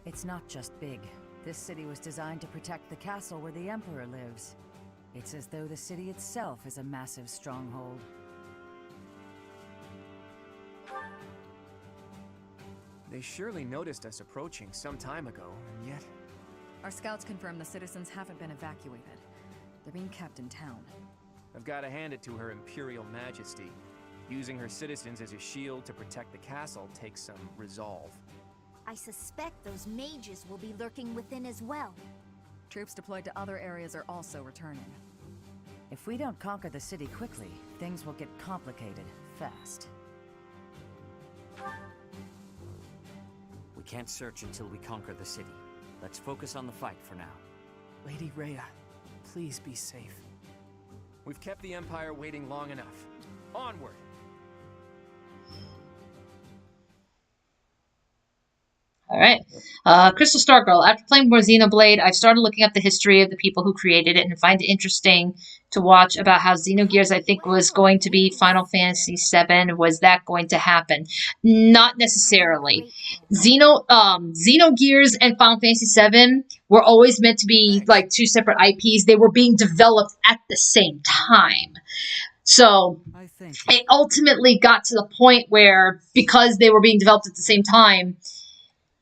It's not just big. This city was designed to protect the castle where the Emperor lives. It's as though the city itself is a massive stronghold. They surely noticed us approaching some time ago, and yet... Our scouts confirm the citizens haven't been evacuated. They're being kept in town. I've got to hand it to Her Imperial Majesty. Using her citizens as a shield to protect the castle takes some resolve. I suspect those mages will be lurking within as well. Troops deployed to other areas are also returning. If we don't conquer the city quickly, things will get complicated fast. We can't search until we conquer the city. Let's focus on the fight for now. Lady Rhea, please be safe. We've kept the Empire waiting long enough. Onward! Alright. Crystal Star Girl. After playing more Xenoblade, I've started looking up the history of the people who created it and find it interesting to watch about how Xenogears, I think, was going to be Final Fantasy VII. Was that going to happen? Not necessarily. Xenogears and Final Fantasy VII were always meant to be like two separate IPs. They were being developed at the same time. So it ultimately got to the point where, because they were being developed at the same time,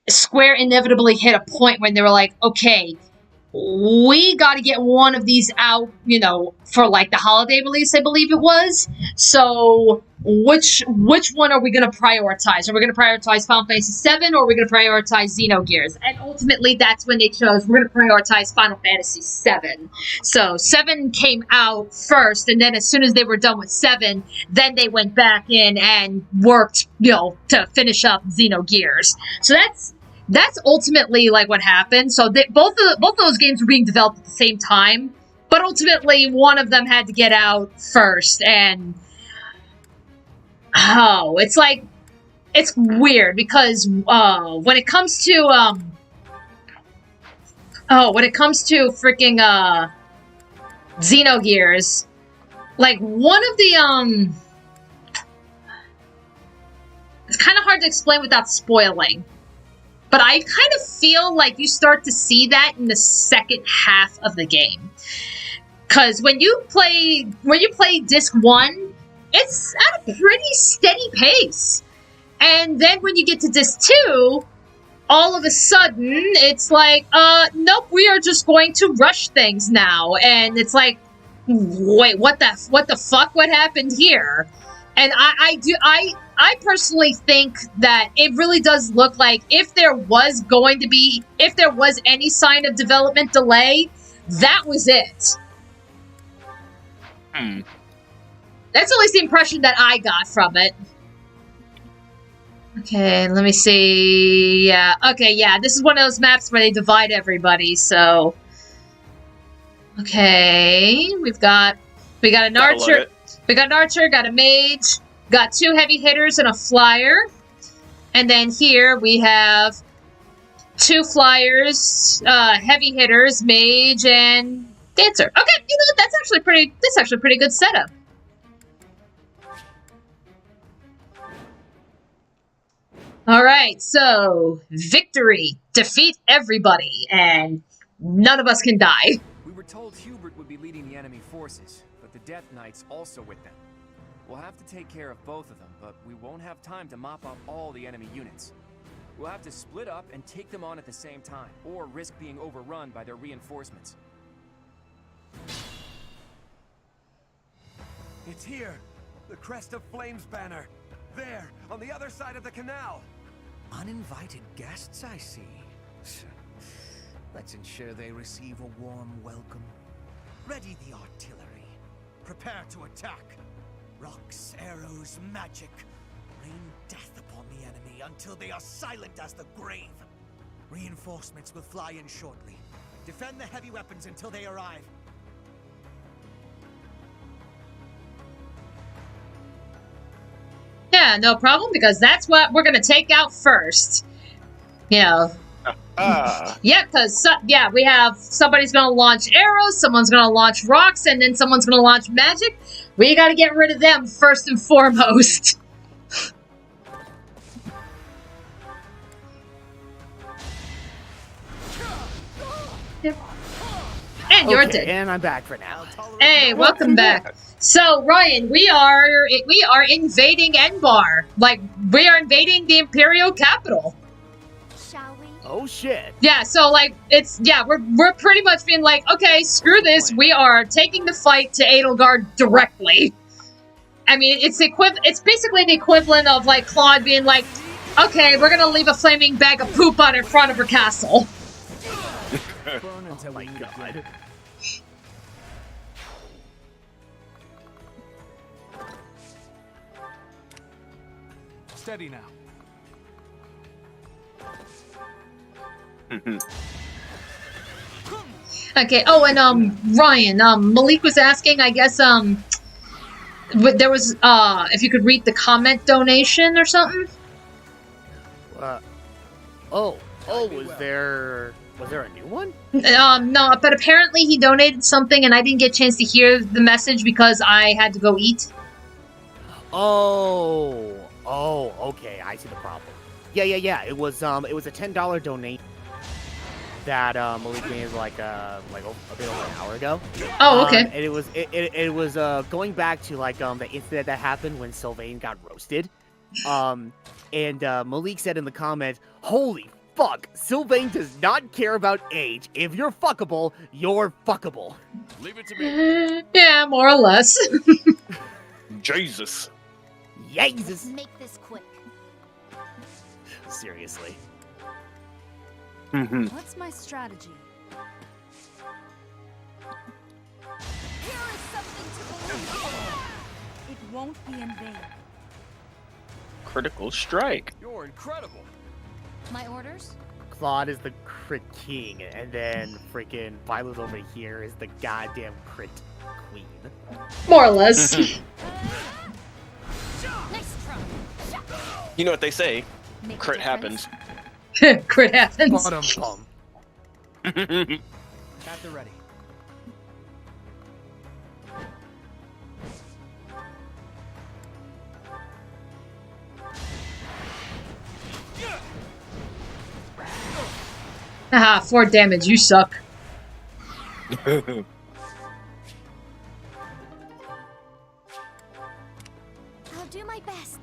Square inevitably hit a point when they were like, okay, we got to get one of these out, you know, for like the holiday release, I believe it was. So which one are we going to prioritize? Are we going to prioritize Final Fantasy VII or are we going to prioritize Xenogears? And ultimately, that's when they chose, we're going to prioritize Final Fantasy VII. So 7 came out first, and then as soon as they were done with 7, then they went back in and worked, you know, to finish up Xenogears. So that's ultimately like what happened. So both of those games were being developed at the same time, but ultimately one of them had to get out first. And it's like, it's weird because when it comes to freaking Xenogears, like one of the it's kind of hard to explain without spoiling. But I kind of feel like you start to see that in the second half of the game. Because when you play Disc 1, it's at a pretty steady pace. And then when you get to Disc 2, all of a sudden, it's like, nope, we are just going to rush things now. And it's like, wait, what the fuck? What happened here? And I personally think that it really does look like if there was any sign of development delay, that was it. That's at least the impression that I got from it. Okay, let me see. Yeah, okay, yeah, this is one of those maps where they divide everybody, so... Okay, we got an archer. We got an archer, got a mage, got 2 heavy hitters and a flyer. And then here we have 2 flyers, heavy hitters, mage, and dancer. Okay, you know, that's actually pretty good setup. Alright, so victory. Defeat everybody, and none of us can die. We were told Hubert would be leading the enemy forces, but the Death Knight's also with them. We'll have to take care of both of them, but we won't have time to mop up all the enemy units. We'll have to split up and take them on at the same time, or risk being overrun by their reinforcements. It's here! The Crest of Flames banner! There, on the other side of the canal! Uninvited guests, I see. Let's ensure they receive a warm welcome. Ready the artillery. Prepare to attack. Rocks, arrows, magic. Rain death upon the enemy. enemy until they are silent as the grave. Reinforcements will fly in shortly. Defend the heavy weapons until they arrive. Yeah, no problem, because that's what we're gonna take out first. You know. Yeah, because we have somebody's gonna launch arrows, someone's gonna launch rocks, and then someone's gonna launch magic. We gotta get rid of them first and foremost. And you're dead. And I'm back for now. Hey, welcome back. So, Ryan, we are invading Enbar. Like, we are invading the Imperial capital. Shall we? Oh shit. Yeah, so like we're pretty much being like, okay, screw this. We are taking the fight to Edelgard directly. I mean, it's basically the equivalent of like Claude being like, okay, we're gonna leave a flaming bag of poop out in front of her castle. Oh my god. Steady now. Okay. Oh, and Ryan, Malik was asking, I guess, there was if you could read the comment donation or something. Was there a new one? No, but apparently he donated something, and I didn't get a chance to hear the message because I had to go eat. Oh, okay, I see the problem. Yeah. It was a $10 donation that Malik made like a bit over an hour ago. Oh, okay. And it was going back to like the incident that happened when Sylvain got roasted. And Malik said in the comments, "Holy fuck, Sylvain does not care about age. If you're fuckable, you're fuckable." Leave it to me. Yeah, more or less. Jesus. Jesus. Make this quick. Seriously. What's my strategy? Here is something to believe in. It won't be in vain. Critical strike. You're incredible. My orders? Claude is the crit king, and then freaking Violet over here is the goddamn crit queen. More or less. Nice try. You know what they say? Crit happens. Crit happens. Bum. At the ready. Haha, 4 damage, you suck. I'll do my best.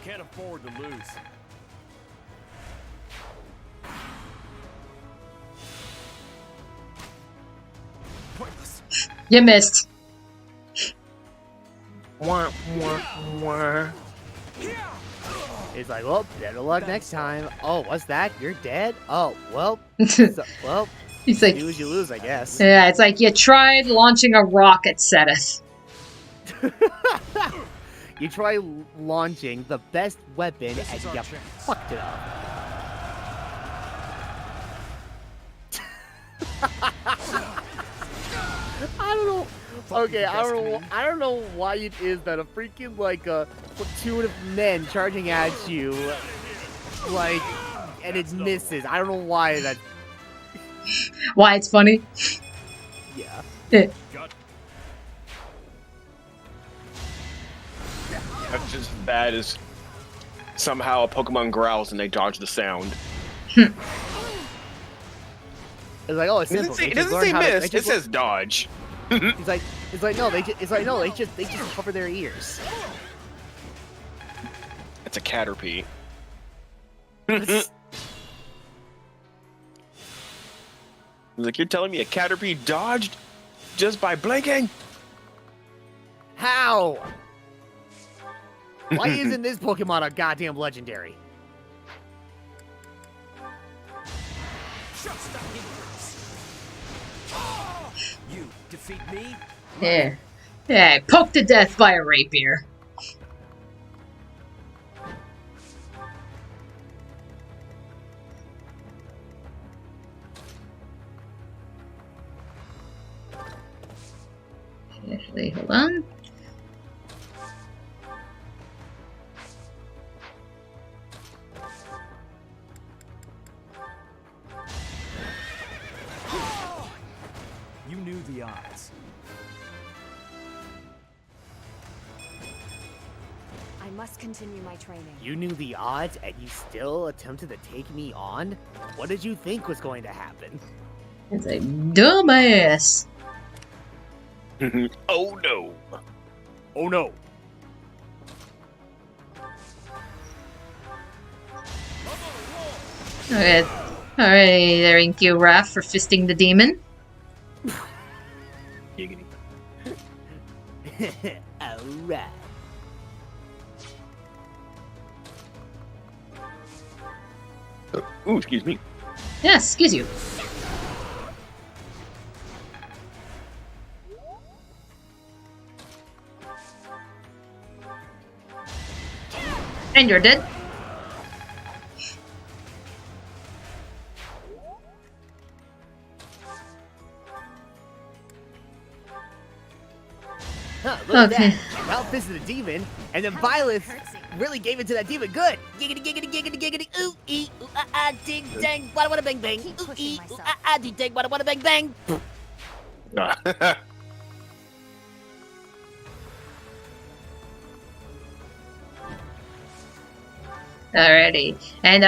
Can't afford to lose. Pointless. You missed. He's like, well, better luck next time. Oh, what's that? You're dead? Oh, well, well, He's like, you lose, you lose, I guess. yeah, it's like you tried launching a rocket, Seth. You try launching the best weapon and you fucked it up. I don't know. Okay, I don't know why it is that a freaking like a platoon of men charging at you, like, and it misses. I don't know why that. Why it's funny? Yeah. That's just as bad as somehow a Pokemon growls and they dodge the sound. It's like, oh, it's It simple. doesn't say, it doesn't say miss. It says dodge. It's like no, they just cover their ears. It's a Caterpie. Like, you're telling me a Caterpie dodged just by blinking? How? Why isn't this Pokemon a goddamn legendary? You defeat me? Yeah. Yeah, poked to death by a rapier. Actually, hold on. You knew the odds. I must continue my training. You knew the odds and you still attempted to take me on? What did you think was going to happen? It's a dumbass. Oh no. Oh no. Okay. Alright, thank you, Raph, for fisting the demon. Giggity. Alright. Ooh, excuse me. Yes, excuse you. And you're dead. Huh, look at that. Ralph fisted a demon, and then Violet really gave it to that demon good. Giggity, giggity, giggity, giggity, ooh, ee, ooh, ah, ah, ding, dang, wada, bang, bang. Ooh, ee, ooh, ah, ah, ding, dang, wada, bang, bang. Alrighty. And,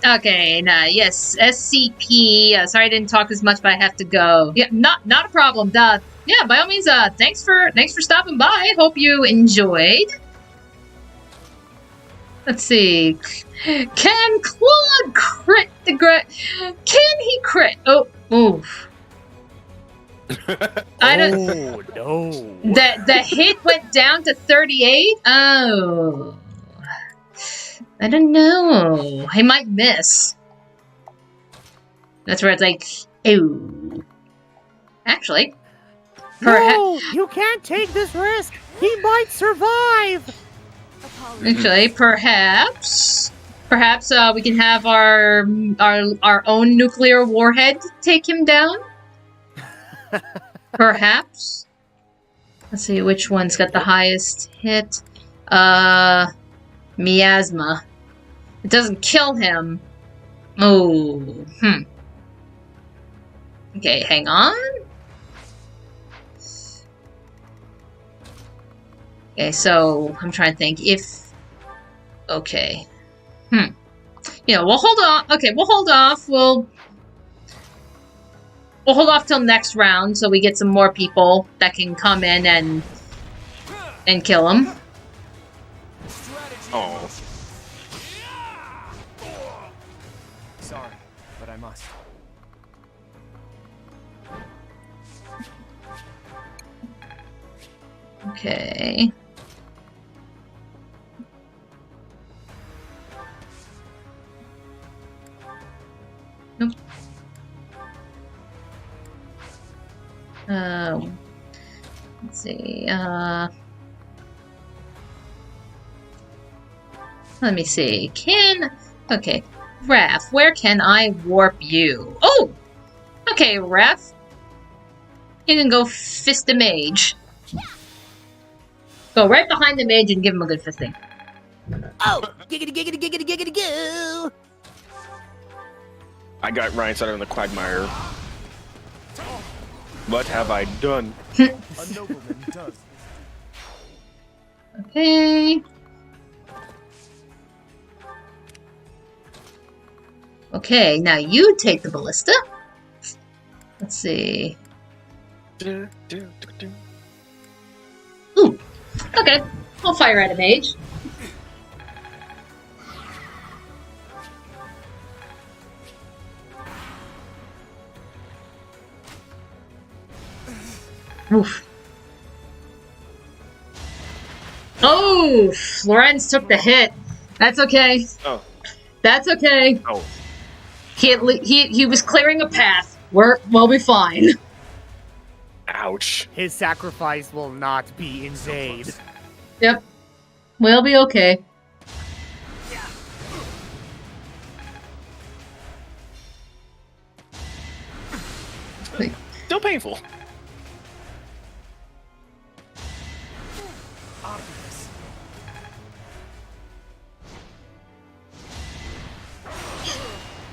okay, and, yes, SCP, sorry I didn't talk as much, but I have to go. Yeah, not a problem, yeah, by all means, thanks for stopping by. Hope you enjoyed. Let's see. Can Claude crit the Can he crit? Oh, oof. I don't. Oh no. The hit went down to 38. Oh. I don't know. I might miss. That's where it's like, ew. Actually, No, you can't take this risk. He might survive. Perhaps we can have our own nuclear warhead take him down. Perhaps. Let's see which one's got the highest hit. Miasma. It doesn't kill him. Oh, Okay, hang on. Okay, so I'm trying to think if. Okay. Yeah, we'll hold on. Okay, we'll hold off. We'll hold off till next round so we get some more people that can come in and kill him. Oh. Sorry, but I must. Okay. Nope. Let's see. Let me see. Okay, Raph, where can I warp you? Oh! Okay, Raph. You can go fist the mage. Go right behind the mage and give him a good fisting. Oh, giggity, giggity, giggity, giggity, goo. I got Ryan Sutter in the quagmire. What have I done? A nobleman does. Okay. Okay, now you take the ballista. Let's see. Ooh. Okay. I'll fire at a mage. Oof. Oh! Oof! Lorenz took the hit. That's okay. Oh. That's okay. Oh. He was clearing a path. We'll be fine. Ouch. His sacrifice will not be in vain. Yep. We'll be okay. Still painful.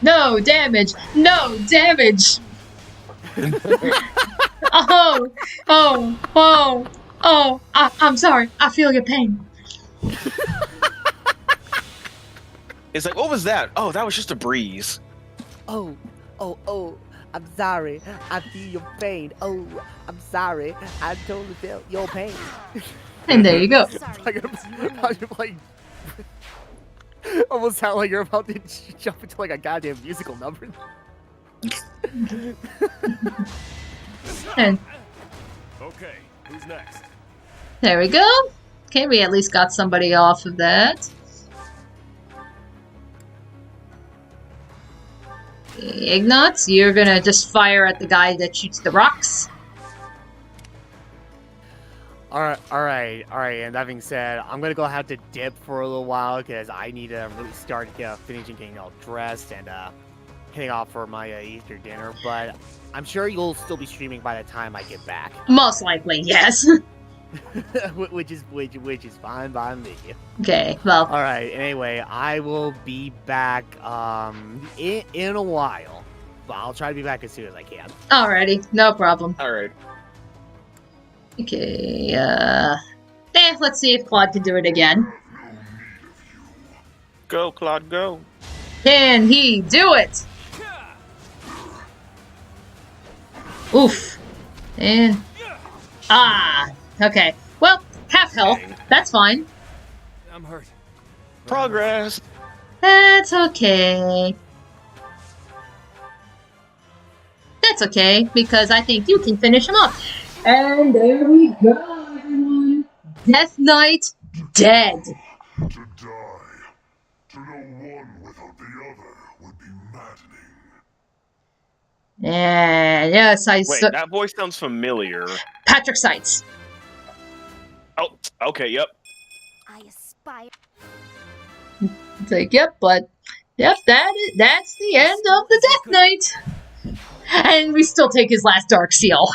No damage! No damage! Oh! I'm sorry. I feel your pain. It's like, what was that? Oh, that was just a breeze. Oh, I'm sorry. I feel your pain. Oh, I'm sorry. I totally felt your pain. And there you go. Almost sound like you're about to jump into like a goddamn musical number. And Okay, who's next? there we go. Okay, we at least got somebody off of that. Ignatz, you're gonna just fire at the guy that shoots the rocks. Alright. And that being said, I'm gonna go have to dip for a little while because I need to really start finishing getting all dressed and heading off for my Easter dinner. But I'm sure you'll still be streaming by the time I get back. Most likely, yes. which is fine by me. Okay, well. Alright, anyway, I will be back in a while. But I'll try to be back as soon as I can. Alrighty, no problem. Alright. Okay, let's see if Claude can do it again. Go, Claude, go. Can he do it? Oof. And... okay. Well, half health. That's fine. I'm hurt. Progress. That's okay. That's okay, because I think you can finish him up. And there we go, everyone. Death Knight dead. To die, to know one without the other would be maddening. Yeah, yes, Wait, that voice sounds familiar. Patrick Seitz. Oh, okay, yep. I aspire. It's like, yep, but yep, that's the end of the Death Knight. And we still take his last Dark Seal,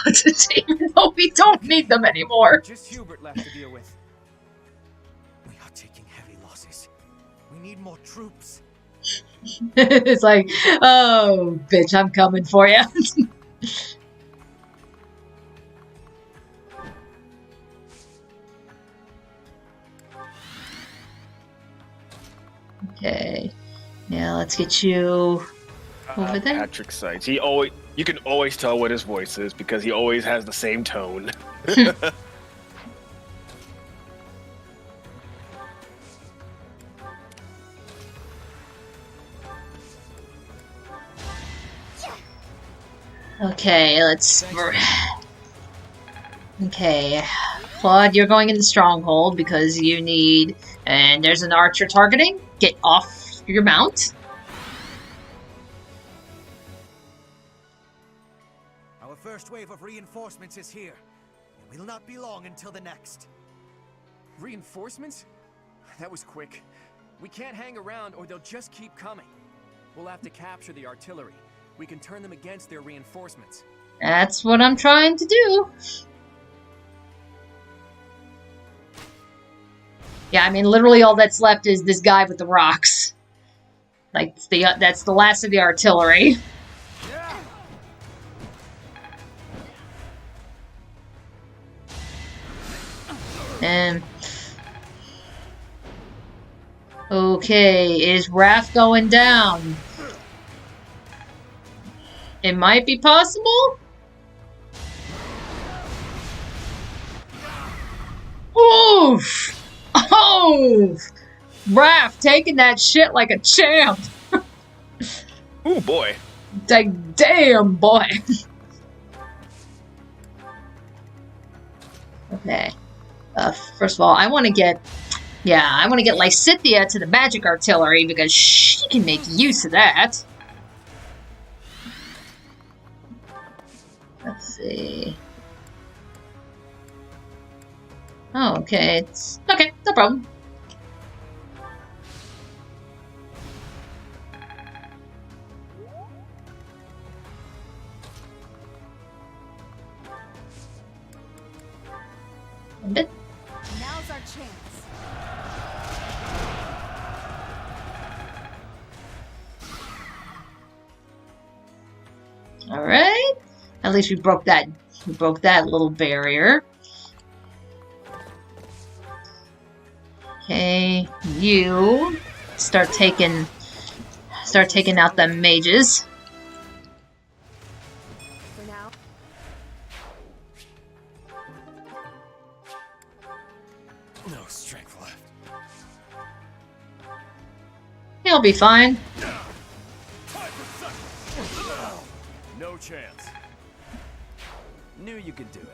even though we don't need them anymore. Just Hubert left to deal with. We are taking heavy losses. We need more troops. It's like, oh, bitch, I'm coming for you. Okay, now let's get you over there. Patrick Seitz. You can always tell what his voice is because he always has the same tone. Okay, let's... Okay, Claude, you're going in the stronghold because you need... And there's an archer targeting. Get off your mount. Our first wave of reinforcements is here. It will not be long until the next. Reinforcements? That was quick. We can't hang around or they'll just keep coming. We'll have to capture the artillery. We can turn them against their reinforcements. That's what I'm trying to do. Yeah, I mean, literally all that's left is this guy with the rocks. Like, that's the last of the artillery. And... Okay, is Raph going down? It might be possible? Oof! Oh! Raph taking that shit like a champ! Ooh, boy. Like, damn, boy. Okay. First of all, I want to get Yeah, I want to get Lysithea to the magic artillery because she can make use of that. Let's see. Oh, okay. It's okay, no problem. Now's our chance. All right. At least we broke that. We broke that little barrier. Okay, you start taking out the mages. For now. No strength left. He'll be fine. No chance. Knew you could do it.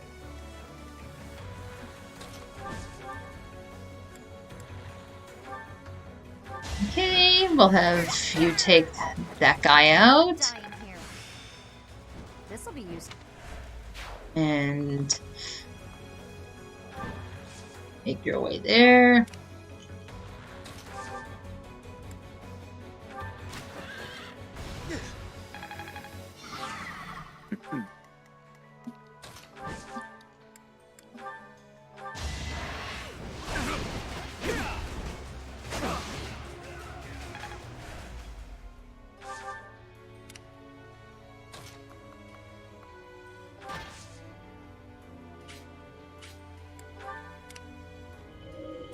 Okay, we'll have you take that guy out. This'll be useful. And make your way there.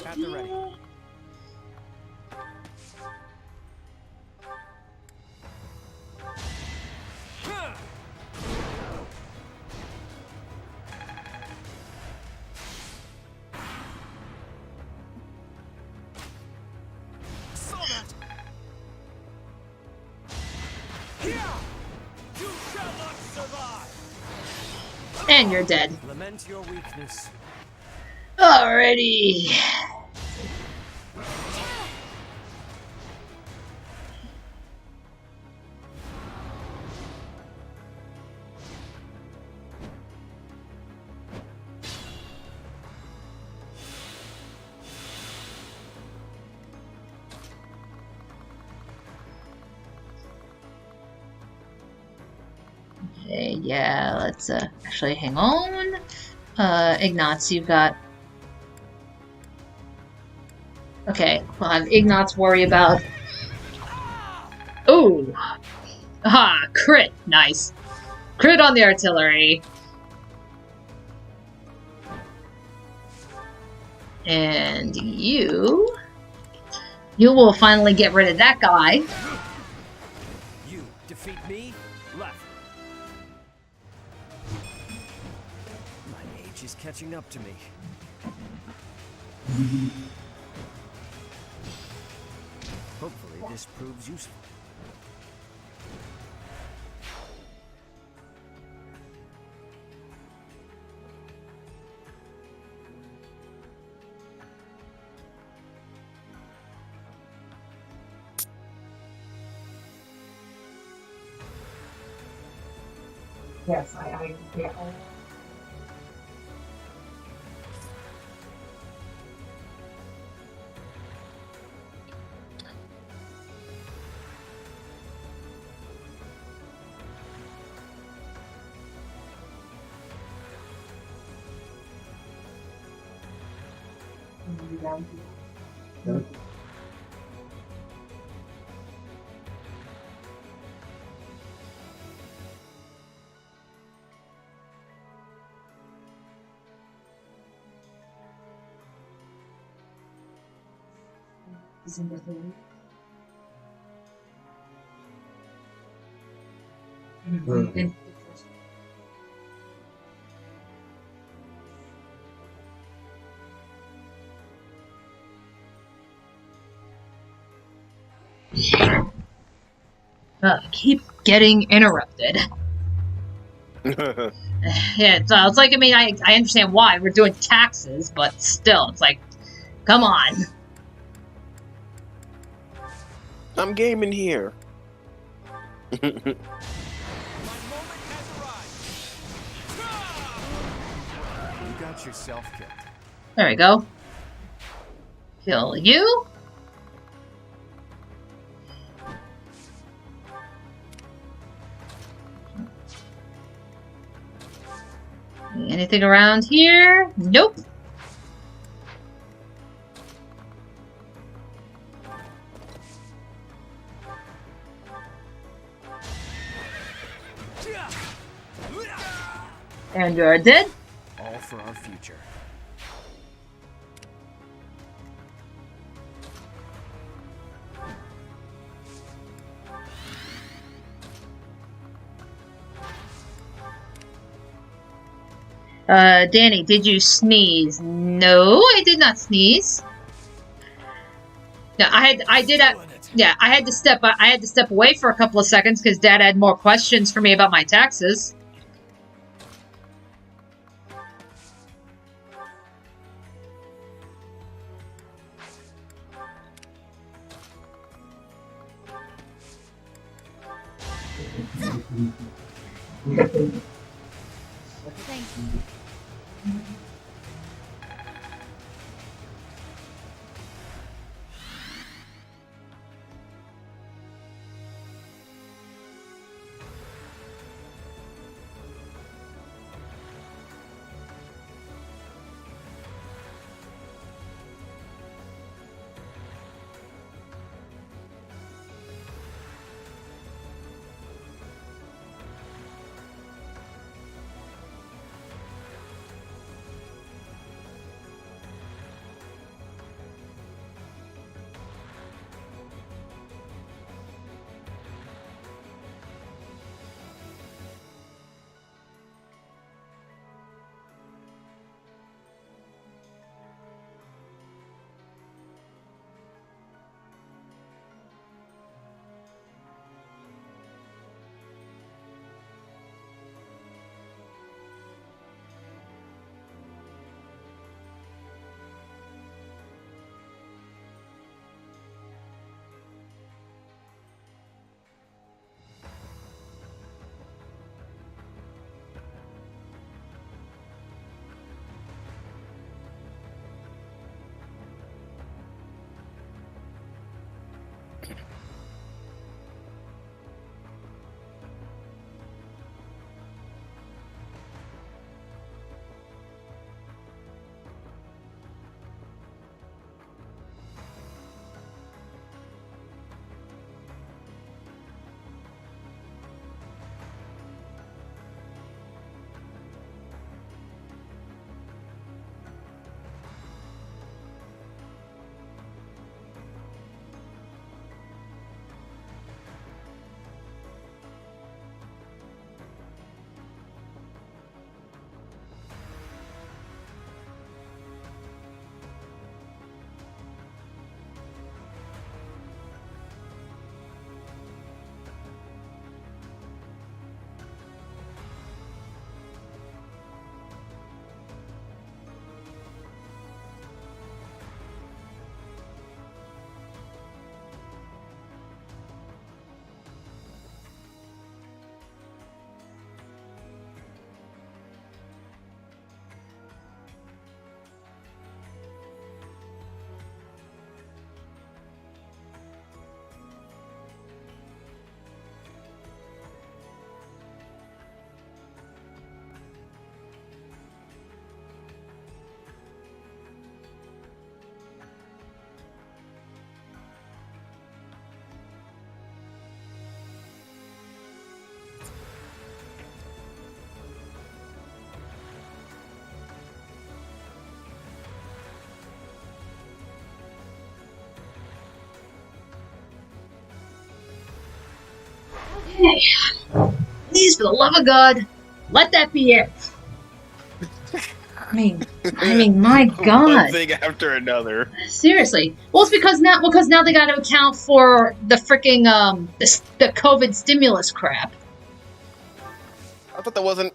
At the ready. Saw that. Here. You shall not survive. And you're dead. Lament your weakness. Alrighty. Okay, yeah, let's actually hang on. Ignatz, you've got. Okay, we'll have Ignatz worry about. Ooh! Aha! Crit! Nice. Crit on the artillery. And you will finally get rid of that guy. You defeat me? Left. My age is catching up to me. Hopefully this proves useful. Yes, I yeah. December 3rd. And keep getting interrupted. Yeah, so it's like, I mean, I understand why we're doing taxes, but still, it's like, come on. I'm gaming here. You got yourself killed. There we go. Kill you. Anything around here? Nope. And you're dead. All for our future. Dani, did you sneeze? No, I did not sneeze. No, I had to step away for a couple of seconds because Dad had more questions for me about my taxes. Thank you. Okay. Please, for the love of God, let that be it. I mean, my God. One thing after another. Seriously. Well, it's because now they got to account for the freaking the COVID stimulus crap. I thought that wasn't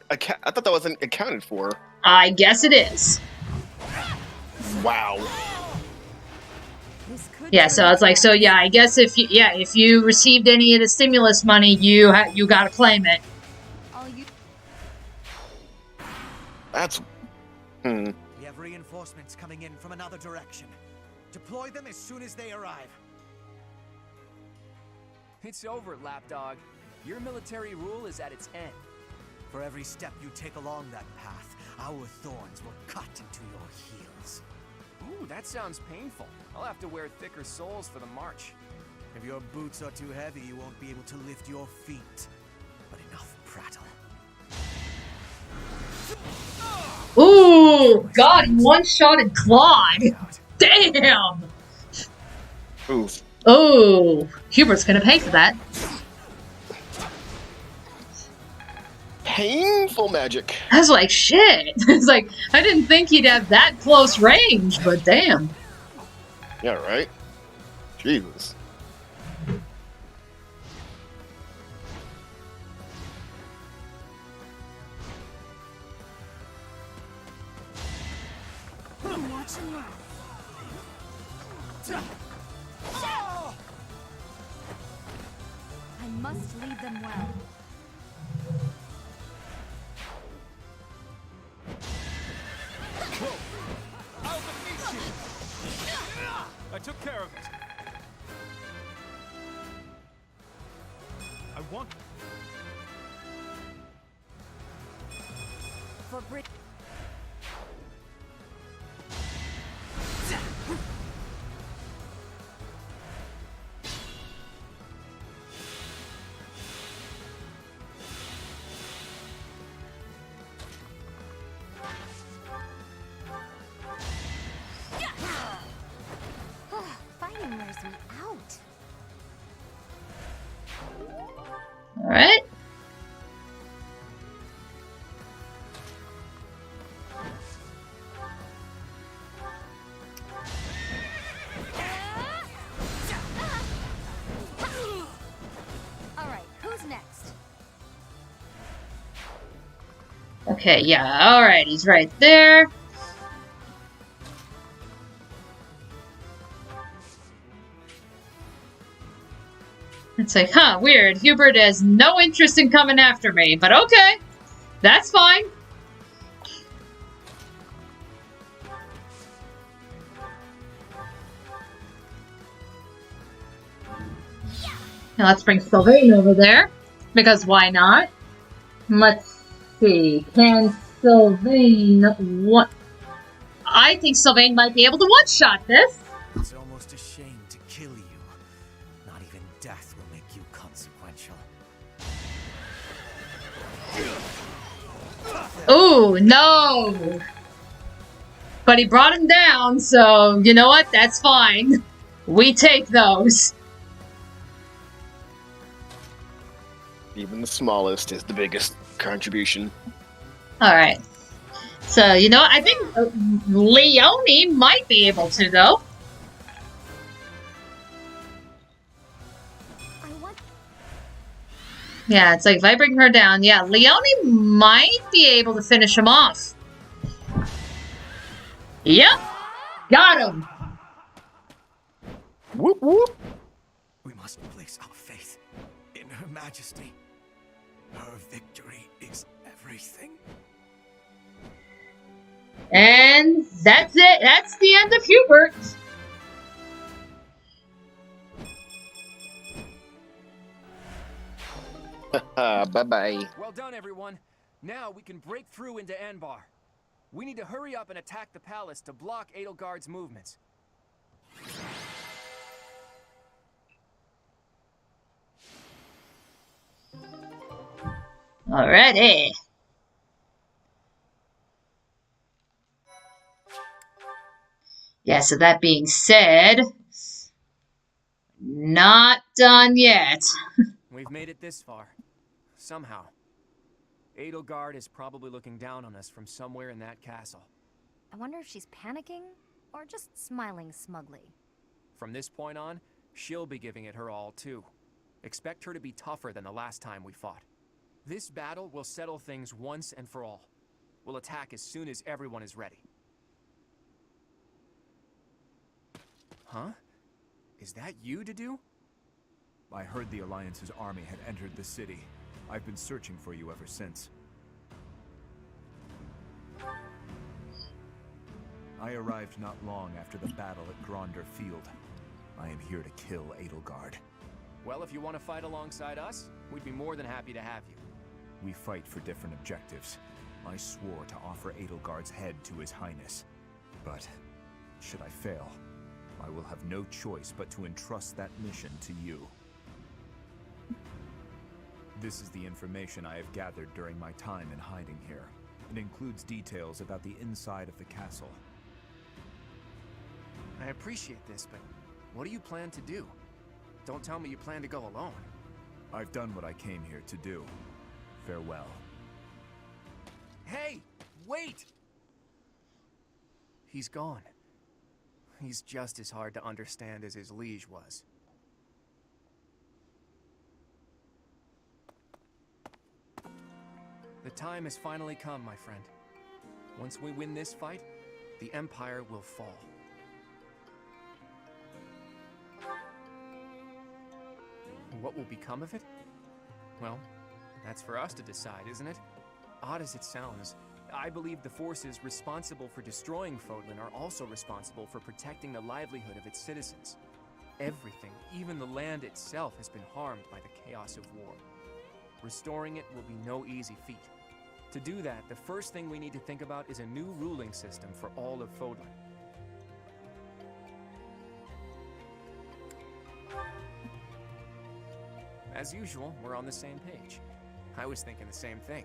accounted for. I guess it is. Wow. This could Yeah, so it's like, so yeah, I guess if you received any of the stimulus money, you gotta claim it. That's... We have reinforcements coming in from another direction. Deploy them as soon as they arrive. It's over, lapdog. Your military rule is at its end. For every step you take along that path, our thorns will cut into your heels. Ooh, that sounds painful. I'll have to wear thicker soles for the march. If your boots are too heavy, you won't be able to lift your feet. But enough prattle. Ooh, God, he one-shotted Claude. Damn. Oof. Oh, Hubert's gonna pay for that. Painful magic. I was like, shit. It's like, I didn't think he'd have that close range, but damn. Yeah, right? Jesus. I'm watching now. I must lead them well. Whoa! I'll defeat you! I took care of it. I want... For Brit. Fighting wears me out. All right. Alright, who's next? Okay, yeah, all right, he's right there. It's like, huh, weird. Hubert has no interest in coming after me, but okay. That's fine. Now let's bring Sylvain over there, because why not? Let's see. Can Sylvain one... I think Sylvain might be able to one-shot this. It's almost a shame to kill you. Not even death will make you consequential. Ooh, no! But he brought him down, so you know what? That's fine. We take those. Even the smallest is the biggest contribution. Alright. So, you know what? I think Leonie might be able to, though. Yeah, it's like if I bring her down, yeah, Leonie might be able to finish him off. Yep! Got him! Whoop whoop! We must place our faith in Her Majesty. Her victory is everything. And that's it. That's the end of Hubert. Bye-bye. Well done, everyone. Now we can break through into Anbar. We need to hurry up and attack the palace to block Edelgard's movements. Alrighty. Yeah, so that being said, not done yet. We've made it this far. Somehow. Edelgard is probably looking down on us from somewhere in that castle. I wonder if she's panicking or just smiling smugly. From this point on, she'll be giving it her all too. Expect her to be tougher than the last time we fought. This battle will settle things once and for all. We'll attack as soon as everyone is ready. Huh? Is that you, Dedu? I heard the Alliance's army had entered the city. I've been searching for you ever since. I arrived not long after the battle at Gronder Field. I am here to kill Edelgard. Well, if you want to fight alongside us, we'd be more than happy to have you. We fight for different objectives. I swore to offer Edelgard's head to His Highness. But, should I fail, I will have no choice but to entrust that mission to you. This is the information I have gathered during my time in hiding here. It includes details about the inside of the castle. I appreciate this, but what do you plan to do? Don't tell me you plan to go alone. I've done what I came here to do. Farewell. Hey! Wait! He's gone. He's just as hard to understand as his liege was. The time has finally come, my friend. Once we win this fight, the Empire will fall. What will become of it? Well, that's for us to decide, isn't it? Odd as it sounds, I believe the forces responsible for destroying Fodlan are also responsible for protecting the livelihood of its citizens. Everything, even the land itself, has been harmed by the chaos of war. Restoring it will be no easy feat. To do that, the first thing we need to think about is a new ruling system for all of Fodlan. As usual, we're on the same page. I was thinking the same thing.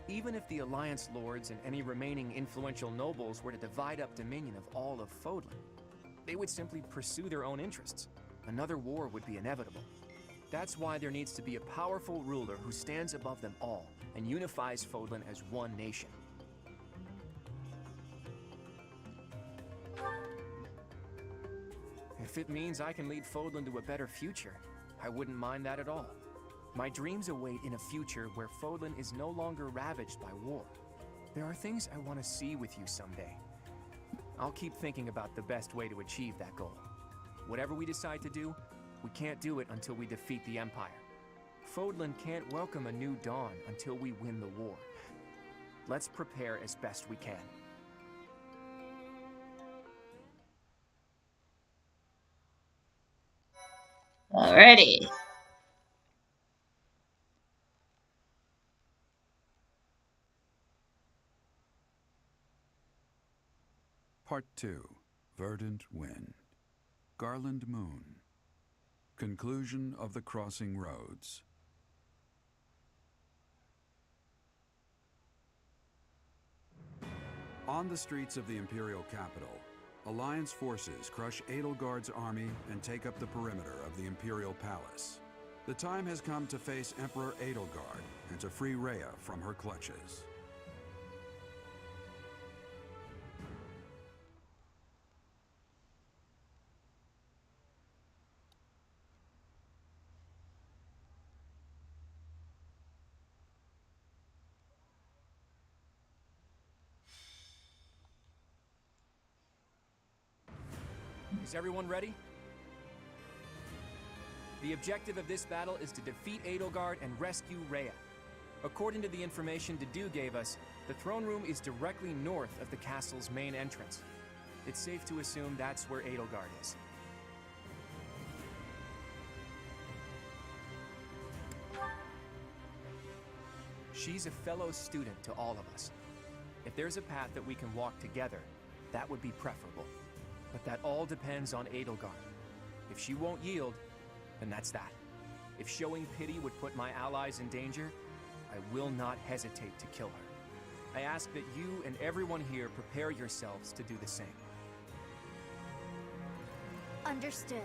Even if the Alliance lords and any remaining influential nobles were to divide up dominion of all of Fodlan, they would simply pursue their own interests. Another war would be inevitable. That's why there needs to be a powerful ruler who stands above them all and unifies Fodlan as one nation. If it means I can lead Fodlan to a better future, I wouldn't mind that at all. My dreams await in a future where Fodlan is no longer ravaged by war. There are things I want to see with you someday. I'll keep thinking about the best way to achieve that goal. Whatever we decide to do, we can't do it until we defeat the Empire. Fodlan can't welcome a new dawn until we win the war. Let's prepare as best we can. Alrighty. Part 2. Verdant Wind. Garland Moon. Conclusion of the Crossing Roads. On the streets of the Imperial capital, Alliance forces crush Edelgard's army and take up the perimeter of the Imperial Palace. The time has come to face Emperor Edelgard and to free Rhea from her clutches. Is everyone ready? The objective of this battle is to defeat Edelgard and rescue Rhea. According to the information Dedu gave us, the throne room is directly north of the castle's main entrance. It's safe to assume that's where Edelgard is. She's a fellow student to all of us. If there's a path that we can walk together, that would be preferable. But that all depends on Edelgard. If she won't yield, then that's that. If showing pity would put my allies in danger, I will not hesitate to kill her. I ask that you and everyone here prepare yourselves to do the same. Understood.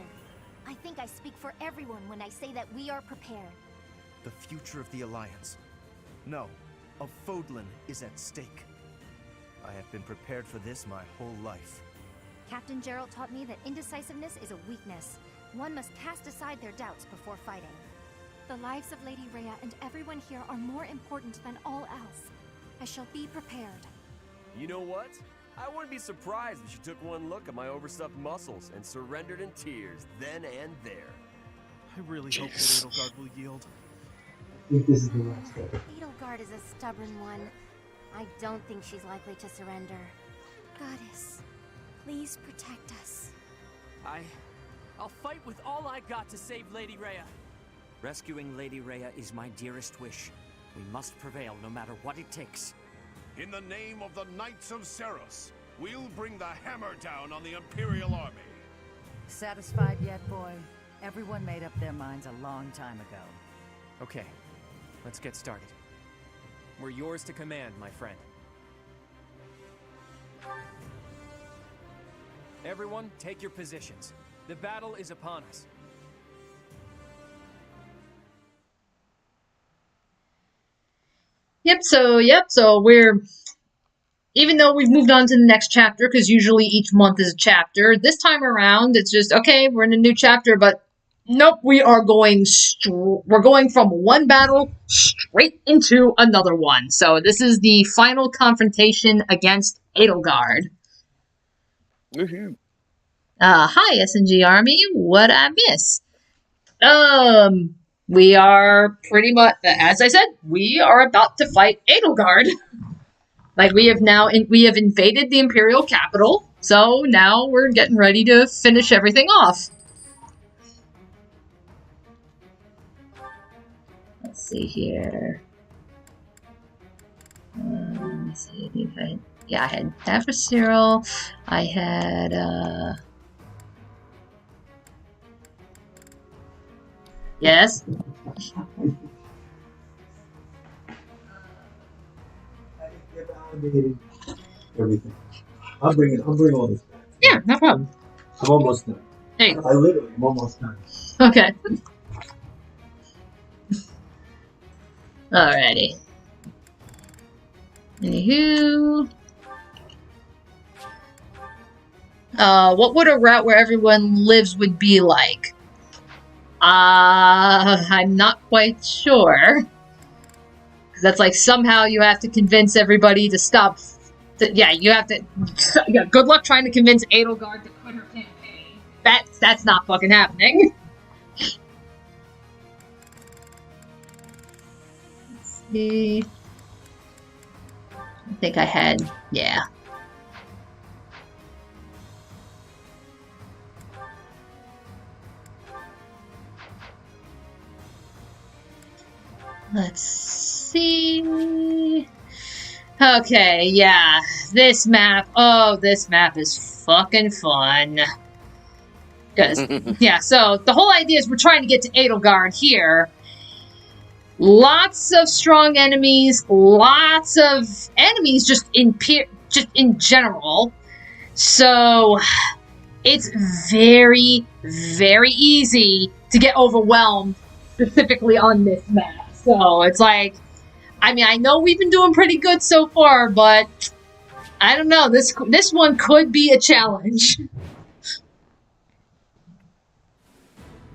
I think I speak for everyone when I say that we are prepared. The future of the Alliance, no, of Fodlan, is at stake. I have been prepared for this my whole life. Captain Gerald taught me that indecisiveness is a weakness. One must cast aside their doubts before fighting. The lives of Lady Rhea and everyone here are more important than all else. I shall be prepared. You know what? I wouldn't be surprised if she took one look at my overstuffed muscles and surrendered in tears then and there. I really hope that Edelgard will yield. I think this is the last step. Edelgard is a stubborn one. I don't think she's likely to surrender. Goddess, please protect us. I'll fight with all I got to save Lady Rhea. Rescuing Lady Rhea is my dearest wish. We must prevail no matter what it takes. In the name of the Knights of Seros, we'll bring the hammer down on the Imperial Army. Satisfied yet, boy? Everyone made up their minds a long time ago. Okay, let's get started. We're yours to command, my friend. Everyone, take your positions. The battle is upon us. Yep, so we're... Even though we've moved on to the next chapter, because usually each month is a chapter, this time around, it's just, okay, we're in a new chapter, but nope, we are going we're going from one battle straight into another one. So this is the final confrontation against Edelgard. Woohoo. Hi, SNG Army. What I miss? We are pretty much, as I said, we are about to fight Edelgard. Like, we have invaded the Imperial capital, so now we're getting ready to finish everything off. Let's see here. Let's see if I had adversarial. I had, yes? Everything. I'll bring all this back. Yeah, no problem. I'm almost done. Hey. I literally am almost done. Okay. Alrighty. Anywho. What would a route where everyone lives would be like? I'm not quite sure. Because that's like somehow you have to convince everybody to stop. You have to. Yeah, good luck trying to convince Edelgard to quit her campaign. That's not fucking happening. Let's see. I think I had. Yeah. Let's see. Okay, yeah. This map. Oh, this map is fucking fun. Because, yeah, so the whole idea is we're trying to get to Edelgard here. Lots of strong enemies. Lots of enemies just in general. So, it's very, very easy to get overwhelmed, specifically on this map. So, it's like, I mean, I know we've been doing pretty good so far, but I don't know. This one could be a challenge.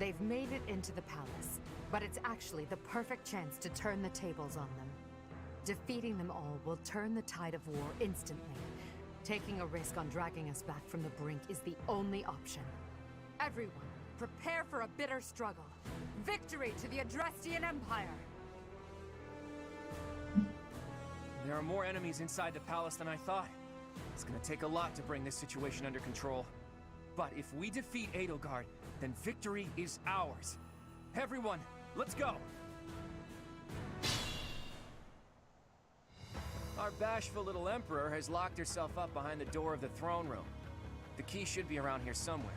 They've made it into the palace, but it's actually the perfect chance to turn the tables on them. Defeating them all will turn the tide of war instantly. Taking a risk on dragging us back from the brink is the only option. Everyone, prepare for a bitter struggle. Victory to the Adrestian Empire! There are more enemies inside the palace than I thought. It's gonna take a lot to bring this situation under control. But if we defeat Edelgard, then victory is ours. Everyone, let's go! Our bashful little emperor has locked herself up behind the door of the throne room. The key should be around here somewhere.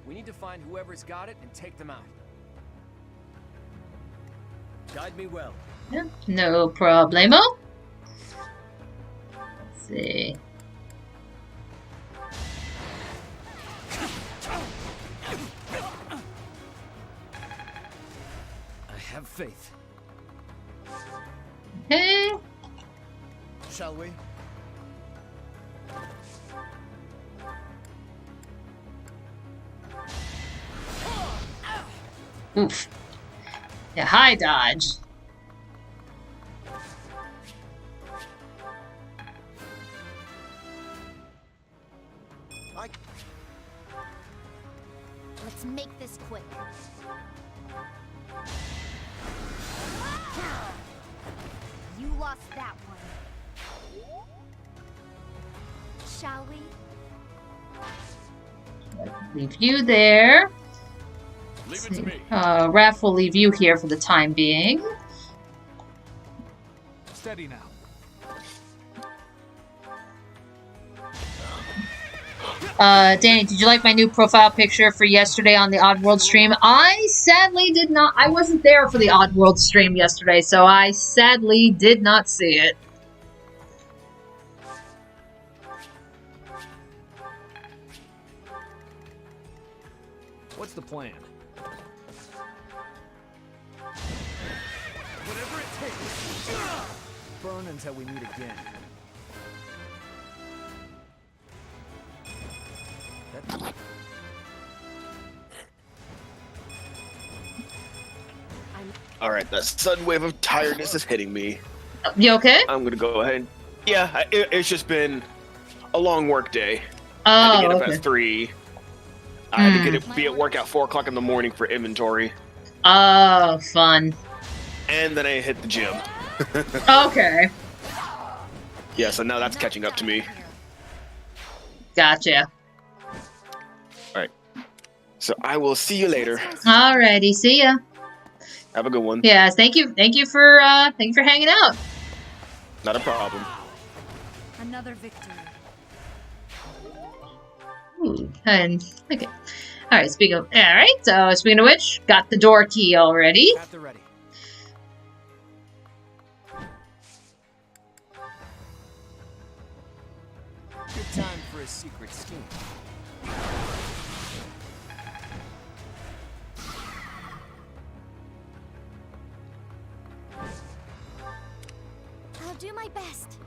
We need to find whoever's got it and take them out. Guide me well. Yeah, no problemo. Let's see. I have faith. Okay. Shall we? Oof. Yeah, high dodge. make this quick. You lost that one. Shall we? Leave you there. Leave it to me. Raph will leave you here for the time being. Steady now. Dani, did you like my new profile picture for yesterday on the Oddworld stream? I sadly did not. I wasn't there for the Oddworld stream yesterday, so I sadly did not see it. What's the plan? Whatever it takes. Burn until we meet again. Alright, that sudden wave of tiredness is hitting me. You okay? I'm gonna go ahead. Yeah, it's just been a long work day. Oh, I had to get up okay. at 3. I had to be at work at 4 o'clock in the morning for inventory. Oh, fun. And then I hit the gym. Okay. Yeah, so now that's catching up to me. Gotcha. Alright. So I will see you later. Alrighty, see ya. Have a good one. Yeah, thank you for hanging out. Not a problem. Another victory. Ooh, and okay. Alright, speaking of which, got the door key already. At the ready. Good time for a secret scheme. I'll do my best.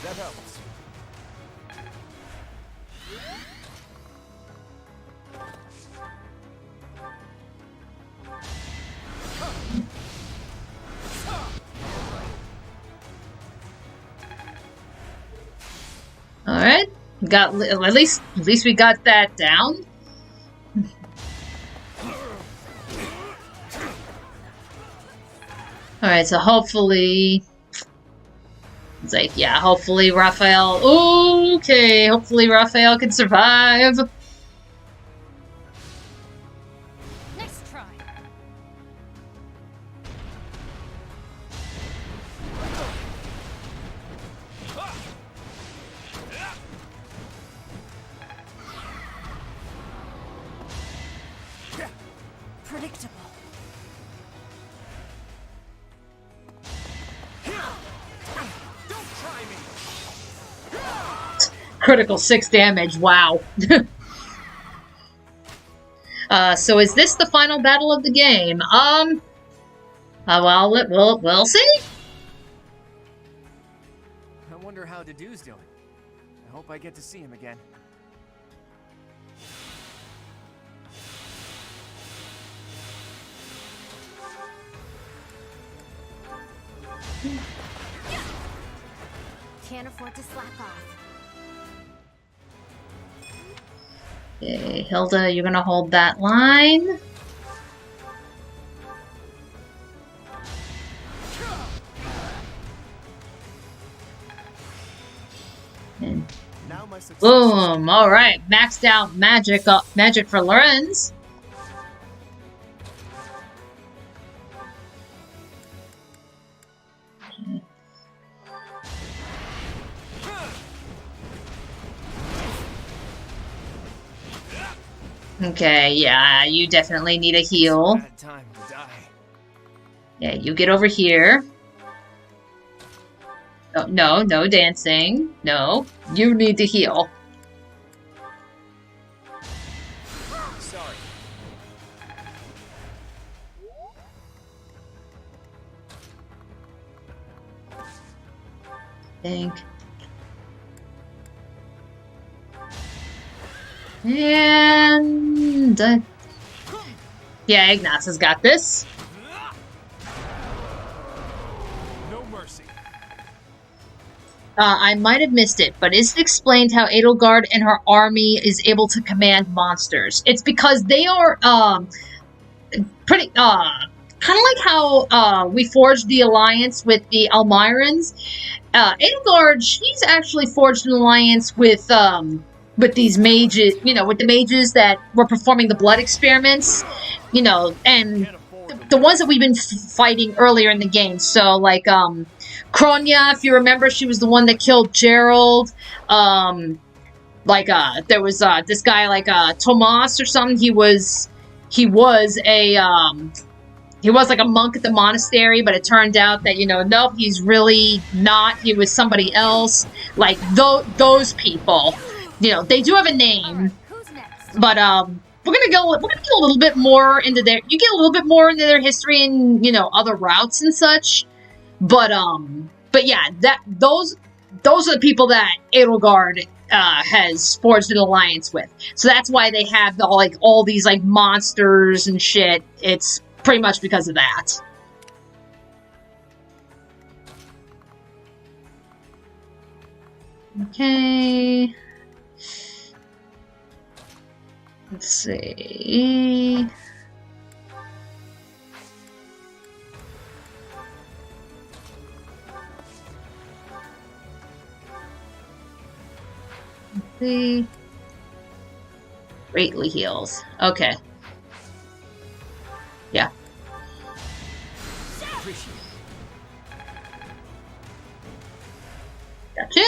That helps. Alright. Got at least we got that down. Alright, so hopefully it's like, yeah, hopefully Raphael hopefully Raphael can survive. Next try. Predictable. Critical 6 damage, wow. So is this the final battle of the game? Well, we'll see. I wonder how Dedue's doing. I hope I get to see him again. Can't afford to slack off. Okay, Hilda, you're gonna hold that line. And boom! All right, maxed out magic for Lorenz. Okay, yeah, you definitely need a heal. Bad time to die. Yeah, you get over here. Oh, no dancing. No, you need to heal. Sorry. Think. And yeah, Ignace has got this. No mercy. I might have missed it, but is it explained how Edelgard and her army is able to command monsters? It's because they are, pretty, kind of like how, we forged the alliance with the Almirans. Edelgard, she's actually forged an alliance with these mages, you know, with the mages that were performing the blood experiments, you know, and the ones that we've been fighting earlier in the game. So, like, Kronya, if you remember, she was the one that killed Gerald. There was, this guy, like, Tomas or something. He was like a monk at the monastery, but it turned out that, you know, nope, he's really not. He was somebody else. Like, those people, you know, they do have a name, but, we're gonna get a little bit more into you get a little bit more into their history and, you know, other routes and such. But yeah, those are the people that Edelgard, has forged an alliance with. So that's why they have all these, like, monsters and shit. It's pretty much because of that. Okay. Let's see. Let's see. Greatly heals. Okay. Yeah. Gotcha.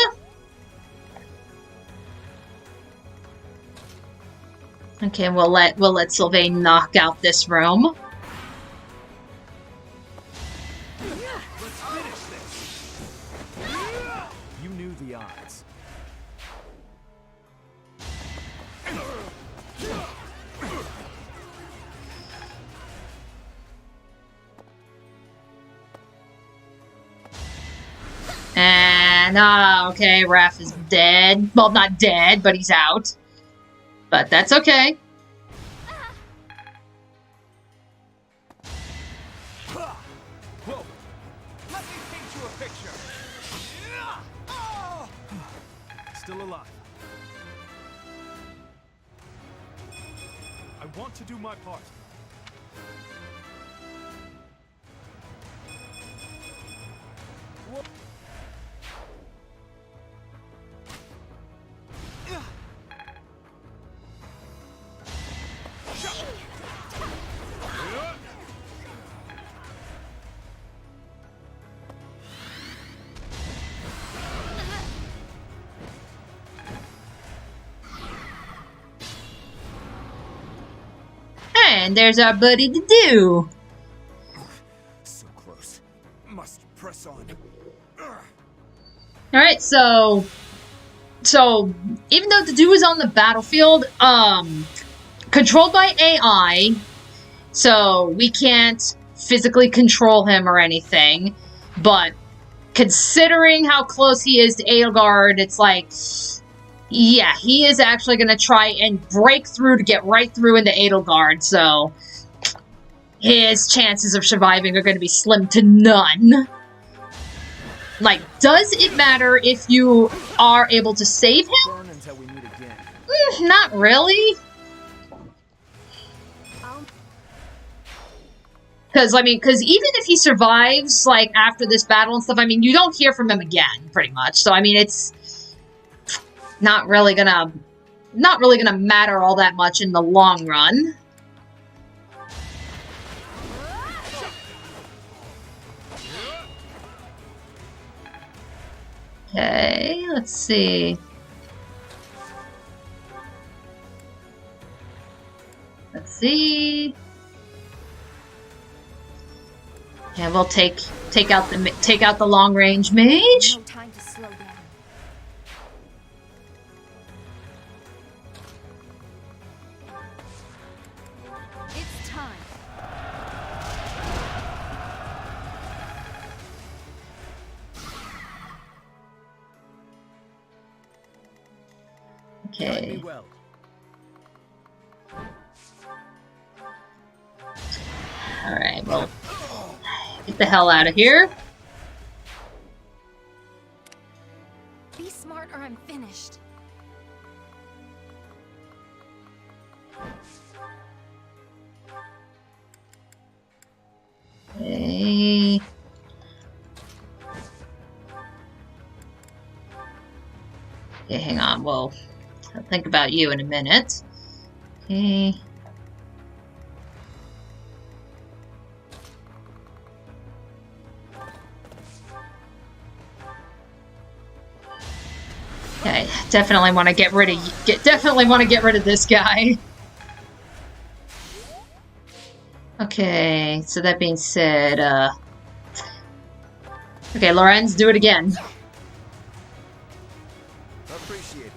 Okay, we'll let Sylvain knock out this room. You knew the odds. And, okay, Raph is dead. Well, not dead, but he's out. But that's okay. Whoa. Let me paint you a picture. Still alive. I want to do my part. And there's our buddy to do. So close. Must press on. Alright, so even though the dude is on the battlefield, controlled by AI, so we can't physically control him or anything, but considering how close he is to Edelgard, it's like, yeah, he is actually going to try and break through to get right through into Edelgard, so his chances of surviving are going to be slim to none. Like, does it matter if you are able to save him? Burn until we meet again. Not really. Because even if he survives, like, after this battle and stuff, I mean, you don't hear from him again, pretty much. So, I mean, it's not really gonna matter all that much in the long run. Okay, let's see. Let's see. Yeah, we'll take out the long range mage. No time to slow down. It's time. Okay. Well. Alright, well, get the hell out of here. Okay, hang on. Well, I'll think about you in a minute. Okay. Okay, definitely want to get rid of this guy. Okay, so that being said, okay, Lorenz, do it again. Appreciate it.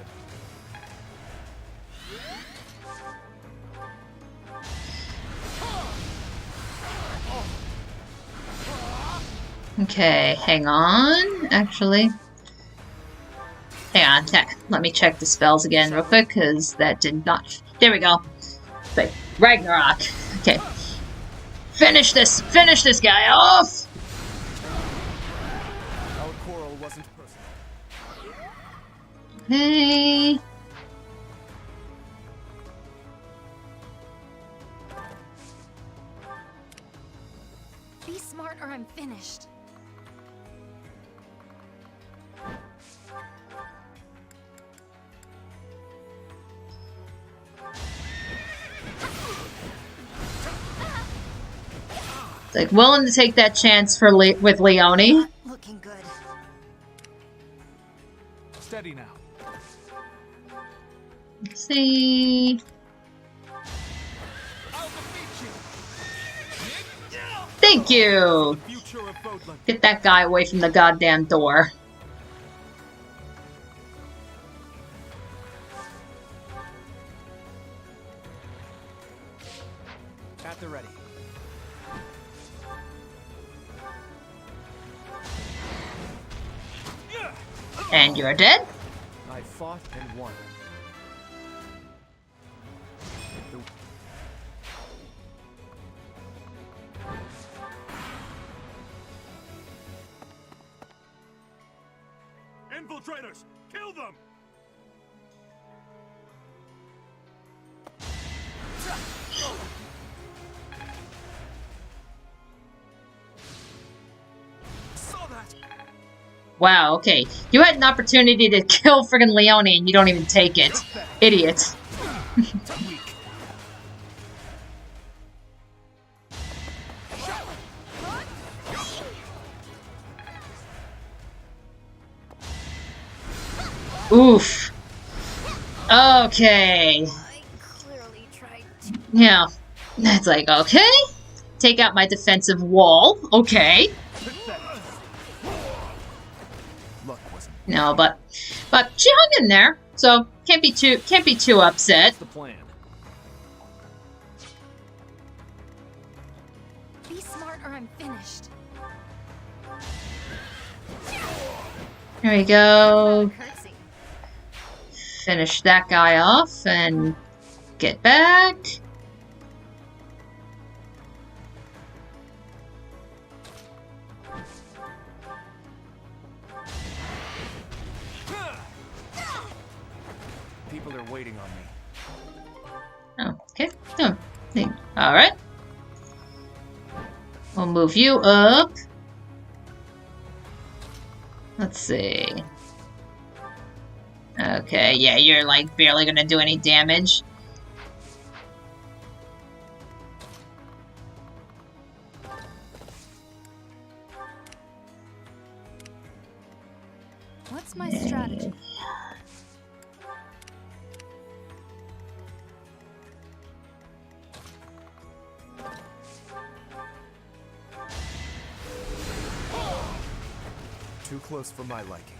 Okay, hang on. Actually, hang on. Let me check the spells again real quick, because that did not... There we go. Like, Ragnarok. Okay. Finish this guy off! Our quarrel wasn't personal. Okay. Be smart or I'm finished. Like, willing to take that chance for with Leone. Looking good. Steady now. Let's see. Thank you! Get that guy away from the goddamn door. At the ready. And you're dead? I fought and won. Infiltrators! Kill them! Wow, okay. You had an opportunity to kill friggin' Leone and you don't even take it. Idiot. Oof. Okay. Yeah. It's like, okay. Take out my defensive wall. Okay. No, but she hung in there, so can't be too upset. What's the plan? Be smart or I'm finished. There we go. Finish that guy off and get back. People are waiting on me. Oh, okay. Oh, alright. We'll move you up. Let's see. Okay, yeah, you're like barely gonna do any damage. What's my strategy? Too close for my liking.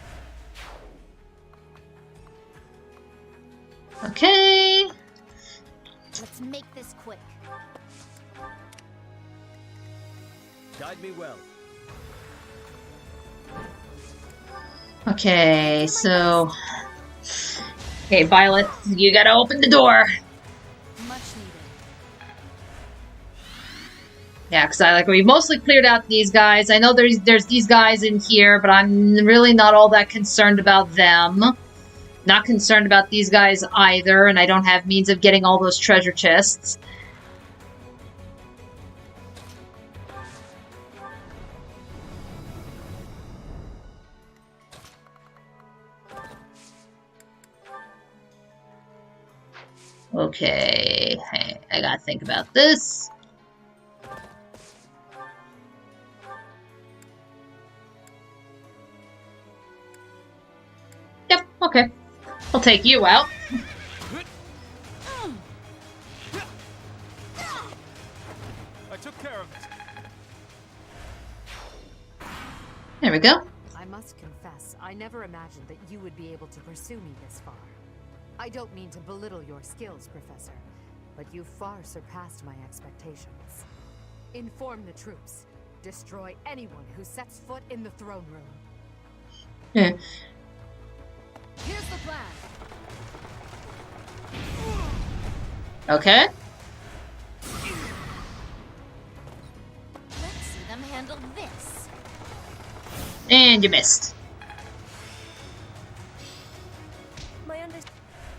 Okay. Let's make this quick. Guide me well. Okay, so... Okay, Violet, you gotta open the door. Much needed. Yeah, because we mostly cleared out these guys. I know there's these guys in here, but I'm really not all that concerned about them. Not concerned about these guys either, and I don't have means of getting all those treasure chests. Okay, hey, I gotta think about this. Yep, okay. I'll take you out. I took care of it. There we go. I must confess, I never imagined that you would be able to pursue me this far. I don't mean to belittle your skills, Professor, but you far surpassed my expectations. Inform the troops. Destroy anyone who sets foot in the throne room. Yeah. Here's the plan. Okay. Let's see them handle this. And you missed. My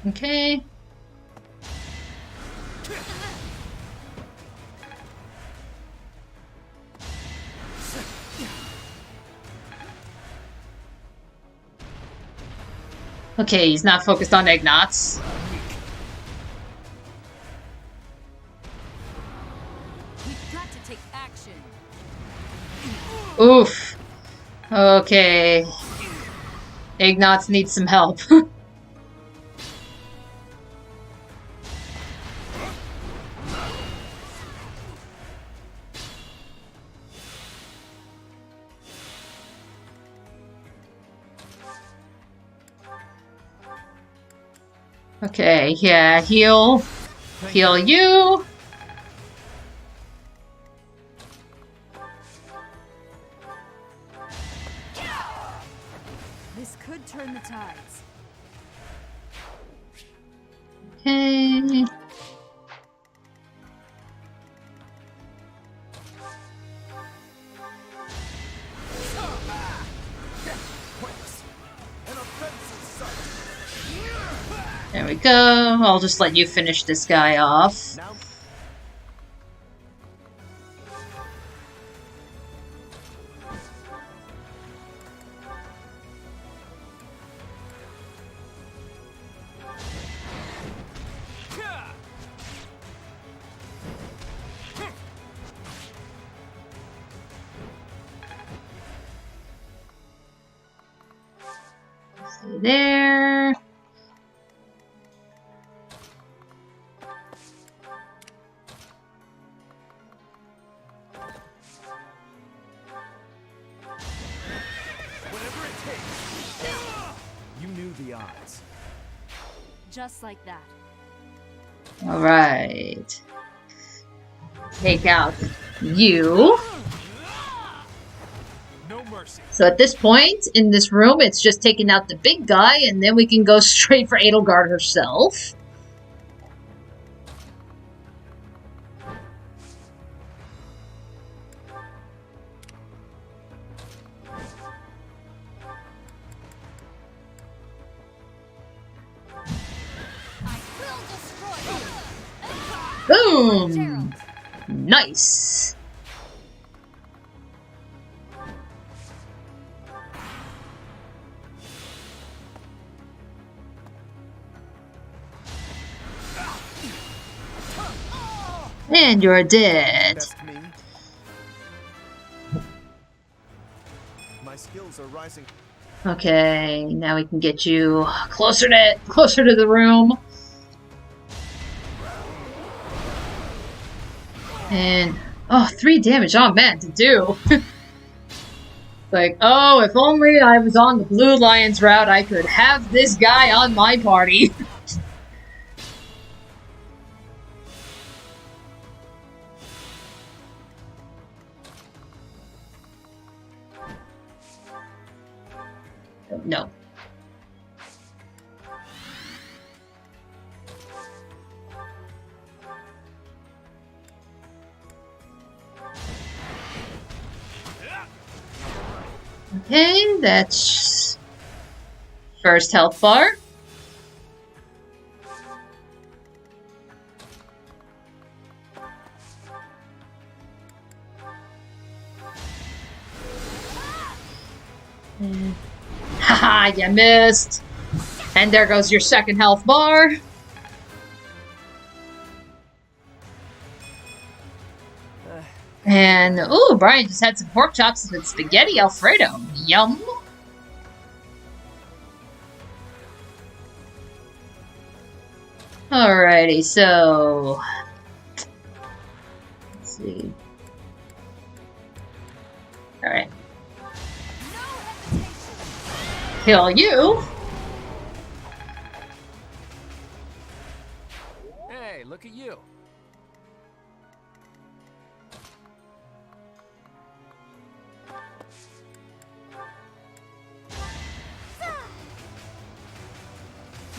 Okay. Okay, he's not focused on Ignots. We've got to take action. Oof. Okay. Ignots needs some help. Okay, yeah, heal you. This could turn the tides. Okay. There we go. I'll just let you finish this guy off. Stay there. You knew the odds. Just like that. Alright. Take out you. No mercy. So at this point, in this room, it's just taking out the big guy, and then we can go straight for Edelgard herself. Boom! Nice! And you're dead. That's me. My skills are rising. Okay, now we can get you closer to the room. And oh, 3 damage. Oh man, to do. Like, oh, if only I was on the Blue Lions route, I could have this guy on my party. No. Okay, that's first health bar. Haha, you missed. And there goes your second health bar. And, ooh, Brian just had some pork chops with spaghetti Alfredo. Yum. Alrighty, so... Let's see. Alright. Kill you. Hey, look at you.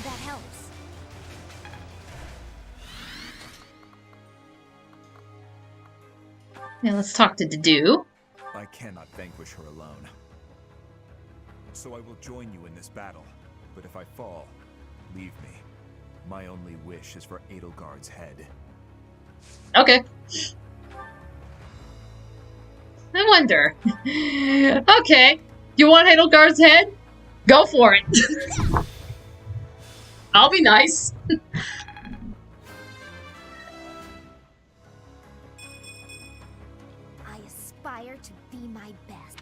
That helps. Now let's talk to Dedu. I cannot vanquish her alone. So I will join you in this battle. But if I fall, leave me. My only wish is for Edelgard's head. Okay. I wonder. Okay. You want Edelgard's head? Go for it. I'll be nice. I aspire to be my best.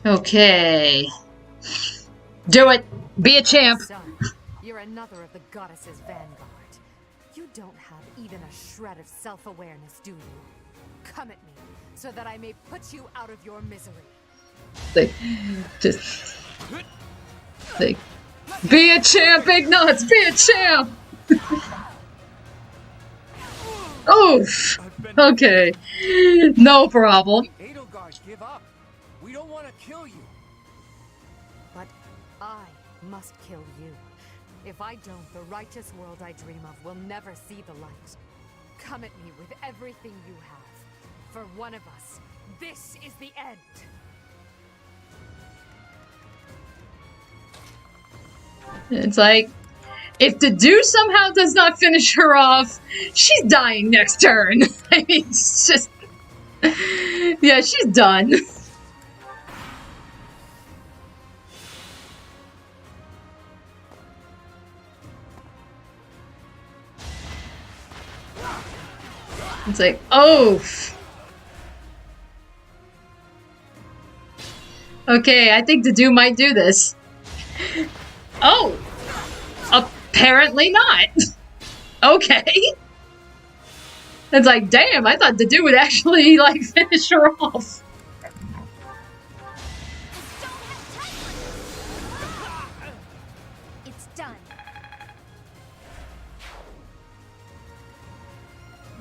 Okay. Do it. Be a champ. Son, you're another of the goddess's vanguard. You don't have even a shred of self-awareness, do you? Come at me, so that I may put you out of your misery. Be a champ, big nuts. Be a champ. Oof. Okay. No problem. Edelgard, give up. We don't want to kill you. But I must kill you. If I don't, the righteous world I dream of will never see the light. Come at me with everything you have. For one of us, this is the end. It's like, if Dedu somehow does not finish her off, she's dying next turn. I mean, it's just... Yeah, she's done. It's like, oh. Okay, I think Dedu might do this. Oh. Apparently not. Okay. It's like, damn, I thought Dedu would actually, like, finish her off. It's done.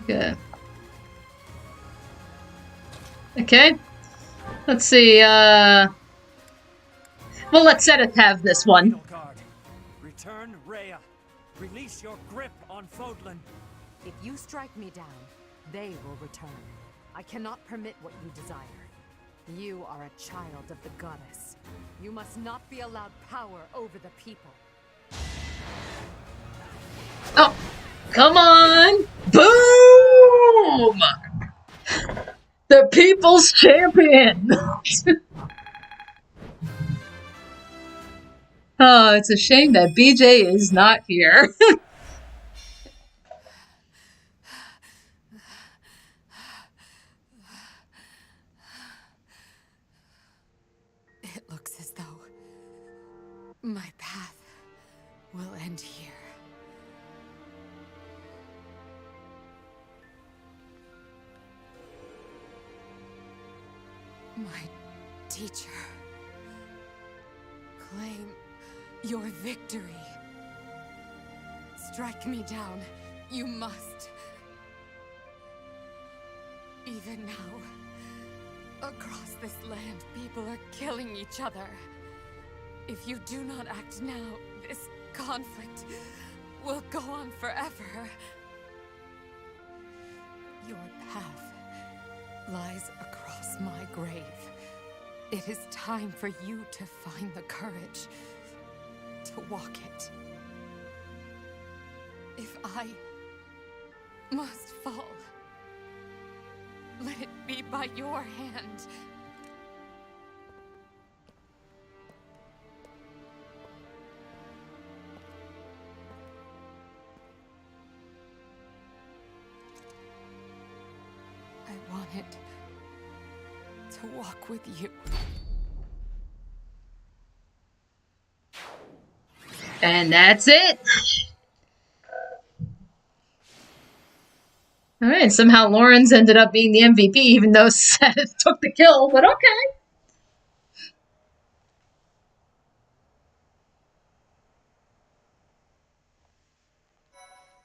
Yeah. Okay. Let's see, well, let Seth have this one. Edelgard, return Rhea. Release your grip on Fodlan. If you strike me down, they will return. I cannot permit what you desire. You are a child of the goddess. You must not be allowed power over the people. Oh, come on! Boom! The people's champion! Oh, it's a shame that BJ is not here. It looks as though my path will end here. My teacher, claim your victory. Strike me down, you must. Even now, across this land, people are killing each other. If you do not act now, this conflict will go on forever. Your path lies across my grave. It is time for you to find the courage to walk it. If I must fall, let it be by your hand. to walk with you. And that's it. All right, somehow Lawrence ended up being the MVP, even though Seth took the kill, but okay.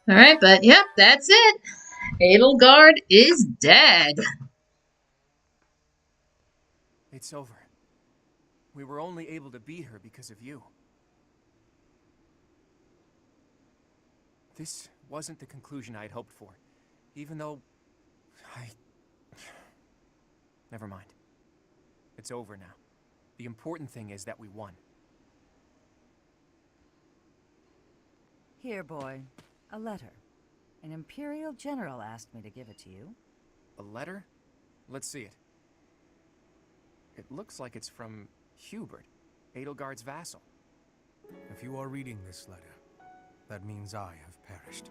All right, but yep, that's it. Edelgard is dead. It's over. We were only able to beat her because of you. This wasn't the conclusion I'd hoped for, even though Never mind. It's over now. The important thing is that we won. Here, boy. A letter. An Imperial General asked me to give it to you. A letter? Let's see it. It looks like it's from Hubert, Edelgard's vassal. If you are reading this letter, that means I have perished.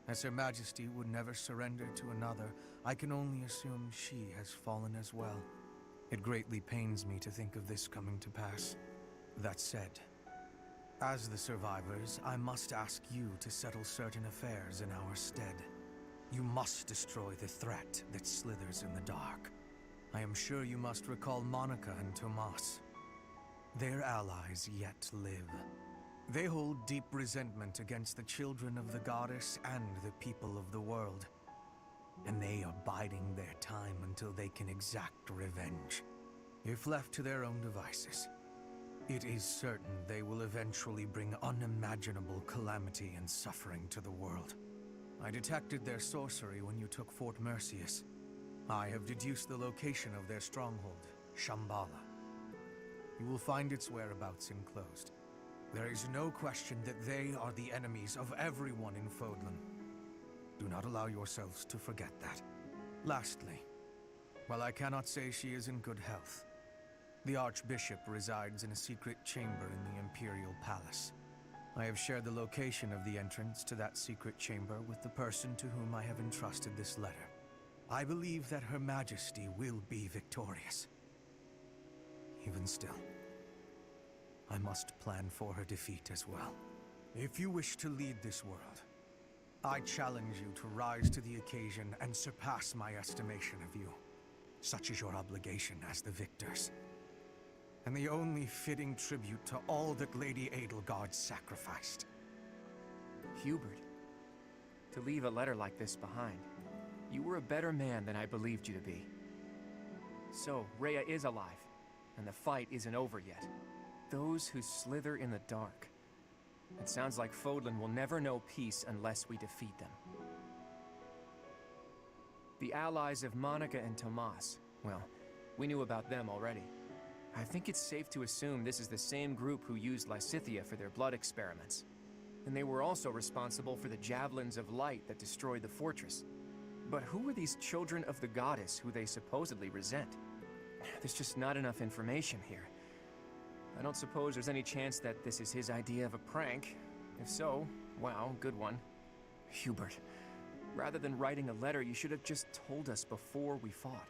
As Her Majesty would never surrender to another, I can only assume she has fallen as well. It greatly pains me to think of this coming to pass. That said, as the survivors, I must ask you to settle certain affairs in our stead. You must destroy the threat that slithers in the dark. I am sure you must recall Monica and Tomas. Their allies yet live. They hold deep resentment against the children of the goddess and the people of the world. And they are biding their time until they can exact revenge. If left to their own devices, it is certain they will eventually bring unimaginable calamity and suffering to the world. I detected their sorcery when you took Fort Mercius. I have deduced the location of their stronghold, Shambhala. You will find its whereabouts enclosed. There is no question that they are the enemies of everyone in Fodlan. Do not allow yourselves to forget that. Lastly, while I cannot say she is in good health, the Archbishop resides in a secret chamber in the Imperial Palace. I have shared the location of the entrance to that secret chamber with the person to whom I have entrusted this letter. I believe that Her Majesty will be victorious. Even still, I must plan for her defeat as well. If you wish to lead this world, I challenge you to rise to the occasion and surpass my estimation of you. Such is your obligation as the victors. And the only fitting tribute to all that Lady Edelgard sacrificed. Hubert, to leave a letter like this behind, you were a better man than I believed you to be. So, Rhea is alive, and the fight isn't over yet. Those who slither in the dark. It sounds like Fodlan will never know peace unless we defeat them. The allies of Monica and Tomas, well, we knew about them already. I think it's safe to assume this is the same group who used Lysithea for their blood experiments. And they were also responsible for the javelins of light that destroyed the fortress. But who were these children of the goddess who they supposedly resent? There's just not enough information here. I don't suppose there's any chance that this is his idea of a prank. If so, wow, good one. Hubert, rather than writing a letter, you should have just told us before we fought.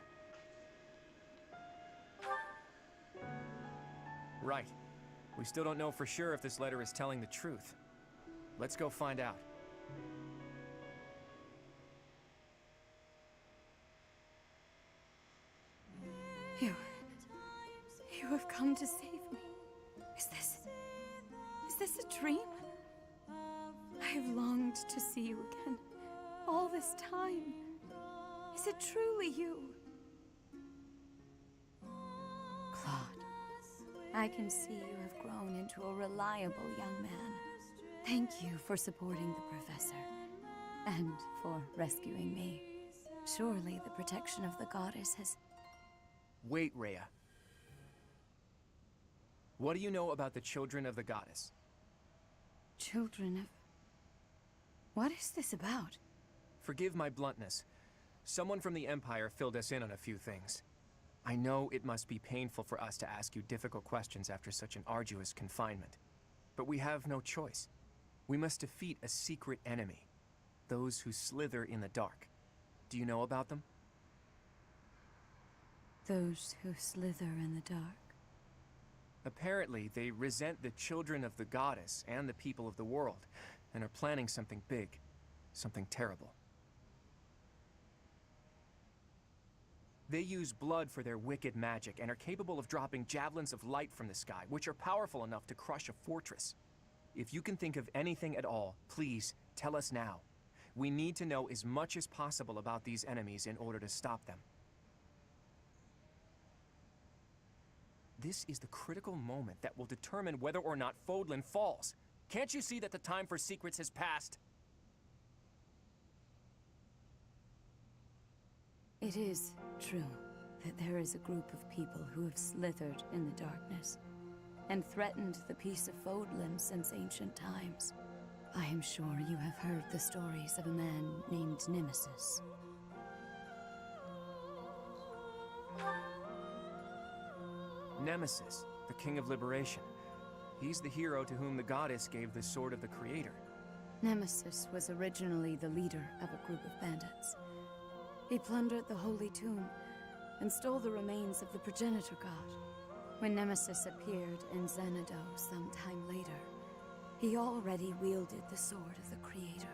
Right. We still don't know for sure if this letter is telling the truth. Let's go find out. You have come to save me. Is this a dream? I have longed to see you again all this time. Is it truly you? Claude, I can see you have grown into a reliable young man. Thank you for supporting the professor and for rescuing me. Surely the protection of the goddess has... Wait, Rhea. What do you know about the children of the goddess? Children of... What is this about? Forgive my bluntness. Someone from the Empire filled us in on a few things. I know it must be painful for us to ask you difficult questions after such an arduous confinement. But we have no choice. We must defeat a secret enemy. Those who slither in the dark. Do you know about them? Those who slither in the dark. Apparently, they resent the children of the goddess and the people of the world, and are planning something big, something terrible. They use blood for their wicked magic and are capable of dropping javelins of light from the sky, which are powerful enough to crush a fortress. If you can think of anything at all, please tell us now. We need to know as much as possible about these enemies in order to stop them. This is the critical moment that will determine whether or not Fodlan falls. Can't you see that the time for secrets has passed? It is true that there is a group of people who have slithered in the darkness and threatened the peace of Fodlan since ancient times. I am sure you have heard the stories of a man named Nemesis. Nemesis, the King of Liberation. He's the hero to whom the goddess gave the Sword of the Creator. Nemesis was originally the leader of a group of bandits. He plundered the Holy Tomb and stole the remains of the progenitor god. When Nemesis appeared in Xanadu some time later, he already wielded the Sword of the Creator.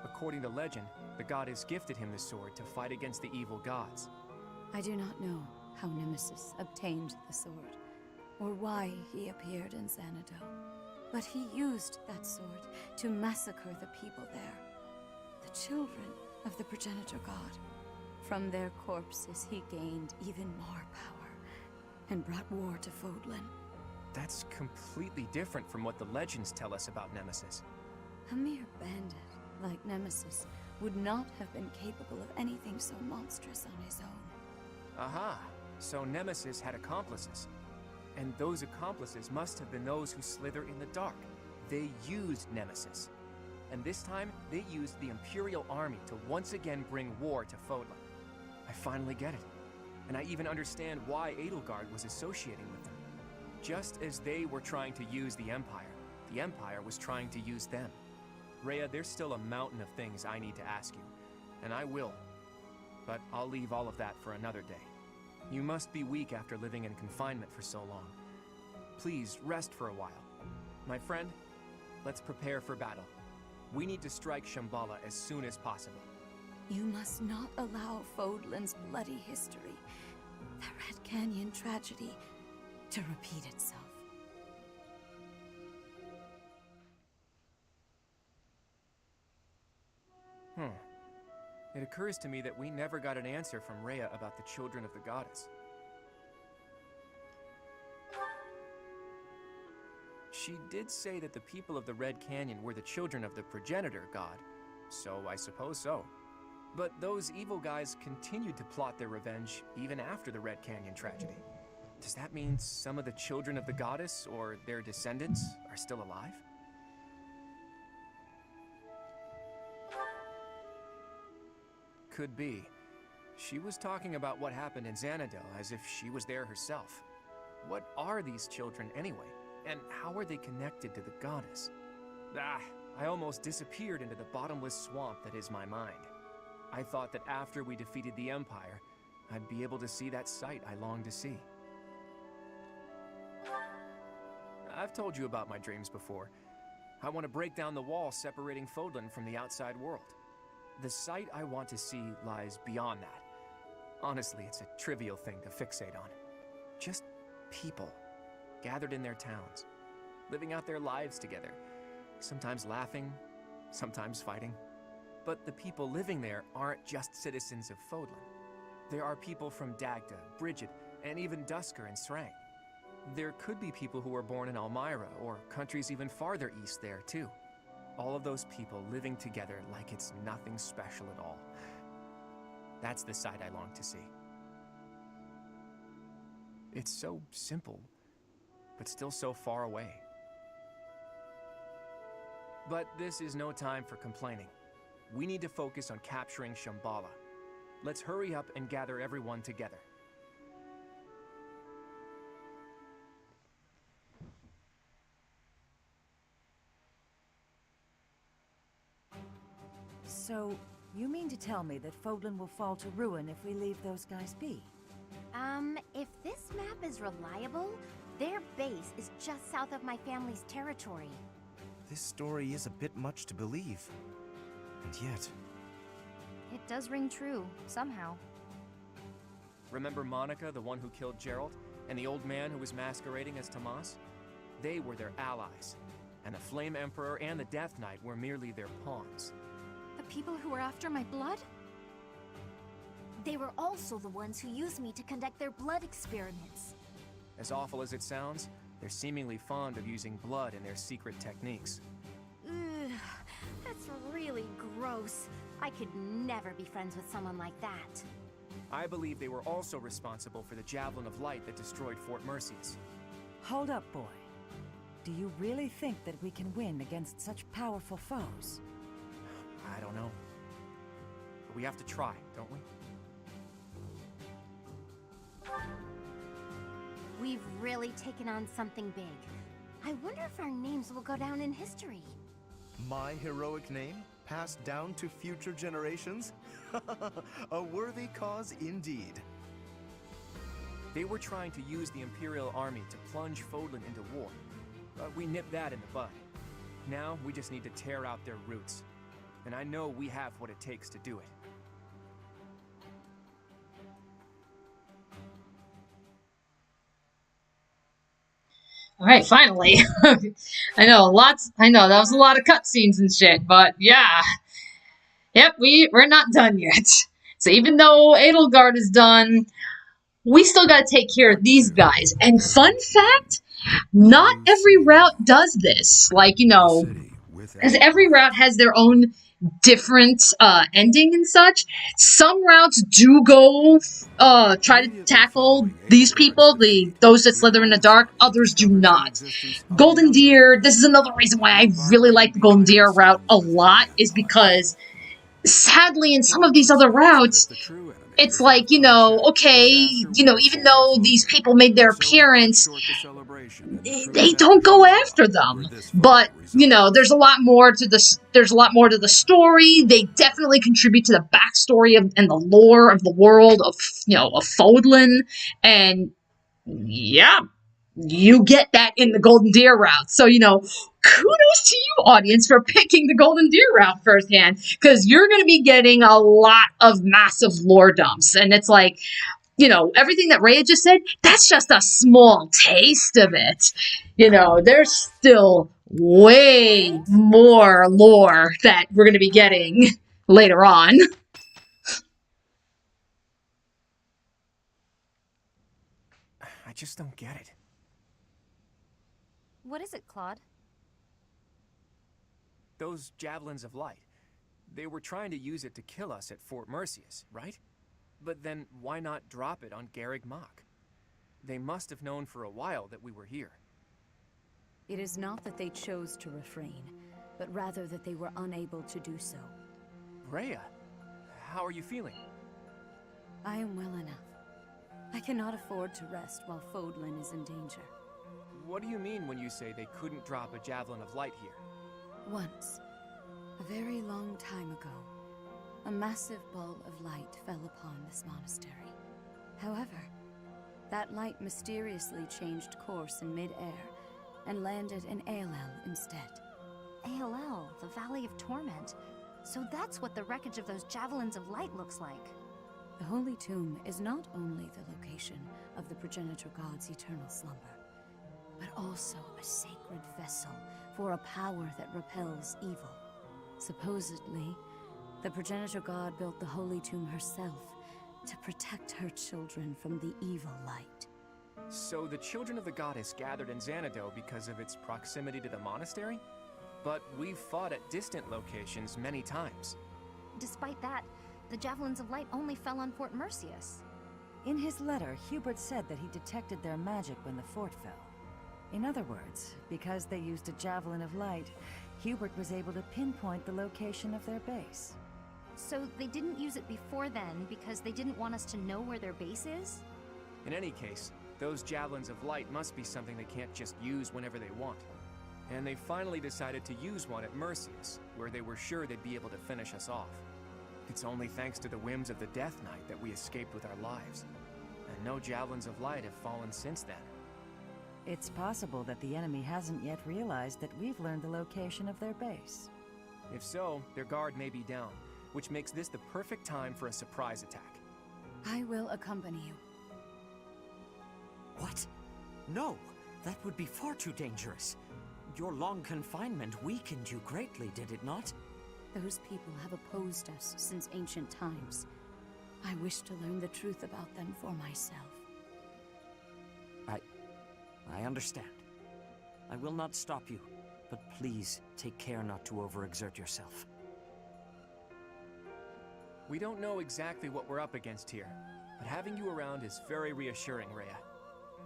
According to legend, the goddess gifted him the sword to fight against the evil gods. I do not know how Nemesis obtained the sword, or why he appeared in Xanadu, but he used that sword to massacre the people there, the children of the progenitor god. From their corpses he gained even more power, and brought war to Fodlan. That's completely different from what the legends tell us about Nemesis. A mere bandit like Nemesis would not have been capable of anything so monstrous on his own. Aha! So Nemesis had accomplices. And those accomplices must have been those who slither in the dark. They used Nemesis. And this time, they used the Imperial Army to once again bring war to Fodlan. I finally get it. And I even understand why Edelgard was associating with them. Just as they were trying to use the Empire was trying to use them. Rhea, there's still a mountain of things I need to ask you, and I will. But I'll leave all of that for another day. You must be weak after living in confinement for so long. Please rest for a while. My friend, let's prepare for battle. We need to strike Shambhala as soon as possible. You must not allow Fodlan's bloody history, the Red Canyon tragedy, to repeat itself. It occurs to me that we never got an answer from Rhea about the children of the goddess. She did say that the people of the Red Canyon were the children of the progenitor god, so I suppose so. But those evil guys continued to plot their revenge even after the Red Canyon tragedy. Does that mean some of the children of the goddess, or their descendants, are still alive? Could be. She was talking about what happened in Xanadu as if she was there herself. What are these children anyway? And how are they connected to the goddess? I almost disappeared into the bottomless swamp that is my mind. I thought that after we defeated the Empire, I'd be able to see that sight I longed to see. I've told you about my dreams before. I want to break down the wall separating Fodlan from the outside world. The sight I want to see lies beyond that. Honestly, it's a trivial thing to fixate on. Just people, gathered in their towns, living out their lives together, sometimes laughing, sometimes fighting. But the people living there aren't just citizens of Fodlan. There are people from Dagda, Bridget, and even Dusker and Srang. There could be people who were born in Almyra, or countries even farther east there, too. All of those people living together like it's nothing special at all. That's the sight I long to see. It's so simple, but still so far away. But this is no time for complaining. We need to focus on capturing Shambhala. Let's hurry up and gather everyone together. So, you mean to tell me that Fodlan will fall to ruin if we leave those guys be? If this map is reliable, their base is just south of my family's territory. This story is a bit much to believe. And yet... It does ring true, somehow. Remember Monica, the one who killed Gerald, and the old man who was masquerading as Tomas? They were their allies, and the Flame Emperor and the Death Knight were merely their pawns. The people who were after my blood? They were also the ones who used me to conduct their blood experiments. As awful as it sounds, they're seemingly fond of using blood in their secret techniques. Ugh, that's really gross. I could never be friends with someone like that. I believe they were also responsible for the Javelin of Light that destroyed Fort Merceus. Hold up, boy. Do you really think that we can win against such powerful foes? I don't know. But we have to try, don't we? We've really taken on something big. I wonder if our names will go down in history. My heroic name, passed down to future generations? A worthy cause indeed. They were trying to use the Imperial Army to plunge Fodlan into war, but we nipped that in the bud. Now we just need to tear out their roots, and I know we have what it takes to do it. All right, finally. I know that was a lot of cutscenes and shit, but yeah. Yep, we're not done yet. So even though Edelgard is done, we still gotta take care of these guys. And fun fact, not every route does this. Like, because every route has their own different ending and such. Some routes do go try to tackle these people, those that slither in the dark. Others do not. Golden Deer, this is another reason why I really like the Golden Deer route a lot, is because sadly in some of these other routes, it's like, okay, even though these people made their appearance, they don't go after them. But, there's a lot more to the story. They definitely contribute to the backstory and the lore of the world of Fodlan. And, yeah, you get that in the Golden Deer route. So, kudos to you, audience, for picking the Golden Deer route firsthand, because you're going to be getting a lot of massive lore dumps. And it's like, everything that Rhea just said, that's just a small taste of it. There's still way more lore that we're going to be getting later on. I just don't get it. What is it, Claude? Those Javelins of Light. They were trying to use it to kill us at Fort Merceus, right? But then why not drop it on Garreg Mach? They must have known for a while that we were here. It is not that they chose to refrain, but rather that they were unable to do so. Rhea, how are you feeling? I am well enough. I cannot afford to rest while Fodlan is in danger. What do you mean when you say they couldn't drop a Javelin of Light here? Once, a very long time ago, a massive ball of light fell upon this monastery. However, that light mysteriously changed course in mid-air and landed in Aelel instead. Aelel, the Valley of Torment. So that's what the wreckage of those Javelins of Light looks like. The Holy Tomb is not only the location of the progenitor god's eternal slumber, but also a sacred vessel for a power that repels evil. Supposedly, the progenitor god built the Holy Tomb herself to protect her children from the evil light. So the children of the goddess gathered in Xanadu because of its proximity to the monastery? But we've fought at distant locations many times. Despite that, the Javelins of Light only fell on Fort Merceus. In his letter, Hubert said that he detected their magic when the fort fell. In other words, because they used a Javelin of Light, Hubert was able to pinpoint the location of their base. So they didn't use it before then because they didn't want us to know where their base is? In any case, those Javelins of Light must be something they can't just use whenever they want. And they finally decided to use one at Mercius, where they were sure they'd be able to finish us off. It's only thanks to the whims of the Death Knight that we escaped with our lives. And no javelins of light have fallen since then. It's possible that the enemy hasn't yet realized that we've learned the location of their base. If so, their guard may be down, which makes this the perfect time for a surprise attack. I will accompany you. What? No, that would be far too dangerous. Your long confinement weakened you greatly, did it not? Those people have opposed us since ancient times. I wish to learn the truth about them for myself. I understand. I will not stop you, but please take care not to overexert yourself. We don't know exactly what we're up against here, but having you around is very reassuring, Rhea.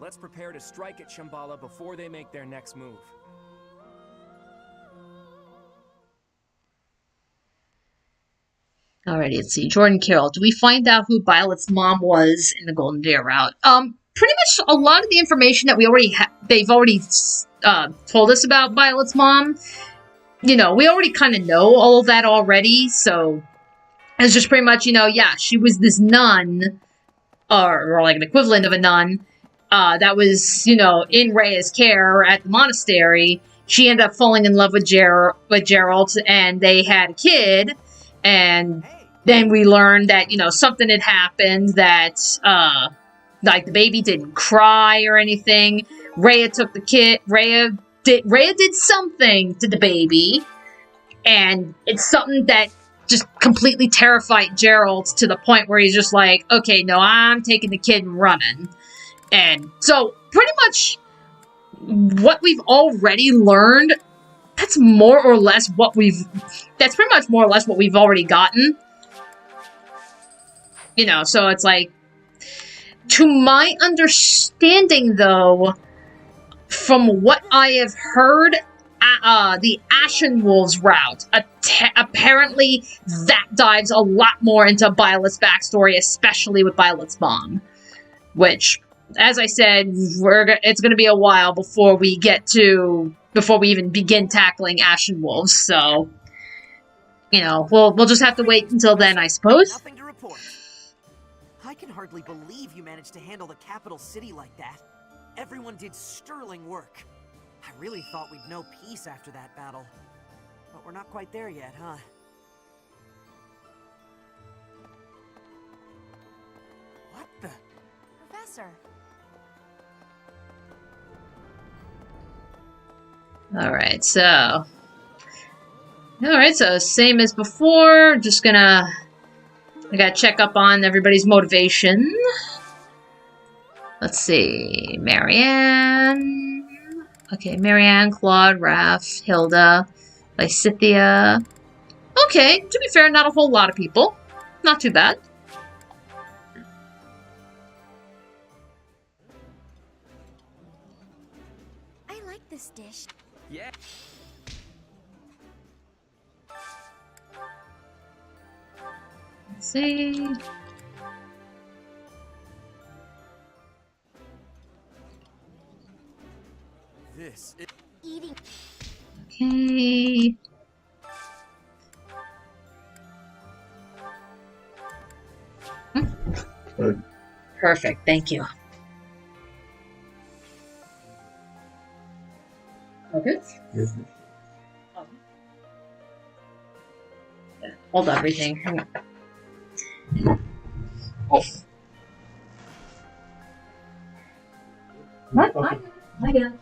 Let's prepare to strike at Shambhala before they make their next move. Alrighty, let's see. Jordan Carroll. Do we find out who Violet's mom was in the Golden Deer route? Pretty much a lot of the information that we already they've already told us about Violet's mom. You know, we already kind of know all of that already, so it's just pretty much, you know, yeah, she was this nun, or like an equivalent of a nun, that was, you know, in Rhea's care at the monastery. She ended up falling in love with Geralt, and they had a kid, and then we learned that, you know, something had happened that, like, the baby didn't cry or anything. Rhea took the kid. Rhea did something to the baby, and it's something that just completely terrified Geralt to the point where he's just like, okay, no, I'm taking the kid and running. And so, pretty much what we've already learned, that's pretty much more or less what we've already gotten. You know, so it's like, to my understanding, though, from what I have heard, the Ashen Wolves route, apparently that dives a lot more into Violet's backstory, especially with Violet's mom. Which, as I said, it's going to be a while before we even begin tackling Ashen Wolves, so, you know, we'll just have to wait until then, I suppose. Nothing to report. I can hardly believe you managed to handle the capital city like that. Everyone did sterling work. I really thought we'd know peace after that battle. But we're not quite there yet, huh? What the? Professor. Alright, so same as before, I gotta check up on everybody's motivation. Let's see, Marianne. Okay, Marianne, Claude, Raph, Hilda, Lysithia. Okay, to be fair, not a whole lot of people. Not too bad. I like this dish. Yeah. Let's see. This is eating. Okay. Perfect, thank you. Okay. Yes. Hold everything. Hang on. Oh. What? Okay. I got it.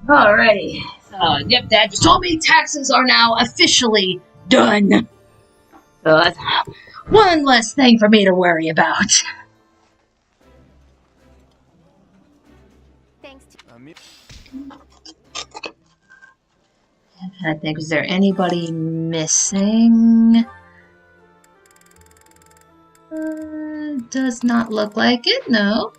Alrighty. Yep, Dad just told me taxes are now officially done. So that's one less thing for me to worry about. Thanks to I think, is there anybody missing? Does not look like it, no.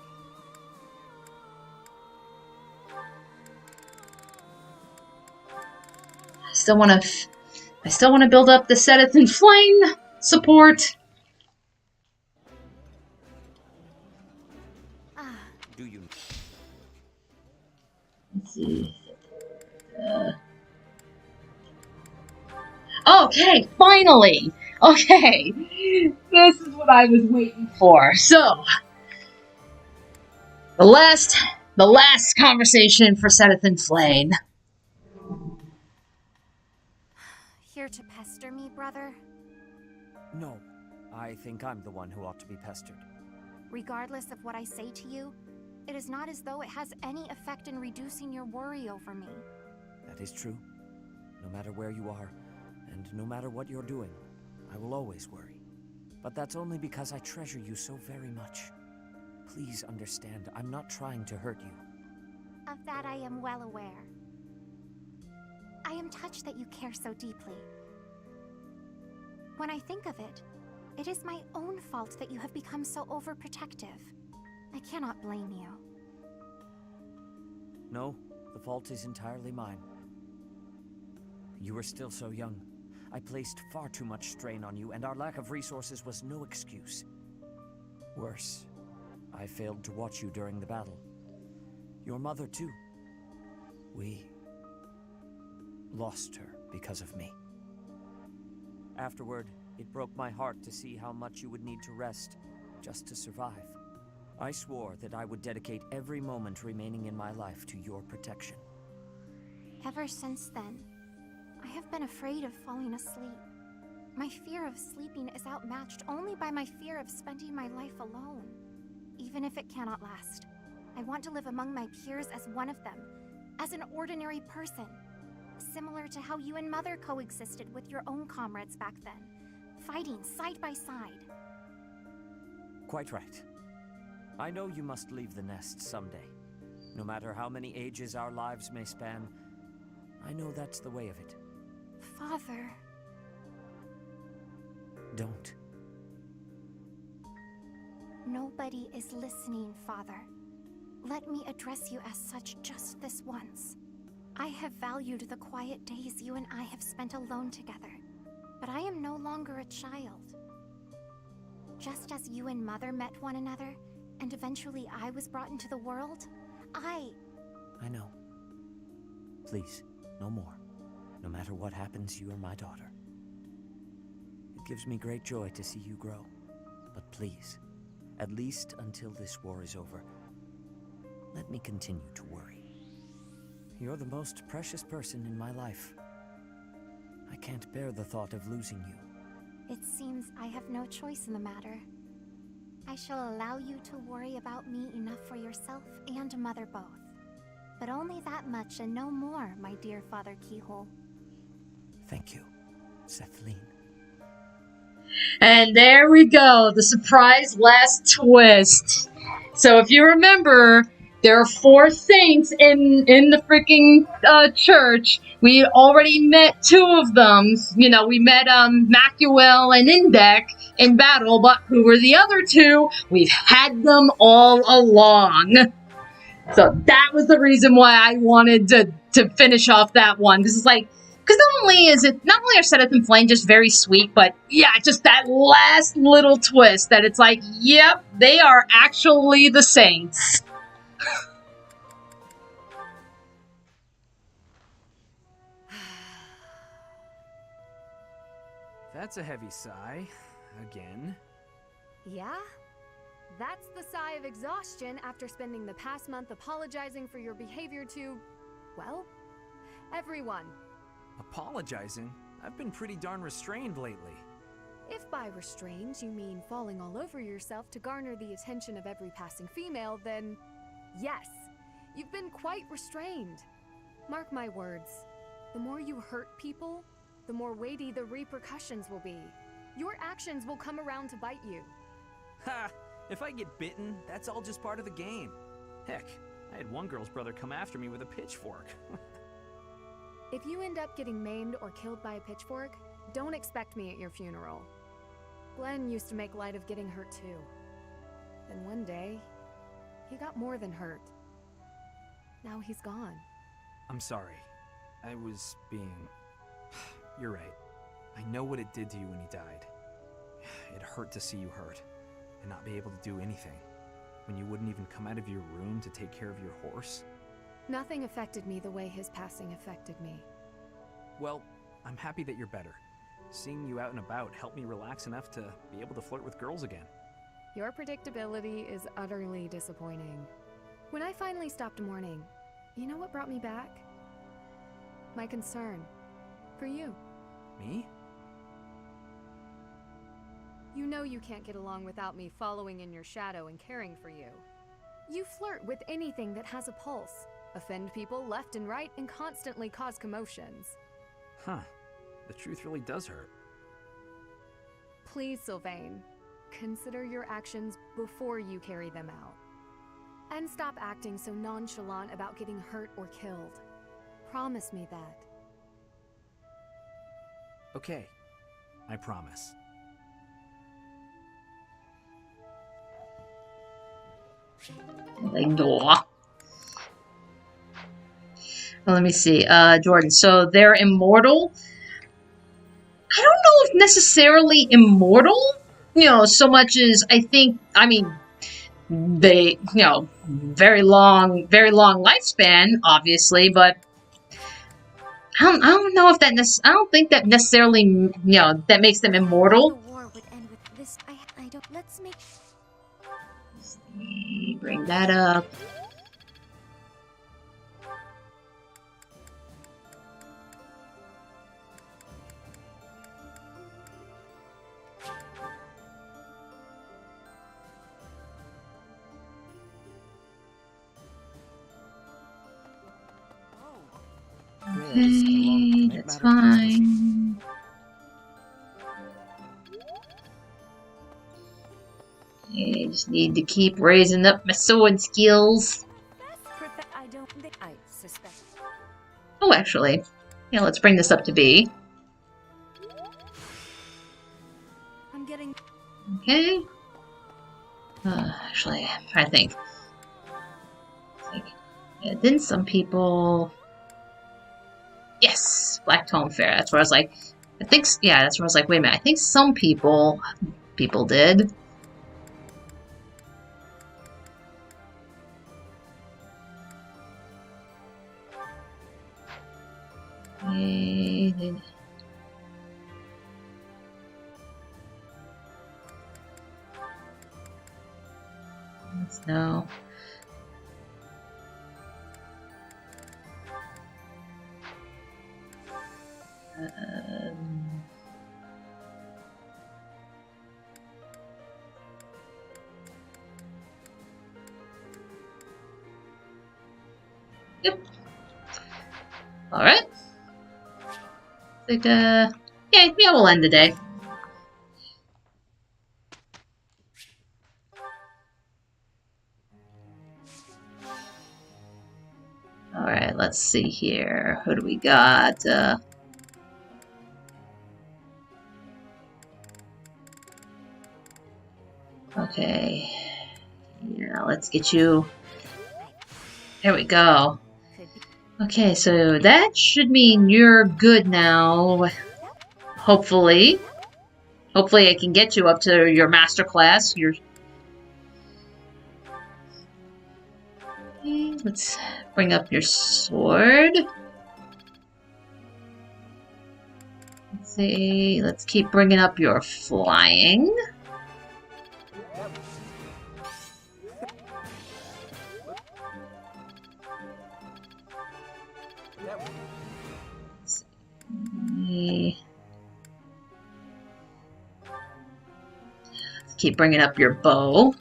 I still want to build up the Seteth and Flame support. Do you? Let's see. Okay, finally! Okay, this is what I was waiting for. So, the last conversation for Seteth and Flame. here to pester me, brother. No, I think I'm the one who ought to be pestered. Regardless of what I say to you, it is not as though it has any effect in reducing your worry over me. That is true. No matter where you are, and no matter what you're doing, I will always worry. But that's only because I treasure you so very much. Please understand, I'm not trying to hurt you. Of that I am well aware. I am touched that you care so deeply. When I think of it, it is my own fault that you have become so overprotective. I cannot blame you. No, the fault is entirely mine. You were still so young. I placed far too much strain on you, and our lack of resources was no excuse. Worse, I failed to watch you during the battle. Your mother, too. We lost her because of me. Afterward, it broke my heart to see how much you would need to rest just to survive. I swore that I would dedicate every moment remaining in my life to your protection. Ever since then, I have been afraid of falling asleep. My fear of sleeping is outmatched only by my fear of spending my life alone. Even if it cannot last, I want to live among my peers as one of them, as an ordinary person. Similar to how you and Mother coexisted with your own comrades back then, fighting side by side. Quite right. I know you must leave the nest someday. No matter how many ages our lives may span, I know that's the way of it. Father... Don't. Nobody is listening, Father. Let me address you as such just this once. I have valued the quiet days you and I have spent alone together, but I am no longer a child. Just as you and Mother met one another, and eventually I was brought into the world, I know. Please, no more. No matter what happens, you are my daughter. It gives me great joy to see you grow. But please, at least until this war is over, let me continue to worry. You're the most precious person in my life. I can't bear the thought of losing you. It seems I have no choice in the matter. I shall allow you to worry about me enough for yourself and Mother both. But only that much and no more, my dear Father Keyhole. Thank you, Sethlene. And there we go, the surprise last twist. So if you remember, there are 4 saints in the freaking church. We already met 2 of them. You know, we met Macuel and Indek in battle, but who were the other 2? We've had them all along. So that was the reason why I wanted to finish off that one. Because it's like, because not only are Seteth and Flame just very sweet, but yeah, just that last little twist that it's like, yep, they are actually the saints. That's a heavy sigh. Again. Yeah? That's the sigh of exhaustion after spending the past month apologizing for your behavior to, well, everyone. Apologizing? I've been pretty darn restrained lately. If by restrained you mean falling all over yourself to garner the attention of every passing female, then yes, you've been quite restrained. Mark my words. The more you hurt people, the more weighty the repercussions will be. Your actions will come around to bite you. Ha! If I get bitten, that's all just part of the game. Heck, I had one girl's brother come after me with a pitchfork. If you end up getting maimed or killed by a pitchfork, don't expect me at your funeral. Glenn used to make light of getting hurt too. Then one day, he got more than hurt. Now he's gone. I'm sorry. I was being... You're right. I know what it did to you when he died. It hurt to see you hurt, and not be able to do anything. When you wouldn't even come out of your room to take care of your horse. Nothing affected me the way his passing affected me. Well, I'm happy that you're better. Seeing you out and about helped me relax enough to be able to flirt with girls again. Your predictability is utterly disappointing. When I finally stopped mourning, you know what brought me back? My concern for you. Me? You know you can't get along without me following in your shadow and caring for you. You flirt with anything that has a pulse, offend people left and right, and constantly cause commotions. Huh. The truth really does hurt. Please, Sylvain, consider your actions before you carry them out. And stop acting so nonchalant about getting hurt or killed. Promise me that. Okay. I promise. Like, well, let me see. Jordan, so they're immortal? I don't know if necessarily immortal, so much as I mean, they, very long lifespan, obviously, but I don't know if that, I don't think that necessarily, that makes them immortal. The war would end with this. I don't, let's make... Bring that up. Okay, that's fine. I just need to keep raising up my sword skills. I don't think I suspect. Oh, actually, yeah, let's bring this up to B. I'm getting. Okay. Actually, I'm trying to think. Yeah, didn't some people... Yes! Black Tome Fair. That's where I was like... yeah, that's where I was like, wait a minute, I think some people did. No. Yep. All right. Like, yeah, we'll end the day. All right, let's see here. Who do we got? Okay. Yeah, let's get you. There we go. Okay, so that should mean you're good now. Hopefully. Hopefully I can get you up to your master class. Okay, let's bring up your sword. Let's see. Let's keep bringing up your flying. Let's keep bringing up your bow.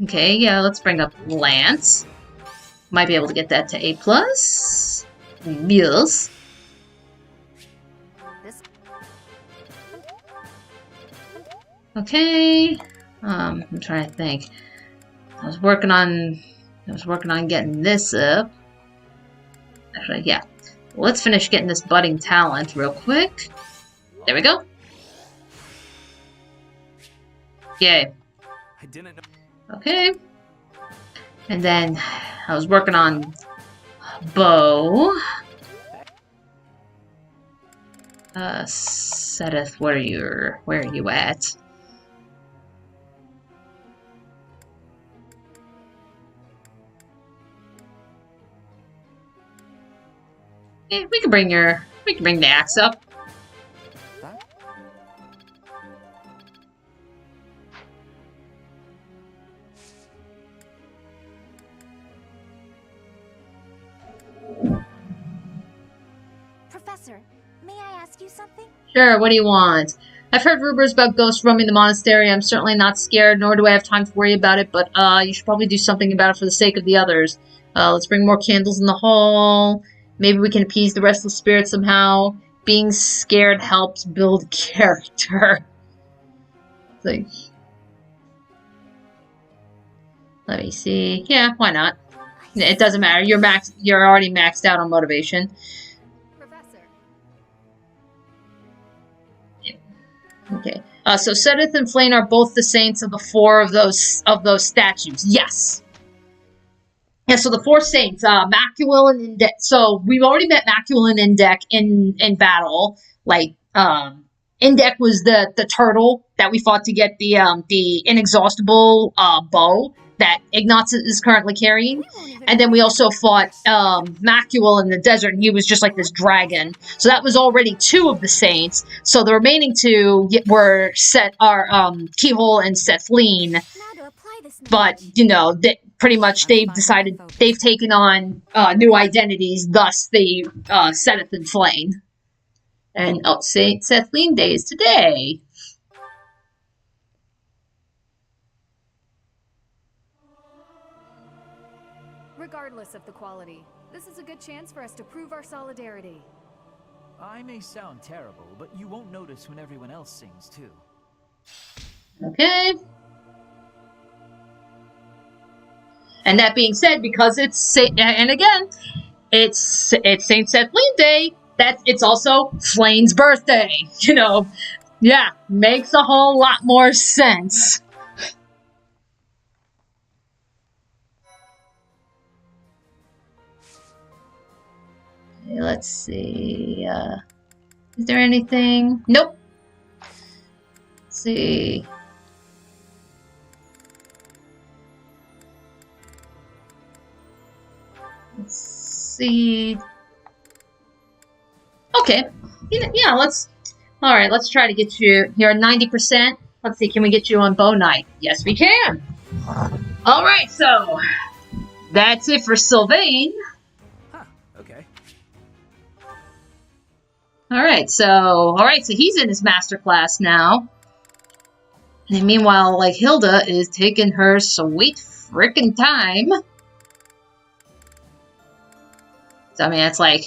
Okay, yeah, let's bring up Lance. Might be able to get that to A+. Yes. Okay. I'm trying to think. I was working on getting this up. Actually, yeah. Let's finish getting this budding talent real quick. There we go. Yay. I didn't know. Okay. And then I was working on Bo. Sedith, where are you at? Yeah, we can bring the axe up. Professor, may I ask you something? Sure, what do you want? I've heard rumors about ghosts roaming the monastery. I'm certainly not scared, nor do I have time to worry about it, but you should probably do something about it for the sake of the others. Let's bring more candles in the hall. Maybe we can appease the restless spirits somehow. Being scared helps build character. Like, let me see. Yeah, why not? It doesn't matter. You're already maxed out on motivation. Professor. Okay. So Sedith and Flane are both the saints of the four of those statues. Yes. Yeah, so the four saints, Macul and Indek. So we've already met Macul and Indek in battle. Like, Indek was the turtle that we fought to get the inexhaustible bow that Ignatz is currently carrying. And then we also fought Macul in the desert, and he was just like this dragon. So that was already two of the saints. So the remaining two were Keyhole and Sethlene. But, you know, pretty much they've decided they've taken on new identities, thus the Sedith and Flane. And Saint Sethlene Day is today. Regardless of the quality, this is a good chance for us to prove our solidarity. I may sound terrible, but you won't notice when everyone else sings too. Okay. And that being said, because it's Saint Sethlene Day, it's also Flane's birthday. You know, yeah, makes a whole lot more sense. Okay, let's see. Is there anything? Nope. Let's see. Let's see. Okay. Yeah, alright, let's try to get you. You're 90%. Let's see, can we get you on Bow Night? Yes, we can. Alright, so that's it for Sylvain. Huh, okay. Alright, so he's in his master class now. And meanwhile, like, Hilda is taking her sweet frickin' time. So, I mean, it's like,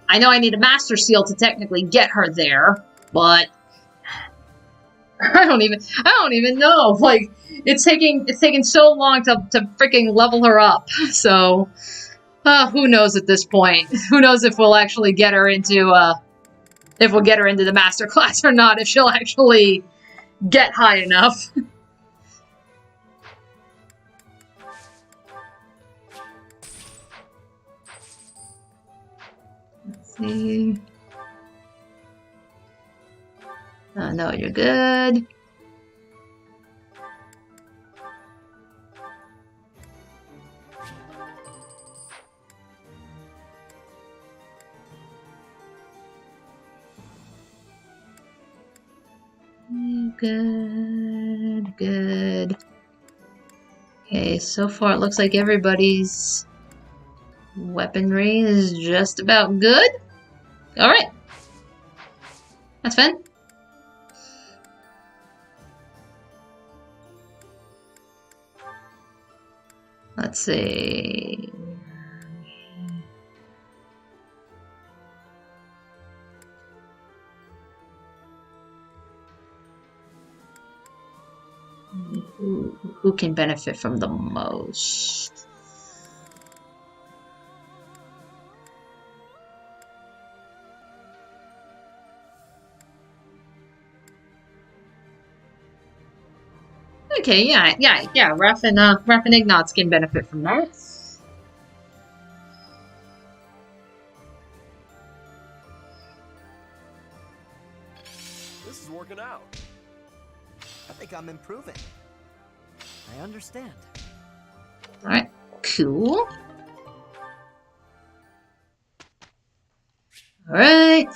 I know I need a master seal to technically get her there, but I don't even know. Like, it's taking so long to freaking level her up. So, who knows at this point? Who knows if we'll actually get her into the master class or not? If she'll actually get high enough. Let's see. No, you're good. Good. Okay, so far it looks like everybody's weaponry is just about good. Alright. That's fine. Let's see. Who can benefit from the most? Okay, yeah. Ref and Ignatz can benefit from that. This is working out. I think I'm improving. I understand. Alright, cool. Alright.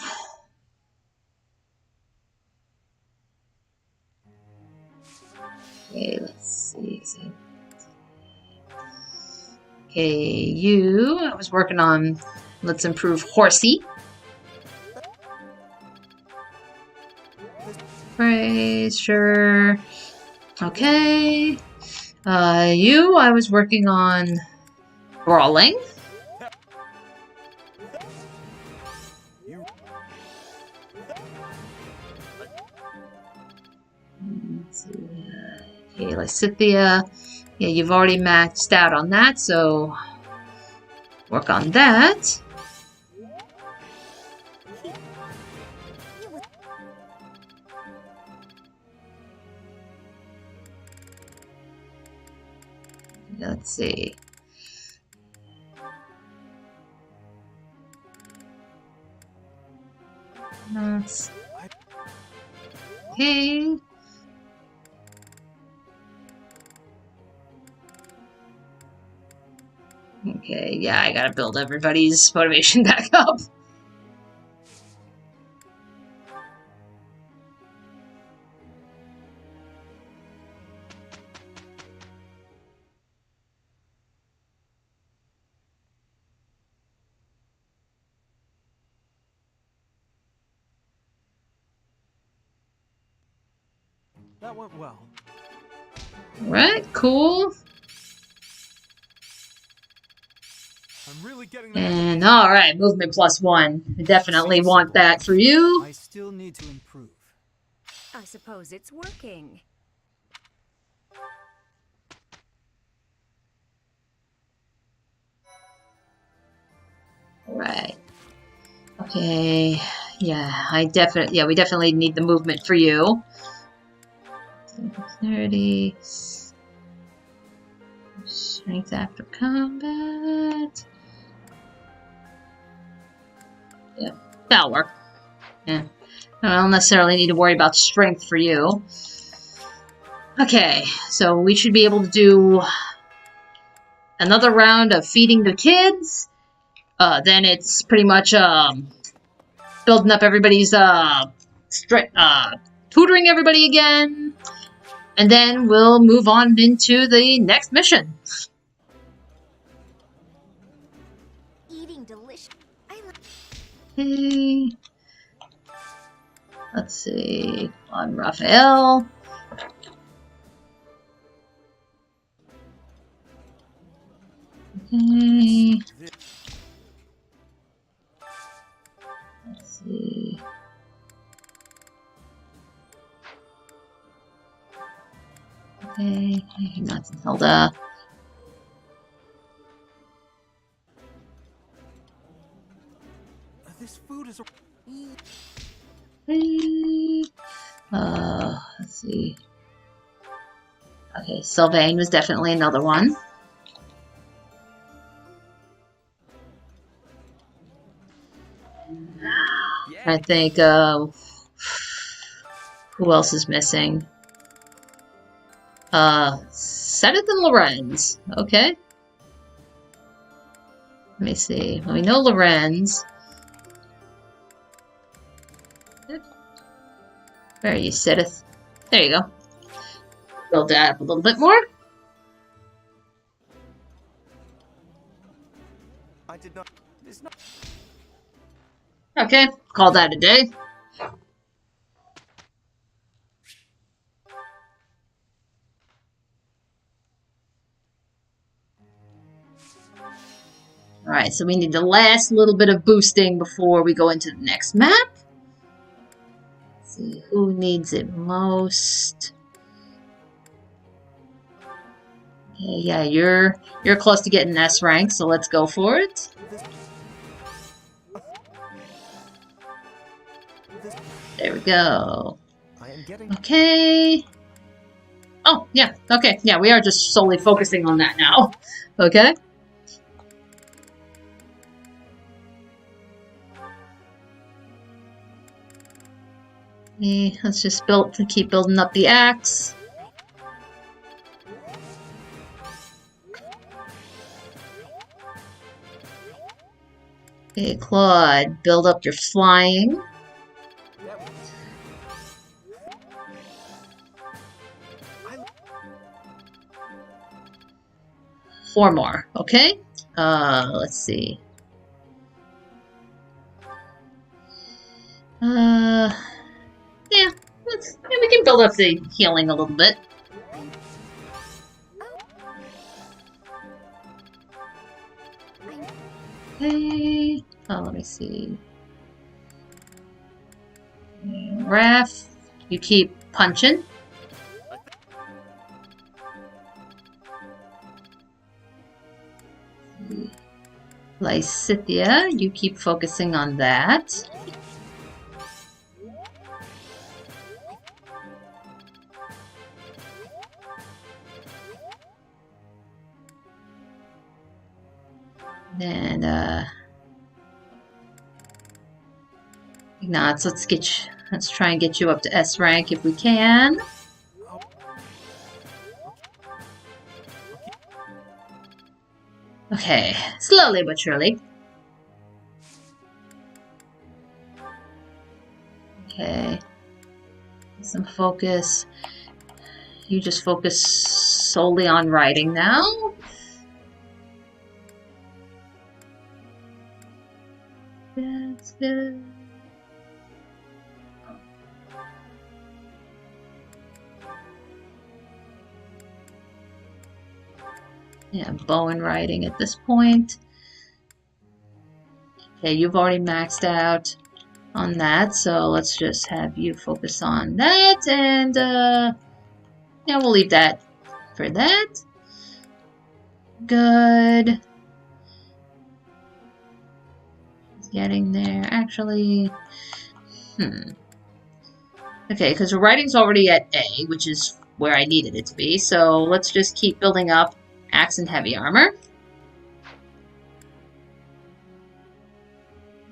Okay, let's see. Okay, you. I was working on let's improve Horsey. Praise, sure. Okay. You, I was working on brawling. Okay, Lysithia. Yeah, you've already maxed out on that, so work on that. Let's see. That's okay. Okay, yeah, I gotta build everybody's motivation back up. That went well. Right, cool. I'm really getting And alright, movement +1. I definitely want that for you. I still need to improve. I suppose it's working. Right. Okay. Yeah, we definitely need the movement for you. Dexterity. Strength after combat. Yeah, that'll work. Yeah. I don't necessarily need to worry about strength for you. Okay, so we should be able to do another round of feeding the kids. Then it's pretty much building up everybody's tutoring everybody again, and then we'll move on into the next mission. Eating delicious. Okay. Let's see. On Raphael. Okay. Let's see. Okay, not Zelda. This food is. Let's see. Okay, Sylvain was definitely another one. I think, who else is missing? Sedith and Lorenz. Okay. Let me see. Well, we know Lorenz. Where are you, Sedith? There you go. Build that up a little bit more. I did not. It's not. Okay, call that a day. Alright, so we need the last little bit of boosting before we go into the next map. Let's see who needs it most. Okay, yeah, you're close to getting S rank, so let's go for it. There we go. Okay. Oh, yeah, okay. Yeah, we are just solely focusing on that now. Okay. Okay, let's just keep building up the axe. Okay, Claude, build up your flying. Four more, okay? Let's see. Yeah, we can build up the healing a little bit. Okay. Oh, let me see. Raph, you keep punching. Lysithia, you keep focusing on that. And Ignatz, let's try and get you up to S rank if we can. Okay, slowly but surely. Okay. Some focus. You just focus solely on writing now. That's good. Yeah, bow and writing at this point. Okay, you've already maxed out on that, so let's just have you focus on that, and yeah, we'll leave that for that. Good. Getting there. Actually, okay, because writing's already at A, which is where I needed it to be, so let's just keep building up axe and heavy armor.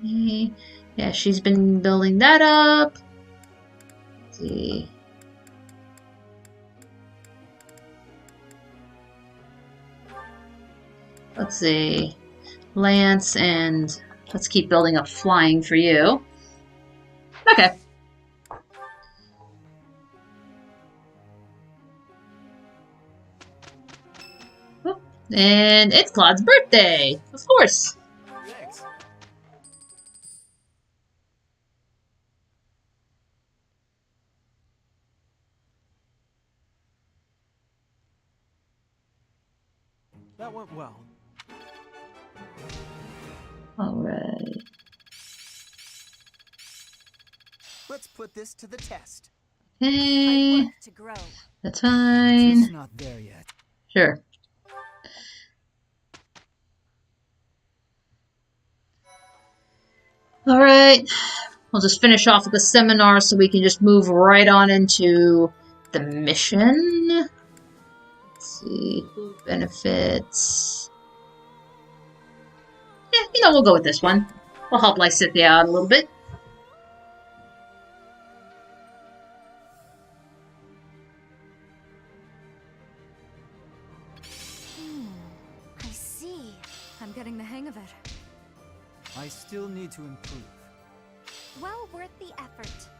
Okay. Yeah, she's been building that up. Let's see. Let's see. Lance, and let's keep building up flying for you. Okay. And it's Claude's birthday, of course. Thanks. That went well. Alright. Let's put this to the test. Okay. To grow. That's fine. It's not there yet. Sure. Alright. We'll just finish off with the seminar so we can just move right on into the mission. Let's see. Benefits. Yeah, we'll go with this one. We'll help Lysithia out a little bit. I see. I'm getting the hang of it. I still need to improve. Well worth the effort.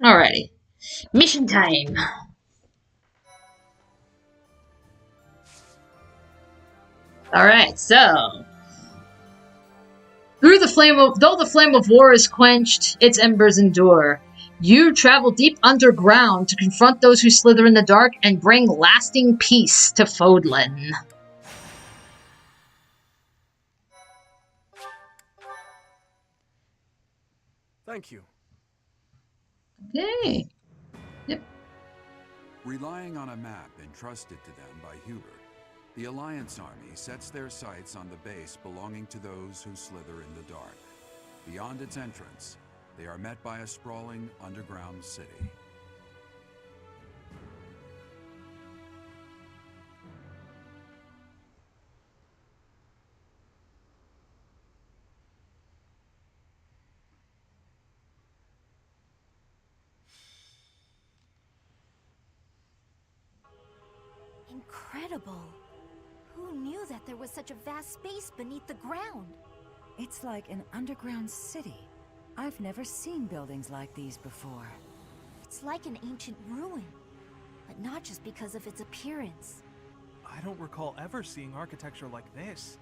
Alrighty. Mission time. Alright, so though the flame of war is quenched, its embers endure. You travel deep underground to confront those who slither in the dark and bring lasting peace to Fodlan. Thank you. Okay. Yep. Relying on a map entrusted to them by Hubert, the Alliance army sets their sights on the base belonging to those who slither in the dark. Beyond its entrance, they are met by a sprawling underground city. Incredible. Who knew that there was such a vast space beneath the ground? It's like an underground city. I've never seen buildings like these before. It's like an ancient ruin, but not just because of its appearance. I don't recall ever seeing architecture like this.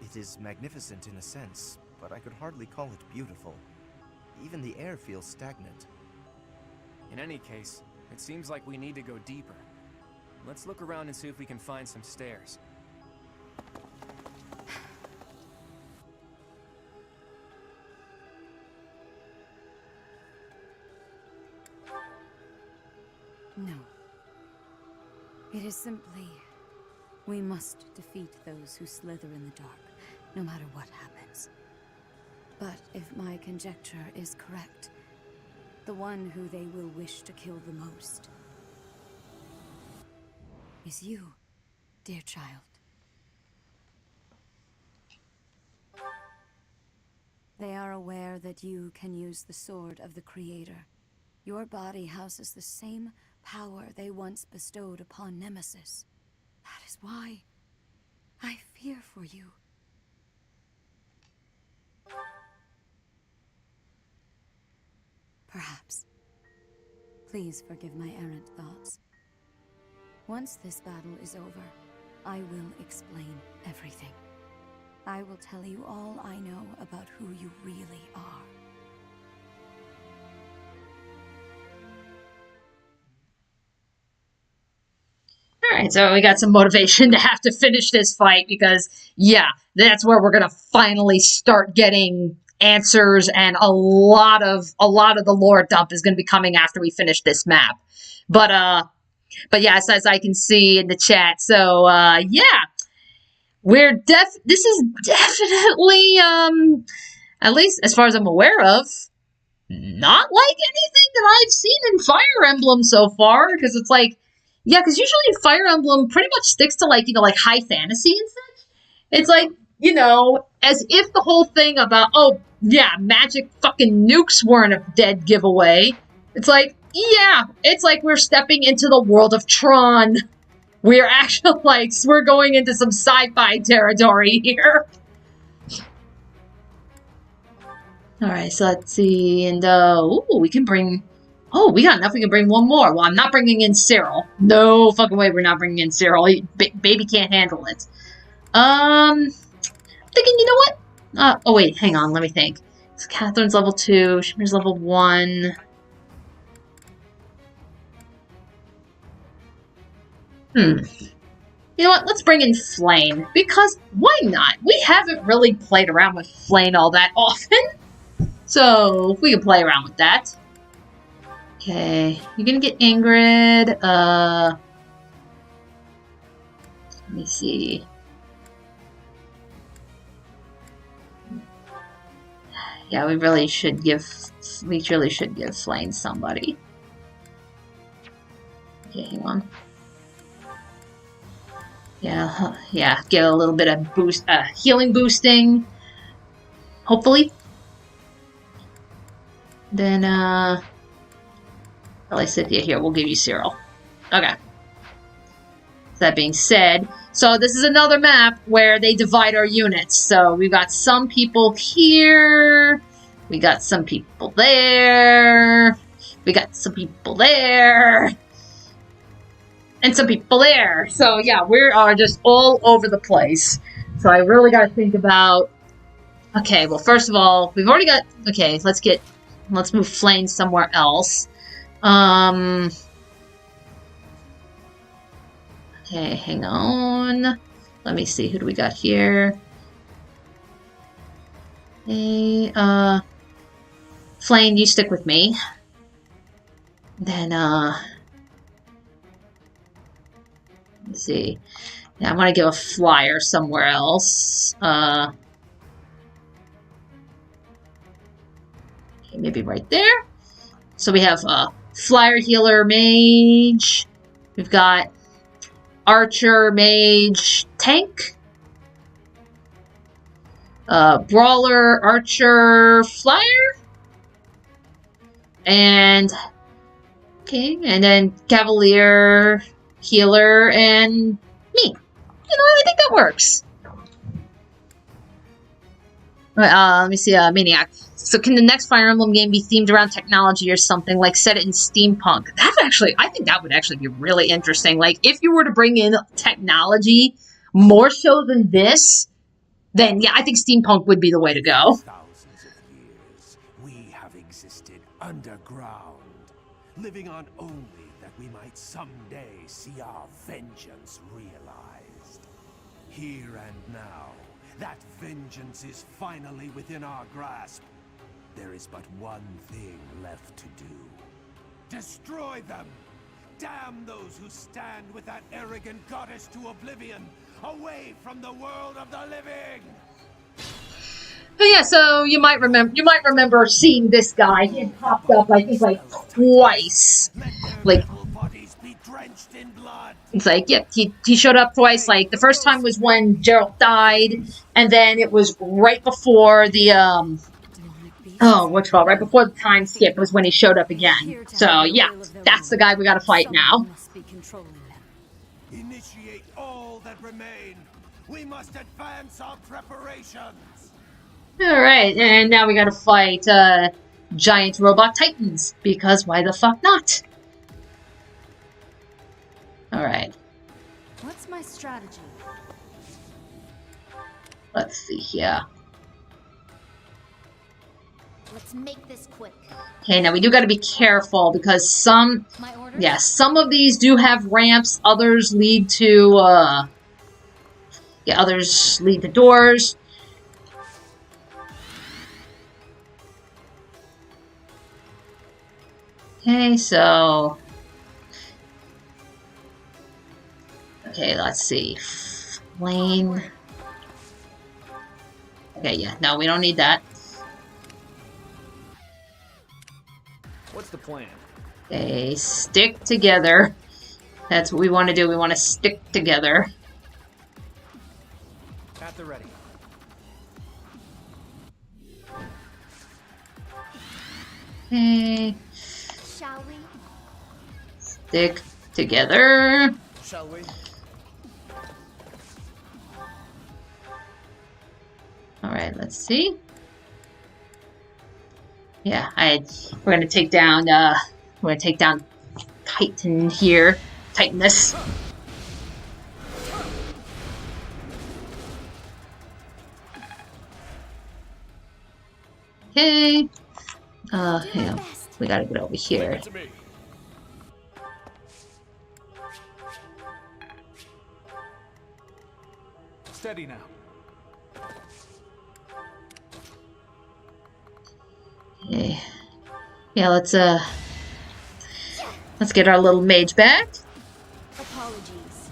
It is magnificent in a sense, but I could hardly call it beautiful. Even the air feels stagnant. In any case, it seems like we need to go deeper. Let's look around and see if we can find some stairs. No. It is simply... we must defeat those who slither in the dark, no matter what happens. But if my conjecture is correct, the one who they will wish to kill the most is you, dear child. They are aware that you can use the sword of the Creator. Your body houses the same power they once bestowed upon Nemesis. That is why I fear for you. Perhaps. Please forgive my errant thoughts. Once this battle is over, I will explain everything. I will tell you all I know about who you really are. Alright, so we got some motivation to have to finish this fight because, yeah, that's where we're gonna finally start getting answers, and a lot of the lore dump is gonna be coming after we finish this map. But yes, as I can see in the chat, so yeah, this is definitely at least as far as I'm aware of, not like anything that I've seen in Fire Emblem so far, because it's like, yeah, because usually Fire Emblem pretty much sticks to like, like high fantasy and such. It's like, as if the whole thing about, oh yeah, magic fucking nukes weren't a dead giveaway. It's like, yeah, it's like we're stepping into the world of Tron. We're actually like, we're going into some sci-fi territory here. Alright, so let's see, and ooh, we can bring, oh, we got enough, we can bring one more. Well, I'm not bringing in Cyril. No fucking way we're not bringing in Cyril. Baby can't handle it. I'm thinking, you know what? Oh wait, hang on, let me think. So Catherine's level 2, Shimmer's level 1. You know what? Let's bring in Flame, because why not? We haven't really played around with Flame all that often, so we can play around with that. Okay, you're gonna get Ingrid. Let me see. Yeah, we really should give Flame somebody. Okay, hang on. Yeah, get a little bit of boost, healing boosting, hopefully. Then, Cynthia here, we'll give you Cyril. Okay. That being said, so this is another map where they divide our units. So we've got some people here, we got some people there, we got some people there, and some people there. So yeah, we are just all over the place. So I really got to think about... Okay, well, first of all, we've already got... Okay, let's get let's move Flame somewhere else. Okay, hang on. Let me see, who do we got here? Hey, Flame, you stick with me. Then, let's see. Yeah, I'm gonna give a flyer somewhere else. Okay, maybe right there. So we have flyer, healer, mage. We've got archer, mage, tank. Brawler, archer, flyer. And okay, and then cavalier, healer, and me. You know, I think that works. Let me see, Maniac. So can the next Fire Emblem game be themed around technology or something, like set it in steampunk? That's actually, I think that would actually be really interesting. Like, if you were to bring in technology more so than this, then yeah, I think steampunk would be the way to go. Thousands of years, we have existed underground, living on only that we might someday see our vengeance realized. Here and now, that vengeance is finally within our grasp. There is but one thing left to do. Destroy them! Damn those who stand with that arrogant goddess to oblivion, away from the world of the living! But yeah, so you might remember seeing this guy. He had popped up, I think, like twice. Like, it's like, yep, he showed up twice. Like, the first time was when Geralt died, and then it was right before the right before the time skip was when he showed up again. So yeah, that's the guy we gotta fight now. Initiate all that remain. We must advance our preparations. Alright, and now we gotta fight giant robot titans, because why the fuck not? Alright. What's my strategy? Let's see here. Let's make this quick. Okay, now we do gotta be careful, because some of these do have ramps, others lead to, others lead to doors. Okay, so... Okay, let's see. Flame. Okay, yeah, no, we don't need that. What's the plan? Okay, stick together. That's what we want to do. We want to stick together. At the ready. Okay. Shall we? Stick together. Shall we? Alright, let's see. Yeah, we're gonna take down Titan here. Titanus. Okay. Hang on. We gotta get over here. Steady now. Okay. Yeah, let's get our little mage back. Apologies.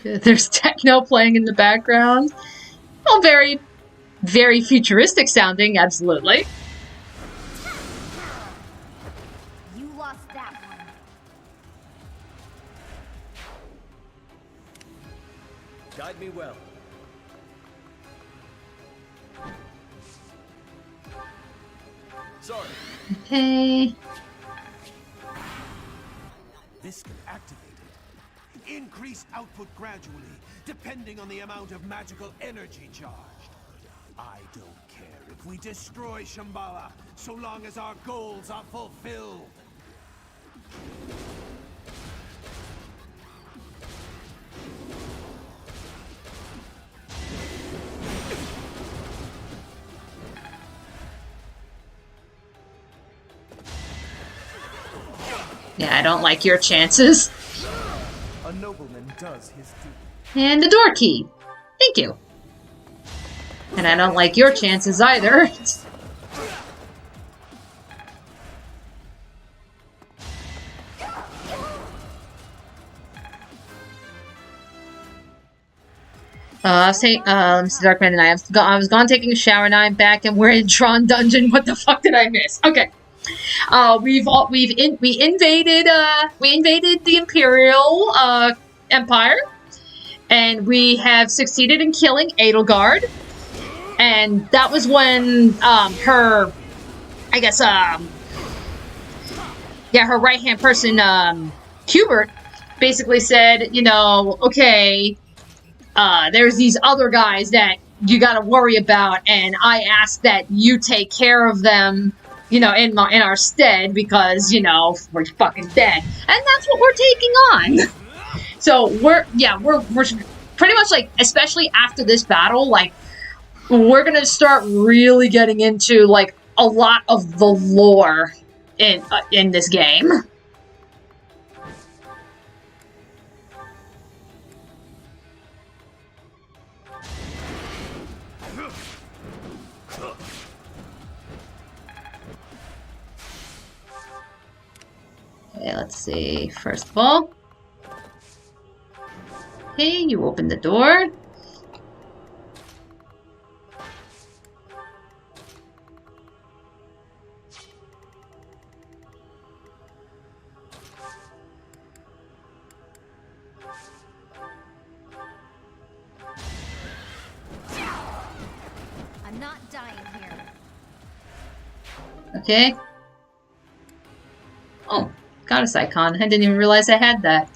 There's techno playing in the background. Well, very, very futuristic sounding, absolutely. You lost that one. Guide me well. Sorry. Okay. This can activate it. Increase output gradually, depending on the amount of magical energy charged. I don't care if we destroy Shambhala, so long as our goals are fulfilled. Yeah, I don't like your chances. A nobleman does his duty. And the door key. Thank you. And I don't like your chances either. Mr. Darkman and I was gone taking a shower, now I'm back and we're in Tron Dungeon. What the fuck did I miss? Okay. We invaded the Imperial Empire, and we have succeeded in killing Edelgard. And that was when her right-hand person, Hubert, basically said, you know, okay, there's these other guys that you gotta worry about, and I ask that you take care of them, you know, in our stead, because, you know, we're fucking dead. And that's what we're taking on. So we're pretty much, like, especially after this battle, like, we're gonna start really getting into, like, a lot of the lore in this game. Okay, let's see. First of all, okay, you open the door. I'm not dying here. Okay. Oh, goddess icon. I didn't even realize I had that.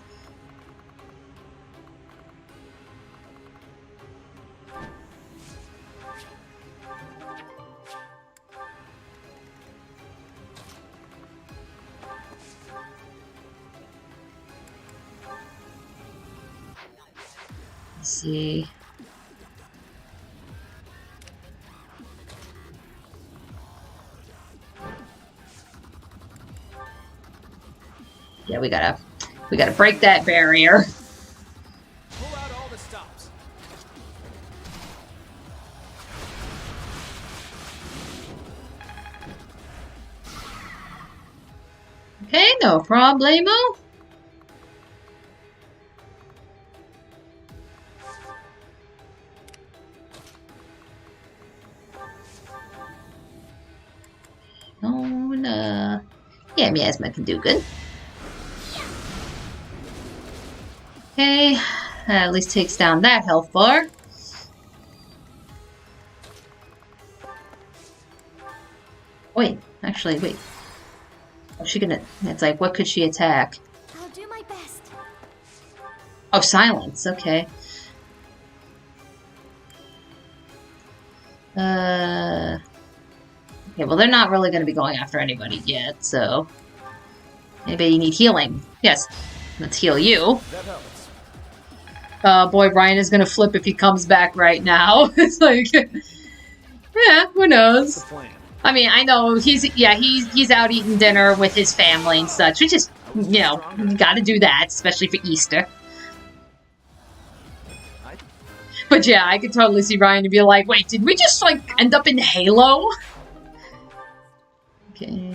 Let's see. Yeah, we gotta break that barrier. Pull out all the stops. Okay, no problemo. Oh, no. Yeah, miasma can do good. Okay, that at least takes down that health bar. Wait, actually, wait. What's she gonna... It's like, what could she attack? I'll do my best. Oh, silence, okay. Okay, well, they're not really gonna be going after anybody yet, so... Maybe you need healing. Yes, let's heal you. That helps. Boy, Brian is gonna flip if he comes back right now. It's like, yeah, who knows? What's the plan? I mean, I know he's out eating dinner with his family and such, which is, you know, you gotta do that, especially for Easter. But yeah, I could totally see Brian to be like, wait, did we just, like, end up in Halo? Okay.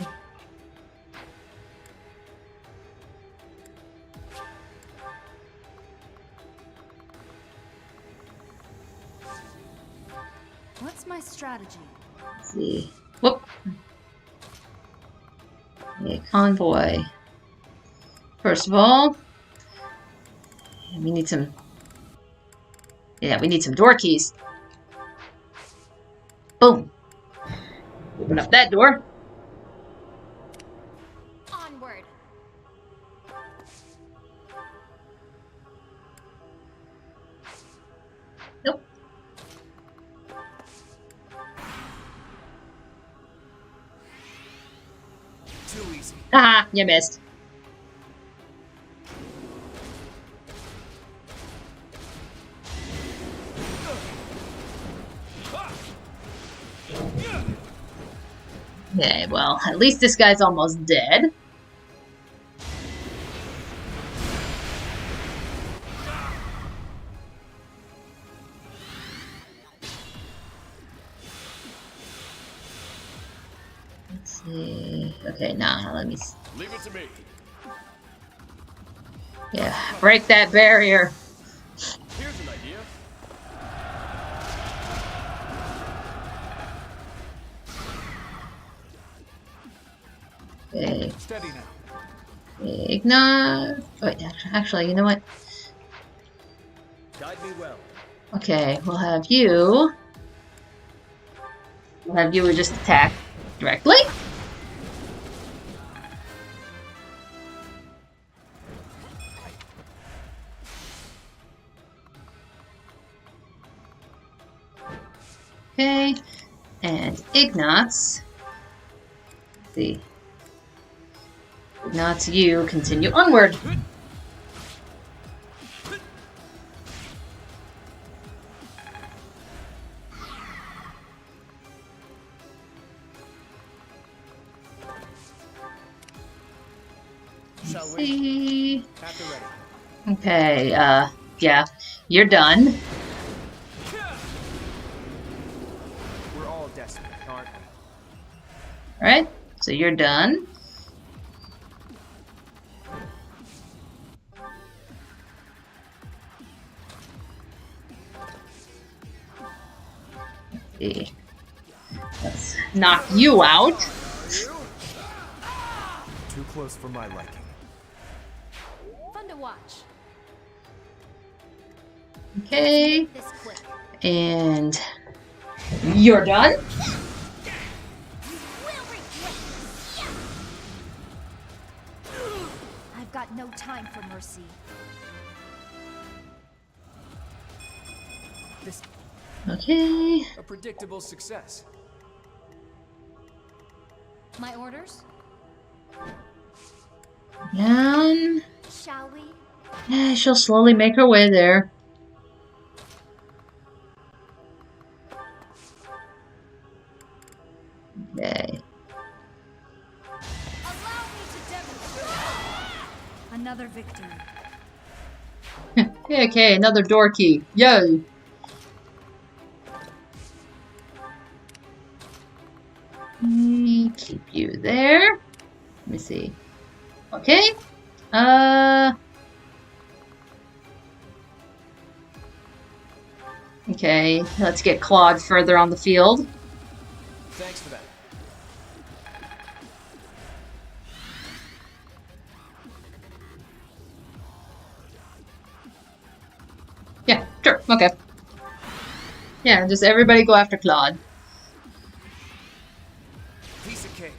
What's my strategy? Let's see. Whoop. Okay, convoy. First of all, we need some... Yeah, we need some door keys. Boom. Open up that door. Onward. Nope. Too easy. Haha, you missed. Okay, well, at least this guy's almost dead. see. Okay, nah, let me see. Leave it to me. Yeah, break that barrier. Here's an idea. Okay. Steady now. Ignite. Wait, actually, you know what? Guide me well. Okay, we'll have you. We'll have you just attack directly. Okay, and Ignatz. Let's see. Ignatz, you continue onward. Shall we? See. At the ready. Okay, yeah, you're done. We're all desperate, aren't we? Alright, so you're done. Let's see. Let's knock you out. Too close for my liking. Fun to watch. Okay. And you're done. I've got no time for mercy. This Okay. a predictable success. My orders? Down. Shall we? Yeah, she'll slowly make her way there. Okay. Another victory. Okay, another door key. Yay! Keep you there. Let me see. Okay. Okay, let's get Claude further on the field. Thanks for that. Yeah, sure, okay. Yeah, just everybody go after Claude. Piece of cake.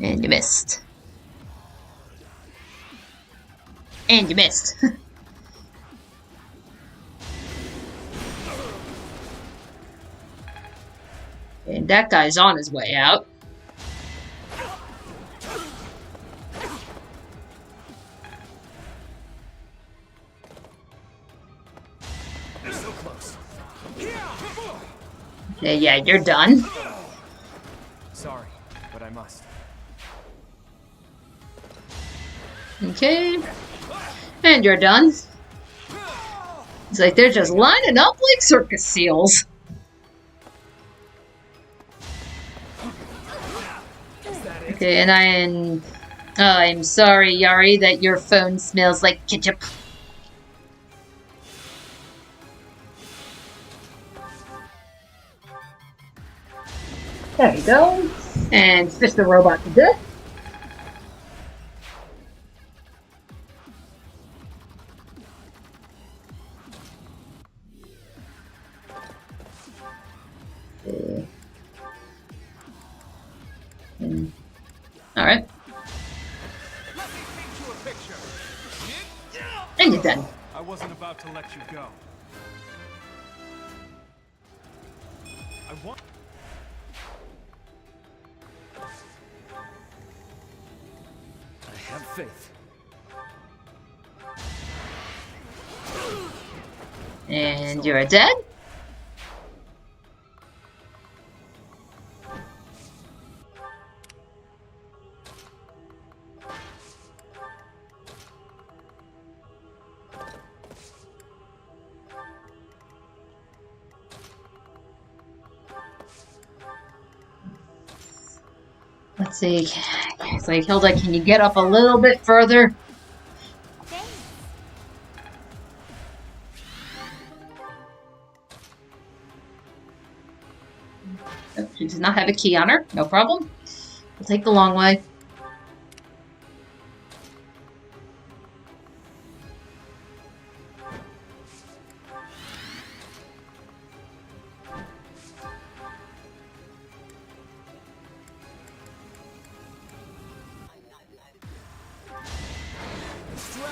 And you missed. And you missed. And that guy's on his way out. They're so close. Yeah, you're done. Sorry, but I must. Okay. And you're done. It's like they're just lining up like circus seals. Okay, and I'm sorry, Yari, that your phone smells like ketchup. There you go. And fish the robot to death. Alright. And you're done. I wasn't about to let you go. I want. I have faith. And you're dead? Let's Let's see. It's like, Hilda, can you get up a little bit further? Oh, she does not have a key on her. No problem. We'll take the long way.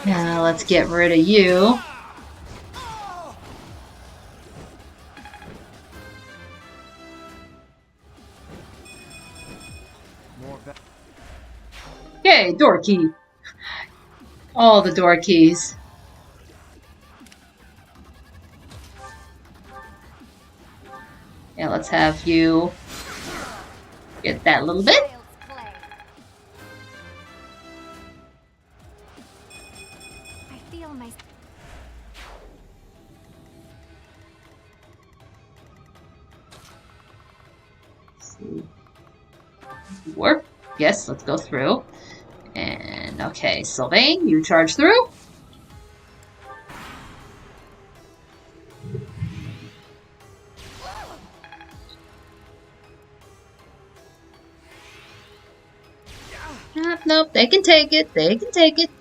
Now let's get rid of you. Yay, door key. All the door keys. Yeah, let's have you get that little bit. I feel my... Work. Yes, let's go through. And okay, Sylvain, you charge through. Nope, they can take it. They can take it.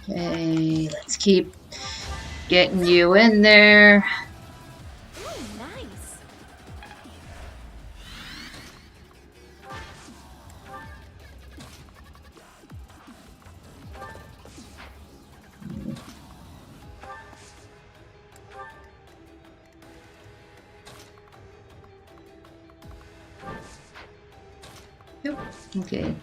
Okay, let's keep getting you in there. Ooh, nice. Yep. Okay.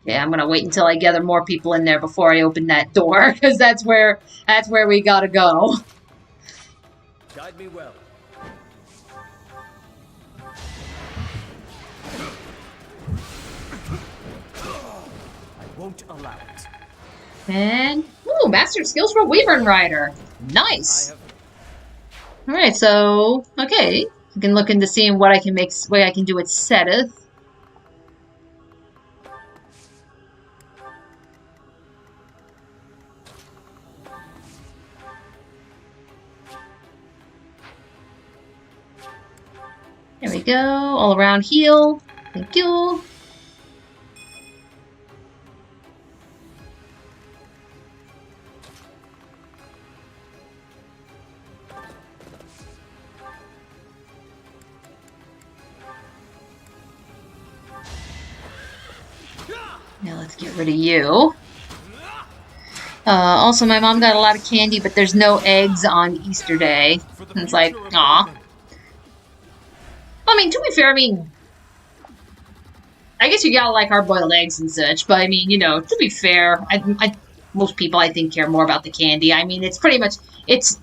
Yeah, I'm gonna wait until I gather more people in there before I open that door, because that's where we gotta go. Guide me well. I won't allow it. And ooh, mastered skills for Wyvern Rider. Nice. All right, so okay, we can look into seeing what I can make, what I can do with Seteth. There we go. All around heal. Thank you. Now let's get rid of you. Also, my mom got a lot of candy, but there's no eggs on Easter Day. And it's like, aw. I mean, to be fair, I mean, I guess you gotta like hard-boiled eggs and such, but I mean, you know, to be fair, most people, I think, care more about the candy. I mean, it's pretty much, it's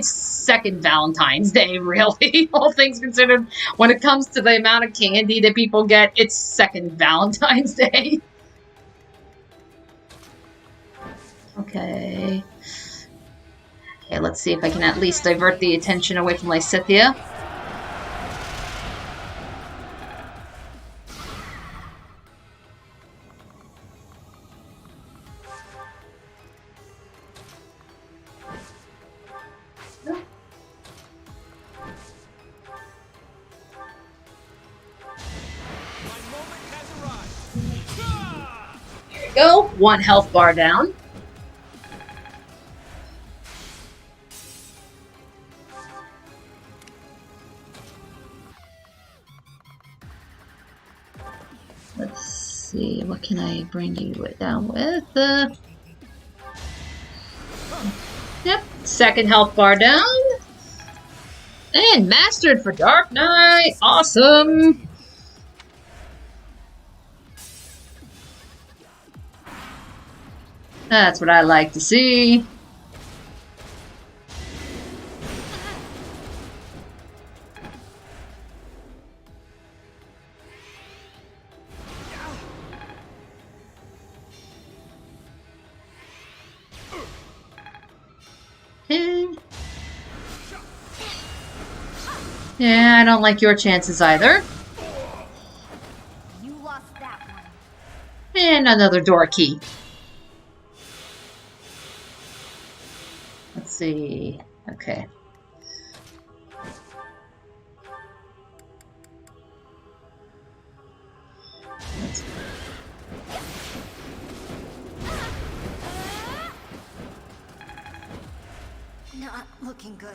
second Valentine's Day, really, all things considered. When it comes to the amount of candy that people get, it's second Valentine's Day. Okay. Okay, let's see if I can at least divert the attention away from Lysithea. Go, 1 health bar down. Let's see, what can I bring you down with? Yep, 2nd health bar down. And mastered for Dark Knight. Awesome. That's what I like to see. Yeah, I don't like your chances either. You lost that one. And another door key. Let's see. Okay. Not looking good.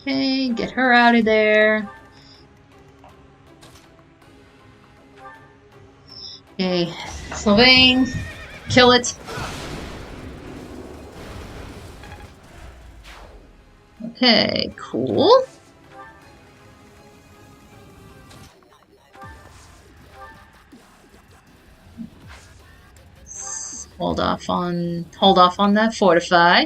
Okay, get her out of there. Okay, Sylvain, kill it. Okay, cool. Hold off on that fortify.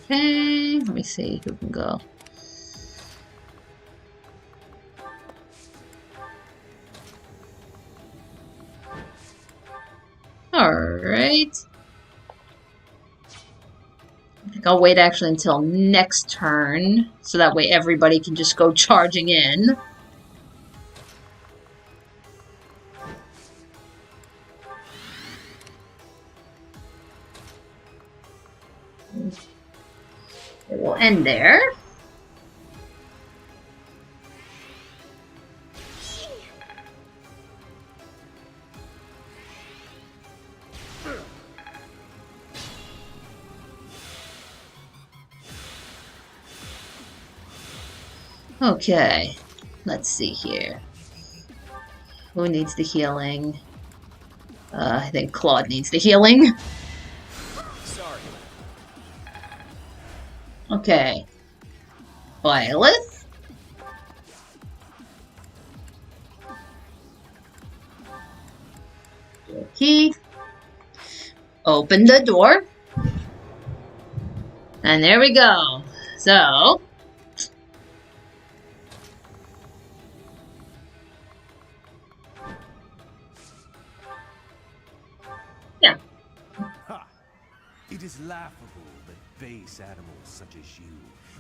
Okay, let me see who can go. Alright. I think I'll wait actually until next turn, so that way everybody can just go charging in. It will end there. Okay, let's see here. Who needs the healing? I think Claude needs the healing. Sorry. Okay. Violet. Key. Open the door. And there we go. So. Yeah. Ha! It is laughable that base animals such as you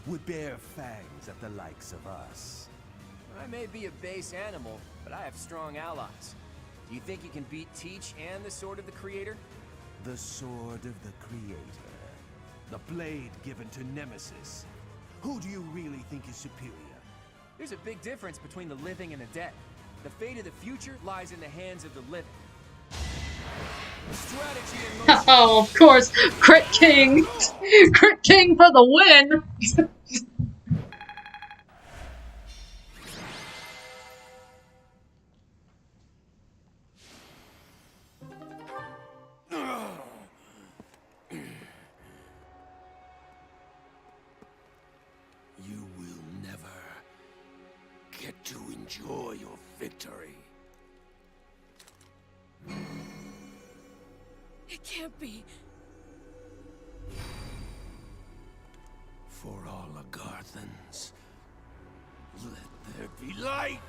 would bear fangs at the likes of us. I may be a base animal, but I have strong allies. Do you think you can beat Teach and the Sword of the Creator? The Sword of the Creator. The blade given to Nemesis. Who do you really think is superior? There's a big difference between the living and the dead. The fate of the future lies in the hands of the living. Strategy in motion. Oh, of course. Crit King. Crit King for the win. You will never get to enjoy your victory. It can't be. For all Agarthans, let there be light!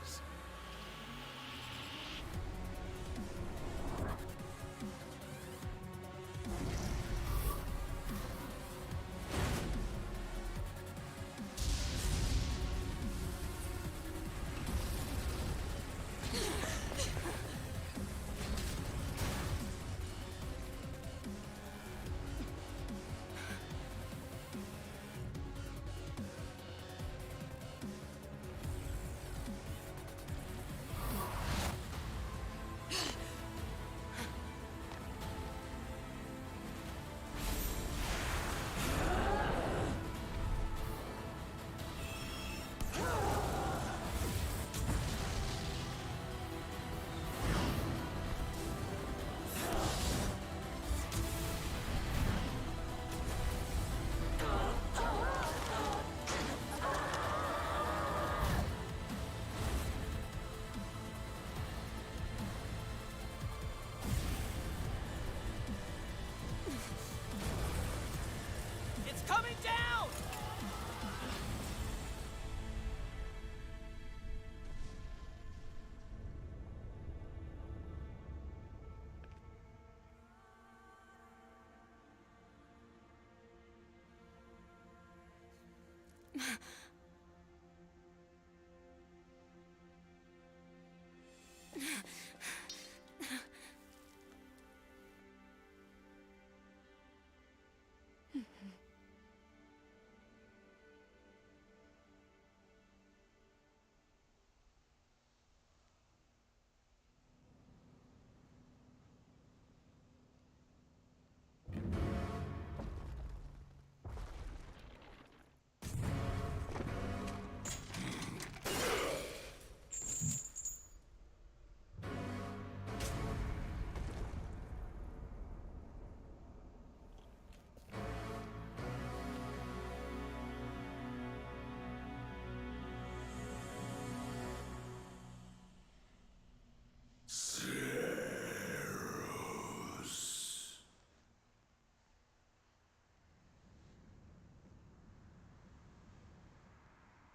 it down!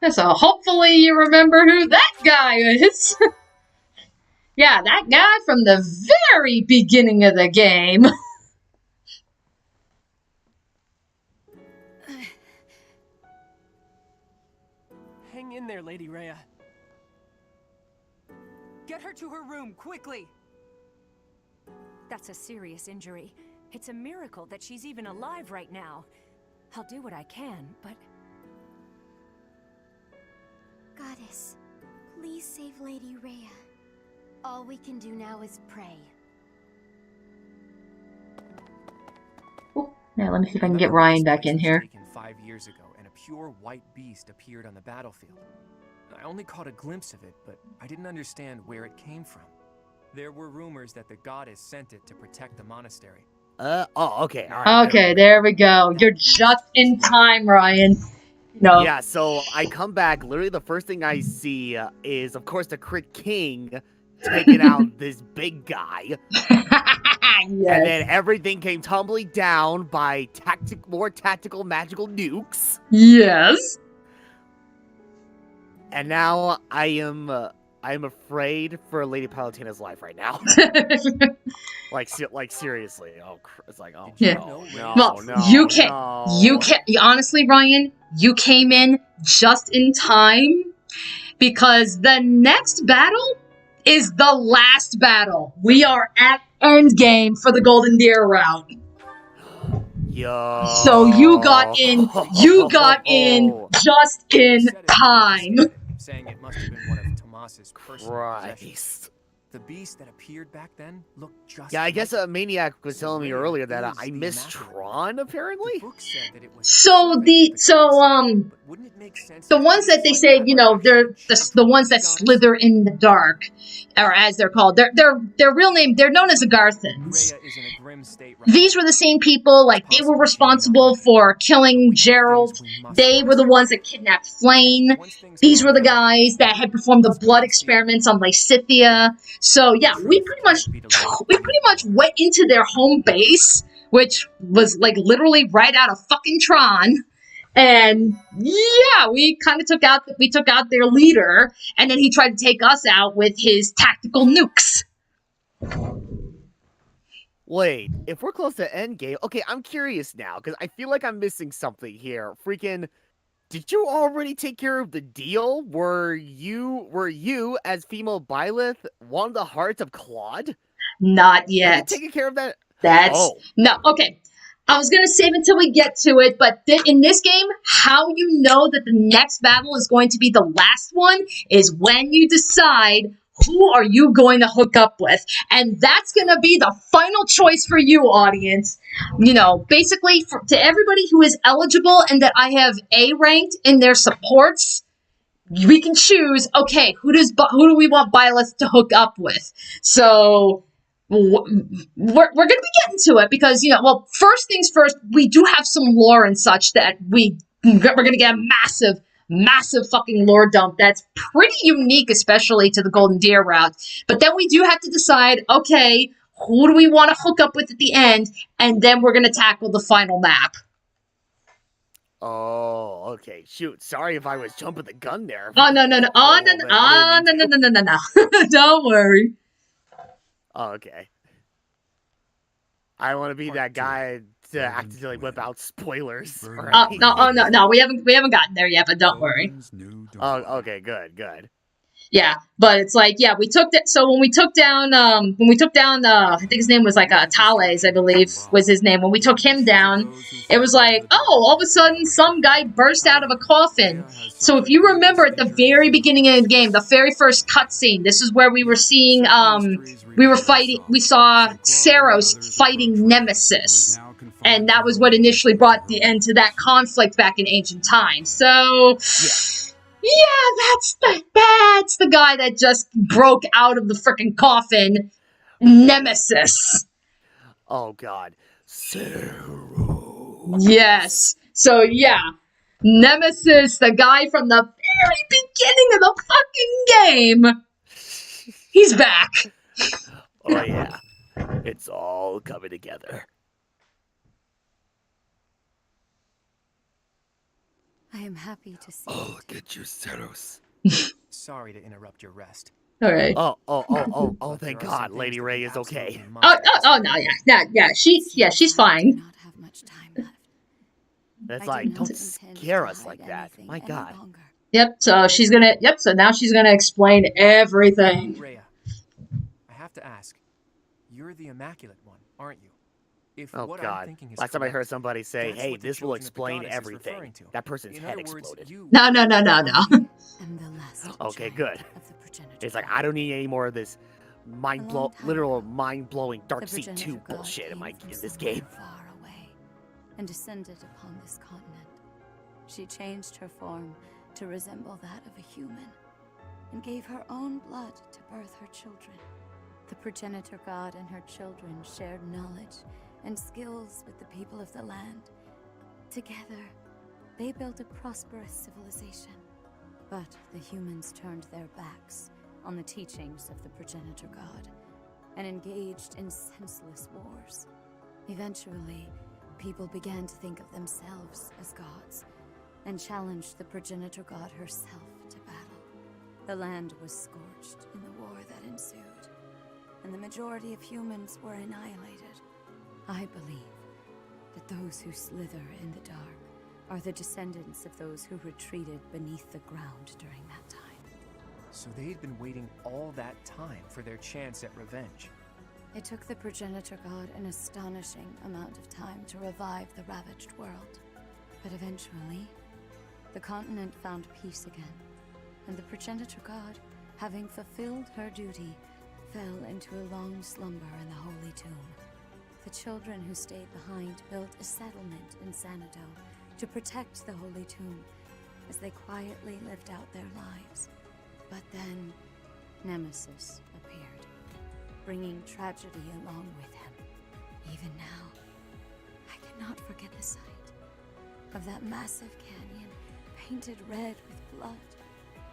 So hopefully you remember who that guy is. Yeah, that guy from the very beginning of the game. Hang in there, Lady Rhea. Get her to her room, quickly! That's a serious injury. It's a miracle that she's even alive right now. I'll do what I can, but... Goddess, please save Lady Rhea. All we can do now is pray. Yeah, let me see if I can get Ryan back in here. 5 years ago, and a pure white beast appeared on the battlefield. I only caught a glimpse of it, but I didn't understand where it came from. There were rumors that the goddess sent it to protect the monastery. Okay, alright. Okay, there we go. You're just in time, Ryan. No. Yeah, so I come back, literally the first thing I see is, of course, the Crit King taking out this big guy. And then everything came tumbling down by more tactical magical nukes. Yes. And now I am afraid for Lady Palutena's life right now. like seriously. It's like, oh, yeah. no, you can't. Honestly, Ryan, you came in just in time because the next battle is the last battle. We are at endgame for the Golden Deer route. Yo. So you got in just in time. Saying it must have been one of Tomas's personal possessions. The beast that appeared back then looked just I guess a Maniac was telling me earlier that I missed Tron, apparently. The ones that they say, they're the ones that slither in the dark, or as they're called, their real name, they're known as the Garthans. These were the same people, they were responsible for killing Gerald. They were the ones that kidnapped Flame. These were the guys that had performed the blood experiments on Lysithea. So yeah, we pretty much went into their home base, which was literally right out of fucking Tron. And yeah, we took out their leader, and then he tried to take us out with his tactical nukes. Wait, if we're close to endgame, okay, I'm curious now, because I feel like I'm missing something here. Freaking, did you already take care of the deal? Were you, as female Byleth, won the hearts of Claude? Not yet. Have you taken care of that? No, okay. I was going to save until we get to it, but in this game, how you know that the next battle is going to be the last one is when you decide who are you going to hook up with. And that's going to be the final choice for you, audience. Basically, to everybody who is eligible and that I have A-ranked in their supports, we can choose, okay, who do we want Byleth to hook up with? So we're going to be getting to it because, first things first, we do have some lore and such that we're going to get a massive fucking lore dump that's pretty unique, especially to the Golden Deer route. But then we do have to decide, okay, who do we want to hook up with at the end? And then we're going to tackle the final map. Oh, okay. Shoot. Sorry if I was jumping the gun there. Oh no. Oh no. Don't worry. Oh, okay. I want to be that guy to accidentally whip out spoilers. No. We haven't gotten there yet, but don't worry. Oh, okay. Good. Yeah, but it's like, yeah, we took that. So when we took down, I think his name was like Thales, I believe was his name. When we took him down, it was like, oh, all of a sudden, some guy burst out of a coffin. So if you remember at the very beginning of the game, the very first cutscene, this is where we were seeing, we saw Saros fighting Nemesis. And that was what initially brought the end to that conflict back in ancient times. So, yeah, that's the guy that just broke out of the freaking coffin. Nemesis. Oh, God. Yes. So, yeah. Nemesis, the guy from the very beginning of the fucking game. He's back. Oh, yeah. It's all coming together. I am happy to see I'll get you, Saros. Sorry to interrupt your rest. All right. Oh, thank God. Lady Ray is okay. Oh, no, yeah. She's fine. That's like, don't scare us like that. My God. Yep, so now she's gonna explain everything. Rhea, I have to ask. You're the Immaculate One, aren't you? If Oh, what God. I'm thinking is Last time I heard correct, somebody say, that's hey, what the this will children of the explain goddess is everything. referring to. That person's In head other words, exploded. No. Okay, good. It's like, I don't need any more of this literal mind-blowing Dark Sea 2 bullshit in this game. Far away, and descended upon this continent. She changed her form to resemble that of a human, and gave her own blood to birth her children. The progenitor god and her children shared knowledge and skills with the people of the land. Together, they built a prosperous civilization. But the humans turned their backs on the teachings of the progenitor god and engaged in senseless wars. Eventually, people began to think of themselves as gods and challenged the progenitor god herself to battle. The land was scorched in the war that ensued, and the majority of humans were annihilated. I believe that those who slither in the dark are the descendants of those who retreated beneath the ground during that time. So they'd been waiting all that time for their chance at revenge. It took the progenitor god an astonishing amount of time to revive the ravaged world. But eventually, the continent found peace again, and the progenitor god, having fulfilled her duty, fell into a long slumber in the Holy Tomb. The children who stayed behind built a settlement in Xanadu to protect the Holy Tomb as they quietly lived out their lives. But then, Nemesis appeared, bringing tragedy along with him. Even now, I cannot forget the sight of that massive canyon painted red with blood.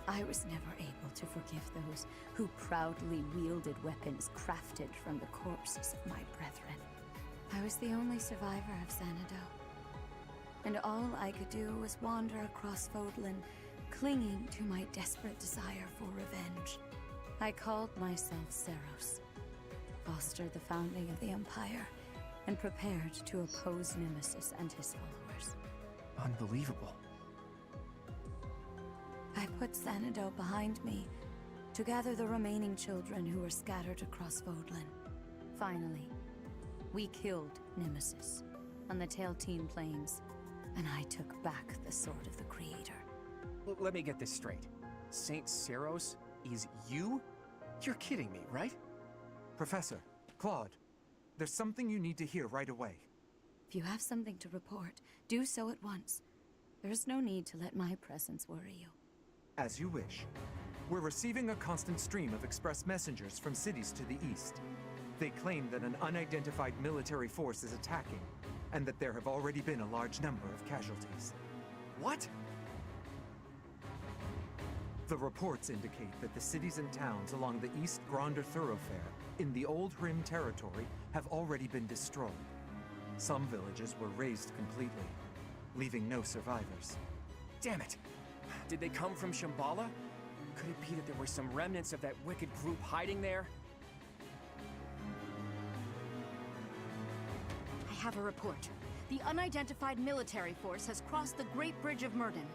I was never able to forgive those who proudly wielded weapons crafted from the corpses of my brethren. I was the only survivor of Xanadu, and all I could do was wander across Fodlan, clinging to my desperate desire for revenge. I called myself Saros, fostered the founding of the Empire, and prepared to oppose Nemesis and his followers. Unbelievable. I put Xanadu behind me to gather the remaining children who were scattered across Fodlan. Finally, we killed Nemesis on the Tailtean Plains, and I took back the Sword of the Creator. Let me get this straight. Saint Saros is you? You're kidding me, right? Professor, Claude, there's something you need to hear right away. If you have something to report, do so at once. There is no need to let my presence worry you. As you wish. We're receiving a constant stream of express messengers from cities to the east. They claim that an unidentified military force is attacking, and that there have already been a large number of casualties. What? The reports indicate that the cities and towns along the East Gronder thoroughfare in the Old Rim territory have already been destroyed. Some villages were razed completely. leaving no survivors. Damn it! Did they come from Shambhala? Could it be that there were some remnants of that wicked group hiding there? I have a report. The unidentified military force has crossed the Great Bridge of Murden.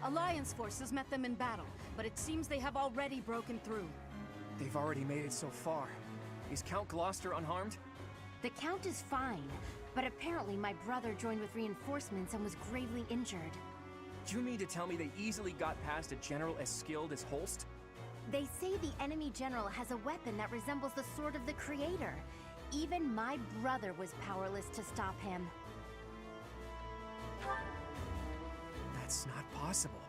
Alliance forces met them in battle, but it seems they have already broken through. They've already made it so far. Is Count Gloucester unharmed? The Count is fine, but apparently my brother joined with reinforcements and was gravely injured. Do you mean to tell me they easily got past a general as skilled as Holst? They say the enemy general has a weapon that resembles the Sword of the Creator. Even my brother was powerless to stop him. That's not possible.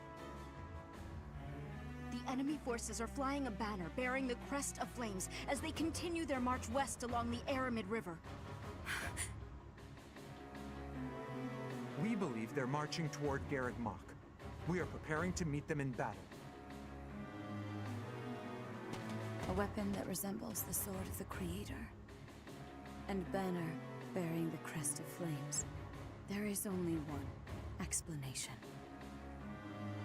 The enemy forces are flying a banner bearing the Crest of Flames as they continue their march west along the Aramid River. We believe they're marching toward Garreg Mach. We are preparing to meet them in battle. A weapon that resembles the Sword of the Creator. And banner bearing the Crest of Flames. There is only one explanation.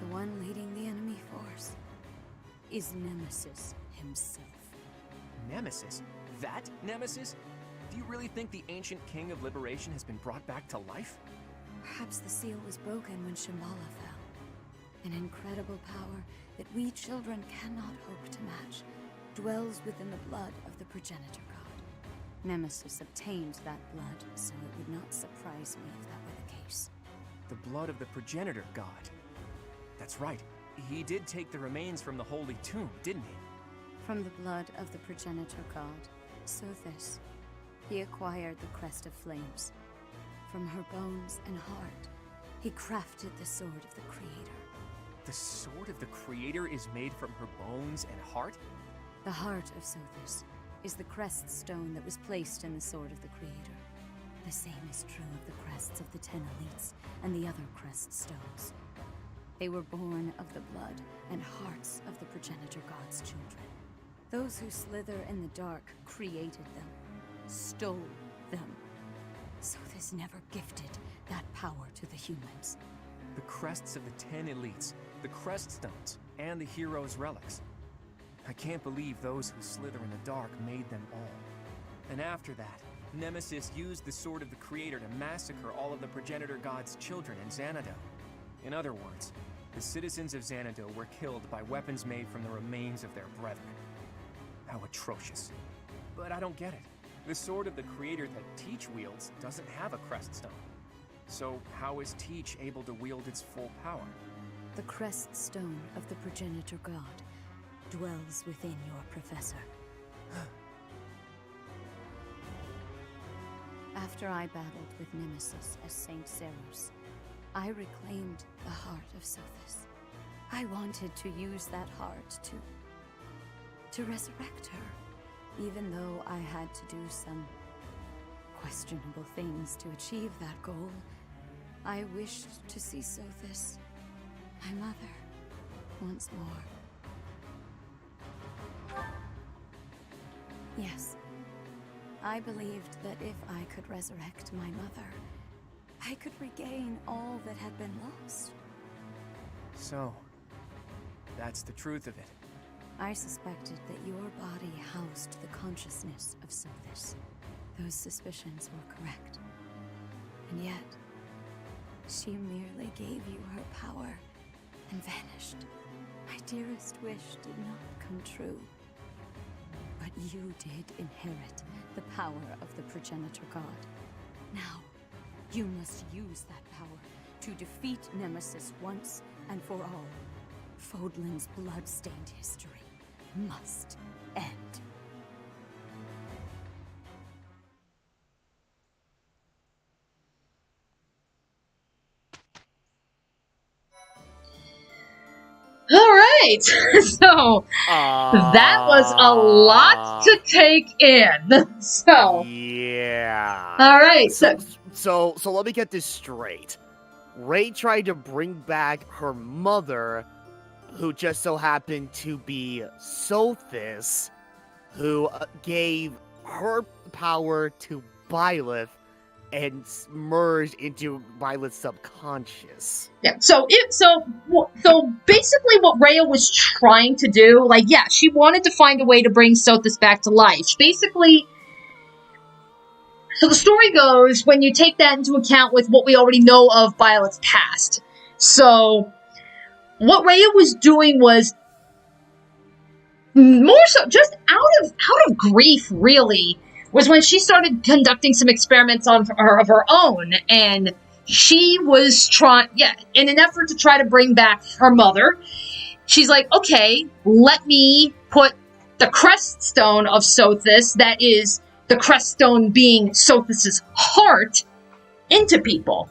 The one leading the enemy force is Nemesis himself. Nemesis? That Nemesis? Do you really think the ancient King of Liberation has been brought back to life? Perhaps the seal was broken when Shambhala fell. An incredible power that we children cannot hope to match dwells within the blood of the progenitor god. Nemesis obtained that blood, so it would not surprise me if that were the case. The blood of the progenitor god. That's right. He did take the remains from the Holy Tomb, didn't he? From the blood of the progenitor god, Sothis, he acquired the Crest of Flames. From her bones and heart, he crafted the Sword of the Creator. The Sword of the Creator is made from her bones and heart? The heart of Sothis is the crest stone that was placed in the Sword of the Creator. The same is true of the crests of the 10 elites and the other crest stones. They were born of the blood and hearts of the progenitor god's children. Those who slither in the dark created them, stole them. Sothis never gifted that power to the humans. The crests of the 10 elites, the crest stones, and the heroes' relics. I can't believe those who slither in the dark made them all. And after that, Nemesis used the Sword of the Creator to massacre all of the progenitor god's children in Xanadu. In other words, the citizens of Xanadu were killed by weapons made from the remains of their brethren. How atrocious. But I don't get it. The Sword of the Creator that Teach wields doesn't have a crest stone. So how is Teach able to wield its full power? The crest stone of the progenitor god dwells within your professor. After I battled with Nemesis as Saint Seros, I reclaimed the heart of Sothis. I wanted to use that heart to resurrect her, even though I had to do some questionable things to achieve that goal. I wished to see Sothis, my mother, once more. Yes, I believed that if I could resurrect my mother, I could regain all that had been lost. So, that's the truth of it. I suspected that your body housed the consciousness of Sothis. Those suspicions were correct. And yet, she merely gave you her power and vanished. My dearest wish did not come true. But you did inherit the power of the progenitor god. Now, you must use that power to defeat Nemesis once and for all. Fodlan's blood-stained history must end. All right, so that was a lot to take in. So yeah. All right, so let me get this straight. Ray tried to bring back her mother, who just so happened to be Sothis, who gave her power to Byleth, and merged into Violet's subconscious. Yeah. So basically, what Rhea was trying to do, like, yeah, she wanted to find a way to bring Sothis back to life. Basically, so the story goes, when you take that into account with what we already know of Violet's past. So what Rhea was doing was more so just out of grief, really, was when she started conducting some experiments on her of her own, and she was in an effort to try to bring back her mother. She's like, okay, let me put the crest stone of Sothis, that is the crest stone being Sothis's heart, into people.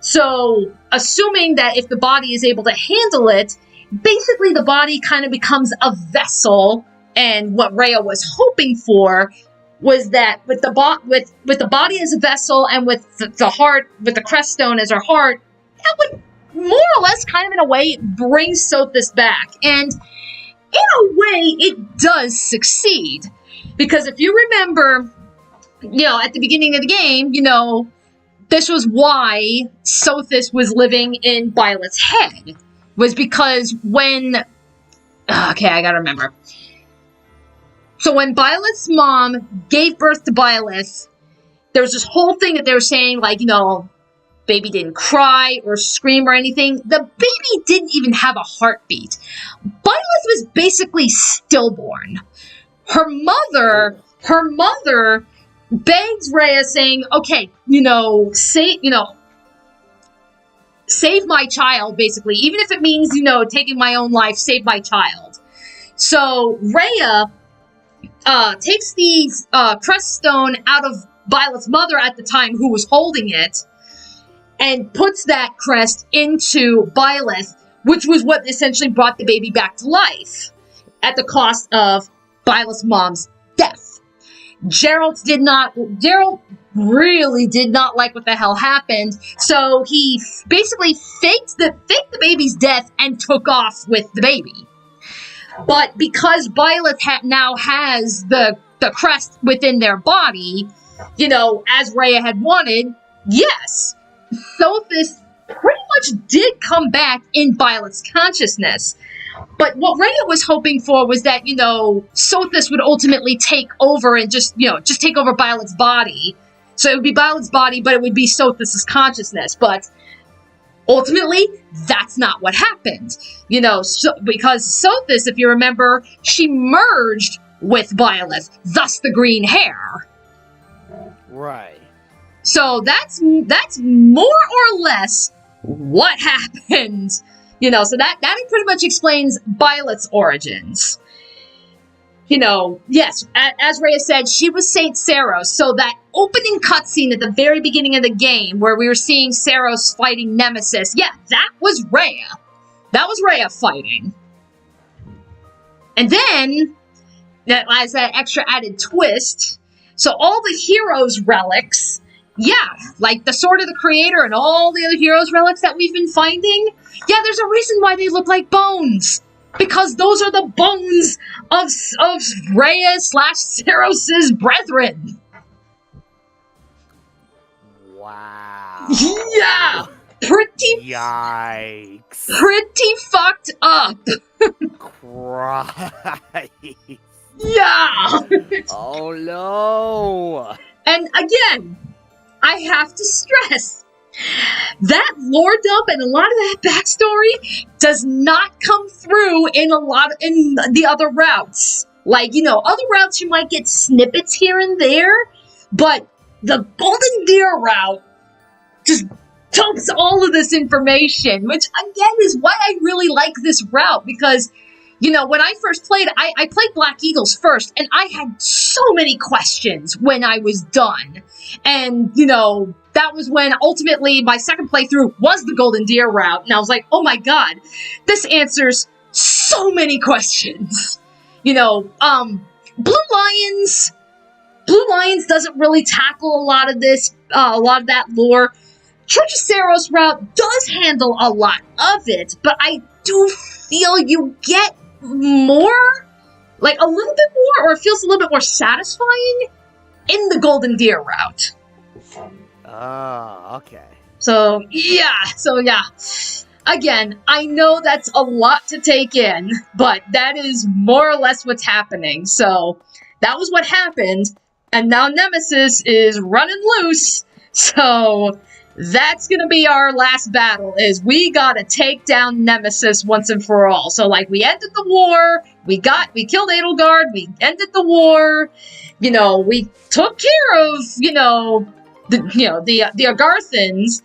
So, assuming that if the body is able to handle it, basically the body kind of becomes a vessel, and what Rhea was hoping for was that with the body as a vessel and with the heart, with the crest stone as her heart, that would more or less kind of in a way bring Sothis back. And in a way, it does succeed. Because if you remember, at the beginning of the game, this was why Sothis was living in Violet's head. Was because when... Okay, I gotta remember. So when Violet's mom gave birth to Violet, there was this whole thing that they were saying, like, baby didn't cry or scream or anything. The baby didn't even have a heartbeat. Violet was basically stillborn. Her mother begs Rhea, saying, okay, save my child, basically. Even if it means, taking my own life, save my child. So Rhea takes the crest stone out of Violet's mother at the time, who was holding it, and puts that crest into Violet, which was what essentially brought the baby back to life, at the cost of Violet's mom's death. Gerald really did not like what the hell happened, so he basically faked the baby's death and took off with the baby. But because Violet now has the crest within their body, as Rhea had wanted, yes, Sothis pretty much did come back in Violet's consciousness. But what Rhea was hoping for was that, Sothis would ultimately take over and just take over Violet's body. So it would be Violet's body, but it would be Sothis's consciousness. But ultimately, that's not what happened. Because Sothis, if you remember, she merged with Violet, thus the green hair. Right. So that's more or less what happened. So that pretty much explains Violet's origins. Yes, as Rhea said, she was Saint Saros. So that opening cutscene at the very beginning of the game, where we were seeing Saros fighting Nemesis, yeah, that was Rhea. That was Rhea fighting. And then, as that extra added twist, so all the heroes' relics, yeah, like the Sword of the Creator and all the other heroes' relics that we've been finding, yeah, there's a reason why they look like bones. Because those are the bones of Rhea/Saros' brethren. Wow. Yeah! Yikes. Pretty fucked up. Christ. Yeah! Oh no! And again, I have to stress, that lore dump and a lot of that backstory does not come through in the other routes. Like, other routes you might get snippets here and there, but the Golden Deer route just dumps all of this information, which again is why I really like this route, because when I first played, I played Black Eagles first, and I had so many questions when I was done. And, that was when ultimately my second playthrough was the Golden Deer route, and I was like, oh my god, this answers so many questions. Blue Lions doesn't really tackle a lot of that lore. Church of Saros route does handle a lot of it, but I do feel you get more, like a little bit more, or it feels a little bit more satisfying in the Golden Deer route. Oh, okay. So yeah. Again, I know that's a lot to take in, but that is more or less what's happening. So that was what happened, and now Nemesis is running loose. So that's gonna be our last battle, is we gotta take down Nemesis once and for all. So like, we ended the war, we killed Edelgard, we ended the war, you know, we took care of, the Agarthans.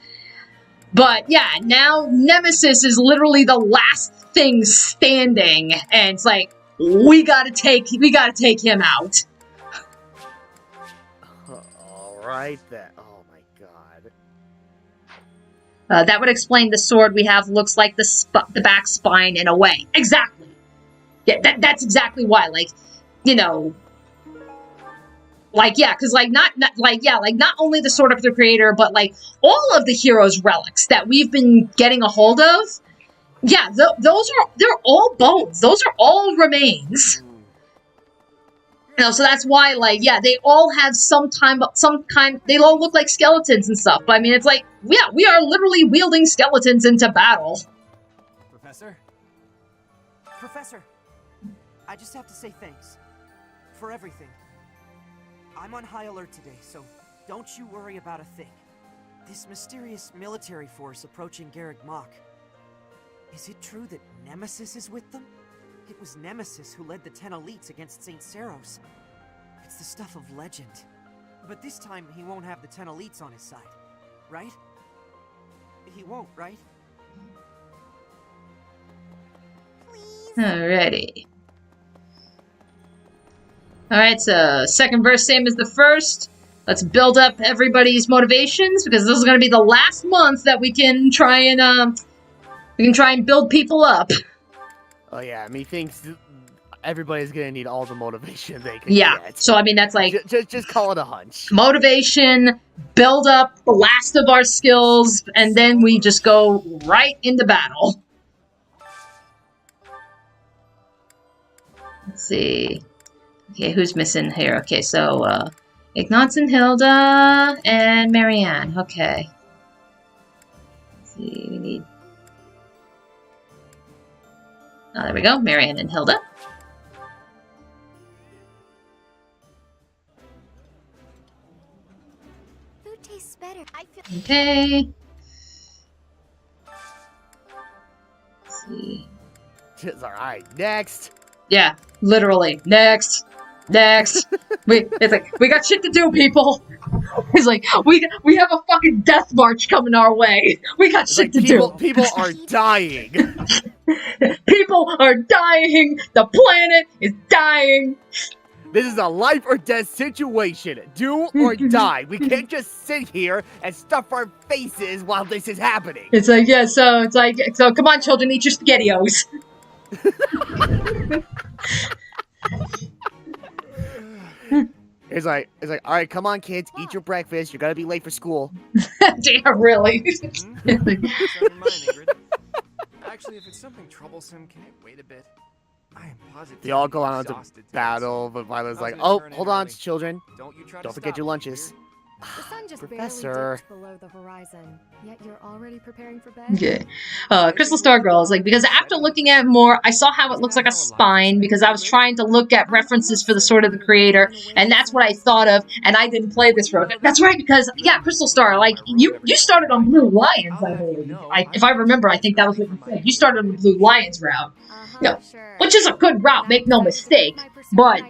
But yeah, now Nemesis is literally the last thing standing, and it's like, we gotta take him out. Alright then. Oh my god. That would explain the sword we have looks like the back spine in a way. Exactly. Yeah, that's exactly why. Like, because not only the Sword of the Creator, but like all of the heroes' relics that we've been getting a hold of. Yeah, they're all bones. Those are all remains. So that's why, they all have they all look like skeletons and stuff. But I mean, it's like, yeah, we are literally wielding skeletons into battle. Professor, I just have to say thanks for everything. I'm on high alert today, so don't you worry about a thing. This mysterious military force approaching Garreg Mach. Is it true that Nemesis is with them? It was Nemesis who led the 10 elites against St. Saros. It's the stuff of legend. But this time he won't have the 10 elites on his side, right? He won't, right? Alrighty. Alright, so second verse, same as the first. Let's build up everybody's motivations, because this is going to be the last month that we can try and build people up. Oh yeah, methinks everybody's gonna need all the motivation they can get. So I mean, that's like... Just call it a hunch. Motivation, build up the last of our skills, and then we just go right into battle. Let's see... Okay, who's missing here? Okay, so, Ignatz and Hilda, and Marianne. Okay. Let's see, we need... Oh, there we go, Marianne and Hilda. Food tastes better. I feel Okay. Let's see. Alright, next! Yeah, literally. Next. It's like, we got shit to do, people. It's like, we have a fucking death march coming our way. We got shit to do. People are dying. People are dying. The planet is dying. This is a life or death situation. Do or die. We can't just sit here and stuff our faces while this is happening. It's like, yeah, so come on, children, eat your SpaghettiOs. It's like, all right, come on, kids, eat your breakfast. You're gonna be late for school. Yeah, really. Actually, if it's something troublesome, can it wait a bit? I am positive. They all go out into battle, but Violet's like, oh, hold on, children. Don't forget your lunches. The sun just Professor. barely dipped below the horizon, yet you're already preparing for bed? Okay. Crystal Star Girls, because after looking at it more, I saw how it looks like a spine, because I was trying to look at references for the Sword of the Creator, and that's what I thought of, and I didn't play this road. That's right, because, yeah, Crystal Star, you started on Blue Lions, I believe. If I remember, I think that was what you said. You started on the Blue Lions route. Which is a good route, make no mistake, but...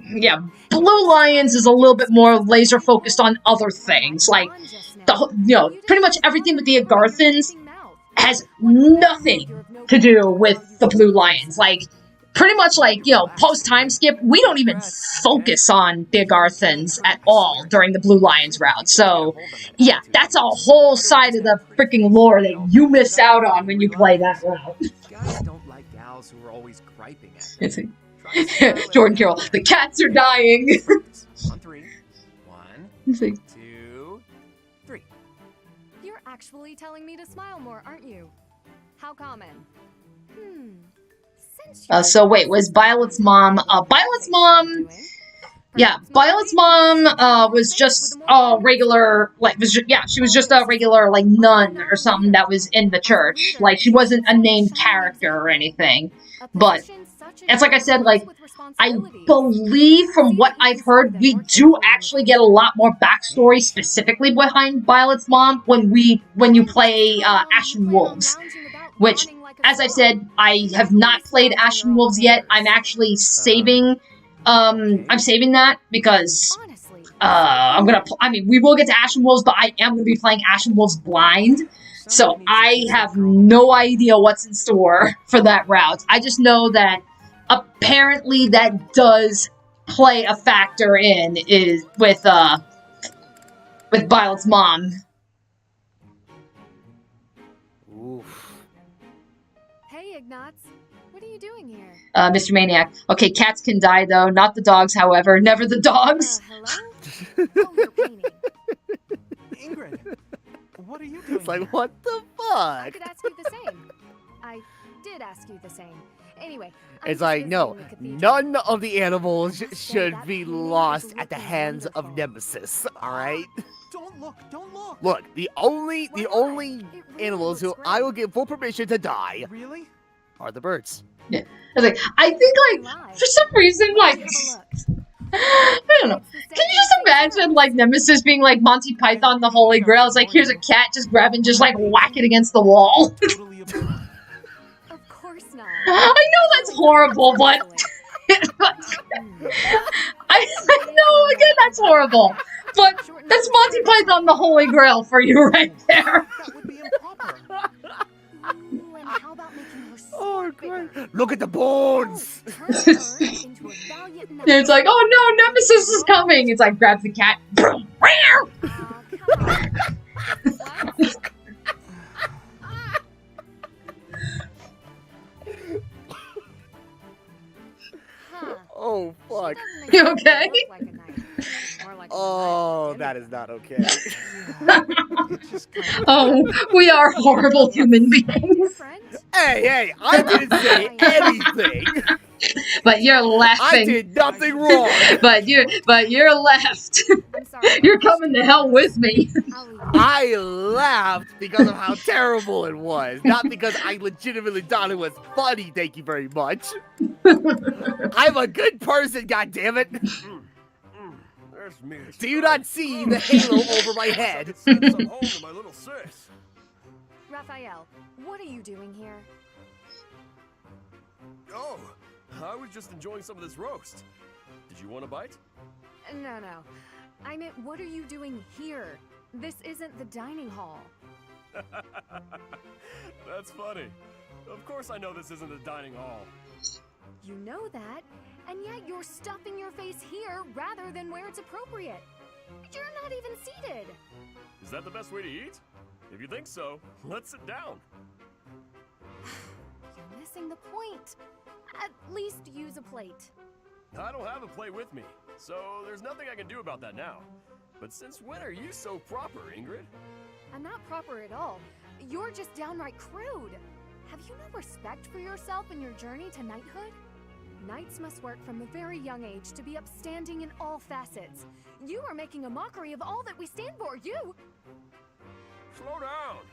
Yeah, Blue Lions is a little bit more laser focused on other things, like pretty much everything with the Agarthans has nothing to do with the Blue Lions. Like, pretty much post time skip, we don't even focus on the Agarthans at all during the Blue Lions route. So, yeah, that's a whole side of the freaking lore that you miss out on when you play that route. Guys don't like gals who are always griping at them. It's like, Jordan Carroll, the cats are dying. On 3. 1, like, 2, 3. You're actually telling me to smile more, aren't you? How common? Since so wait, was Violet's mom? Violet's mom Yeah, Violet's mom was just a regular, like, she was just a regular, like, nun or something that was in the church. Like, she wasn't a named character or anything. But, it's like I said, like, I believe from what I've heard, we do actually get a lot more backstory specifically behind Violet's mom when you play Ashen Wolves. Which, as I said, I have not played Ashen Wolves yet. I'm actually saving... I'm saving that because, we will get to Ashen Wolves, but I am gonna be playing Ashen Wolves blind, so I have no idea what's in store for that route. I just know that apparently that does play a factor with Violet's mom. Hey, Ignatz. What are you doing here? Mr. Maniac. Okay, cats can die, though. Not the dogs, however. Never the dogs. Hello? Oh, you're painting. Ingrid, what are you doing? It's like, here? what the I fuck? could ask you the same. I did ask you the same. Anyway, It's like, no, none of the animals should be lost at the hands of Nemesis, alright? Don't look, don't look. Look, the only animals who I will give full permission to die Really? are the birds. Yeah. I think, like, for some reason, like, I don't know. Can you just imagine, like, Nemesis being like Monty Python, the Holy Grail? It's like, here's a cat, just grab and just, like, whack it against the wall. Of course not. I know that's horrible, but... I know, again, that's horrible. But that's Monty Python, the Holy Grail for you right there. That would be improper. Ooh, and how about making her Oh, great. Look at the bones! It's like, oh no, Nemesis is coming! It's like, grabs the cat. Oh, fuck. You okay? Oh, that is not okay. Oh, we are horrible human beings. Hey, I didn't say anything. But you're laughing. I did nothing wrong. But you're left. You're coming to hell with me. I laughed because of how terrible it was, not because I legitimately thought it was funny. Thank you very much. I'm a good person, goddammit. Do you not see the halo over my head? Raphael, what are you doing here? Oh, I was just enjoying some of this roast. Did you want a bite? No. I meant, what are you doing here? This isn't the dining hall. That's funny. Of course I know this isn't the dining hall. You know that, and yet you're stuffing your face here rather than where it's appropriate. You're not even seated. Is that the best way to eat? If you think so, let's sit down. You're missing the point. At least use a plate. I don't have a plate with me, so there's nothing I can do about that now. But since when are you so proper, Ingrid? I'm not proper at all. You're just downright crude. Have you no respect for yourself in your journey to knighthood? Knights must work from a very young age to be upstanding in all facets. You are making a mockery of all that we stand for, you! Slow down.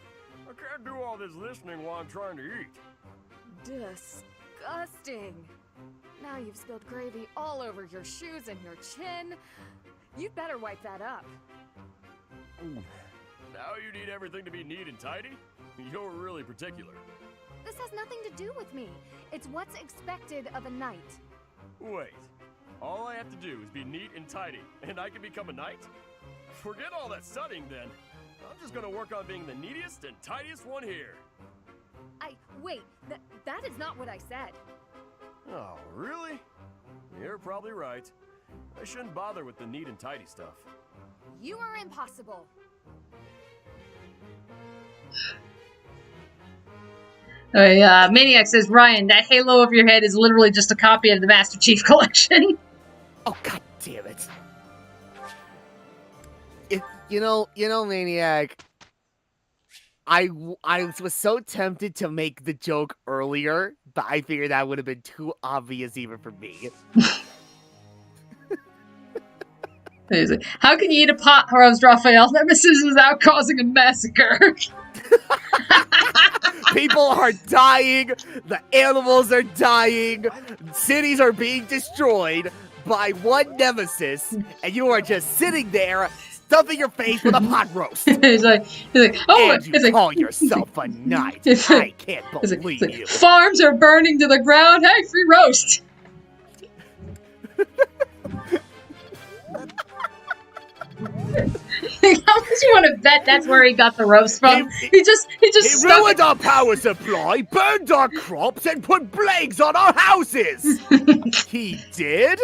I can't do all this listening while I'm trying to eat. Disgusting. Now you've spilled gravy all over your shoes and your chin. You'd better wipe that up. Now you need everything to be neat and tidy? You're really particular. This has nothing to do with me. It's what's expected of a knight. Wait. All I have to do is be neat and tidy, and I can become a knight? Forget all that studying then. I'm just gonna work on being the neatest and tidiest one here. Wait, that is not what I said. Oh, really? You're probably right. I shouldn't bother with the neat and tidy stuff. You are impossible. Maniac says, Ryan, that halo over your head is literally just a copy of the Master Chief Collection. Oh, god damn it. You know, Maniac, I was so tempted to make the joke earlier, but I figured that would have been too obvious even for me. He's like, how can you eat a pot roast, Raphael? Nemesis is out causing a massacre. People are dying, the animals are dying, cities are being destroyed by one nemesis, and you are just sitting there stuffing your face with a pot roast. he's like, oh, and you call yourself a knight. I can't believe you. Farms are burning to the ground. Hey, free roast. How much you want to bet that's where he got the roast from? He just He ruined our power supply, burned our crops, and put plagues on our houses! He did?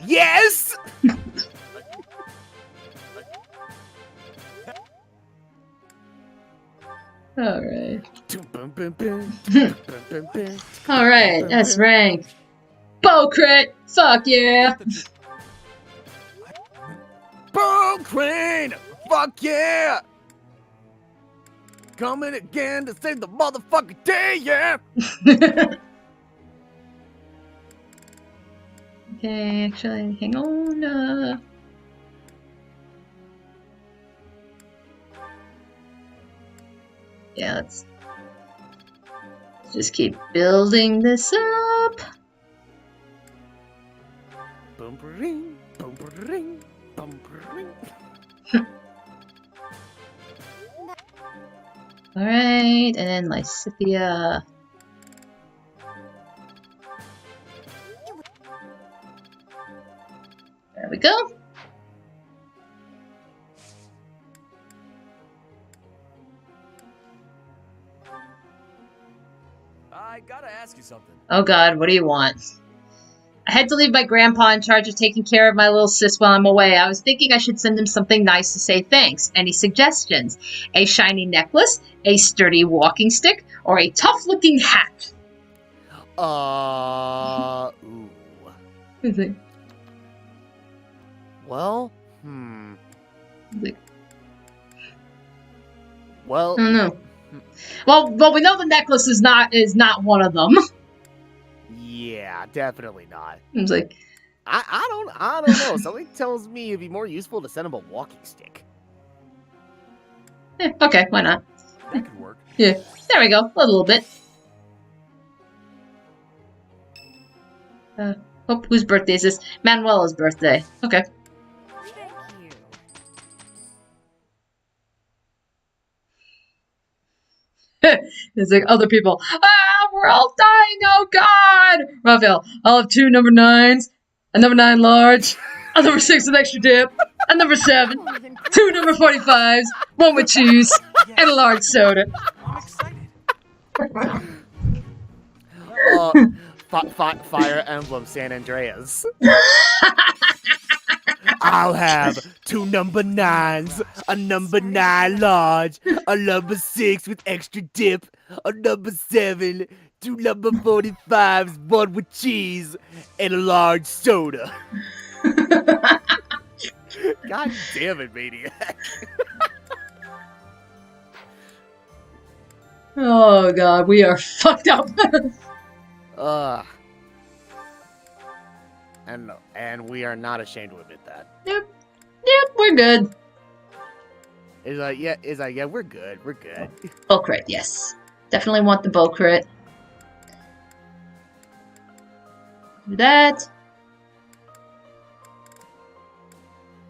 Yes! Alright. Alright, that's rank. Bow crit! Fuck yeah! Boom Crane! Fuck yeah! Coming again to save the motherfucking day, yeah! Okay, actually, hang on. Yeah, let's just keep building this up. Boom ring, boom ring, boom ring. Alright, and then Lysithia. There we go. I gotta ask you something. Oh god, what do you want? I had to leave my grandpa in charge of taking care of my little sis while I'm away. I was thinking I should send him something nice to say thanks. Any suggestions? A shiny necklace, a sturdy walking stick, or a tough-looking hat? Ooh. Well, Well, I don't know. Well, we know the necklace is not one of them. Yeah, definitely not. It's like I don't know. Something tells me it'd be more useful to send him a walking stick. Okay, why not? That could work. Yeah, there we go. A little bit. Whose birthday is this? Manuela's birthday. Okay. It's like other people. We're all dying. Oh God, Raphael. I'll have 2 number 9s, a number 9 large, a number 6 with extra dip, a number 7, 2 number 45s, 1 with cheese, and a large soda. Fire Emblem San Andreas. I'll have 2 number 9s, a number 9 large, a number 6 with extra dip, a number 7, 2 number 45s, 1 with cheese, and a large soda. God damn it, Maniac. Oh God, we are fucked up. And we are not ashamed to admit that. Yep, we're good. It's like, yeah, we're good, we're good. Bow crit, yes. Definitely want the bow crit. Do that.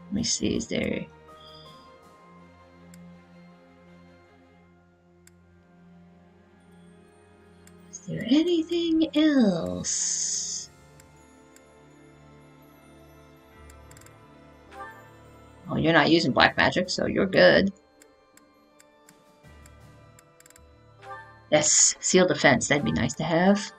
Let me see, is there anything else? Oh, you're not using black magic, so you're good. Yes, seal defense, that'd be nice to have.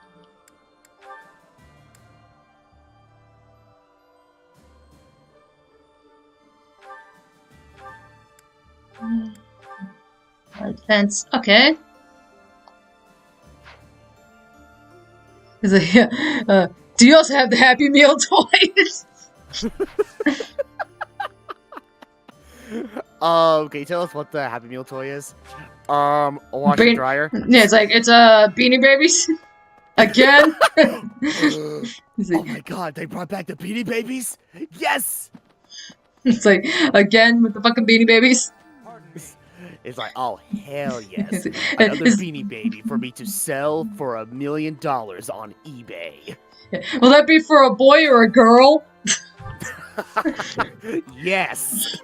Defense, okay. He's like, yeah, do you also have the Happy Meal toys? Can you tell us what the Happy Meal toy is? A washer and dryer? Yeah, it's Beanie Babies. Again? Oh my god, they brought back the Beanie Babies? Yes! It's like, again with the fucking Beanie Babies. It's like, oh, hell yes. Another Beanie Baby for me to sell for $1 million on eBay. Will that be for a boy or a girl? Yes.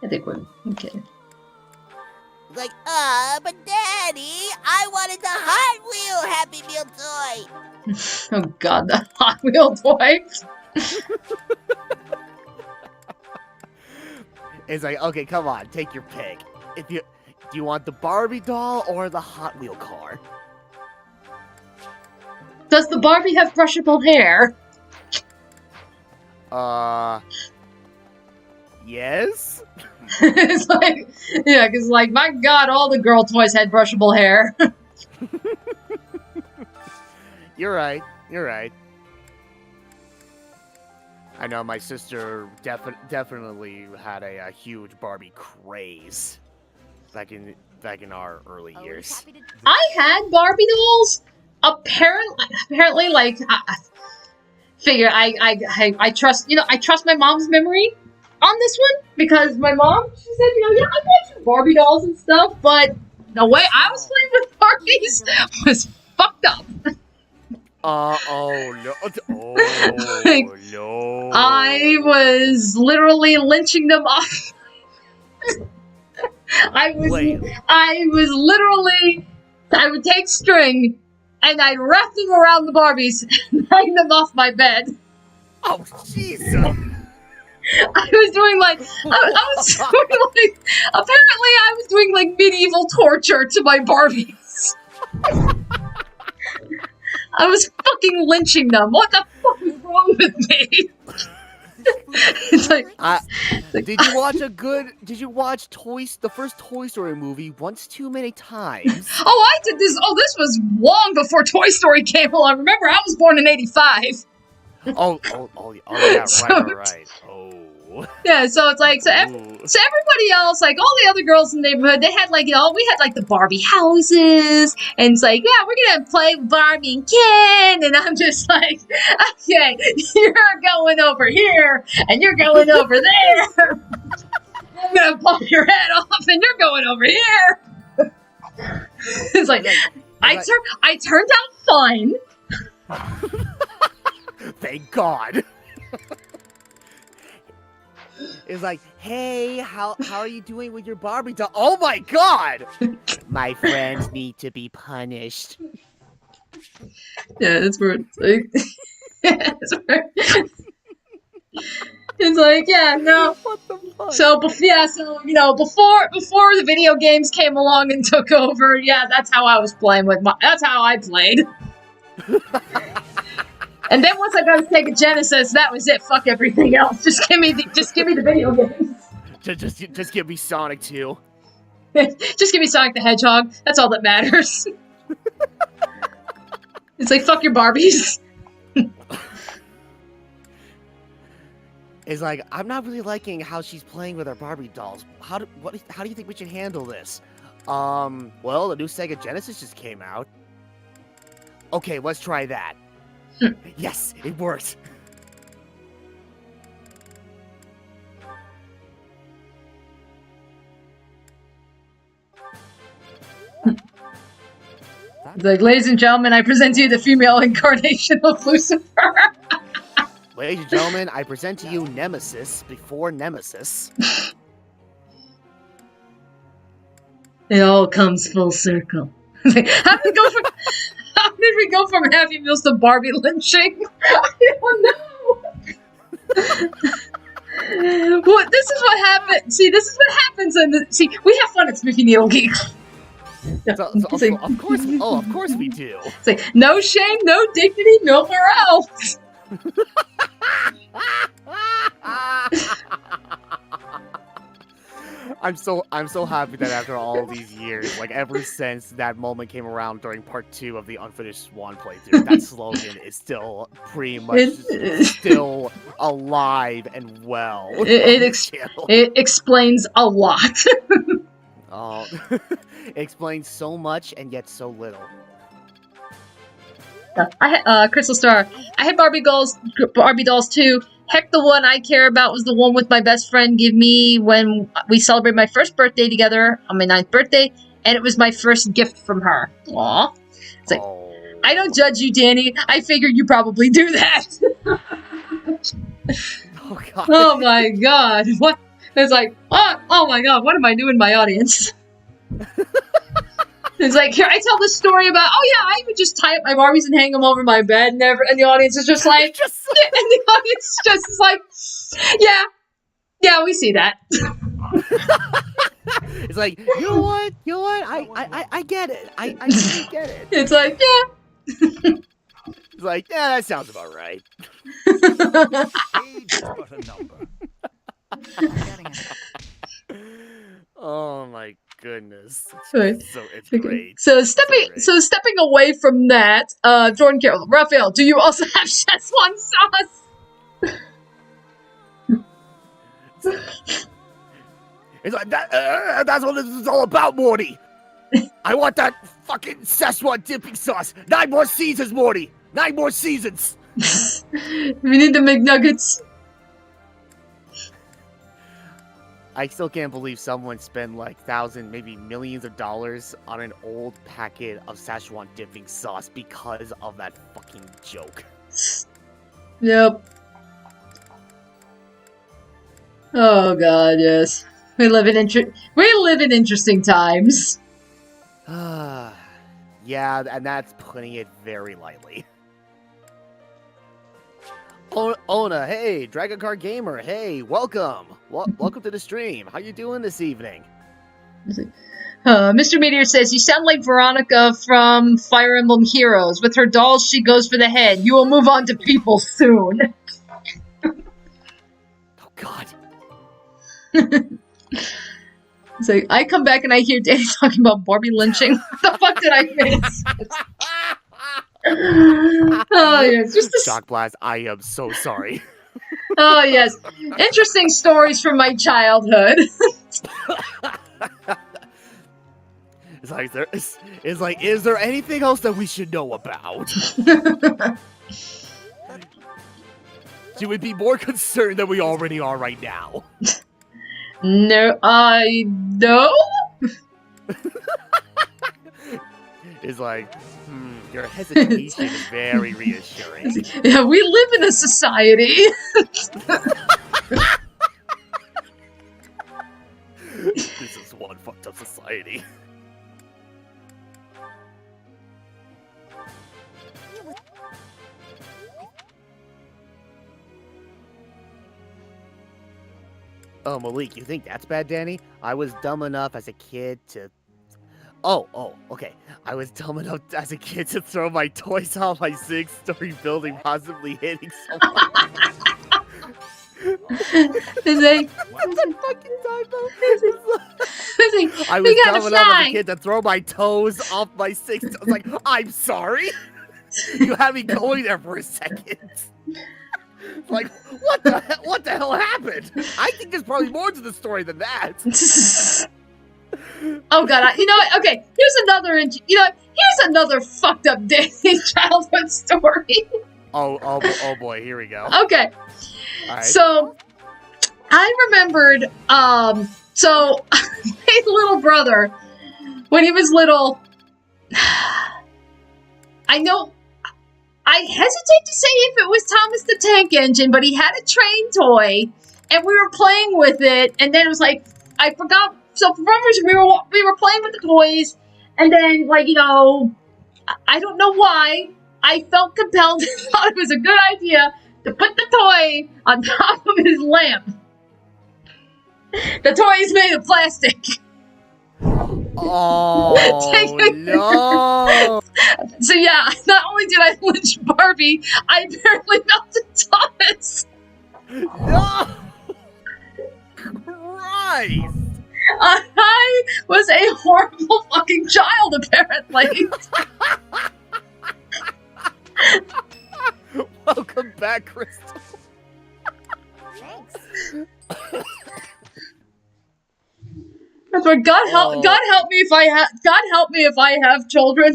I think we're okay. Like, but Daddy, I wanted the Hot Wheel Happy Meal toy. Oh god, the Hot Wheel toy. It's like, okay, come on, take your pick. Do you want the Barbie doll or the Hot Wheel car? Does the Barbie have brushable hair? Yes? It's like, yeah, because, like, my god, all the girl toys had brushable hair. You're right. You're right. I know my sister definitely had a huge Barbie craze back in our early years. I had Barbie dolls. Apparently, like, I trust, I trust my mom's memory on this one, because my mom, she said, yeah, I bought you Barbie dolls and stuff, but the way I was playing with Barbies was fucked up. Oh no. Like, No. I was literally lynching them off. I would take string and I'd wrap them around the Barbies and hang them off my bed. Oh, Jesus. I was doing like, apparently I was doing like medieval torture to my Barbies. I was fucking lynching them. What the fuck was wrong with me? It's like, did you watch the first Toy Story movie once too many times? Oh, I did this. Oh, this was long before Toy Story came along. Remember, I was born in '85. Oh, yeah, right. Oh. Yeah, so it's like, so everybody else, like all the other girls in the neighborhood, they had like, we had like the Barbie houses, and it's like, yeah, we're gonna play with Barbie and Ken, and I'm just like, okay, you're going over here, and you're going over there. I'm gonna pop your head off, and you're going over here. It's like, I turned out fine. Thank God. It's like, hey, how are you doing with your Barbie doll? Oh my God! My friends need to be punished. Yeah, it's weird. It's like, yeah, no. What the fuck? So before the video games came along and took over, yeah, that's how I was playing that's how I played. And then once I got a Sega Genesis, that was it. Fuck everything else. Just give me the video games. Just give me Sonic 2. Just give me Sonic the Hedgehog. That's all that matters. It's like, fuck your Barbies. It's like, I'm not really liking how she's playing with her Barbie dolls. How do you think we should handle this? Well, the new Sega Genesis just came out. Okay, let's try that. Yes, it worked. It's like, ladies and gentlemen, I present to you the female incarnation of Lucifer. Ladies and gentlemen, I present to you Nemesis before Nemesis. It all comes full circle. How did we go from Happy Meals to Barbie lynching? I don't know. This is what happens. See, this is what happens. We have fun at Smithy Needle Geek. Of course we do. It's like, no shame, no dignity, nowhere else. I'm so happy that after all these years, like ever since that moment came around during part 2 of the Unfinished Swan playthrough, that slogan is still pretty much still alive and well. It explains a lot. Oh, it explains so much and yet so little. Crystal Star. I had Barbie dolls too. Heck, the one I care about was the one with my best friend give me when we celebrated my first birthday together on my 9th birthday, and it was my first gift from her. Aw. It's like, I don't judge you, Danny. I figured you probably do that. Oh god. Oh my god. What? It's like, oh my god, what am I doing in my audience? It's like, here, I tell this story about, oh yeah, I would just tie up my Barbies and hang them over my bed, and the audience is just like, and the audience just is like, yeah, we see that. It's like, you know what? I get it. I really get it. It's like, yeah. It's like, yeah, that sounds about right. Age is but a number. Oh my goodness. It's Okay. great. So stepping away from that, Jordan Carroll, Raphael, do you also have Szechuan sauce? It's like that's what this is all about, Morty. I want that fucking Szechuan dipping sauce. 9 more seasons, Morty. 9 more seasons. We need the McNuggets. I still can't believe someone spent like thousands, maybe millions of dollars on an old packet of Szechuan dipping sauce because of that fucking joke. Yep. Oh god, yes. We live in interesting times. Yeah, and that's putting it very lightly. Ona, hey, Dragon Card Gamer, hey, welcome. Welcome to the stream. How you doing this evening? Mr. Meteor says, you sound like Veronica from Fire Emblem Heroes. With her dolls, she goes for the head. You will move on to people soon. Oh, God. It's like, I come back and I hear Danny talking about Barbie lynching. What the fuck did I miss? Oh, yes. Just a... Shock Blast, I am so sorry. Oh, yes. Interesting stories from my childhood. It's like, is there anything else that we should know about? Should we be more concerned than we already are right now? No, I know. It's like, your hesitation is very reassuring. Yeah, we live in a society. This is one fucked up society. Oh, Malik, you think that's bad, Danny? I was dumb enough as a kid to... Oh, okay. I was dumb enough as a kid to throw my toys off my 6-story building, possibly hitting someone. What's a fucking typo? I was dumb enough as a kid to throw my toes off my 6... I was like, I'm sorry? You had me going there for a second. Like, what the hell happened? I think there's probably more to the story than that. Oh god, you know what? Okay, here's another fucked up Danny childhood story. Oh boy, here we go. Okay. All right. So I remembered so my little brother, when he was little, I hesitate to say if it was Thomas the Tank Engine, but he had a train toy, and we were playing with it, and then it was like, I forgot, so for some reason we were playing with the toys, and then, like, I don't know why, I felt compelled, thought it was a good idea to put the toy on top of his lamp. The toy is made of plastic. Oh, no. So yeah, not only did I lynch Barbie, I apparently melted Thomas. No! Christ! I was a horrible fucking child, apparently. Welcome back, Crystal. Thanks. That's what God help me if I have children.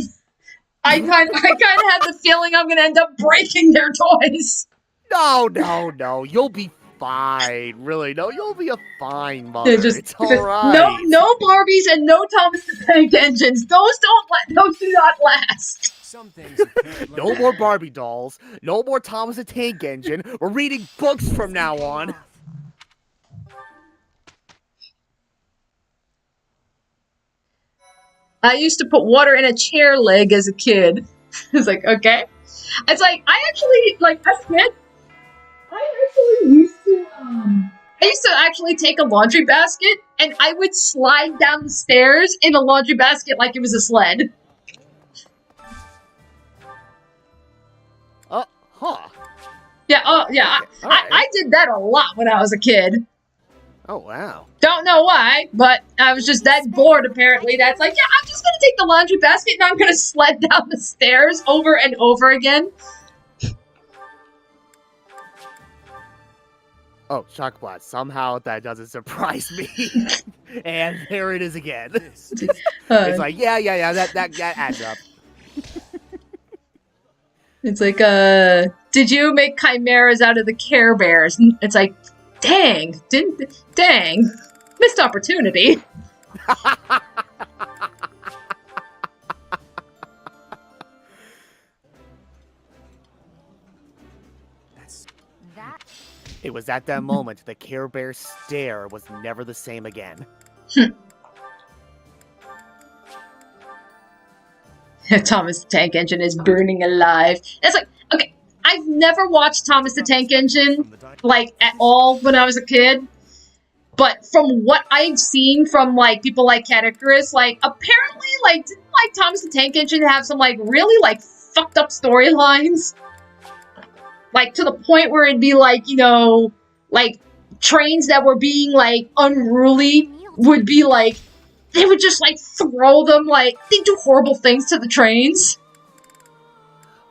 I kind of have the feeling I'm gonna end up breaking their toys. No. You'll be fine. Really, no, you'll be a fine mother. It's all no right. Barbies and no Thomas the Tank Engines. Those do not last. Some things you can't look No at. more Barbie dolls. No more Thomas the Tank Engine. We're reading books from now on. I used to put water in a chair leg as a kid. It's like, okay. It's like, I actually, like, as a kid, I used to actually take a laundry basket and I would slide down the stairs in a laundry basket like it was a sled. Huh. Yeah, I did that a lot when I was a kid. Oh, wow. Don't know why, but I was just that bored, apparently. That's like, yeah, I'm just gonna take the laundry basket and I'm gonna sled down the stairs over and over again. Oh, Shockblast. Somehow that doesn't surprise me. And there it is again. It's like, yeah, that adds up. It's like, did you make chimeras out of the Care Bears? It's like, dang, missed opportunity. It was at that moment the Care Bear stare was never the same again. Thomas the Tank Engine is burning alive. It's like, okay, I've never watched Thomas the Tank Engine, like, at all when I was a kid. But from what I've seen from, like, people like Cat Icarus, like, apparently, like, didn't, like, Thomas the Tank Engine have some, like, really, like, fucked up storylines? Like, to the point where it'd be, like, you know, like, trains that were being, like, unruly would be, like, they would just, like, throw them, like, they do horrible things to the trains.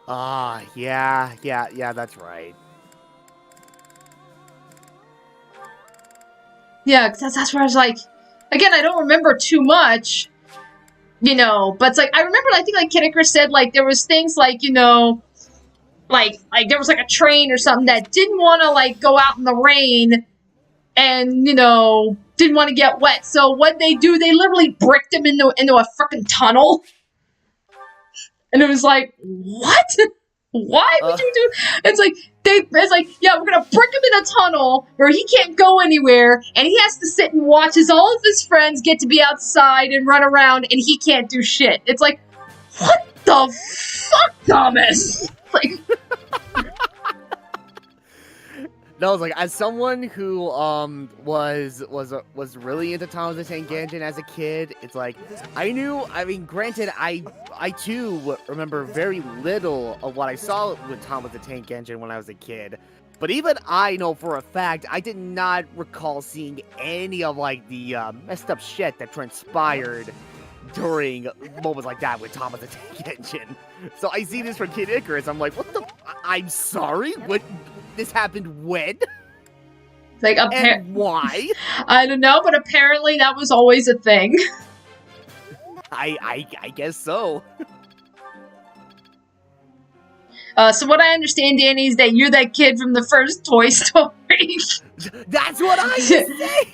Yeah, that's right. Yeah, because that's where I was like, again, I don't remember too much, you know, but it's like, I remember, I think, like, Kid Icarus said, like, there was things like, you know, like there was, like, a train or something that didn't want to, like, go out in the rain and, you know, didn't want to get wet. So what they do, they literally bricked them into a freaking tunnel. And it was like, what? Why would you do? It's like, yeah, we're gonna brick him in a tunnel where he can't go anywhere, and he has to sit and watch as all of his friends get to be outside and run around, and he can't do shit. It's like, what the fuck, Thomas? Like. No, it's like, as someone who was really into Thomas the Tank Engine as a kid, it's like, I mean, granted, I too remember very little of what I saw with Thomas the Tank Engine when I was a kid. But even I know for a fact, I did not recall seeing any of, like, the messed up shit that transpired during moments like that with Thomas the Tank Engine. So I see this from Kid Icarus, I'm like, what the? I'm sorry? What? This happened when? Like, and why? I don't know, but apparently that was always a thing. I guess so. So what I understand, Danny, is that you're that kid from the first Toy Story. That's what I was saying!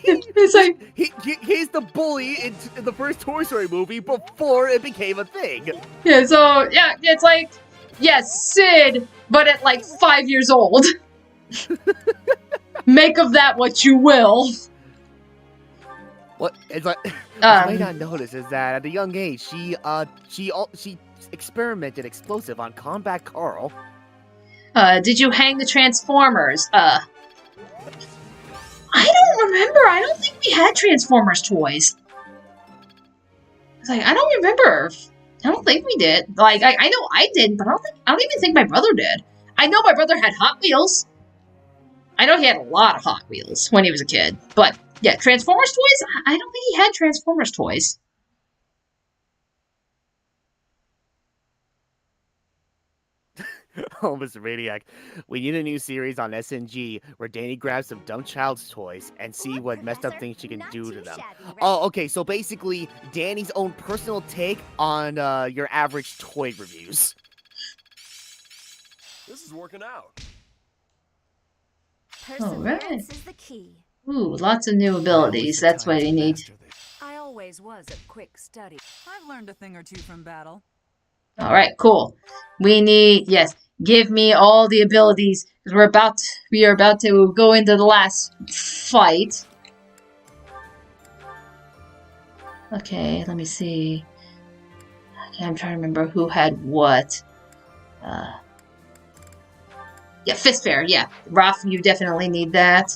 It's like, he's the bully in the first Toy Story movie before it became a thing. Yeah, so, yeah, it's like, yes, Sid, but at, like, 5 years old. Make of that what you will. What? It's like, what I might not notice is that at a young age, she experimented explosive on Combat Carl. Did you hang the Transformers? I don't remember. I don't think we had Transformers toys. It's like, I don't remember. I don't think we did. Like, I know I did, but I don't even think my brother did. I know my brother had Hot Wheels. I know he had a lot of Hot Wheels when he was a kid. But, yeah, Transformers toys? I don't think he had Transformers toys. Oh, Mr. Maniac, we need a new series on SNG where Dani grabs some dumb child's toys and see what messed up things she can do to them. Oh, okay, so basically, Dani's own personal take on your average toy reviews. This is working out. Alright. Perseverance is the key. Ooh, lots of new abilities. That's what you need. I always was a quick study. I've learned a thing or two from battle. Alright, cool. We need, yes, give me all the abilities, because we are about to go into the last fight. Okay, let me see. Okay, I'm trying to remember who had what. Yeah, Fist Fair, yeah. Ruff, you definitely need that.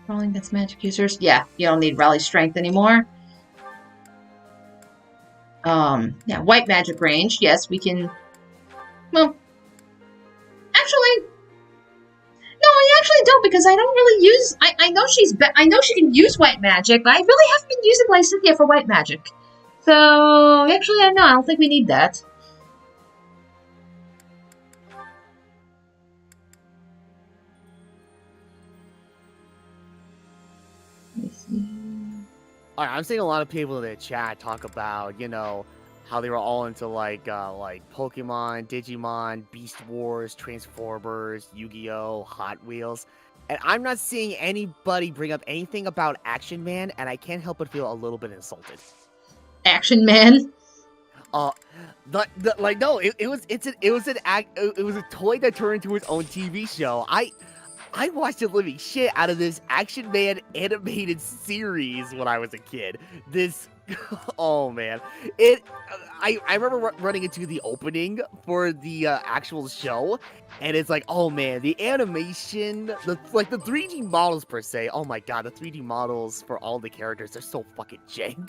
Rolling against magic users? Yeah, you don't need Rally Strength anymore. Yeah, White Magic Range. Yes, we can... Well... Actually... No, I actually don't, because I don't really use... I know I know she can use White Magic, but I really haven't been using Lysithea for White Magic. So, actually, I don't think we need that. Alright, I'm seeing a lot of people in the chat talk about, you know, how they were all into like Pokemon, Digimon, Beast Wars, Transformers, Yu-Gi-Oh, Hot Wheels. And I'm not seeing anybody bring up anything about Action Man, and I can't help but feel a little bit insulted. Action Man? Like no, it was a toy that turned into its own TV show. I watched the living shit out of this Action Man animated series when I was a kid. This, oh man, I remember running into the opening for the actual show, and it's like, oh man, the animation, the 3D models per se. Oh my god, the 3D models for all the characters are so fucking jank.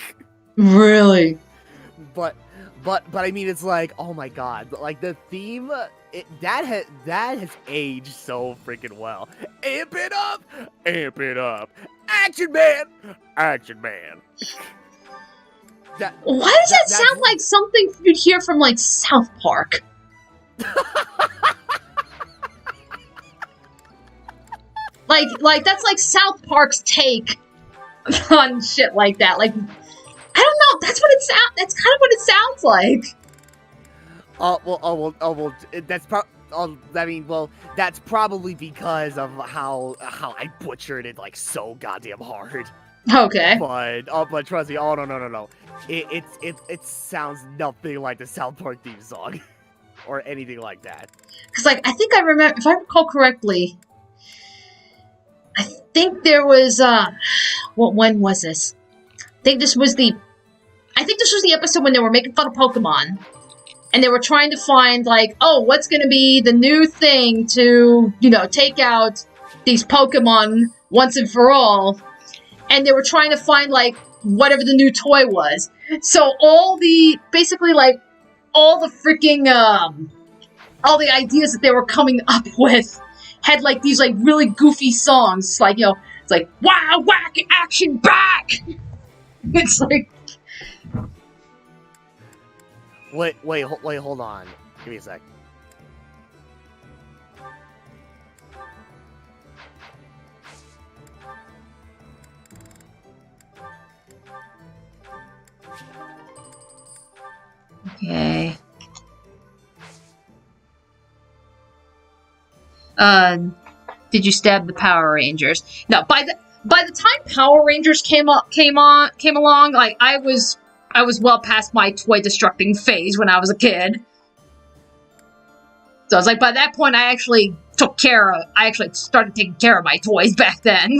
Really? But I mean, it's like, oh my god, like the theme, that has aged so freaking well. Amp it up, Action Man, Action Man. Why does that sound like something you'd hear from like South Park? like that's like South Park's take on shit like that. Like, I don't know. That's what it sounds. That's kind of what it sounds like. That's probably because of how I butchered it like so goddamn hard. Okay. But trust me, oh no. It sounds nothing like the South Park theme song or anything like that. Because like I think I remember, if I recall correctly, I think there was when was this? I think this was the episode when they were making fun of Pokemon. And they were trying to find, like, oh, what's going to be the new thing to, you know, take out these Pokemon once and for all. And they were trying to find, like, whatever the new toy was. So all the, basically, like, all the freaking, all the ideas that they were coming up with had, like, these, like, really goofy songs. Like, you know, it's like, wow, whack, action, back! It's like... Wait, hold on. Give me a sec. Okay. Did you stab the Power Rangers? No, by the time Power Rangers came along, like I was well past my toy destructing phase when I was a kid. So I was like, by that point, I actually started taking care of my toys back then.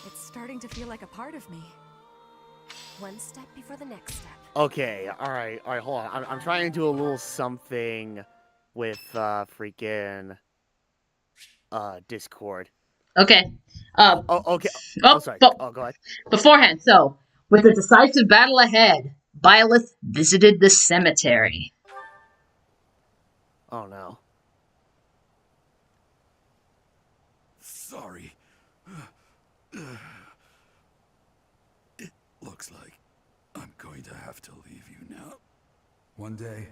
It's starting to feel like a part of me. One step before the next step. Okay, alright, hold on. I'm trying to do a little something with, freaking, Discord. Okay. Okay. Sorry. Go ahead. Beforehand, so, with the decisive battle ahead, Byleth visited the cemetery. Oh no. Sorry. It looks like I'm going to have to leave you now. One day,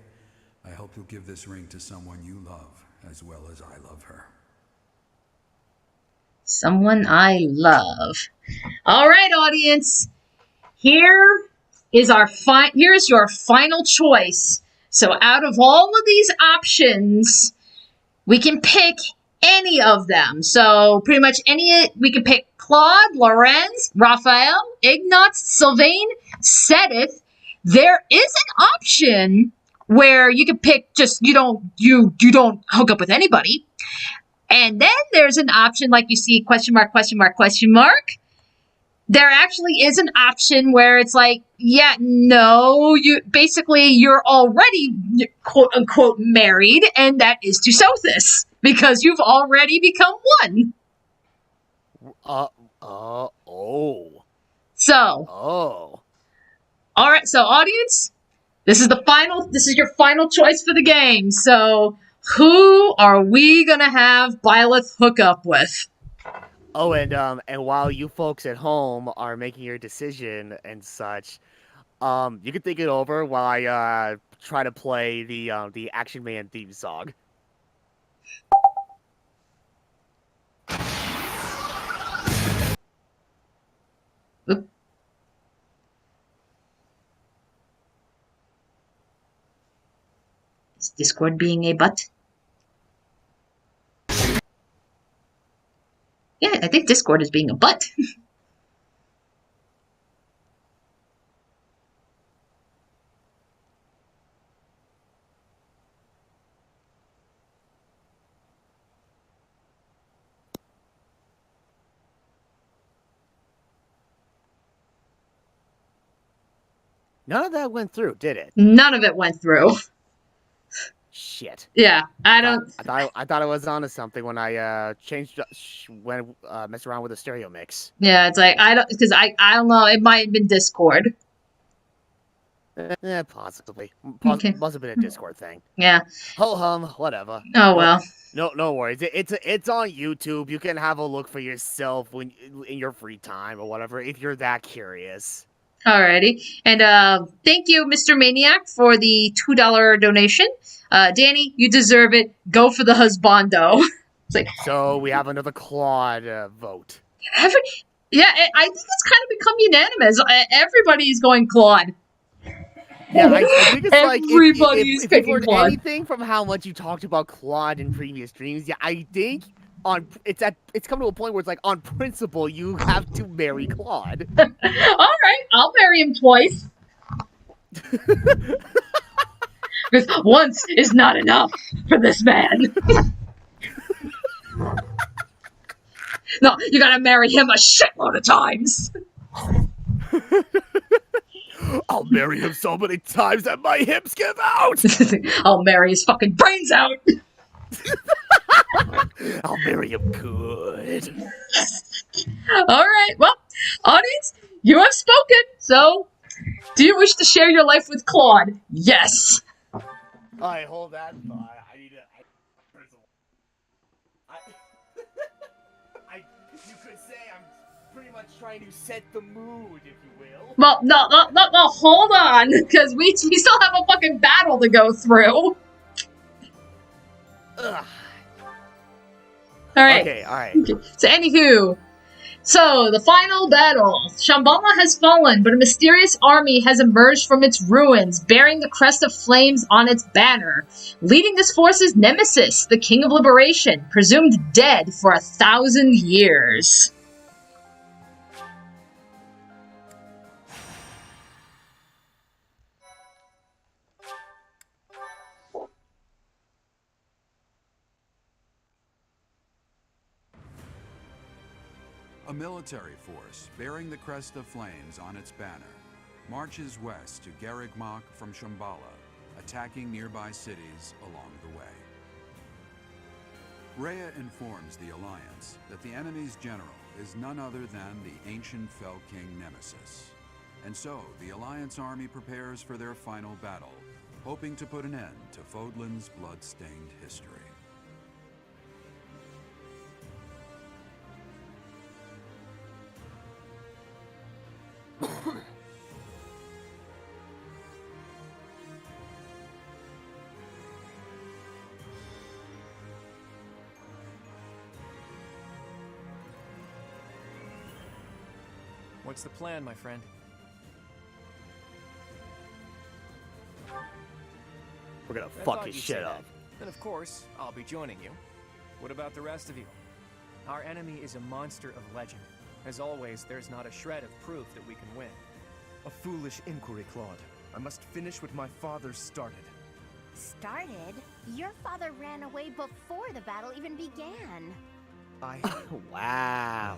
I hope you'll give this ring to someone you love, as well as I love her. Someone I love. All right, audience. Here's your final choice. So out of all of these options, we can pick any of them. So pretty much we can pick Claude, Lorenz, Raphael, Ignatz, Sylvain, Sedith. There is an option where you can pick just you don't hook up with anybody. And then there's an option like you see question mark, question mark, question mark. There actually is an option where it's like, yeah, no, you're already quote unquote married, and that is to Sothis because you've already become one. So, all right. So, audience, this is your final choice for the game. So, who are we gonna have Byleth hook up with? Oh, and while you folks at home are making your decision and such, you can think it over while I try to play the Action Man theme song. Is Discord being a butt? Yeah, I think Discord is being a butt. None of that went through, did it? None of it went through. Shit. Yeah, I don't. I thought I was onto something when I messed around with the stereo mix. Yeah, it's like I don't know. It might have been Discord. Possibly. Okay. Must have been a Discord thing. Yeah. Ho hum, whatever. Oh well. No worries. It's on YouTube. You can have a look for yourself in your free time or whatever if you're that curious. Alrighty. And thank you, Mr. Maniac, for the $2 donation. Dani, you deserve it. Go for the husbando. It's like, so we have another Claude vote. I think it's kind of become unanimous. Everybody's going Claude. Yeah, I think it's like everybody's if picking you've Claude. Anything from how much you talked about Claude in previous streams, yeah, I think it's come to a point where it's like on principle you have to marry Claude. All right, I'll marry him twice. Because once is not enough for this man. No, you gotta marry him a shitload of times. I'll marry him so many times that my hips give out. I'll marry his fucking brains out. I'll marry him good. All right, well, audience, you have spoken. So, do you wish to share your life with Claude? Yes. Alright, hold that thought. You could say I'm pretty much trying to set the mood, if you will. Well, no, hold on, because we still have a fucking battle to go through. Ugh. Alright. Okay, alright. Okay. So, anywho. So, the final battle. Shambhala has fallen, but a mysterious army has emerged from its ruins, bearing the crest of flames on its banner. Leading this force is Nemesis, the King of Liberation, presumed dead for 1,000 years. A military force bearing the crest of flames on its banner marches west to Garrigmach from Shambhala, attacking nearby cities along the way. Rhea informs the Alliance that the enemy's general is none other than the ancient Fell King Nemesis. And so, the Alliance army prepares for their final battle, hoping to put an end to Fodlan's blood-stained history. What's the plan, my friend? We're gonna I fuck thought his you'd shit say up. that. Then of course, I'll be joining you. What about the rest of you? Our enemy is a monster of legend. As always, there's not a shred of proof that we can win. A foolish inquiry, Claude. I must finish what my father started. Started? Your father ran away before the battle even began. Wow.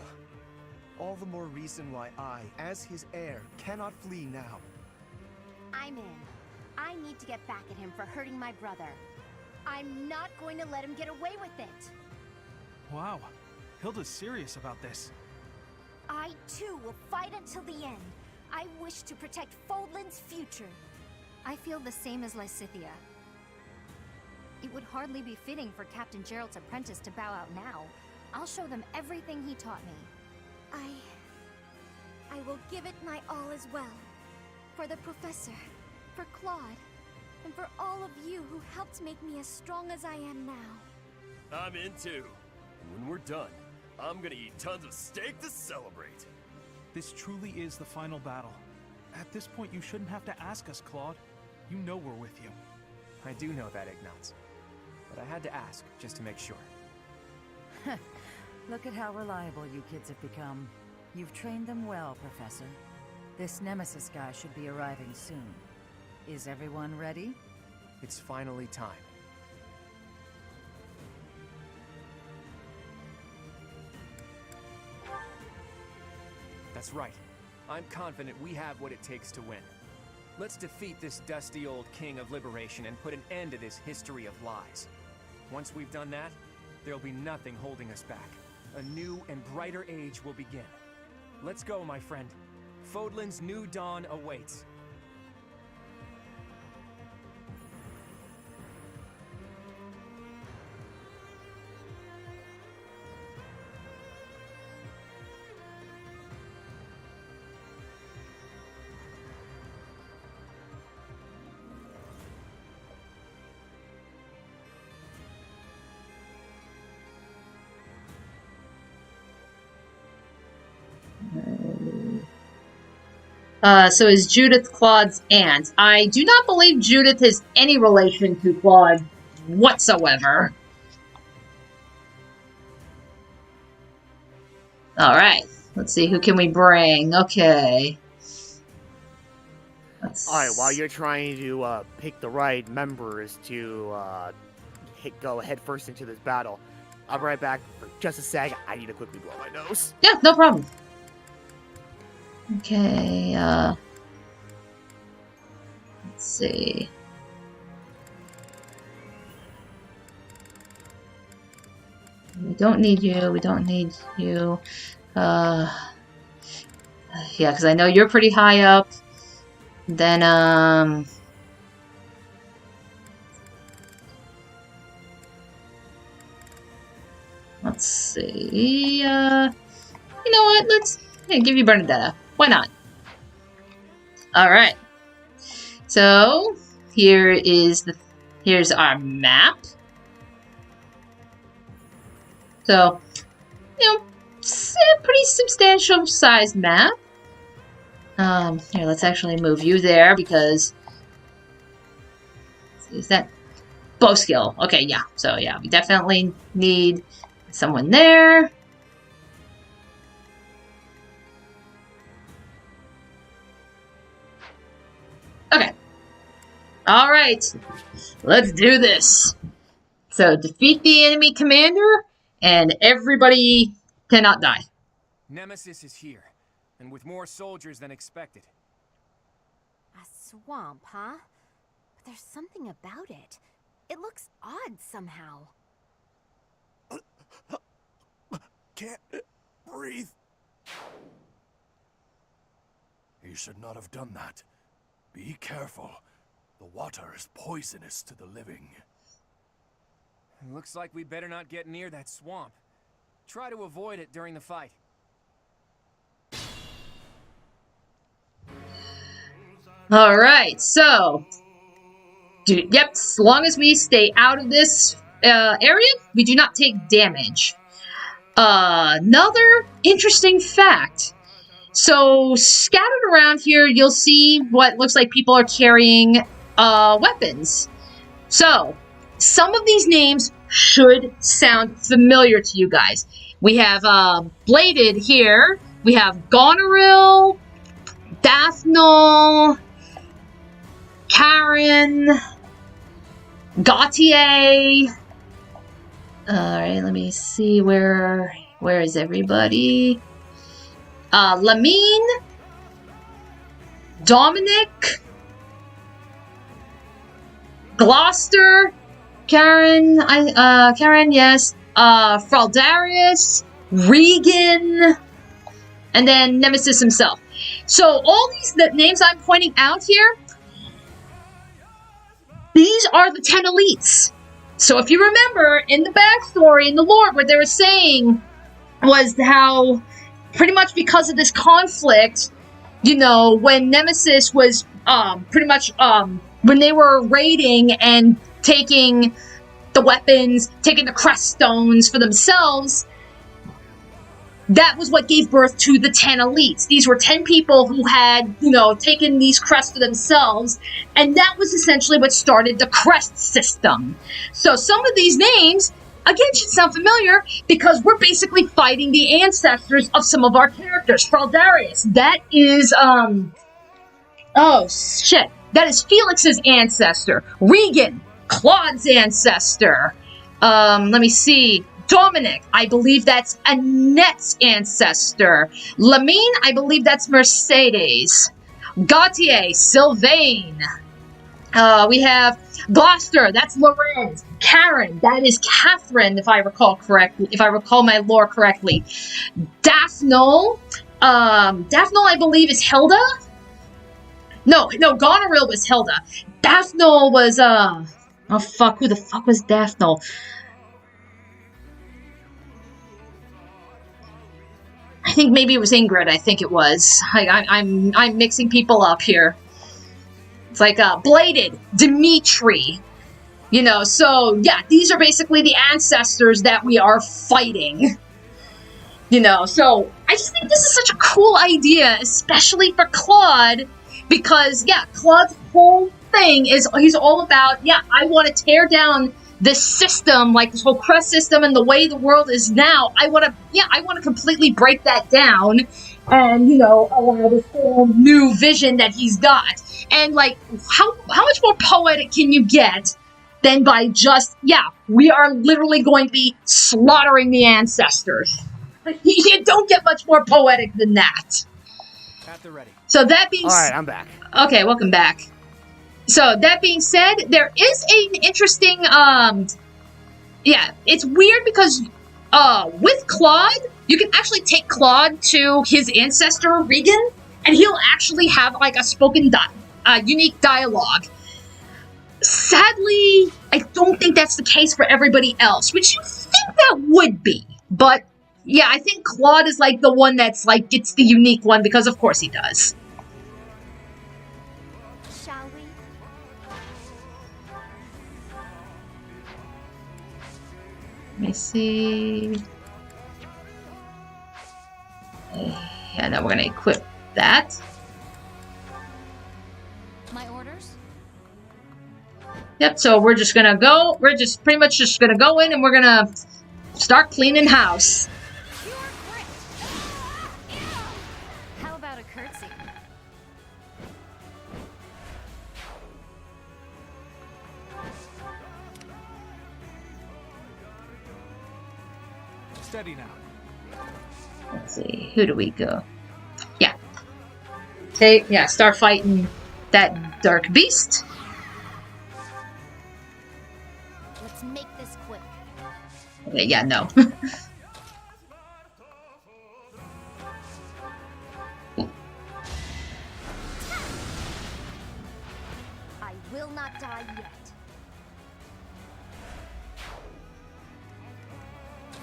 All the more reason why I, as his heir, cannot flee now. I'm in. I need to get back at him for hurting my brother. I'm not going to let him get away with it. Wow. Hilda's serious about this. I, too, will fight until the end. I wish to protect Fodlan's future. I feel the same as Lysithea. It would hardly be fitting for Captain Gerald's apprentice to bow out now. I'll show them everything he taught me. I will give it my all as well. For the Professor, for Claude, and for all of you who helped make me as strong as I am now. I'm in too. And when we're done, I'm gonna eat tons of steak to celebrate. This truly is the final battle. At this point, you shouldn't have to ask us, Claude. You know we're with you. I do know that, Ignatz. But I had to ask, just to make sure. Look at how reliable you kids have become. You've trained them well, Professor. This Nemesis guy should be arriving soon. Is everyone ready? It's finally time. That's right. I'm confident we have what it takes to win. Let's defeat this dusty old king of liberation and put an end to this history of lies. Once we've done that, there'll be nothing holding us back. A new and brighter age will begin. Let's go, my friend. Fodlan's new dawn awaits. So is Judith Claude's aunt? I do not believe Judith has any relation to Claude whatsoever. Alright, let's see, who can we bring? Okay. Alright, while you're trying to pick the right members to go head first into this battle, I'll be right back for just a sec. I need to quickly blow my nose. Yeah, no problem. Okay, let's see. We don't need you, we don't need you. Yeah, because I know you're pretty high up. Then, let's see, you know what, let's give you Bernadetta. Why not? Alright. So, here's our map. So, you know, it's a pretty substantial sized map. Here, let's actually move you there because is that bow skill? Okay, yeah. So yeah, we definitely need someone there. Okay. All right. Let's do this. So defeat the enemy commander, and everybody cannot die. Nemesis is here, and with more soldiers than expected. A swamp, huh? But there's something about it. It looks odd somehow. Can't breathe. You should not have done that. Be careful. The water is poisonous to the living. It looks like we better not get near that swamp. Try to avoid it during the fight. Alright, so... yep, as long as we stay out of this area, we do not take damage. Another interesting fact So scattered around here, you'll see what looks like people are carrying weapons. So some of these names should sound familiar to you guys. We have Bladed here. We have Goneril, Daphnel, Karen, Gautier. Alright, let me see where is everybody? Lamine, Dominic, Gloucester, Karen, yes, Fraldarius, Regan, and then Nemesis himself. So all these names I'm pointing out here, these are the 10 elites. So if you remember, in the backstory, in the lore, what they were saying was how, pretty much because of this conflict, you know, when Nemesis was, pretty much, when they were raiding and taking the weapons, taking the crest stones for themselves, that was what gave birth to the 10 elites. These were 10 people who had, you know, taken these crests for themselves, and that was essentially what started the crest system. So some of these names, again, should sound familiar, because we're basically fighting the ancestors of some of our characters. Fraldarius, that is, oh, shit. That is Felix's ancestor. Regan, Claude's ancestor. Let me see. Dominic, I believe that's Annette's ancestor. Lamine, I believe that's Mercedes. Gautier, Sylvain. We have Gloucester, that's Lorenz. Karen, that is Catherine, if I recall correctly, if I recall my lore correctly. Daphnel, I believe is Hilda. No, Goneril was Hilda. Daphnel was, oh fuck, who the fuck was Daphnel? I think maybe it was Ingrid, I think it was. I'm mixing people up here. It's like, Bladed, Dimitri. You know, so, yeah, these are basically the ancestors that we are fighting. You know, so, I just think this is such a cool idea, especially for Claude, because, yeah, Claude's whole thing is, he's all about, yeah, I want to tear down this system, like this whole crest system and the way the world is now. I want to completely break that down and, you know, allow this whole new vision that he's got. And, like, how much more poetic can you get than by just, yeah, we are literally going to be slaughtering the ancestors. You don't get much more poetic than that. At the ready. So that being... Alright, I'm back. Okay, welcome back. So, that being said, there is an interesting, yeah, it's weird because, with Claude, you can actually take Claude to his ancestor, Regan, and he'll actually have, like, a spoken, unique dialogue. Sadly, I don't think that's the case for everybody else, which you think that would be, but, yeah, I think Claude is, like, the one that's, like, gets the unique one, because of course he does. Let me see. Yeah, now we're gonna equip that. My orders? Yep, so we're just gonna go, we're just pretty much just gonna go in and we're gonna start cleaning house. How about a curtsy? Steady now. Let's see, who do we go? Yeah. Start fighting that dark beast. Let's make this quick. Okay, yeah, no. I will not die yet.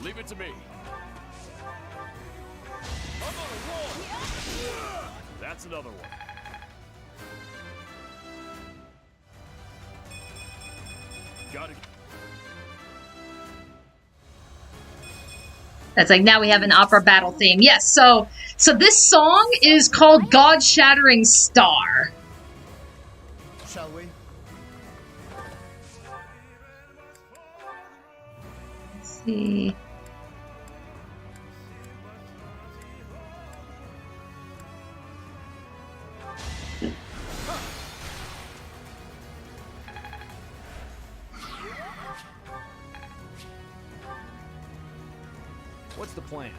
Leave it to me. Another one. That's another one. Got it. That's like, now we have an opera battle theme. Yes, so So this song is called God Shattering Star. Shall we? Let's see. What's the plan?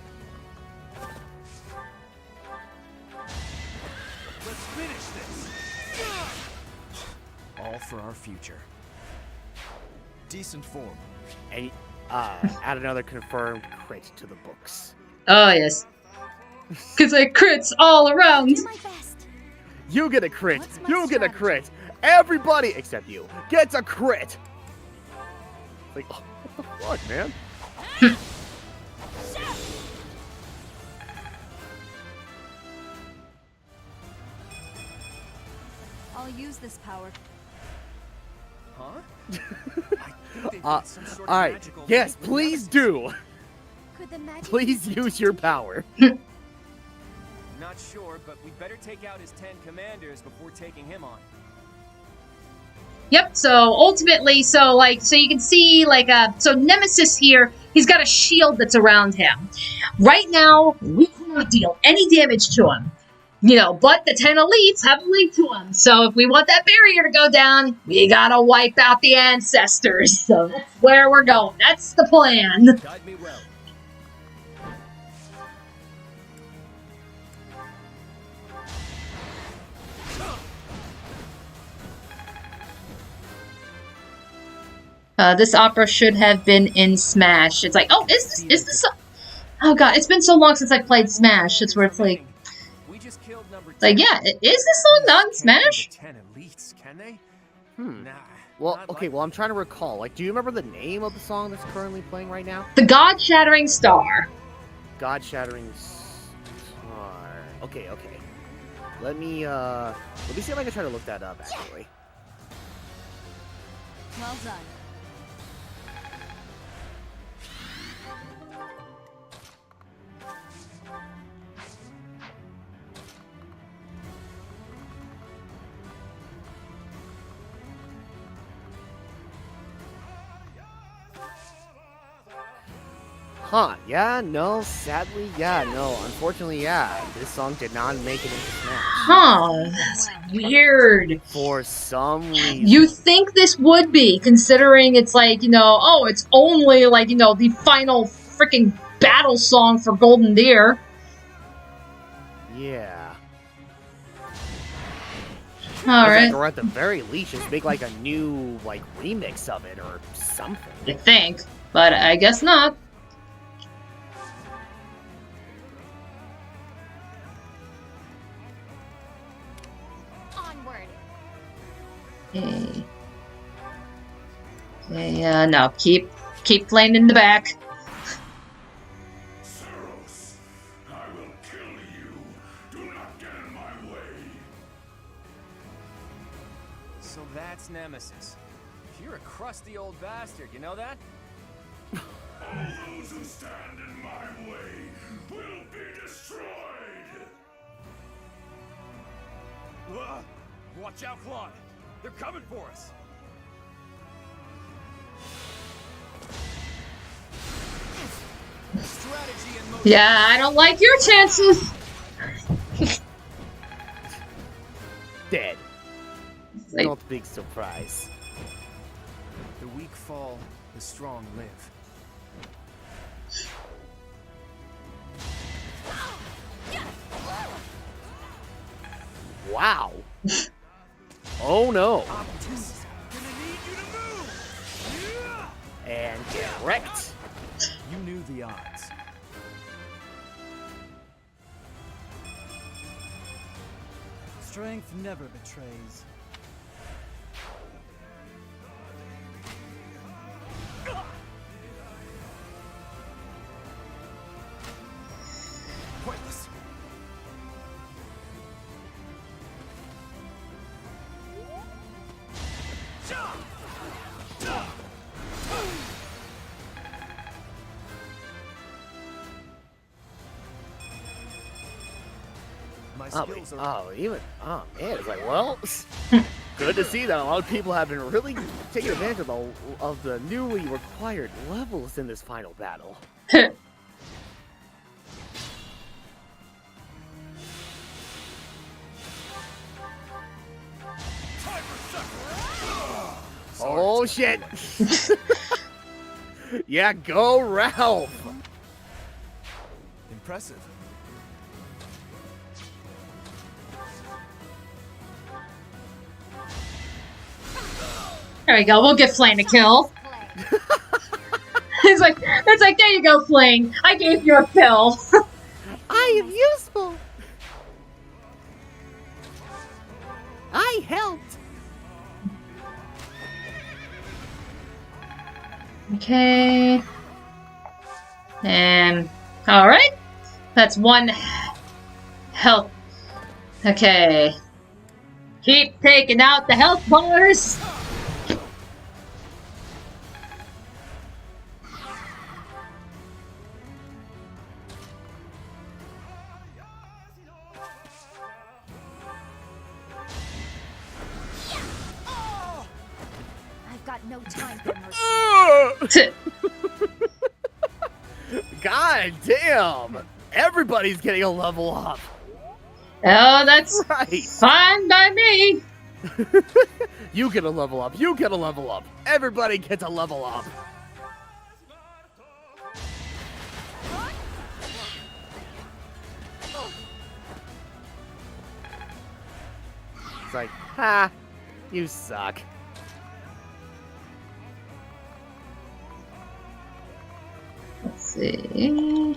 Let's finish this. All for our future. Decent form. And add another confirmed crit to the books. Oh, yes. Because I crits all around. You get a crit. You get a crit. Everybody except you gets a crit. Like, oh, what the fuck, man? I'll use this power. Huh? Alright. Yes, please do. Could the magic Please use your power. Not sure, but we better take out his 10 commanders before taking him on. Yep, so ultimately, so you can see, so Nemesis here, he's got a shield that's around him. Right now, we cannot deal any damage to him. You know, but the 10 elites have a link to him. So if we want that barrier to go down, we gotta wipe out the ancestors. So that's where we're going. That's the plan. Guide me well. This opera should have been in Smash. It's like, oh, is this? Oh god, it's been so long since I played Smash. It's where it's like, yeah, is this song not in Smash? 10 elites, can they? Nah. Well, okay, well, I'm trying to recall. Like, do you remember the name of the song that's currently playing right now? The God Shattering Star. God Shattering Star. Okay. Let me see if I can try to look that up, actually. Well done. Huh, yeah, no, sadly, yeah, no, unfortunately, yeah, this song did not make it into Smash. Huh, that's weird. For some reason. You think this would be, considering it's like, you know, oh, it's only like, you know, the final freaking battle song for Golden Deer. Yeah. Alright. Or at the very least, just make like a new, like, remix of it or something. You think, but I guess not. Okay. Okay, no, keep playing in the back. Saros, I will kill you. Do not get in my way. So that's Nemesis. You're a crusty old bastard, you know that? All those who stand in my way will be destroyed. Watch out, Claude. They're coming for us. Strategy in motion. Yeah, I don't like your chances. Dead. Like, Not big surprise. The weak fall, the strong live. Wow. Oh no. And get wrecked. You knew the odds. Strength never betrays. Pointless. My skills are... Man, it's like, well, good to see that a lot of people have been really taking advantage of the newly required levels in this final battle. Oh shit! Yeah, go Ralph! Impressive. There we go. We'll give Flame a kill. It's like there you go, Flame. I gave you a kill. I am useful. I helped. Okay. And all right. That's one health. Okay. Keep taking out the health bars. I've got no time for mercy. God damn! Everybody's getting a level up. Oh, that's right. Fine by me. You get a level up. You get a level up. Everybody gets a level up. It's like, ha, you suck. Let's see.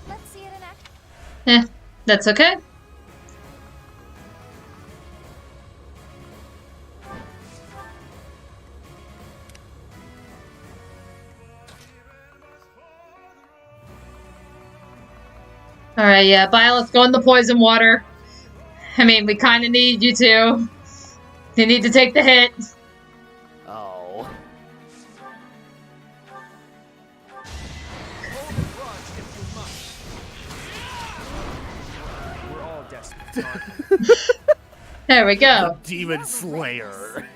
Let's see it in action. That's okay. Alright, yeah, Violet's go in the poison water. I mean, we kind of need you to. You need to take the hit. Oh. We're all desperate. There we go. The Demon Slayer.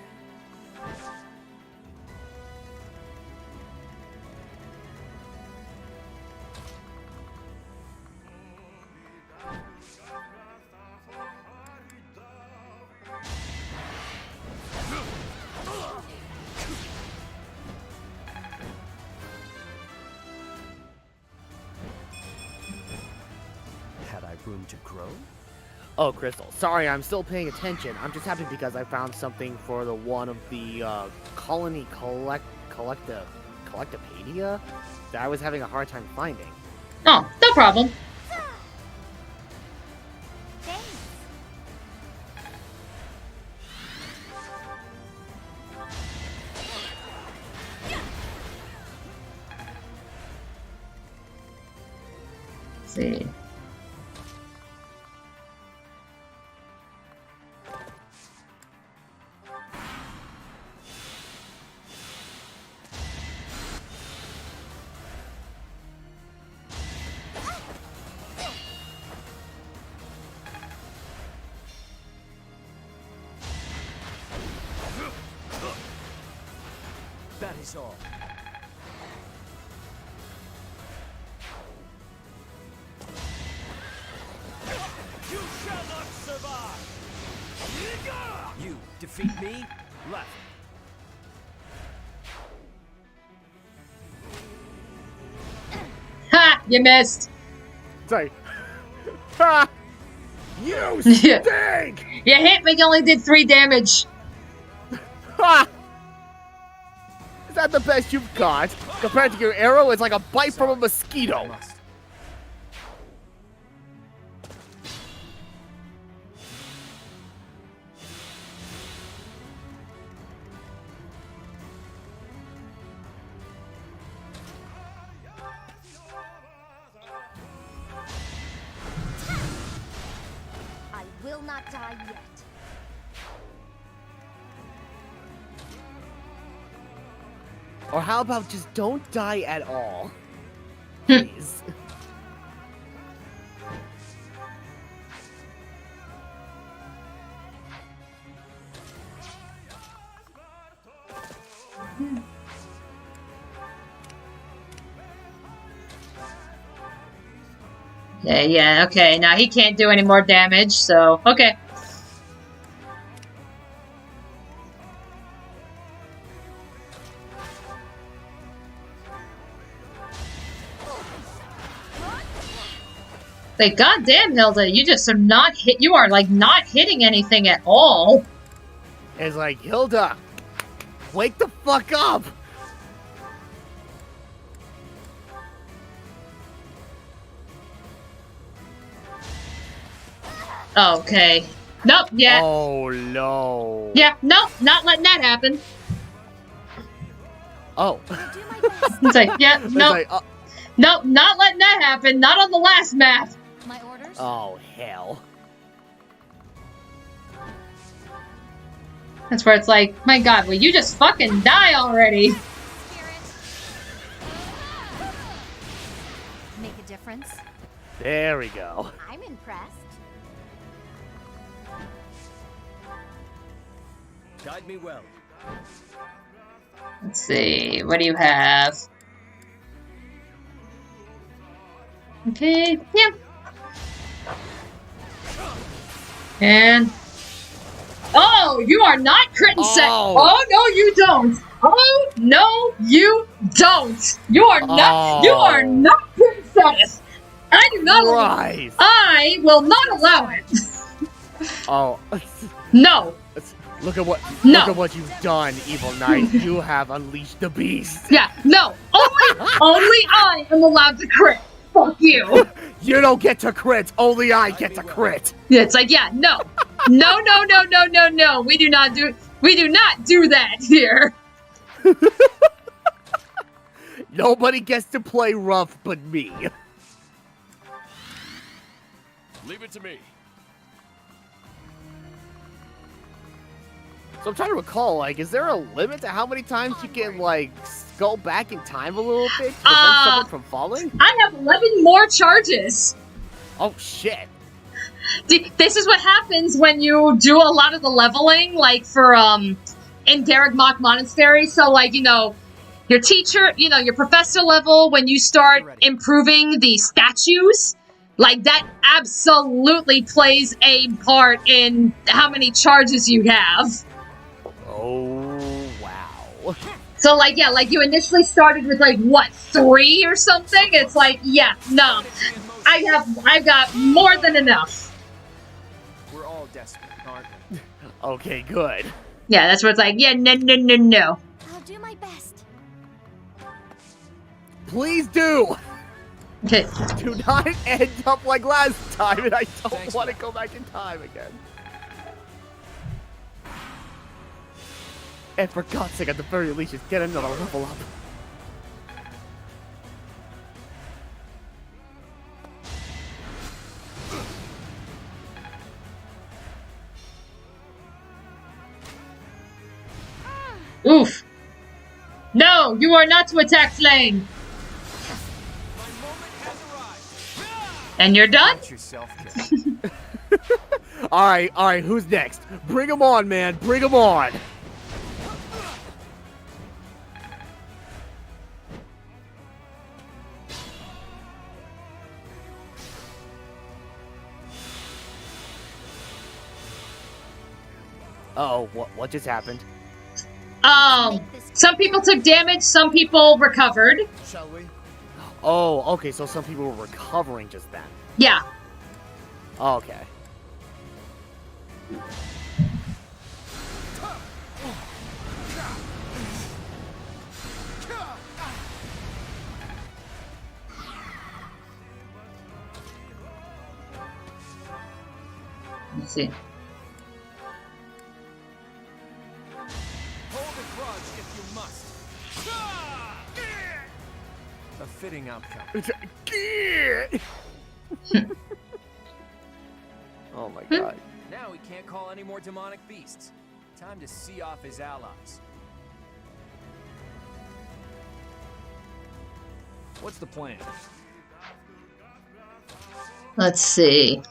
Had I room to grow? Oh, Crystal. Sorry, I'm still paying attention. I'm just happy because I found something for the one of the colony collectopedia that I was having a hard time finding. Oh, no problem. Let's see. That is all. You shall not survive! You defeat me? Left. Ha! You missed. Sorry. Ha! You Yeah. stink! You hit me, you only did 3 damage. Ha! Is that the best you've got? Compared to your arrow, it's like a bite from a mosquito. I will not die yet. Or how about just don't die at all? Please. Yeah, okay. Now he can't do any more damage, so okay. Like, goddamn, Hilda, you just are not hit. You are like not hitting anything at all. It's like, Hilda, wake the fuck up. Okay. Nope. Yeah. Oh no. Yeah. Nope. Not letting that happen. Oh. It's like, yeah. Nope. Like, Nope. Not letting that happen. Not on the last map. My orders? Oh hell. That's where it's like, my God, will you just fucking die already? Make a difference? There we go. I'm impressed. Guide me well. Let's see. What do you have? Okay. Yeah. And oh, you are not critting set. Oh no, you don't. Oh no, you don't. You are not. You are not critting status. I do not. Right. I will not allow it. Oh. No. Look at what. No. Look at what you've done, Evil Knight. You have unleashed the beast. Yeah. No. Only I am allowed to crit. Fuck you. You don't get to crit. Only I get to crit. Yeah, it's like, yeah, no. No, no, no, no, no, no. We do not do that here. Nobody gets to play rough but me. Leave it to me. So I'm trying to recall, like, is there a limit to how many times you can, like, go back in time a little bit to prevent someone from falling? I have 11 more charges. Oh, shit. This is what happens when you do a lot of the leveling, like, for, in Derek Mock Monastery. So, like, you know, your teacher, you know, your professor level, when you start improving the statues, like, that absolutely plays a part in how many charges you have. Oh, wow. So, like, yeah, like, you initially started with, like, what, 3 or something? It's like, yeah, no. I've got more than enough. We're all desperate, aren't we? Okay, good. Yeah, that's where it's like, yeah, no, no, no, no. I'll do my best. Please do! Okay. Do not end up like last time, and I don't want to go back in time again. And for God's sake, at the very least, just get another level up. Oof. No, you are not to attack Flame. And you're done? Alright, who's next? Bring him on, man, bring him on! Uh-oh, what just happened? Some people took damage, some people recovered. Shall we? Oh, okay, so some people were recovering just then. Yeah. Okay. Let's see. Hold a grudge if you must. A fitting outcome. Oh my god. Now he can't call any more demonic beasts. Time to see off his allies. What's the plan? Let's see.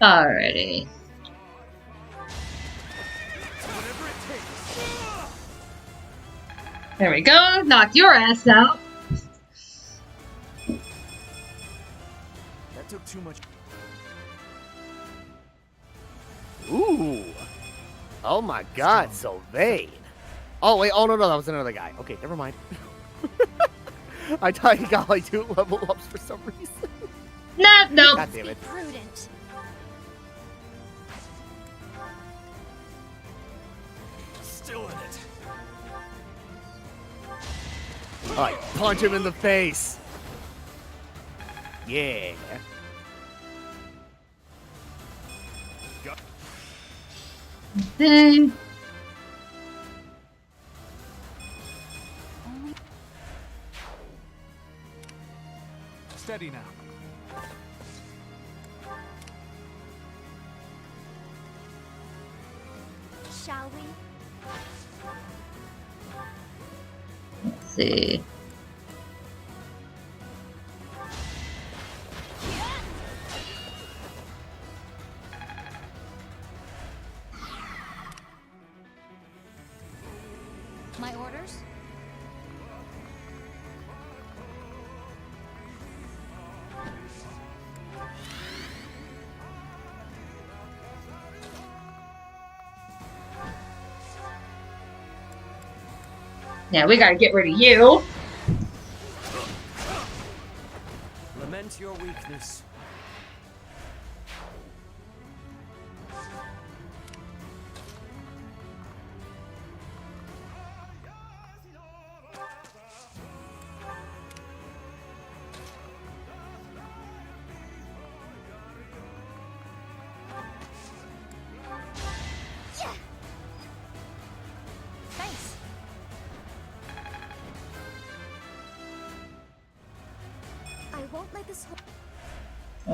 Alrighty. There we go. Knock your ass out. That took too much. Ooh. Oh my god, Sylvain. Oh, wait. Oh, no, that was another guy. Okay, never mind. I thought he got like 2 level ups for some reason. Nah, no. God damn it. Prudent. Still in it. Alright, punch him in the face. Yeah. Dang. Steady now. Shall we? Let's see. My orders? Yeah, we gotta get rid of you. Lament your weakness. Thanks. I won't let this whole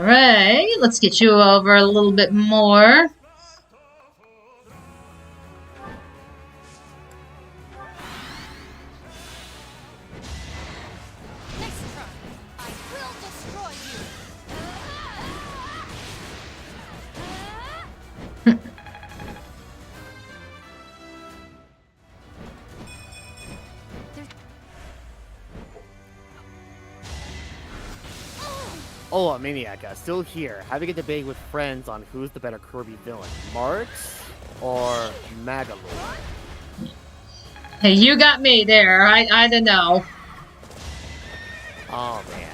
Alright, let's get you over a little bit more. next try. I will destroy you. Oh, Maniaca, still here. Having a debate with friends on who's the better Kirby villain, Marx or Magalore. Hey, you got me there. I don't know. Oh man.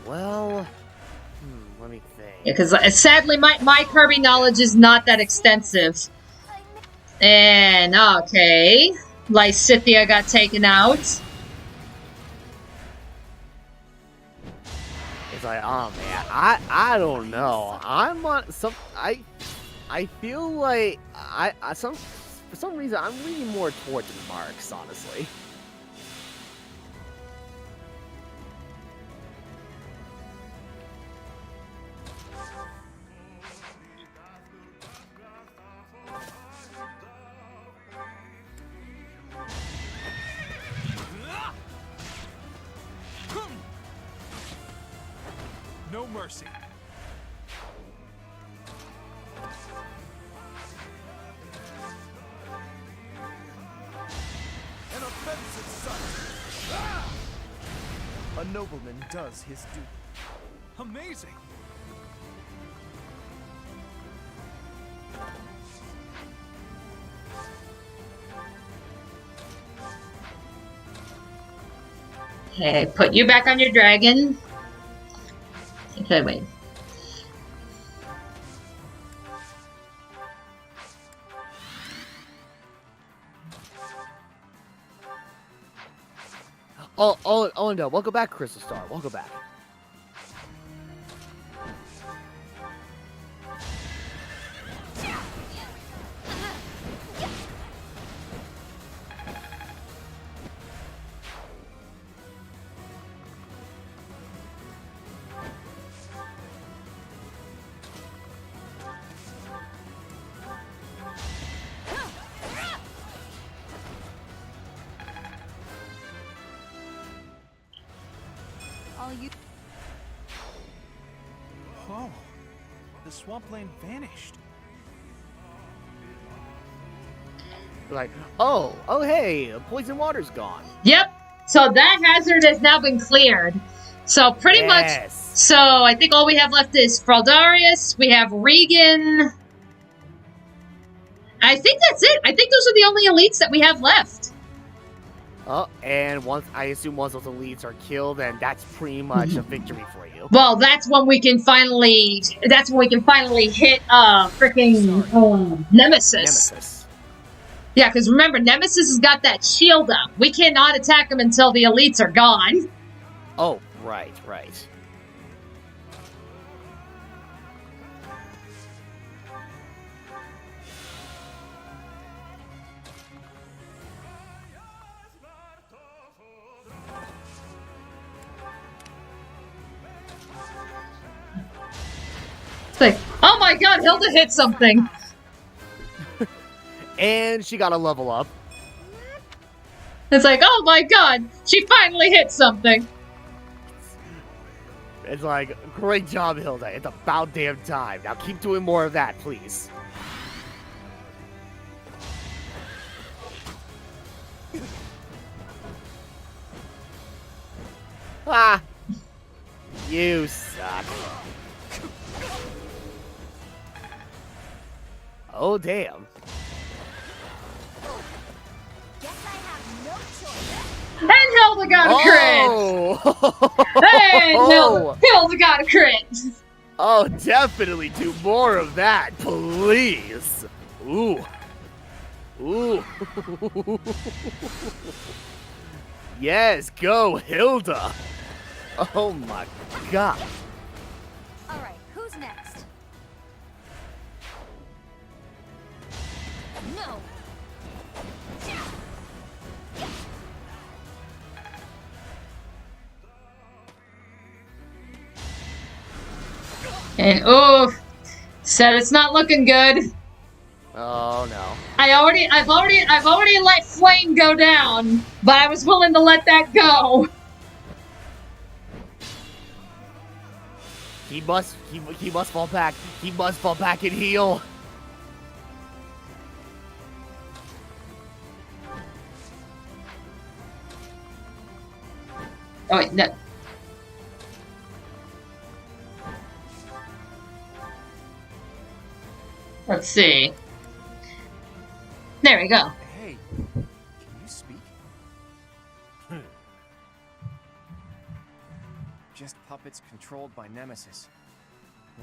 Well, let me think. Yeah, because sadly, my Kirby knowledge is not that extensive. And okay, Lysithea got taken out. It's like, oh man, I don't know. I'm on some. I feel like for some reason I'm leaning more towards Marx, honestly. No mercy. An offensive sight. Ah! A nobleman does his duty. Amazing. Okay, put you back on your dragon. Okay, wait. Oh no! Welcome back, Crystal Star. Welcome back. all you... Whoa. The swamp lane vanished. Like, oh, hey, poison water's gone. Yep. So that hazard has now been cleared. So pretty much. So I think all we have left is Fraldarius. We have Regan. I think that's it. I think those are the only elites that we have left. Oh, and I assume once those elites are killed, then that's pretty much a victory for you. Well, that's when we can finally. That's when we can finally hit freaking Nemesis. Yeah, because remember, Nemesis has got that shield up. We cannot attack him until the elites are gone. Oh, right. It's like, oh my god, Hilda hit something. And she got a level up. It's like, oh my god, she finally hit something. It's like, great job, Hilda. It's about damn time. Now keep doing more of that, please. Ah! You suck. Oh, damn. And Hilda got a crit! And Hilda got a crit! Oh, definitely do more of that, please. Ooh. Yes, go, Hilda. Oh my god. Alright, who's next? No! And oof, said it's not looking good. Oh no. I've already let Flame go down, but I was willing to let that go. He must fall back. He must fall back and heal. Oh wait, no. Let's see. There we go. Hey, can you speak? Just puppets controlled by Nemesis.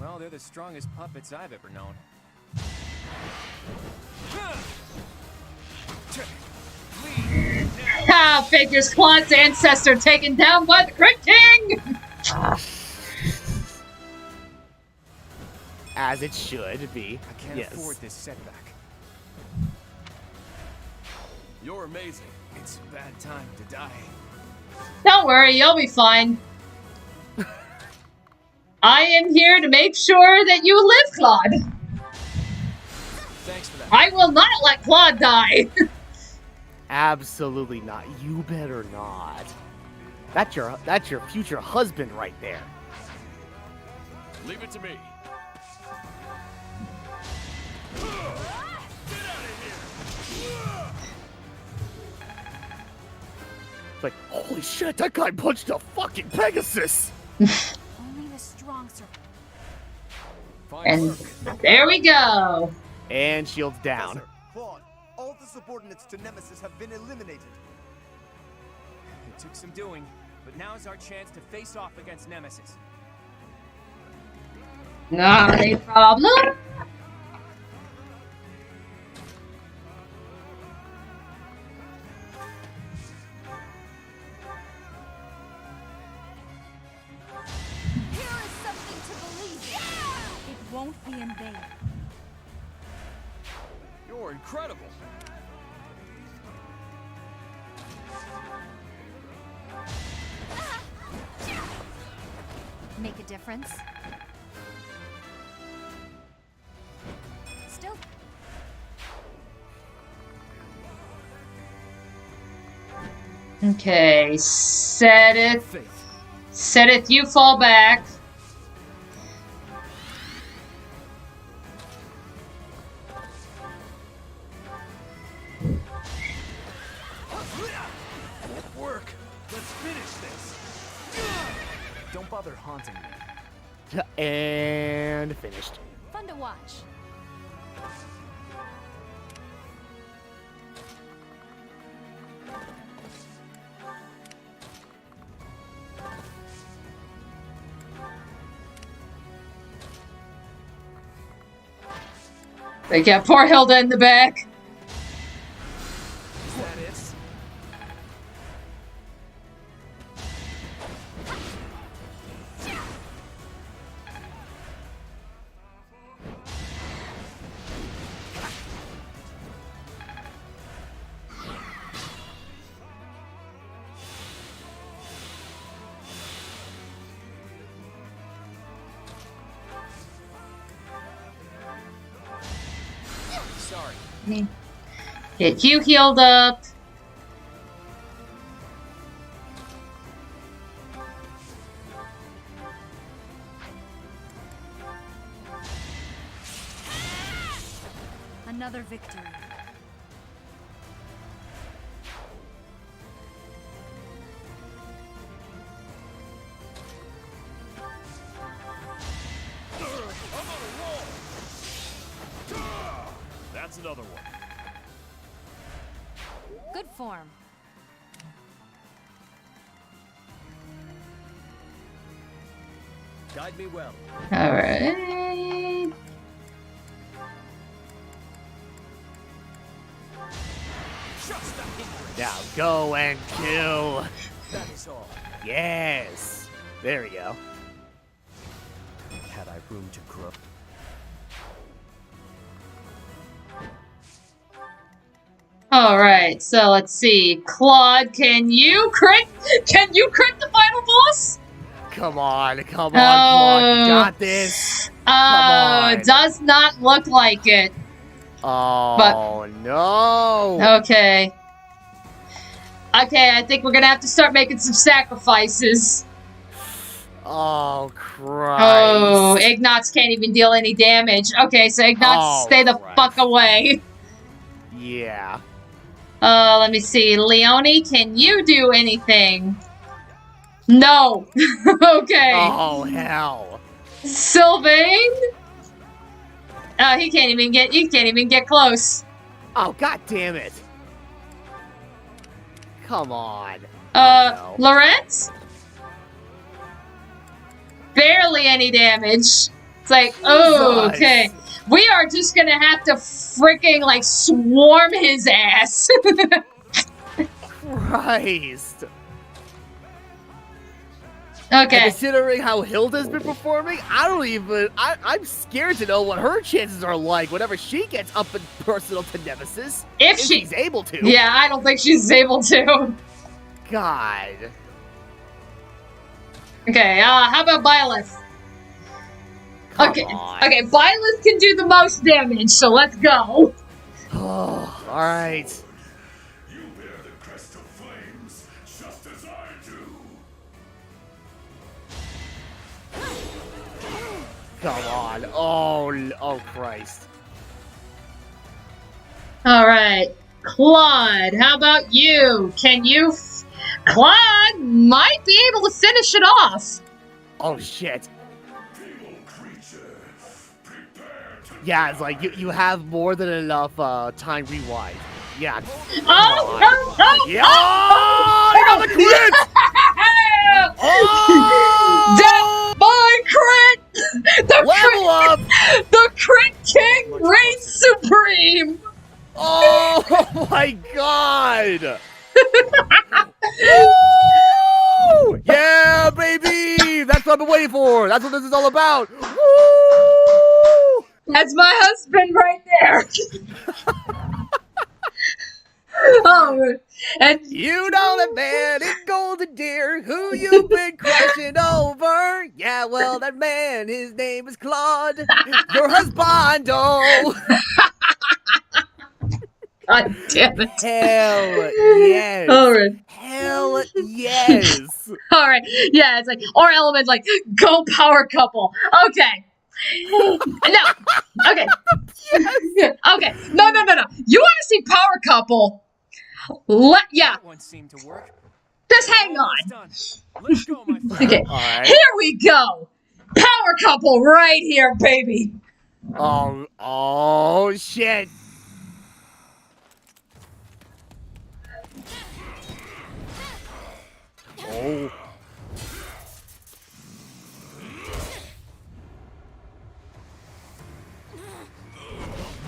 Well, they're the strongest puppets I've ever known. Ha! Figures Claude's ancestor taken down by the Crit King! As it should be. I can't afford this setback. You're amazing. It's a bad time to die. Don't worry, you'll be fine. I am here to make sure that you live, Claude. Thanks for that. I will not let Claude die. Absolutely not. You better not. That's your future husband right there. Leave it to me. It's like, holy shit, that guy punched a fucking Pegasus! Only the strong survive. And there we go. And shield's down. Claude, all the subordinates to Nemesis have been eliminated. It took some doing, but now's our chance to face off against Nemesis. Not a problem. Here is something to believe in. It won't be in vain. You're incredible. Make a difference? Still. Okay, set it. Setteth, you fall back. Work. Let's finish this. Don't bother haunting me. And finished. Fun to watch. They got poor Hilda in the back. Is that it? Sorry. Get you healed up. Another victory. That's another one. Good form. Guide me well. Alright. Now go and kill. That is all. Yes. There we go. Had I room to grow? Alright, so let's see. Claude, can you crit the final boss? Come on, Claude, you got this. It does not look like it. Oh, no. Okay. Okay, I think we're gonna have to start making some sacrifices. Oh, Christ. Oh, Ignots can't even deal any damage. Okay, so Ignots, stay the fuck away. Yeah. Let me see. Leone, can you do anything? No. Okay. Oh, hell. Sylvain? He can't even get close. Oh, god damn it. Come on. Lorenz? Barely any damage. It's like, oh, okay. We are just gonna have to freaking, like, swarm his ass. Christ. Okay. And considering how Hilda's been performing, I'm scared to know what her chances are like whenever she gets up and personal to Nemesis. If she's able to. Yeah, I don't think she's able to. God. Okay, how about Byleth? Okay, Byleth can do the most damage, so let's go. Oh, alright. You bear the crest of flames, just as I do. Come on. Oh, Christ. Alright, Claude, how about you? Claude might be able to finish it off. Oh, shit. Yeah, it's like you have more than enough time rewind. Yeah. Yeah! Oh, I got the crit! That's my crit! Level up! The crit king reigns supreme! Oh my god! Woo! Yeah, baby! That's what I've been waiting for! That's what this is all about! Woo! That's my husband right there! Oh, and you know the man in golden deer who you've been crushing over. Yeah, well, that man, his name is Claude. Your husband, oh. God damn it. Hell yes. All right. Hell Yes. All right. Yeah, it's like or element like go power couple. Okay. No. Okay. Yes. Okay. No. You want to see power couple? Yeah. That one seemed to work. Just hang on. Done. Let's go, my friend. Okay. All right. Here we go. Power couple right here, baby. Oh shit. Oh.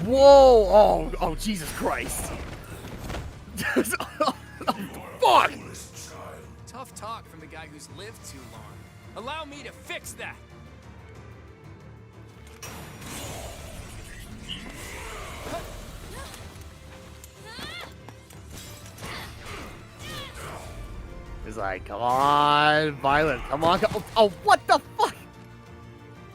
Whoa! Oh, Jesus Christ! Fuck! Tough talk from the guy who's lived too long. Allow me to fix that. He's like, come on, Violet, come on. Oh, what the fuck?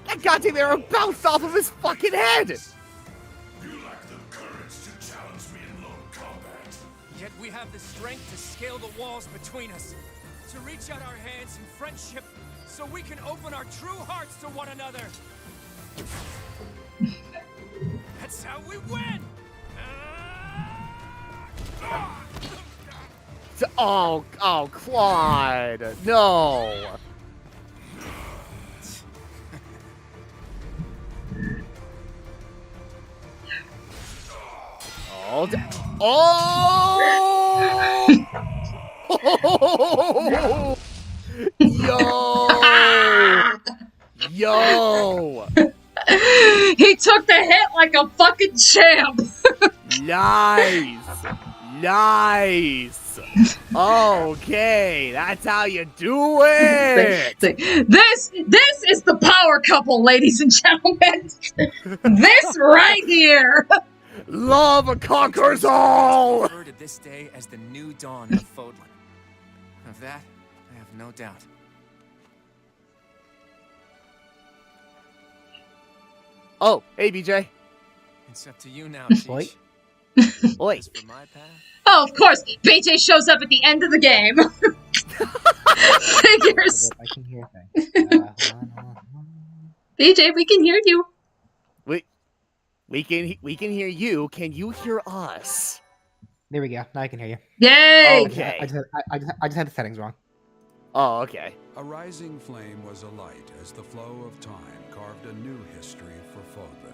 That goddamn arrow bounced off of his fucking head! You lack the courage to challenge me in lone combat. Yet we have the strength to scale the walls between us, to reach out our hands in friendship, so we can open our true hearts to one another. That's how we win! Oh, Claude, no! Oh! Yo! He took the hit like a fucking champ. Nice! Okay, that's how you do it! This is the power couple, ladies and gentlemen. This right here. Love conquers all! I refer to this day as the new dawn of Fodlan. Of that, I have no doubt. Oh, hey, BJ. It's up to you now, Cheech. Oi. As for my path, Oh, of course. BJ shows up at the end of the game. Figures. I can hear things. Hold on. BJ, we can hear you. We can hear you. Can you hear us? There we go. Now I can hear you. Yay! Okay. I just had the settings wrong. Oh, okay. A rising flame was alight as the flow of time carved a new history for Fodlan.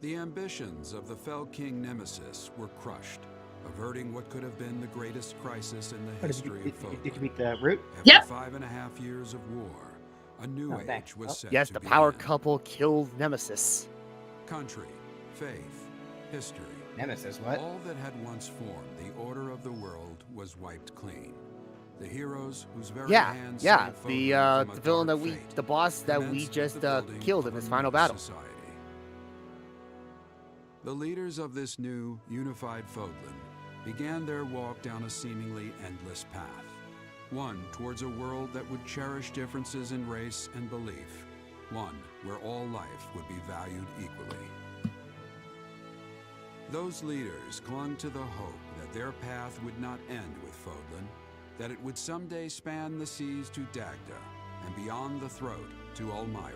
The ambitions of the Fell King Nemesis were crushed, averting what could have been the greatest crisis in the history of Fodlan. Did you beat the root? After 5.5 years of war, a new age was set Yes, to the begin. power couple killed Nemesis. Country, faith, history. Nemesis, what? All that had once formed the order of the world was wiped clean. The heroes whose very hands saved Fodlan from a the villain that dark we, fate the boss that we commenced just the building killed in of his a final new battle. society. The leaders of this new, unified Fodlan began their walk down a seemingly endless path. One towards a world that would cherish differences in race and belief. One where all life would be valued equally. Those leaders clung to the hope that their path would not end with Fodlan, that it would someday span the seas to Dagda, and beyond the throat to Ulmira.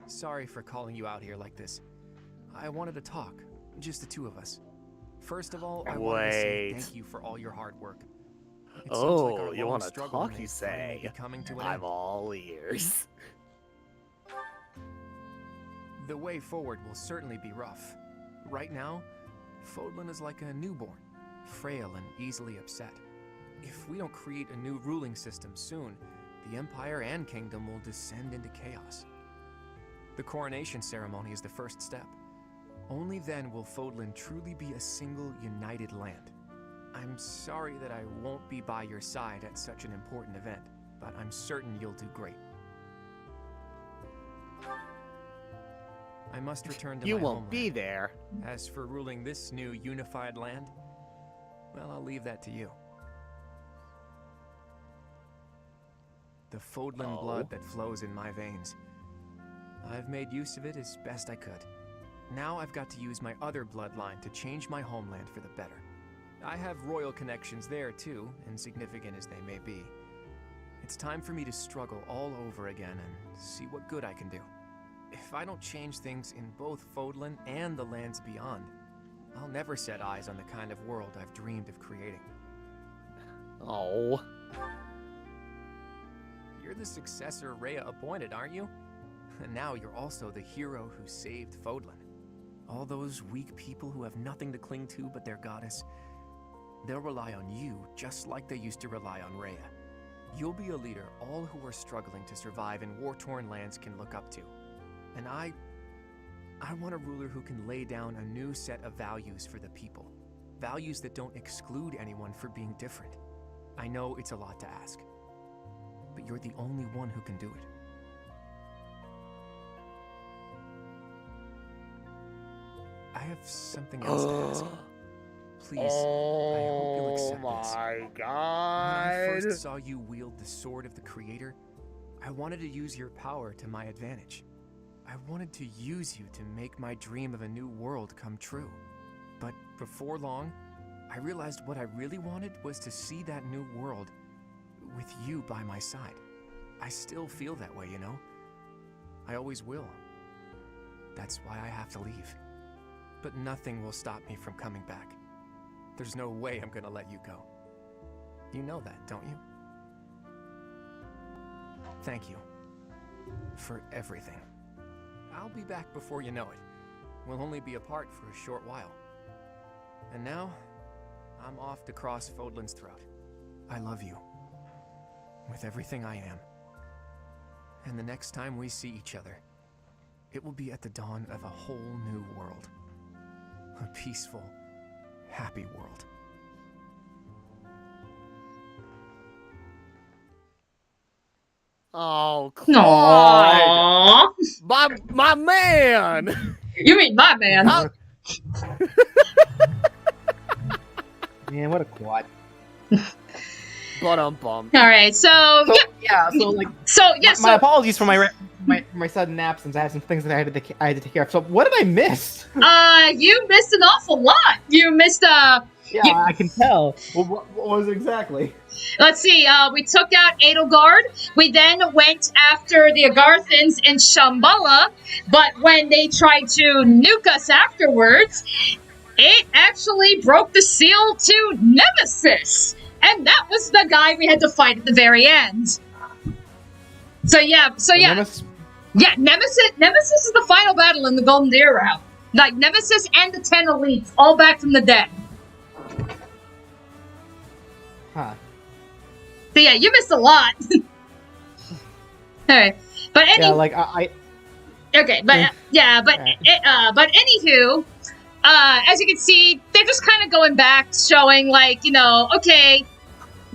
sorry for calling you out here like this. I wanted to talk, just the two of us. First of all, I wanted to say thank you for all your hard work. It seems like our Oh, you long want to struggle talk, may you finally say? be coming to an I'm end. all ears. The way forward will certainly be rough. Right now, Fodlan is like a newborn, frail and easily upset. If we don't create a new ruling system soon, the Empire and Kingdom will descend into chaos. The coronation ceremony is the first step. Only then will Fodlan truly be a single, united land. I'm sorry that I won't be by your side at such an important event, but I'm certain you'll do great. I must return to You my won't homeland. be there. As for ruling this new unified land, well, I'll leave that to you. The Fodlan blood that flows in my veins. I've made use of it as best I could. Now I've got to use my other bloodline to change my homeland for the better. I have royal connections there too, insignificant as they may be. It's time for me to struggle all over again and see what good I can do. If I don't change things in both Fodlan and the lands beyond, I'll never set eyes on the kind of world I've dreamed of creating. Oh. You're the successor Rhea appointed, aren't you? And now you're also the hero who saved Fodlan. All those weak people who have nothing to cling to but their goddess, they'll rely on you just like they used to rely on Rhea. You'll be a leader all who are struggling to survive in war-torn lands can look up to. And I want a ruler who can lay down a new set of values for the people. Values that don't exclude anyone for being different. I know it's a lot to ask, but you're the only one who can do it. I have something else to ask. Please, I hope you'll accept this. Oh my When god. I first saw you wield the sword of the Creator, I wanted to use your power to my advantage. I wanted to use you to make my dream of a new world come true. But before long, I realized what I really wanted was to see that new world with you by my side. I still feel that way, you know? I always will. That's why I have to leave. But nothing will stop me from coming back. There's no way I'm gonna let you go. You know that, don't you? Thank you. For everything. I'll be back before you know it. We'll only be apart for a short while. And now, I'm off to cross Fodlan's throat. I love you. With everything I am. And the next time we see each other, it will be at the dawn of a whole new world. A peaceful, happy world. Oh, Claude! My man! You mean my man? Man, what a quad. But I'm bummed. All right, so yeah, so like, my my apologies for my sudden absence. I had some things that I had to take care of. So what did I miss? You missed an awful lot. You missed Yeah, I can tell. Well, what was it exactly? Let's see, we took out Edelgard. We then went after the Agarthans in Shambhala, but when they tried to nuke us afterwards, it actually broke the seal to Nemesis. And that was the guy we had to fight at the very end. So yeah. Nemesis? Yeah, Nemesis is the final battle in the Golden Era. Like, Nemesis and the 10 elites, all back from the dead. Huh. So yeah, you missed a lot. Alright. But Yeah, like, I... Okay, but, but anywho... as you can see, they're just kind of going back, showing, like, you know, okay,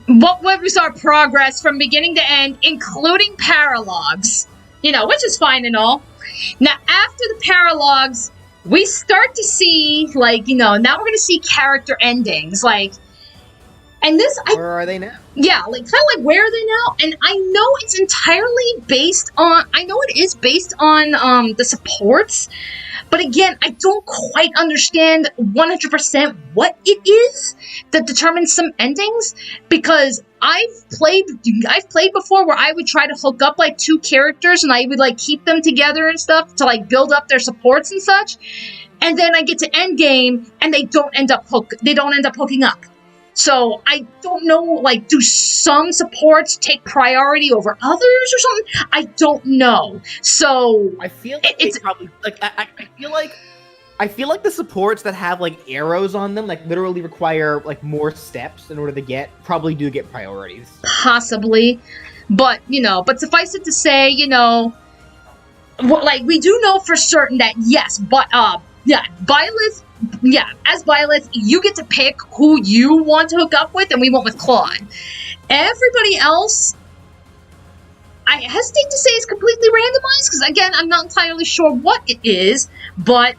what was our progress from beginning to end, including paralogs, you know, which is fine and all. Now, after the paralogs, we start to see, like, you know, now we're going to see character endings, like, and this, Where are they now? Yeah, like, kind of like, where are they now? And I know it's entirely based on, I know it is based on, the supports, but again, I don't quite understand 100% what it is that determines some endings, because I've played before where I would try to hook up, like, two characters, and I would, like, keep them together and stuff to, like, build up their supports and such, and then I get to endgame, and they don't end up hooking up. So, I don't know, like, do some supports take priority over others or something? I don't know. So, I feel like it's probably, like, I feel like the supports that have, like, arrows on them, like, literally require, like, more steps in order to probably do get priorities. Possibly. But, you know, but suffice it to say, you know, like, we do know for certain that, yes, but, yeah, Byleth, yeah, as Byleth, you get to pick who you want to hook up with, and we went with Claude. Everybody else, I hesitate to say it's completely randomized, because again, I'm not entirely sure what it is, but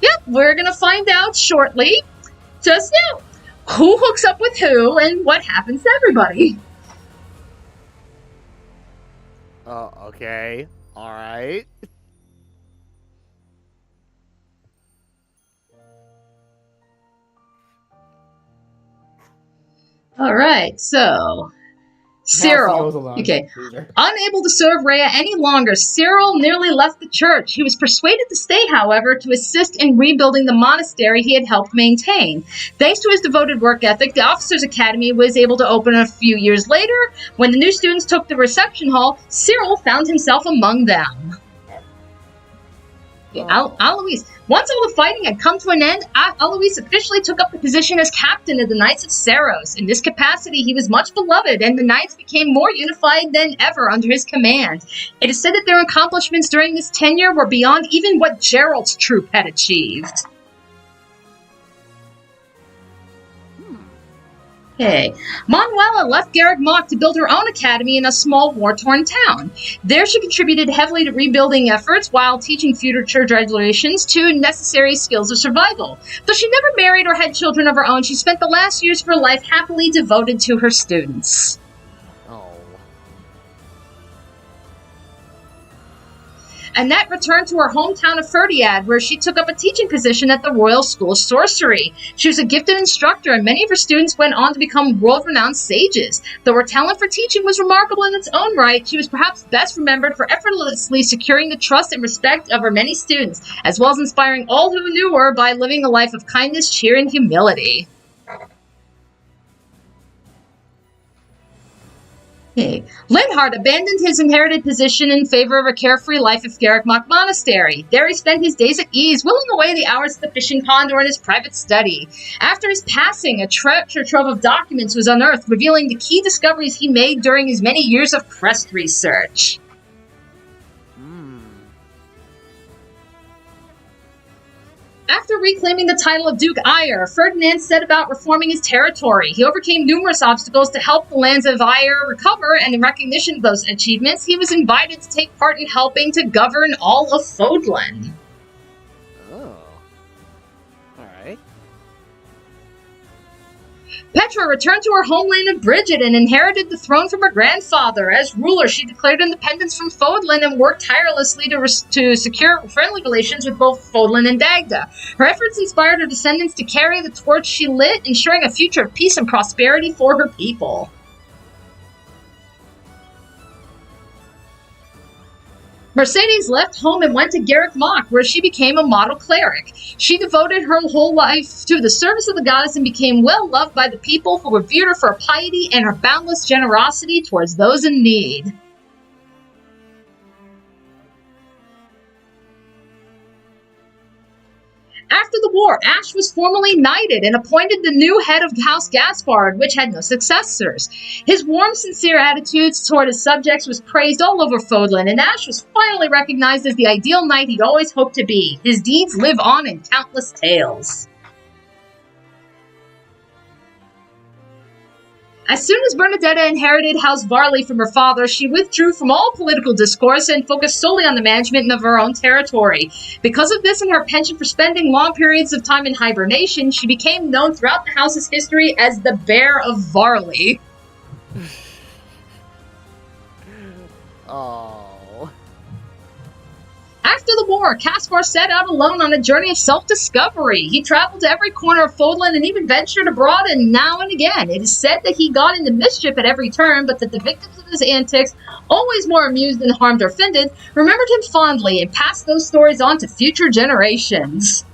yeah, we're gonna find out shortly. Just, who hooks up with who and what happens to everybody. Okay. Alright. Alright, so Cyril. Okay. Unable to serve Rhea any longer, Cyril nearly left the church. He was persuaded to stay, however, to assist in rebuilding the monastery he had helped maintain. Thanks to his devoted work ethic, the Officers' Academy was able to open a few years later. When the new students took the reception hall, Cyril found himself among them. Alois. Once all the fighting had come to an end, Alois officially took up the position as captain of the Knights of Saros. In this capacity, he was much beloved, and the Knights became more unified than ever under his command. It is said that their accomplishments during this tenure were beyond even what Gerald's troop had achieved. Okay. Manuela left Garrick Mach to build her own academy in a small war-torn town. There she contributed heavily to rebuilding efforts while teaching future generations to necessary skills of survival. Though she never married or had children of her own, she spent the last years of her life happily devoted to her students. Annette returned to her hometown of Ferdiad, where she took up a teaching position at the Royal School of Sorcery. She was a gifted instructor, and many of her students went on to become world-renowned sages. Though her talent for teaching was remarkable in its own right, she was perhaps best remembered for effortlessly securing the trust and respect of her many students, as well as inspiring all who knew her by living a life of kindness, cheer, and humility. Okay. Linhart abandoned his inherited position in favor of a carefree life at Garrick Mach Monastery. There he spent his days at ease, whiling away the hours at the fishing pond or in his private study. After his passing, a treasure trove of documents was unearthed, revealing the key discoveries he made during his many years of crest research. After reclaiming the title of Duke Eyre, Ferdinand set about reforming his territory. He overcame numerous obstacles to help the lands of Eyre recover, and in recognition of those achievements, he was invited to take part in helping to govern all of Fodlan. Oh. Alright. Petra returned to her homeland of Bridget and inherited the throne from her grandfather. As ruler, she declared independence from Fodlan and worked tirelessly to secure friendly relations with both Fodlan and Dagda. Her efforts inspired her descendants to carry the torch she lit, ensuring a future of peace and prosperity for her people. Mercedes left home and went to Garrick Mach, where she became a model cleric. She devoted her whole life to the service of the goddess and became well loved by the people, who revered her for her piety and her boundless generosity towards those in need. After the war, Ash was formally knighted and appointed the new head of House Gaspard, which had no successors. His warm, sincere attitudes toward his subjects was praised all over Fodlan, and Ash was finally recognized as the ideal knight he'd always hoped to be. His deeds live on in countless tales. As soon as Bernadetta inherited House Varley from her father, she withdrew from all political discourse and focused solely on the management of her own territory. Because of this and her penchant for spending long periods of time in hibernation, she became known throughout the house's history as the Bear of Varley. Oh. After the war, Caspar set out alone on a journey of self-discovery. He traveled to every corner of Fodlan and even ventured abroad and now and again. It is said that he got into mischief at every turn, but that the victims of his antics, always more amused than harmed or offended, remembered him fondly and passed those stories on to future generations.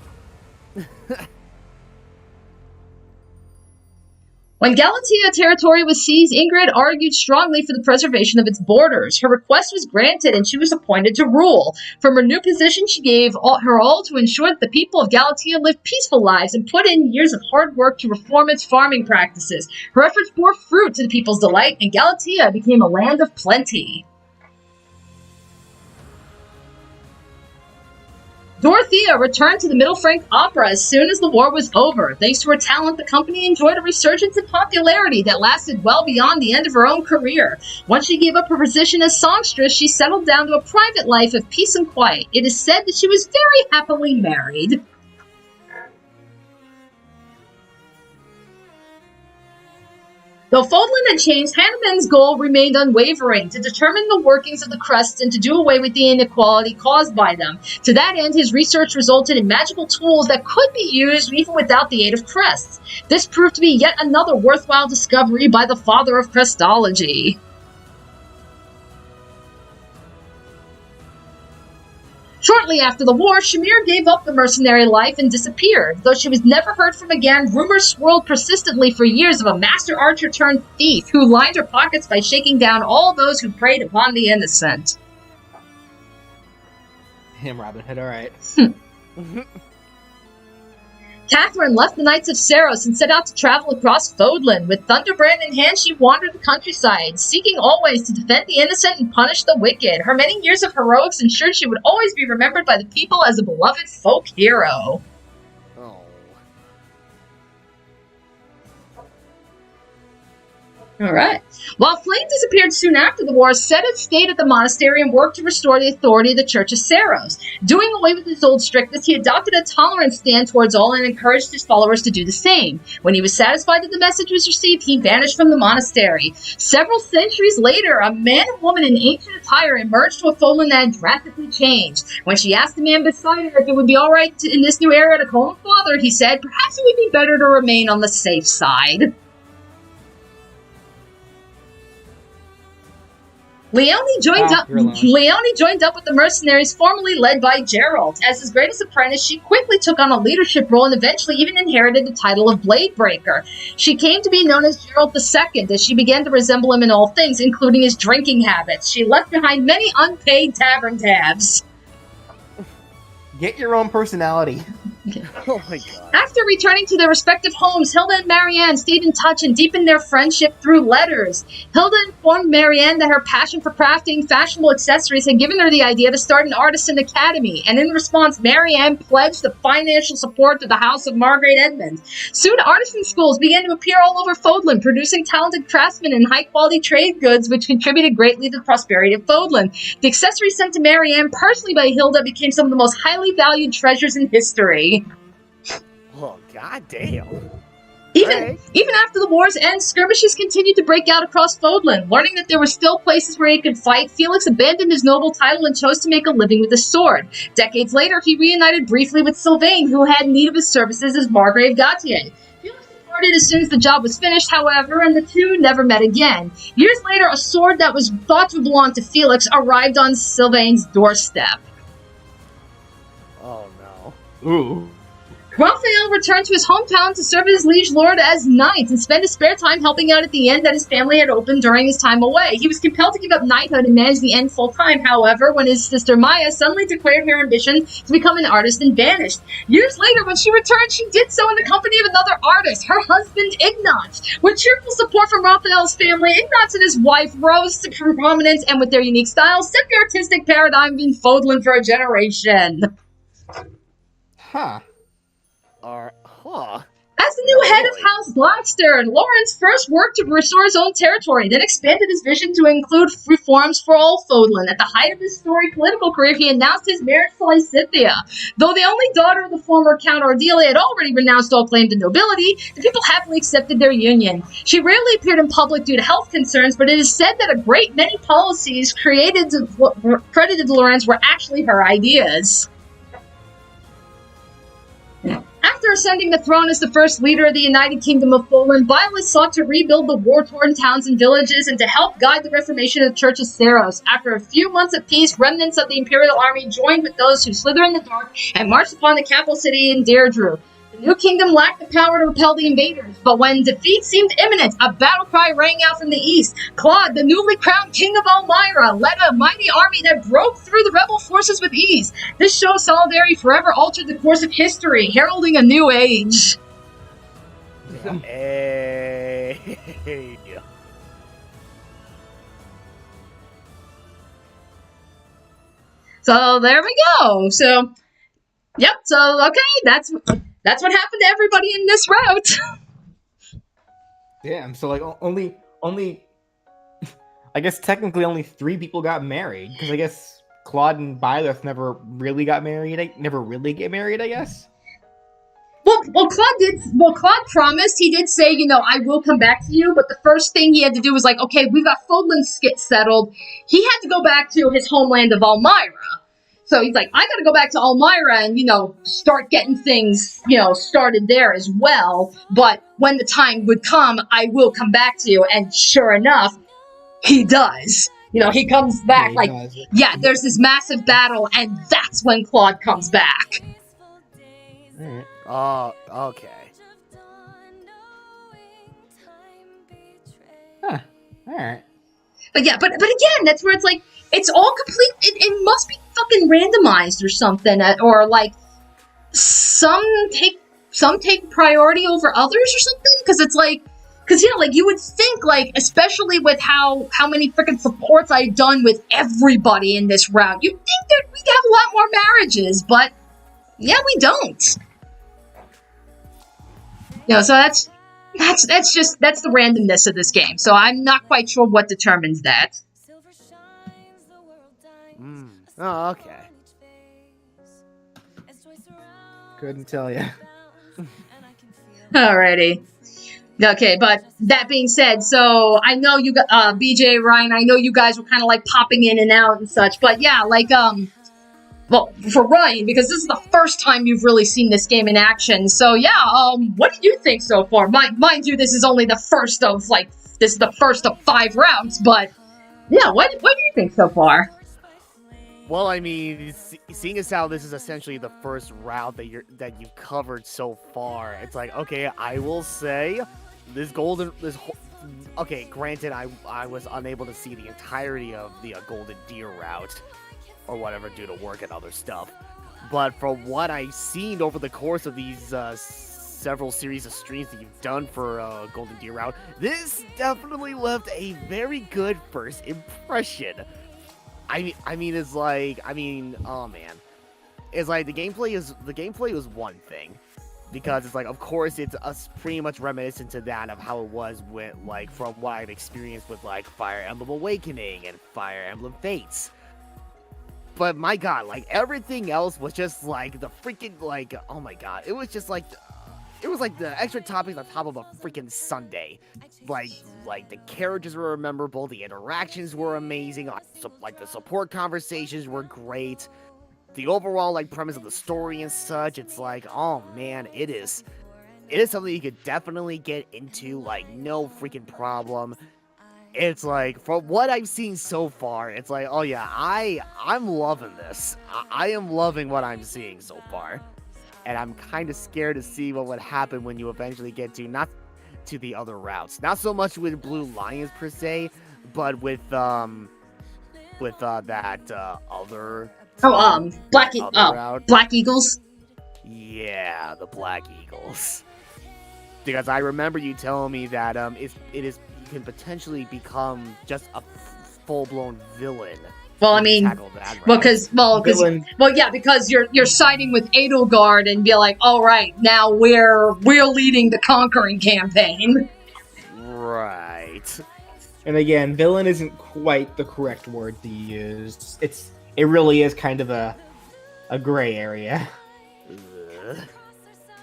When Galatea territory was seized, Ingrid argued strongly for the preservation of its borders. Her request was granted, and she was appointed to rule. From her new position, she gave her all to ensure that the people of Galatea lived peaceful lives and put in years of hard work to reform its farming practices. Her efforts bore fruit to the people's delight, and Galatea became a land of plenty. Dorothea returned to the Middle Frank Opera as soon as the war was over. Thanks to her talent, the company enjoyed a resurgence in popularity that lasted well beyond the end of her own career. Once she gave up her position as songstress, she settled down to a private life of peace and quiet. It is said that she was very happily married. Though Fodlan had changed, Hanneman's goal remained unwavering, to determine the workings of the crests and to do away with the inequality caused by them. To that end, his research resulted in magical tools that could be used even without the aid of crests. This proved to be yet another worthwhile discovery by the father of crestology. Shortly after the war, Shamir gave up the mercenary life and disappeared. Though she was never heard from again, rumors swirled persistently for years of a master archer turned thief who lined her pockets by shaking down all those who preyed upon the innocent. Him, Robin Hood, alright. Catherine left the Knights of Saros and set out to travel across Fodlan. With Thunderbrand in hand, she wandered the countryside, seeking always to defend the innocent and punish the wicked. Her many years of heroics ensured she would always be remembered by the people as a beloved folk hero. Alright. While Flame disappeared soon after the war, Sedith stayed at the monastery and worked to restore the authority of the Church of Saros. Doing away with his old strictness, he adopted a tolerant stand towards all and encouraged his followers to do the same. When he was satisfied that the message was received, he vanished from the monastery. Several centuries later, a man and woman in ancient attire emerged to a Fodlan that had drastically changed. When she asked the man beside her if it would be alright in this new era to call him father, he said, perhaps it would be better to remain on the safe side. Leone joined up with the mercenaries formerly led by Gerald. As his greatest apprentice, she quickly took on a leadership role and eventually even inherited the title of Blade Breaker. She came to be known as Gerald II as she began to resemble him in all things, including his drinking habits. She left behind many unpaid tavern tabs. Get your own personality. Oh my god. After returning to their respective homes, Hilda and Marianne stayed in touch and deepened their friendship through letters. Hilda informed Marianne that her passion for crafting fashionable accessories had given her the idea to start an artisan academy, and in response, Marianne pledged the financial support to the House of Margaret Edmund. Soon, artisan schools began to appear all over Fodlan, producing talented craftsmen and high-quality trade goods, which contributed greatly to the prosperity of Fodlan. The accessories sent to Marianne personally by Hilda became some of the most highly valued treasures in history. Oh, goddamn. Even after the war's end, skirmishes continued to break out across Fodlan. Learning that there were still places where he could fight, Felix abandoned his noble title and chose to make a living with his sword. Decades later, he reunited briefly with Sylvain, who had need of his services as Margrave Gautier. Felix departed as soon as the job was finished, however, and the two never met again. Years later, a sword that was thought to belong to Felix arrived on Sylvain's doorstep. Oh no. Ooh. Raphael returned to his hometown to serve as liege lord as knight and spend his spare time helping out at the inn that his family had opened during his time away. He was compelled to give up knighthood and manage the inn full-time, however, when his sister Maya suddenly declared her ambition to become an artist and vanished. Years later, when she returned, she did so in the company of another artist, her husband Ignaz. With cheerful support from Raphael's family, Ignaz and his wife rose to prominence and with their unique style, set the artistic paradigm in Fodlan for a generation. Huh. As the new head of House Blackstern, Lawrence first worked to restore his own territory, then expanded his vision to include reforms for all Fodlan. At the height of his storied political career, he announced his marriage to Lysithea. Though the only daughter of the former Count Ardelia had already renounced all claim to nobility, the people happily accepted their union. She rarely appeared in public due to health concerns, but it is said that a great many policies credited to Lawrence were actually her ideas. After ascending the throne as the first leader of the United Kingdom of Fodlan, Violet sought to rebuild the war-torn towns and villages and to help guide the reformation of the Church of Saros. After a few months of peace, remnants of the Imperial Army joined with those who slither in the dark and marched upon the capital city in Deirdre. The new kingdom lacked the power to repel the invaders, but when defeat seemed imminent, a battle cry rang out from the east. Claude, the newly crowned king of Elmira, led a mighty army that broke through the rebel forces with ease. This show of solidarity forever altered the course of history, heralding a new age. Hey. So there we go. So Yep. So okay, that's what happened to everybody in this route. Damn. So like only I guess technically only 3 people got married because I guess Claude and Byleth never really got married. Never really get married. I guess. Well, Claude did. Well, Claude promised. He did say, I will come back to you. But the first thing he had to do was like, okay, we've got Fodlan's skit settled. He had to go back to his homeland of Elmira. So he's like, I got to go back to Elmira and start getting things started there as well. But when the time would come, I will come back to you. And sure enough, he does. He comes back there's this massive battle, and that's when Claude comes back. Alright. Oh, okay. Huh. Alright. But again, that's where it's like, it's all complete, it must be fucking randomized or something, or like, some take priority over others or something, because it's like, you would think, like, especially with how many freaking supports I've done with everybody in this route, you'd think that we'd have a lot more marriages, but, yeah, we don't. So that's the randomness of this game. So I'm not quite sure what determines that. Oh, okay. Couldn't tell you. Alrighty. Okay, but that being said, so I know you got BJ, Ryan, I know you guys were kind of like popping in and out and such, but yeah, like well, for Ryan, because this is the first time you've really seen this game in action. So yeah, what did you think so far? Mind you, this is only the first of 5 rounds, but yeah, what do you think so far? Well, I mean, seeing as how this is essentially the first route that you've covered so far, it's like, okay, I will say okay, granted, I was unable to see the entirety of the Golden Deer route or whatever due to work and other stuff, but from what I've seen over the course of these several series of streams that you've done for Golden Deer route, this definitely left a very good first impression. I mean, oh man, it's like the gameplay was one thing, because it's like, of course, it's pretty much reminiscent to that of how it was with, like, from what I've experienced with, like, Fire Emblem Awakening and Fire Emblem Fates. But my god, like, everything else was just like the freaking, like, oh my god, it was just like, it was like the extra toppings on top of a freaking sundae. Like the characters were memorable, the interactions were amazing, like the support conversations were great. The overall, like, premise of the story and such, it's like, oh man, it is something you could definitely get into, like, no freaking problem. It's like, from what I've seen so far, it's like, oh yeah, I'm loving this. I am loving what I'm seeing so far. And I'm kind of scared to see what would happen when you eventually get to, not to the other routes. Not so much with Blue Lions per se, but with that other... Black Eagles? Yeah, the Black Eagles. Because I remember you telling me that you can potentially become just a full-blown villain. Well, I mean, because you're siding with Edelgard and be like, all right, now we're leading the conquering campaign. Right. And again, villain isn't quite the correct word to use. It really is kind of a gray area.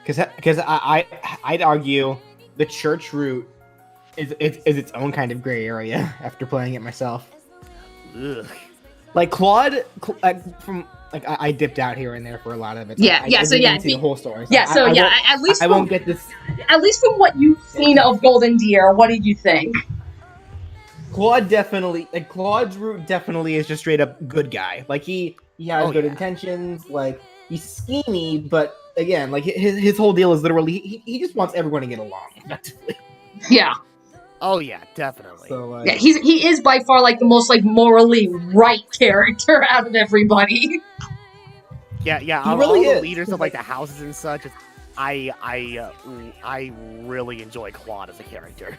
Because I'd argue the church route is its own kind of gray area after playing it myself. Ugh. Like Claude, I dipped out here and there for a lot of it. Yeah. I didn't see the whole story. So at least I won't get this. At least from what you've seen of Golden Deer, what did you think? Claude's route definitely is just straight up good guy. Like he has good intentions. Like he's schemy, but again, like his whole deal is literally he just wants everyone to get along effectively. Yeah. Oh yeah, definitely. So, yeah, he is by far like the most like morally right character out of everybody. Yeah. He All really the is. leaders of like the houses and such. I really enjoy Claude as a character.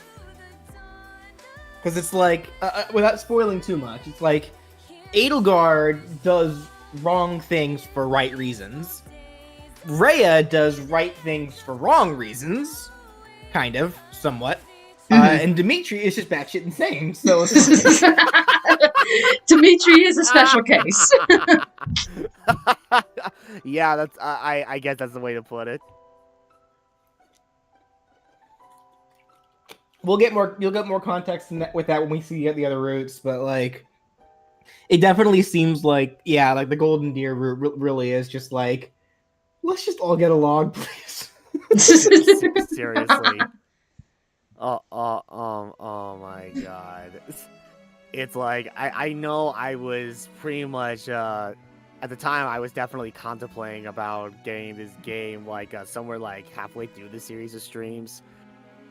Because it's like, without spoiling too much, it's like Edelgard does wrong things for right reasons, Rhea does right things for wrong reasons, kind of, somewhat. And Dimitri is just batshit insane. So it's Dimitri is a special case. Yeah, that's I guess that's the way to put it. You'll get more context with that when we see the other routes, but like, it definitely seems like, yeah, like the Golden Deer route really is just like, let's just all get along, please. Seriously. Oh my god. It's like, I know I was pretty much, at the time I was definitely contemplating about getting this game, like, somewhere like halfway through the series of streams.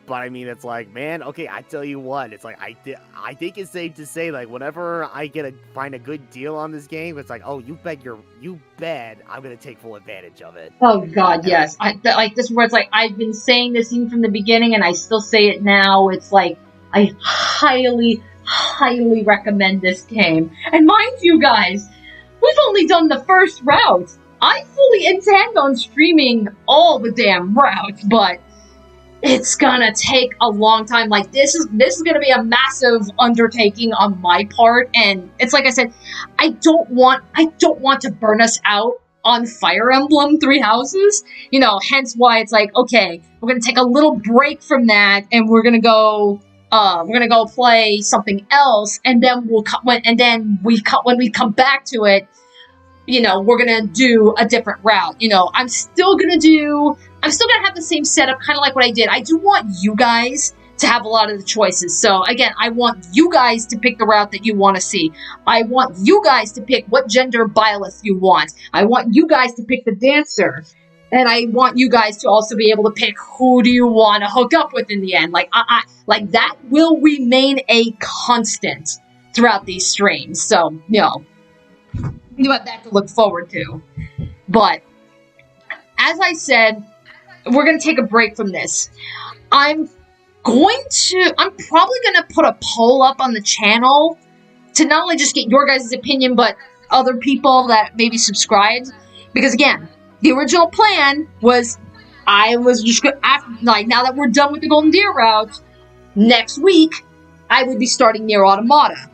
But I mean, it's like, man, okay, I tell you what, it's like, I think it's safe to say, like, whenever I find a good deal on this game, it's like, oh, you bet I'm gonna take full advantage of it. Oh god, yes. Like, this is where it's like, I've been saying this even from the beginning, and I still say it now. It's like, I highly, highly recommend this game. And mind you guys, we've only done the first route. I fully intend on streaming all the damn routes, but it's gonna take a long time. Like, this is gonna be a massive undertaking on my part, and it's like I said, I don't want to burn us out on Fire Emblem Three Houses. You know, hence why it's like, okay, we're gonna take a little break from that, and we're gonna go play something else, and then when we come back to it, you know, we're gonna do a different route. You know, I'm still gonna have the same setup, kind of like what I did. I do want you guys to have a lot of the choices. So again, I want you guys to pick the route that you want to see. I want you guys to pick what gender byleth you want. I want you guys to pick the dancer. And I want you guys to also be able to pick who do you want to hook up with in the end. Like, like that will remain a constant throughout these streams. So, you know, you have that to look forward to. But as I said, we're going to take a break from this. I'm probably going to put a poll up on the channel to not only just get your guys' opinion, but other people that maybe subscribed. Because again, the original plan was I was just going to, like, now that we're done with the Golden Deer route, next week, I would be starting Nier Automata.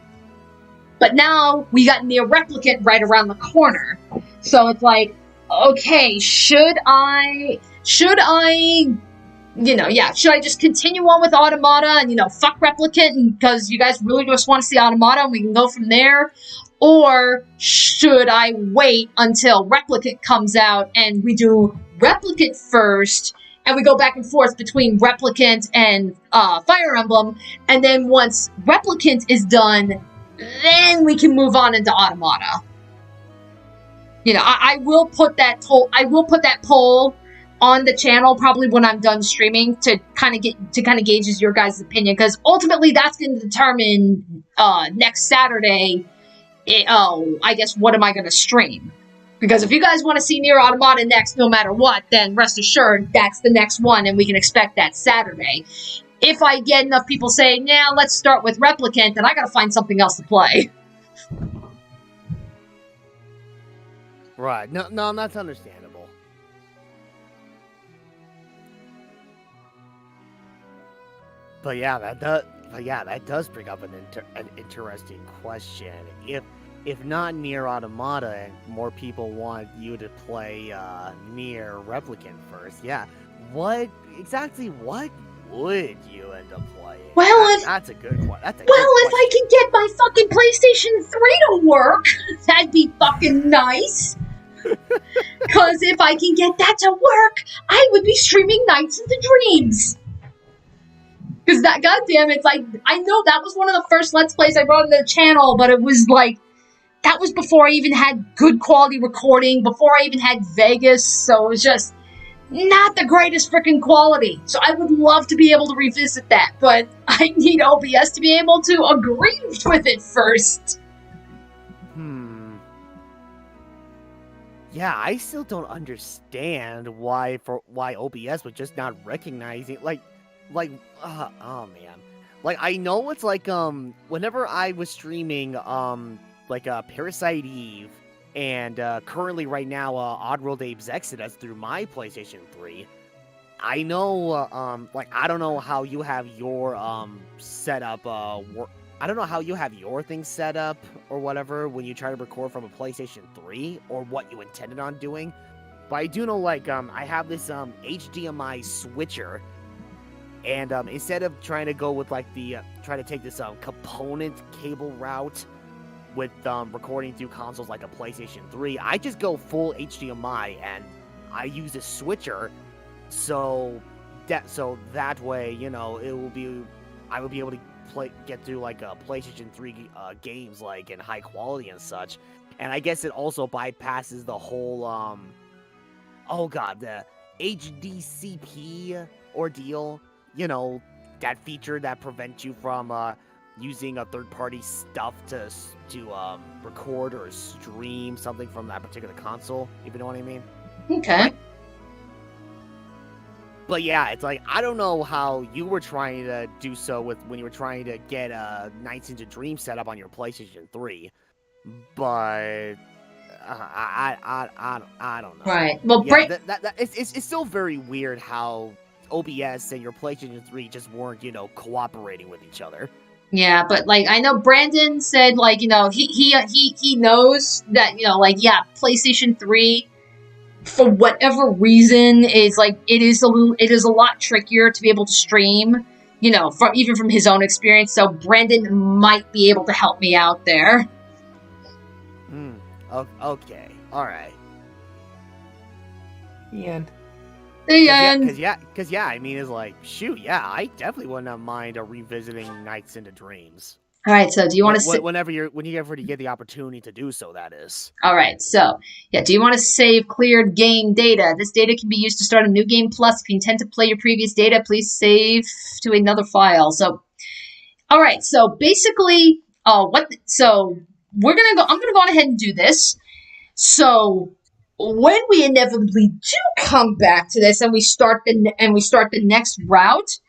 But now we got Nier Replicant right around the corner. So it's like, okay, should I, should I just continue on with Automata and, you know, fuck Replicant because you guys really just want to see Automata and we can go from there? Or should I wait until Replicant comes out and we do Replicant first and we go back and forth between Replicant and Fire Emblem, and then once Replicant is done, then we can move on into Automata. You know, I will put that poll on the channel probably when I'm done streaming to kind of gauge your guys' opinion, because ultimately that's going to determine next Saturday. I guess what am I going to stream? Because if you guys want to see Nier Automata next, no matter what, then rest assured that's the next one, and we can expect that Saturday. If I get enough people saying, "Yeah, let's start with Replicant," then I got to find something else to play. Right. No, that's understandable. But yeah, that does bring up an interesting question. If not Nier Automata and more people want you to play Nier Replicant first, yeah, what would you end up playing? Well, that's a good one. If I can get my fucking PlayStation 3 to work, that'd be fucking nice. Because if I can get that to work, I would be streaming Nights into Dreams. Because that, goddamn, it's like, I know that was one of the first Let's Plays I brought into the channel, but it was like, that was before I even had good quality recording, before I even had Vegas, so it was just not the greatest freaking quality. So I would love to be able to revisit that, but I need OBS to be able to agree with it first. Yeah, I still don't understand why OBS was just not recognizing, oh man. Like, I know it's like, whenever I was streaming, Parasite Eve, And currently, right now, Oddworld Abe's Exodus through my PlayStation 3. I know, I don't know how you have your setup. I don't know how you have your thing set up or whatever when you try to record from a PlayStation 3 or what you intended on doing. But I do know, I have this HDMI switcher, and instead of trying to go with try to take this component cable route with recording through consoles like a PlayStation 3, I just go full HDMI and I use a switcher. So that way, it will be, I will be able to get through a PlayStation 3 games in high quality and such. And I guess it also bypasses the whole the HDCP ordeal. That feature that prevents you from using a third-party stuff to record or stream something from that particular console. If you know what I mean? Okay. But yeah, it's I don't know how you were trying to do so when you were trying to get Nights into Dream set up on your PlayStation 3, but I don't know. Right. Well, yeah, it's still very weird how OBS and your PlayStation 3 just weren't cooperating with each other. Yeah, but I know Brandon said he knows that PlayStation 3, for whatever reason, is it is a lot trickier to be able to stream, from his own experience. So Brandon might be able to help me out there. Okay. All right. The end. The end. Because I mean, it's shoot, yeah, I definitely wouldn't mind revisiting Nights into Dreams. All right, so do you want to whenever you get the opportunity to do so, that is. All right, so do you want to save cleared game data? This data can be used to start a new game. Plus, if you intend to play your previous data, please save to another file. So, all right, so basically, I'm gonna go on ahead and do this. So, when we inevitably do come back to this and we start the next route,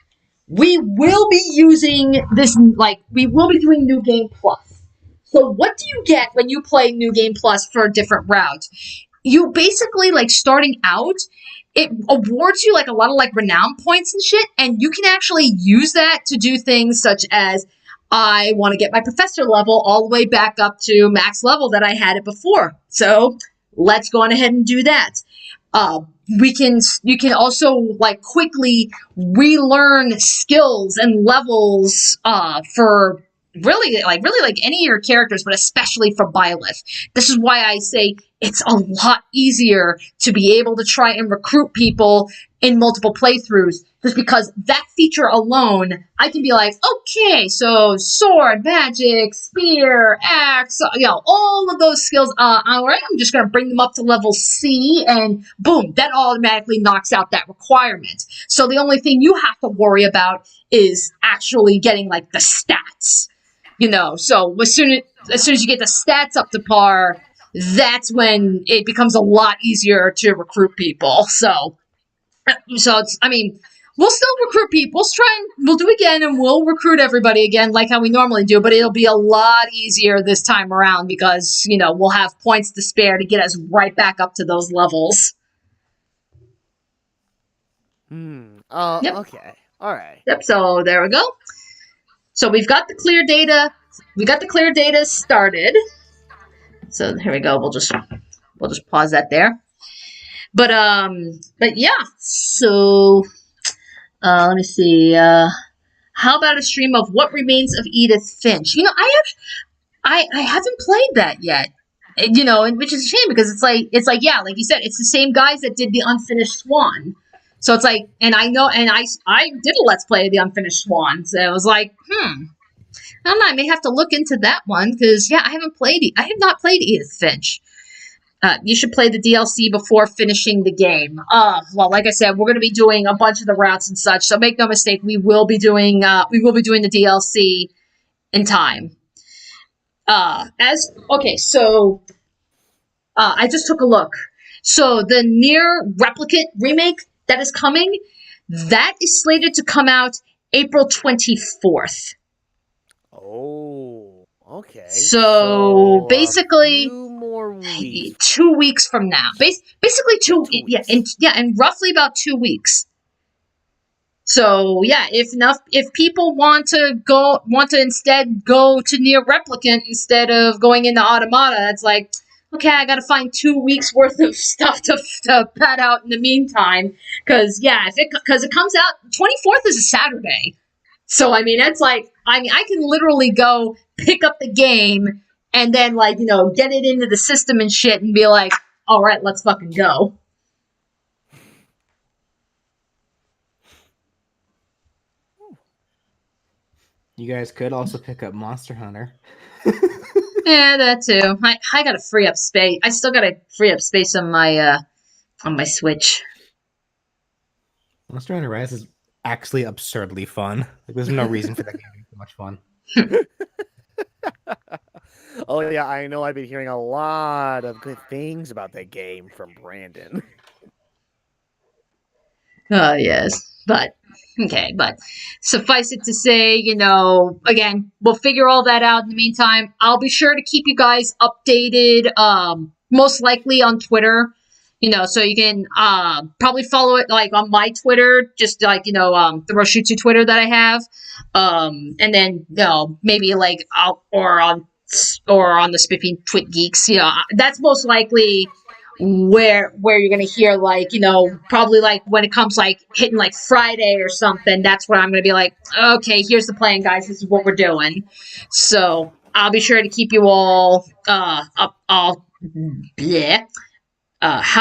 we will be using this, we will be doing New Game Plus. So what do you get when you play New Game Plus for a different route? You basically, starting out, it awards you, a lot of, renown points and shit, and you can actually use that to do things such as, I want to get my professor level all the way back up to max level that I had it before. So let's go on ahead and do that. You can also quickly relearn skills and levels for really any of your characters, but especially for Byleth. This is why I say it's a lot easier to be able to try and recruit people in multiple playthroughs, just because that feature alone, I can be okay, so sword, magic, spear, axe, all of those skills, all right, I'm just going to bring them up to level C, and boom, that automatically knocks out that requirement. So the only thing you have to worry about is actually getting, the stats. So as soon as you get the stats up to par, that's when it becomes a lot easier to recruit people. So it's, we'll still recruit people. We'll do it again, and we'll recruit everybody again like how we normally do, but it'll be a lot easier this time around because, we'll have points to spare to get us right back up to those levels. Yep. Okay. All right. Yep, so there we go. So we've got the clear data. We got the clear data started. So here we go. We'll just pause that there. But yeah. So let me see. How about a stream of What Remains of Edith Finch? I haven't played that yet. Which is a shame because it's like you said, it's the same guys that did the Unfinished Swan. So it's and I know, and I did a Let's Play of the Unfinished Swan. So it was I don't know, I may have to look into that one, because, I have not played Edith Finch. You should play the DLC before finishing the game. Well, like I said, we're going to be doing a bunch of the routes and such, so make no mistake, we will be doing the DLC in time. I just took a look. So the Nier Replicant remake that is coming, that is slated to come out April 24th. Oh, okay. So basically, a few more more weeks. 2 weeks from now. Basically in roughly about 2 weeks. So yeah, if people want to instead go to Near Replicant instead of going into Automata, it's like, okay, I gotta find 2 weeks worth of stuff to pad out in the meantime. Cause it comes out 24th is a Saturday. So I mean I can literally go pick up the game and then get it into the system and shit and be like, alright, let's fucking go. You guys could also pick up Monster Hunter. Yeah, that too. I gotta free up space. I still gotta free up space on my Switch. Monster Hunter Rise is actually absurdly fun. Like, there's no reason for that game to be so much fun. Oh yeah, I know. I've been hearing a lot of good things about that game from Brandon. Yes, but suffice it to say, again, we'll figure all that out in the meantime. I'll be sure to keep you guys updated, most likely on Twitter, so you can probably follow it like on my Twitter, just like the Roshutsu Twitter that I have, and then maybe like or on the Spiffy Twit Geeks, that's most likely where you're gonna hear probably like when it comes like hitting like Friday or something. That's where I'm gonna be like, okay, here's the plan, guys. This is what we're doing. So I'll be sure to keep you all up. How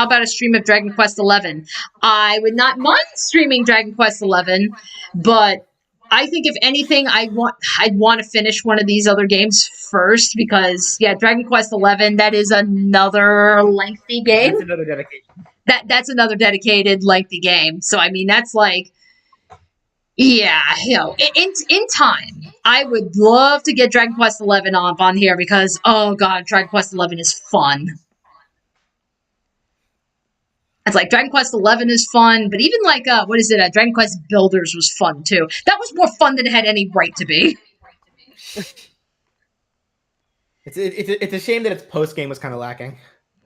about a stream of Dragon Quest XI? I would not mind streaming Dragon Quest XI, but I think if anything, I'd want to finish one of these other games first because Dragon Quest XI, that is another lengthy game. That's another dedication. That's another dedicated lengthy game. So I mean, that's like, in time, I would love to get Dragon Quest XI on here because oh god, Dragon Quest XI is fun. It's like Dragon Quest XI is fun, but even like Dragon Quest Builders was fun too. That was more fun than it had any right to be. It's a shame that its post game was kind of lacking.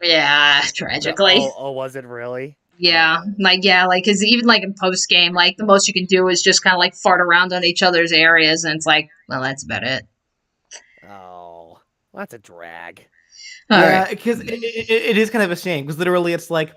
Yeah, tragically. Oh, was it really? Yeah, because even like in post game, like the most you can do is just kind of like fart around on each other's areas, and it's like, well, that's about it. Oh, well, that's a drag. Because it is kind of a shame because literally it's like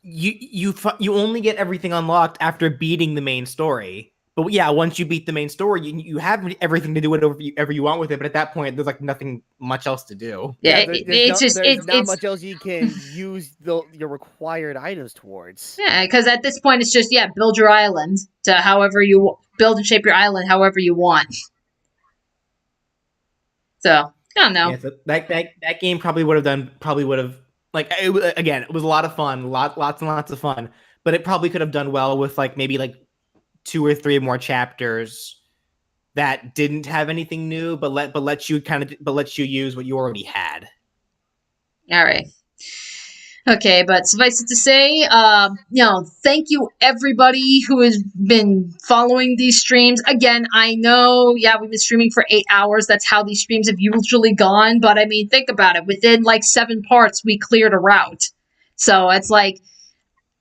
you only get everything unlocked after beating the main story. But yeah, once you beat the main story, you have everything to do whatever you want with it. But at that point, there's like nothing much else to do. Yeah, there's not much else you can use your required items towards. Yeah, because at this point, it's just build your island to however you build and shape your island however you want. So I don't know. Yeah, so that game probably would have again, it was a lot of fun, lots and lots of fun. But it probably could have done well with like maybe like 2 or 3 more chapters that didn't have anything new, but let you use what you already had. All right. Okay, but suffice it to say, thank you everybody who has been following these streams. Again, I know, we've been streaming for 8 hours. That's how these streams have usually gone. But I mean, think about it. Within like 7 parts, we cleared a route. So it's like,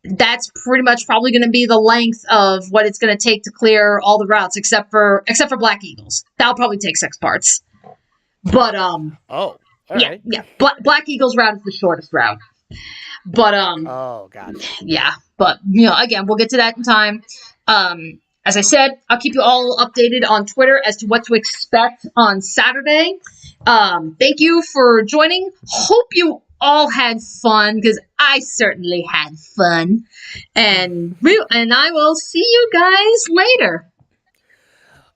that's pretty much probably going to be the length of what it's going to take to clear all the routes, except for Black Eagles. That'll probably take 6 parts. But right. Black Eagles route is the shortest route. But oh god. Yeah, but again, we'll get to that in time. As I said, I'll keep you all updated on Twitter as to what to expect on Saturday. Thank you for joining. Hope you all had fun, because I certainly had fun. And I will see you guys later.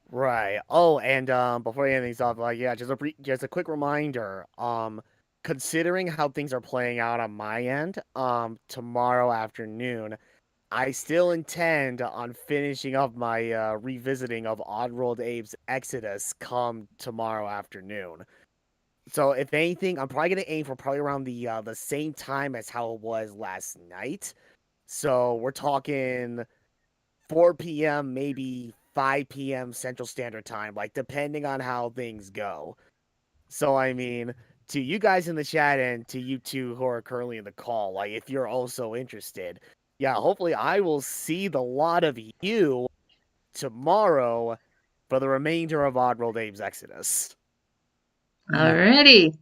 Right. Oh, and before I end things off, just a quick reminder. Considering how things are playing out on my end, tomorrow afternoon, I still intend on finishing up my revisiting of Oddworld Abe's Exodus come tomorrow afternoon. So if anything, I'm probably gonna aim for probably around the same time as how it was last night. So we're talking 4 p.m., maybe 5 p.m. Central Standard Time, like depending on how things go. So I mean, to you guys in the chat and to you two who are currently in the call, like if you're also interested, yeah, hopefully I will see the lot of you tomorrow for the remainder of Oddworld Abe's Exodus. Alrighty.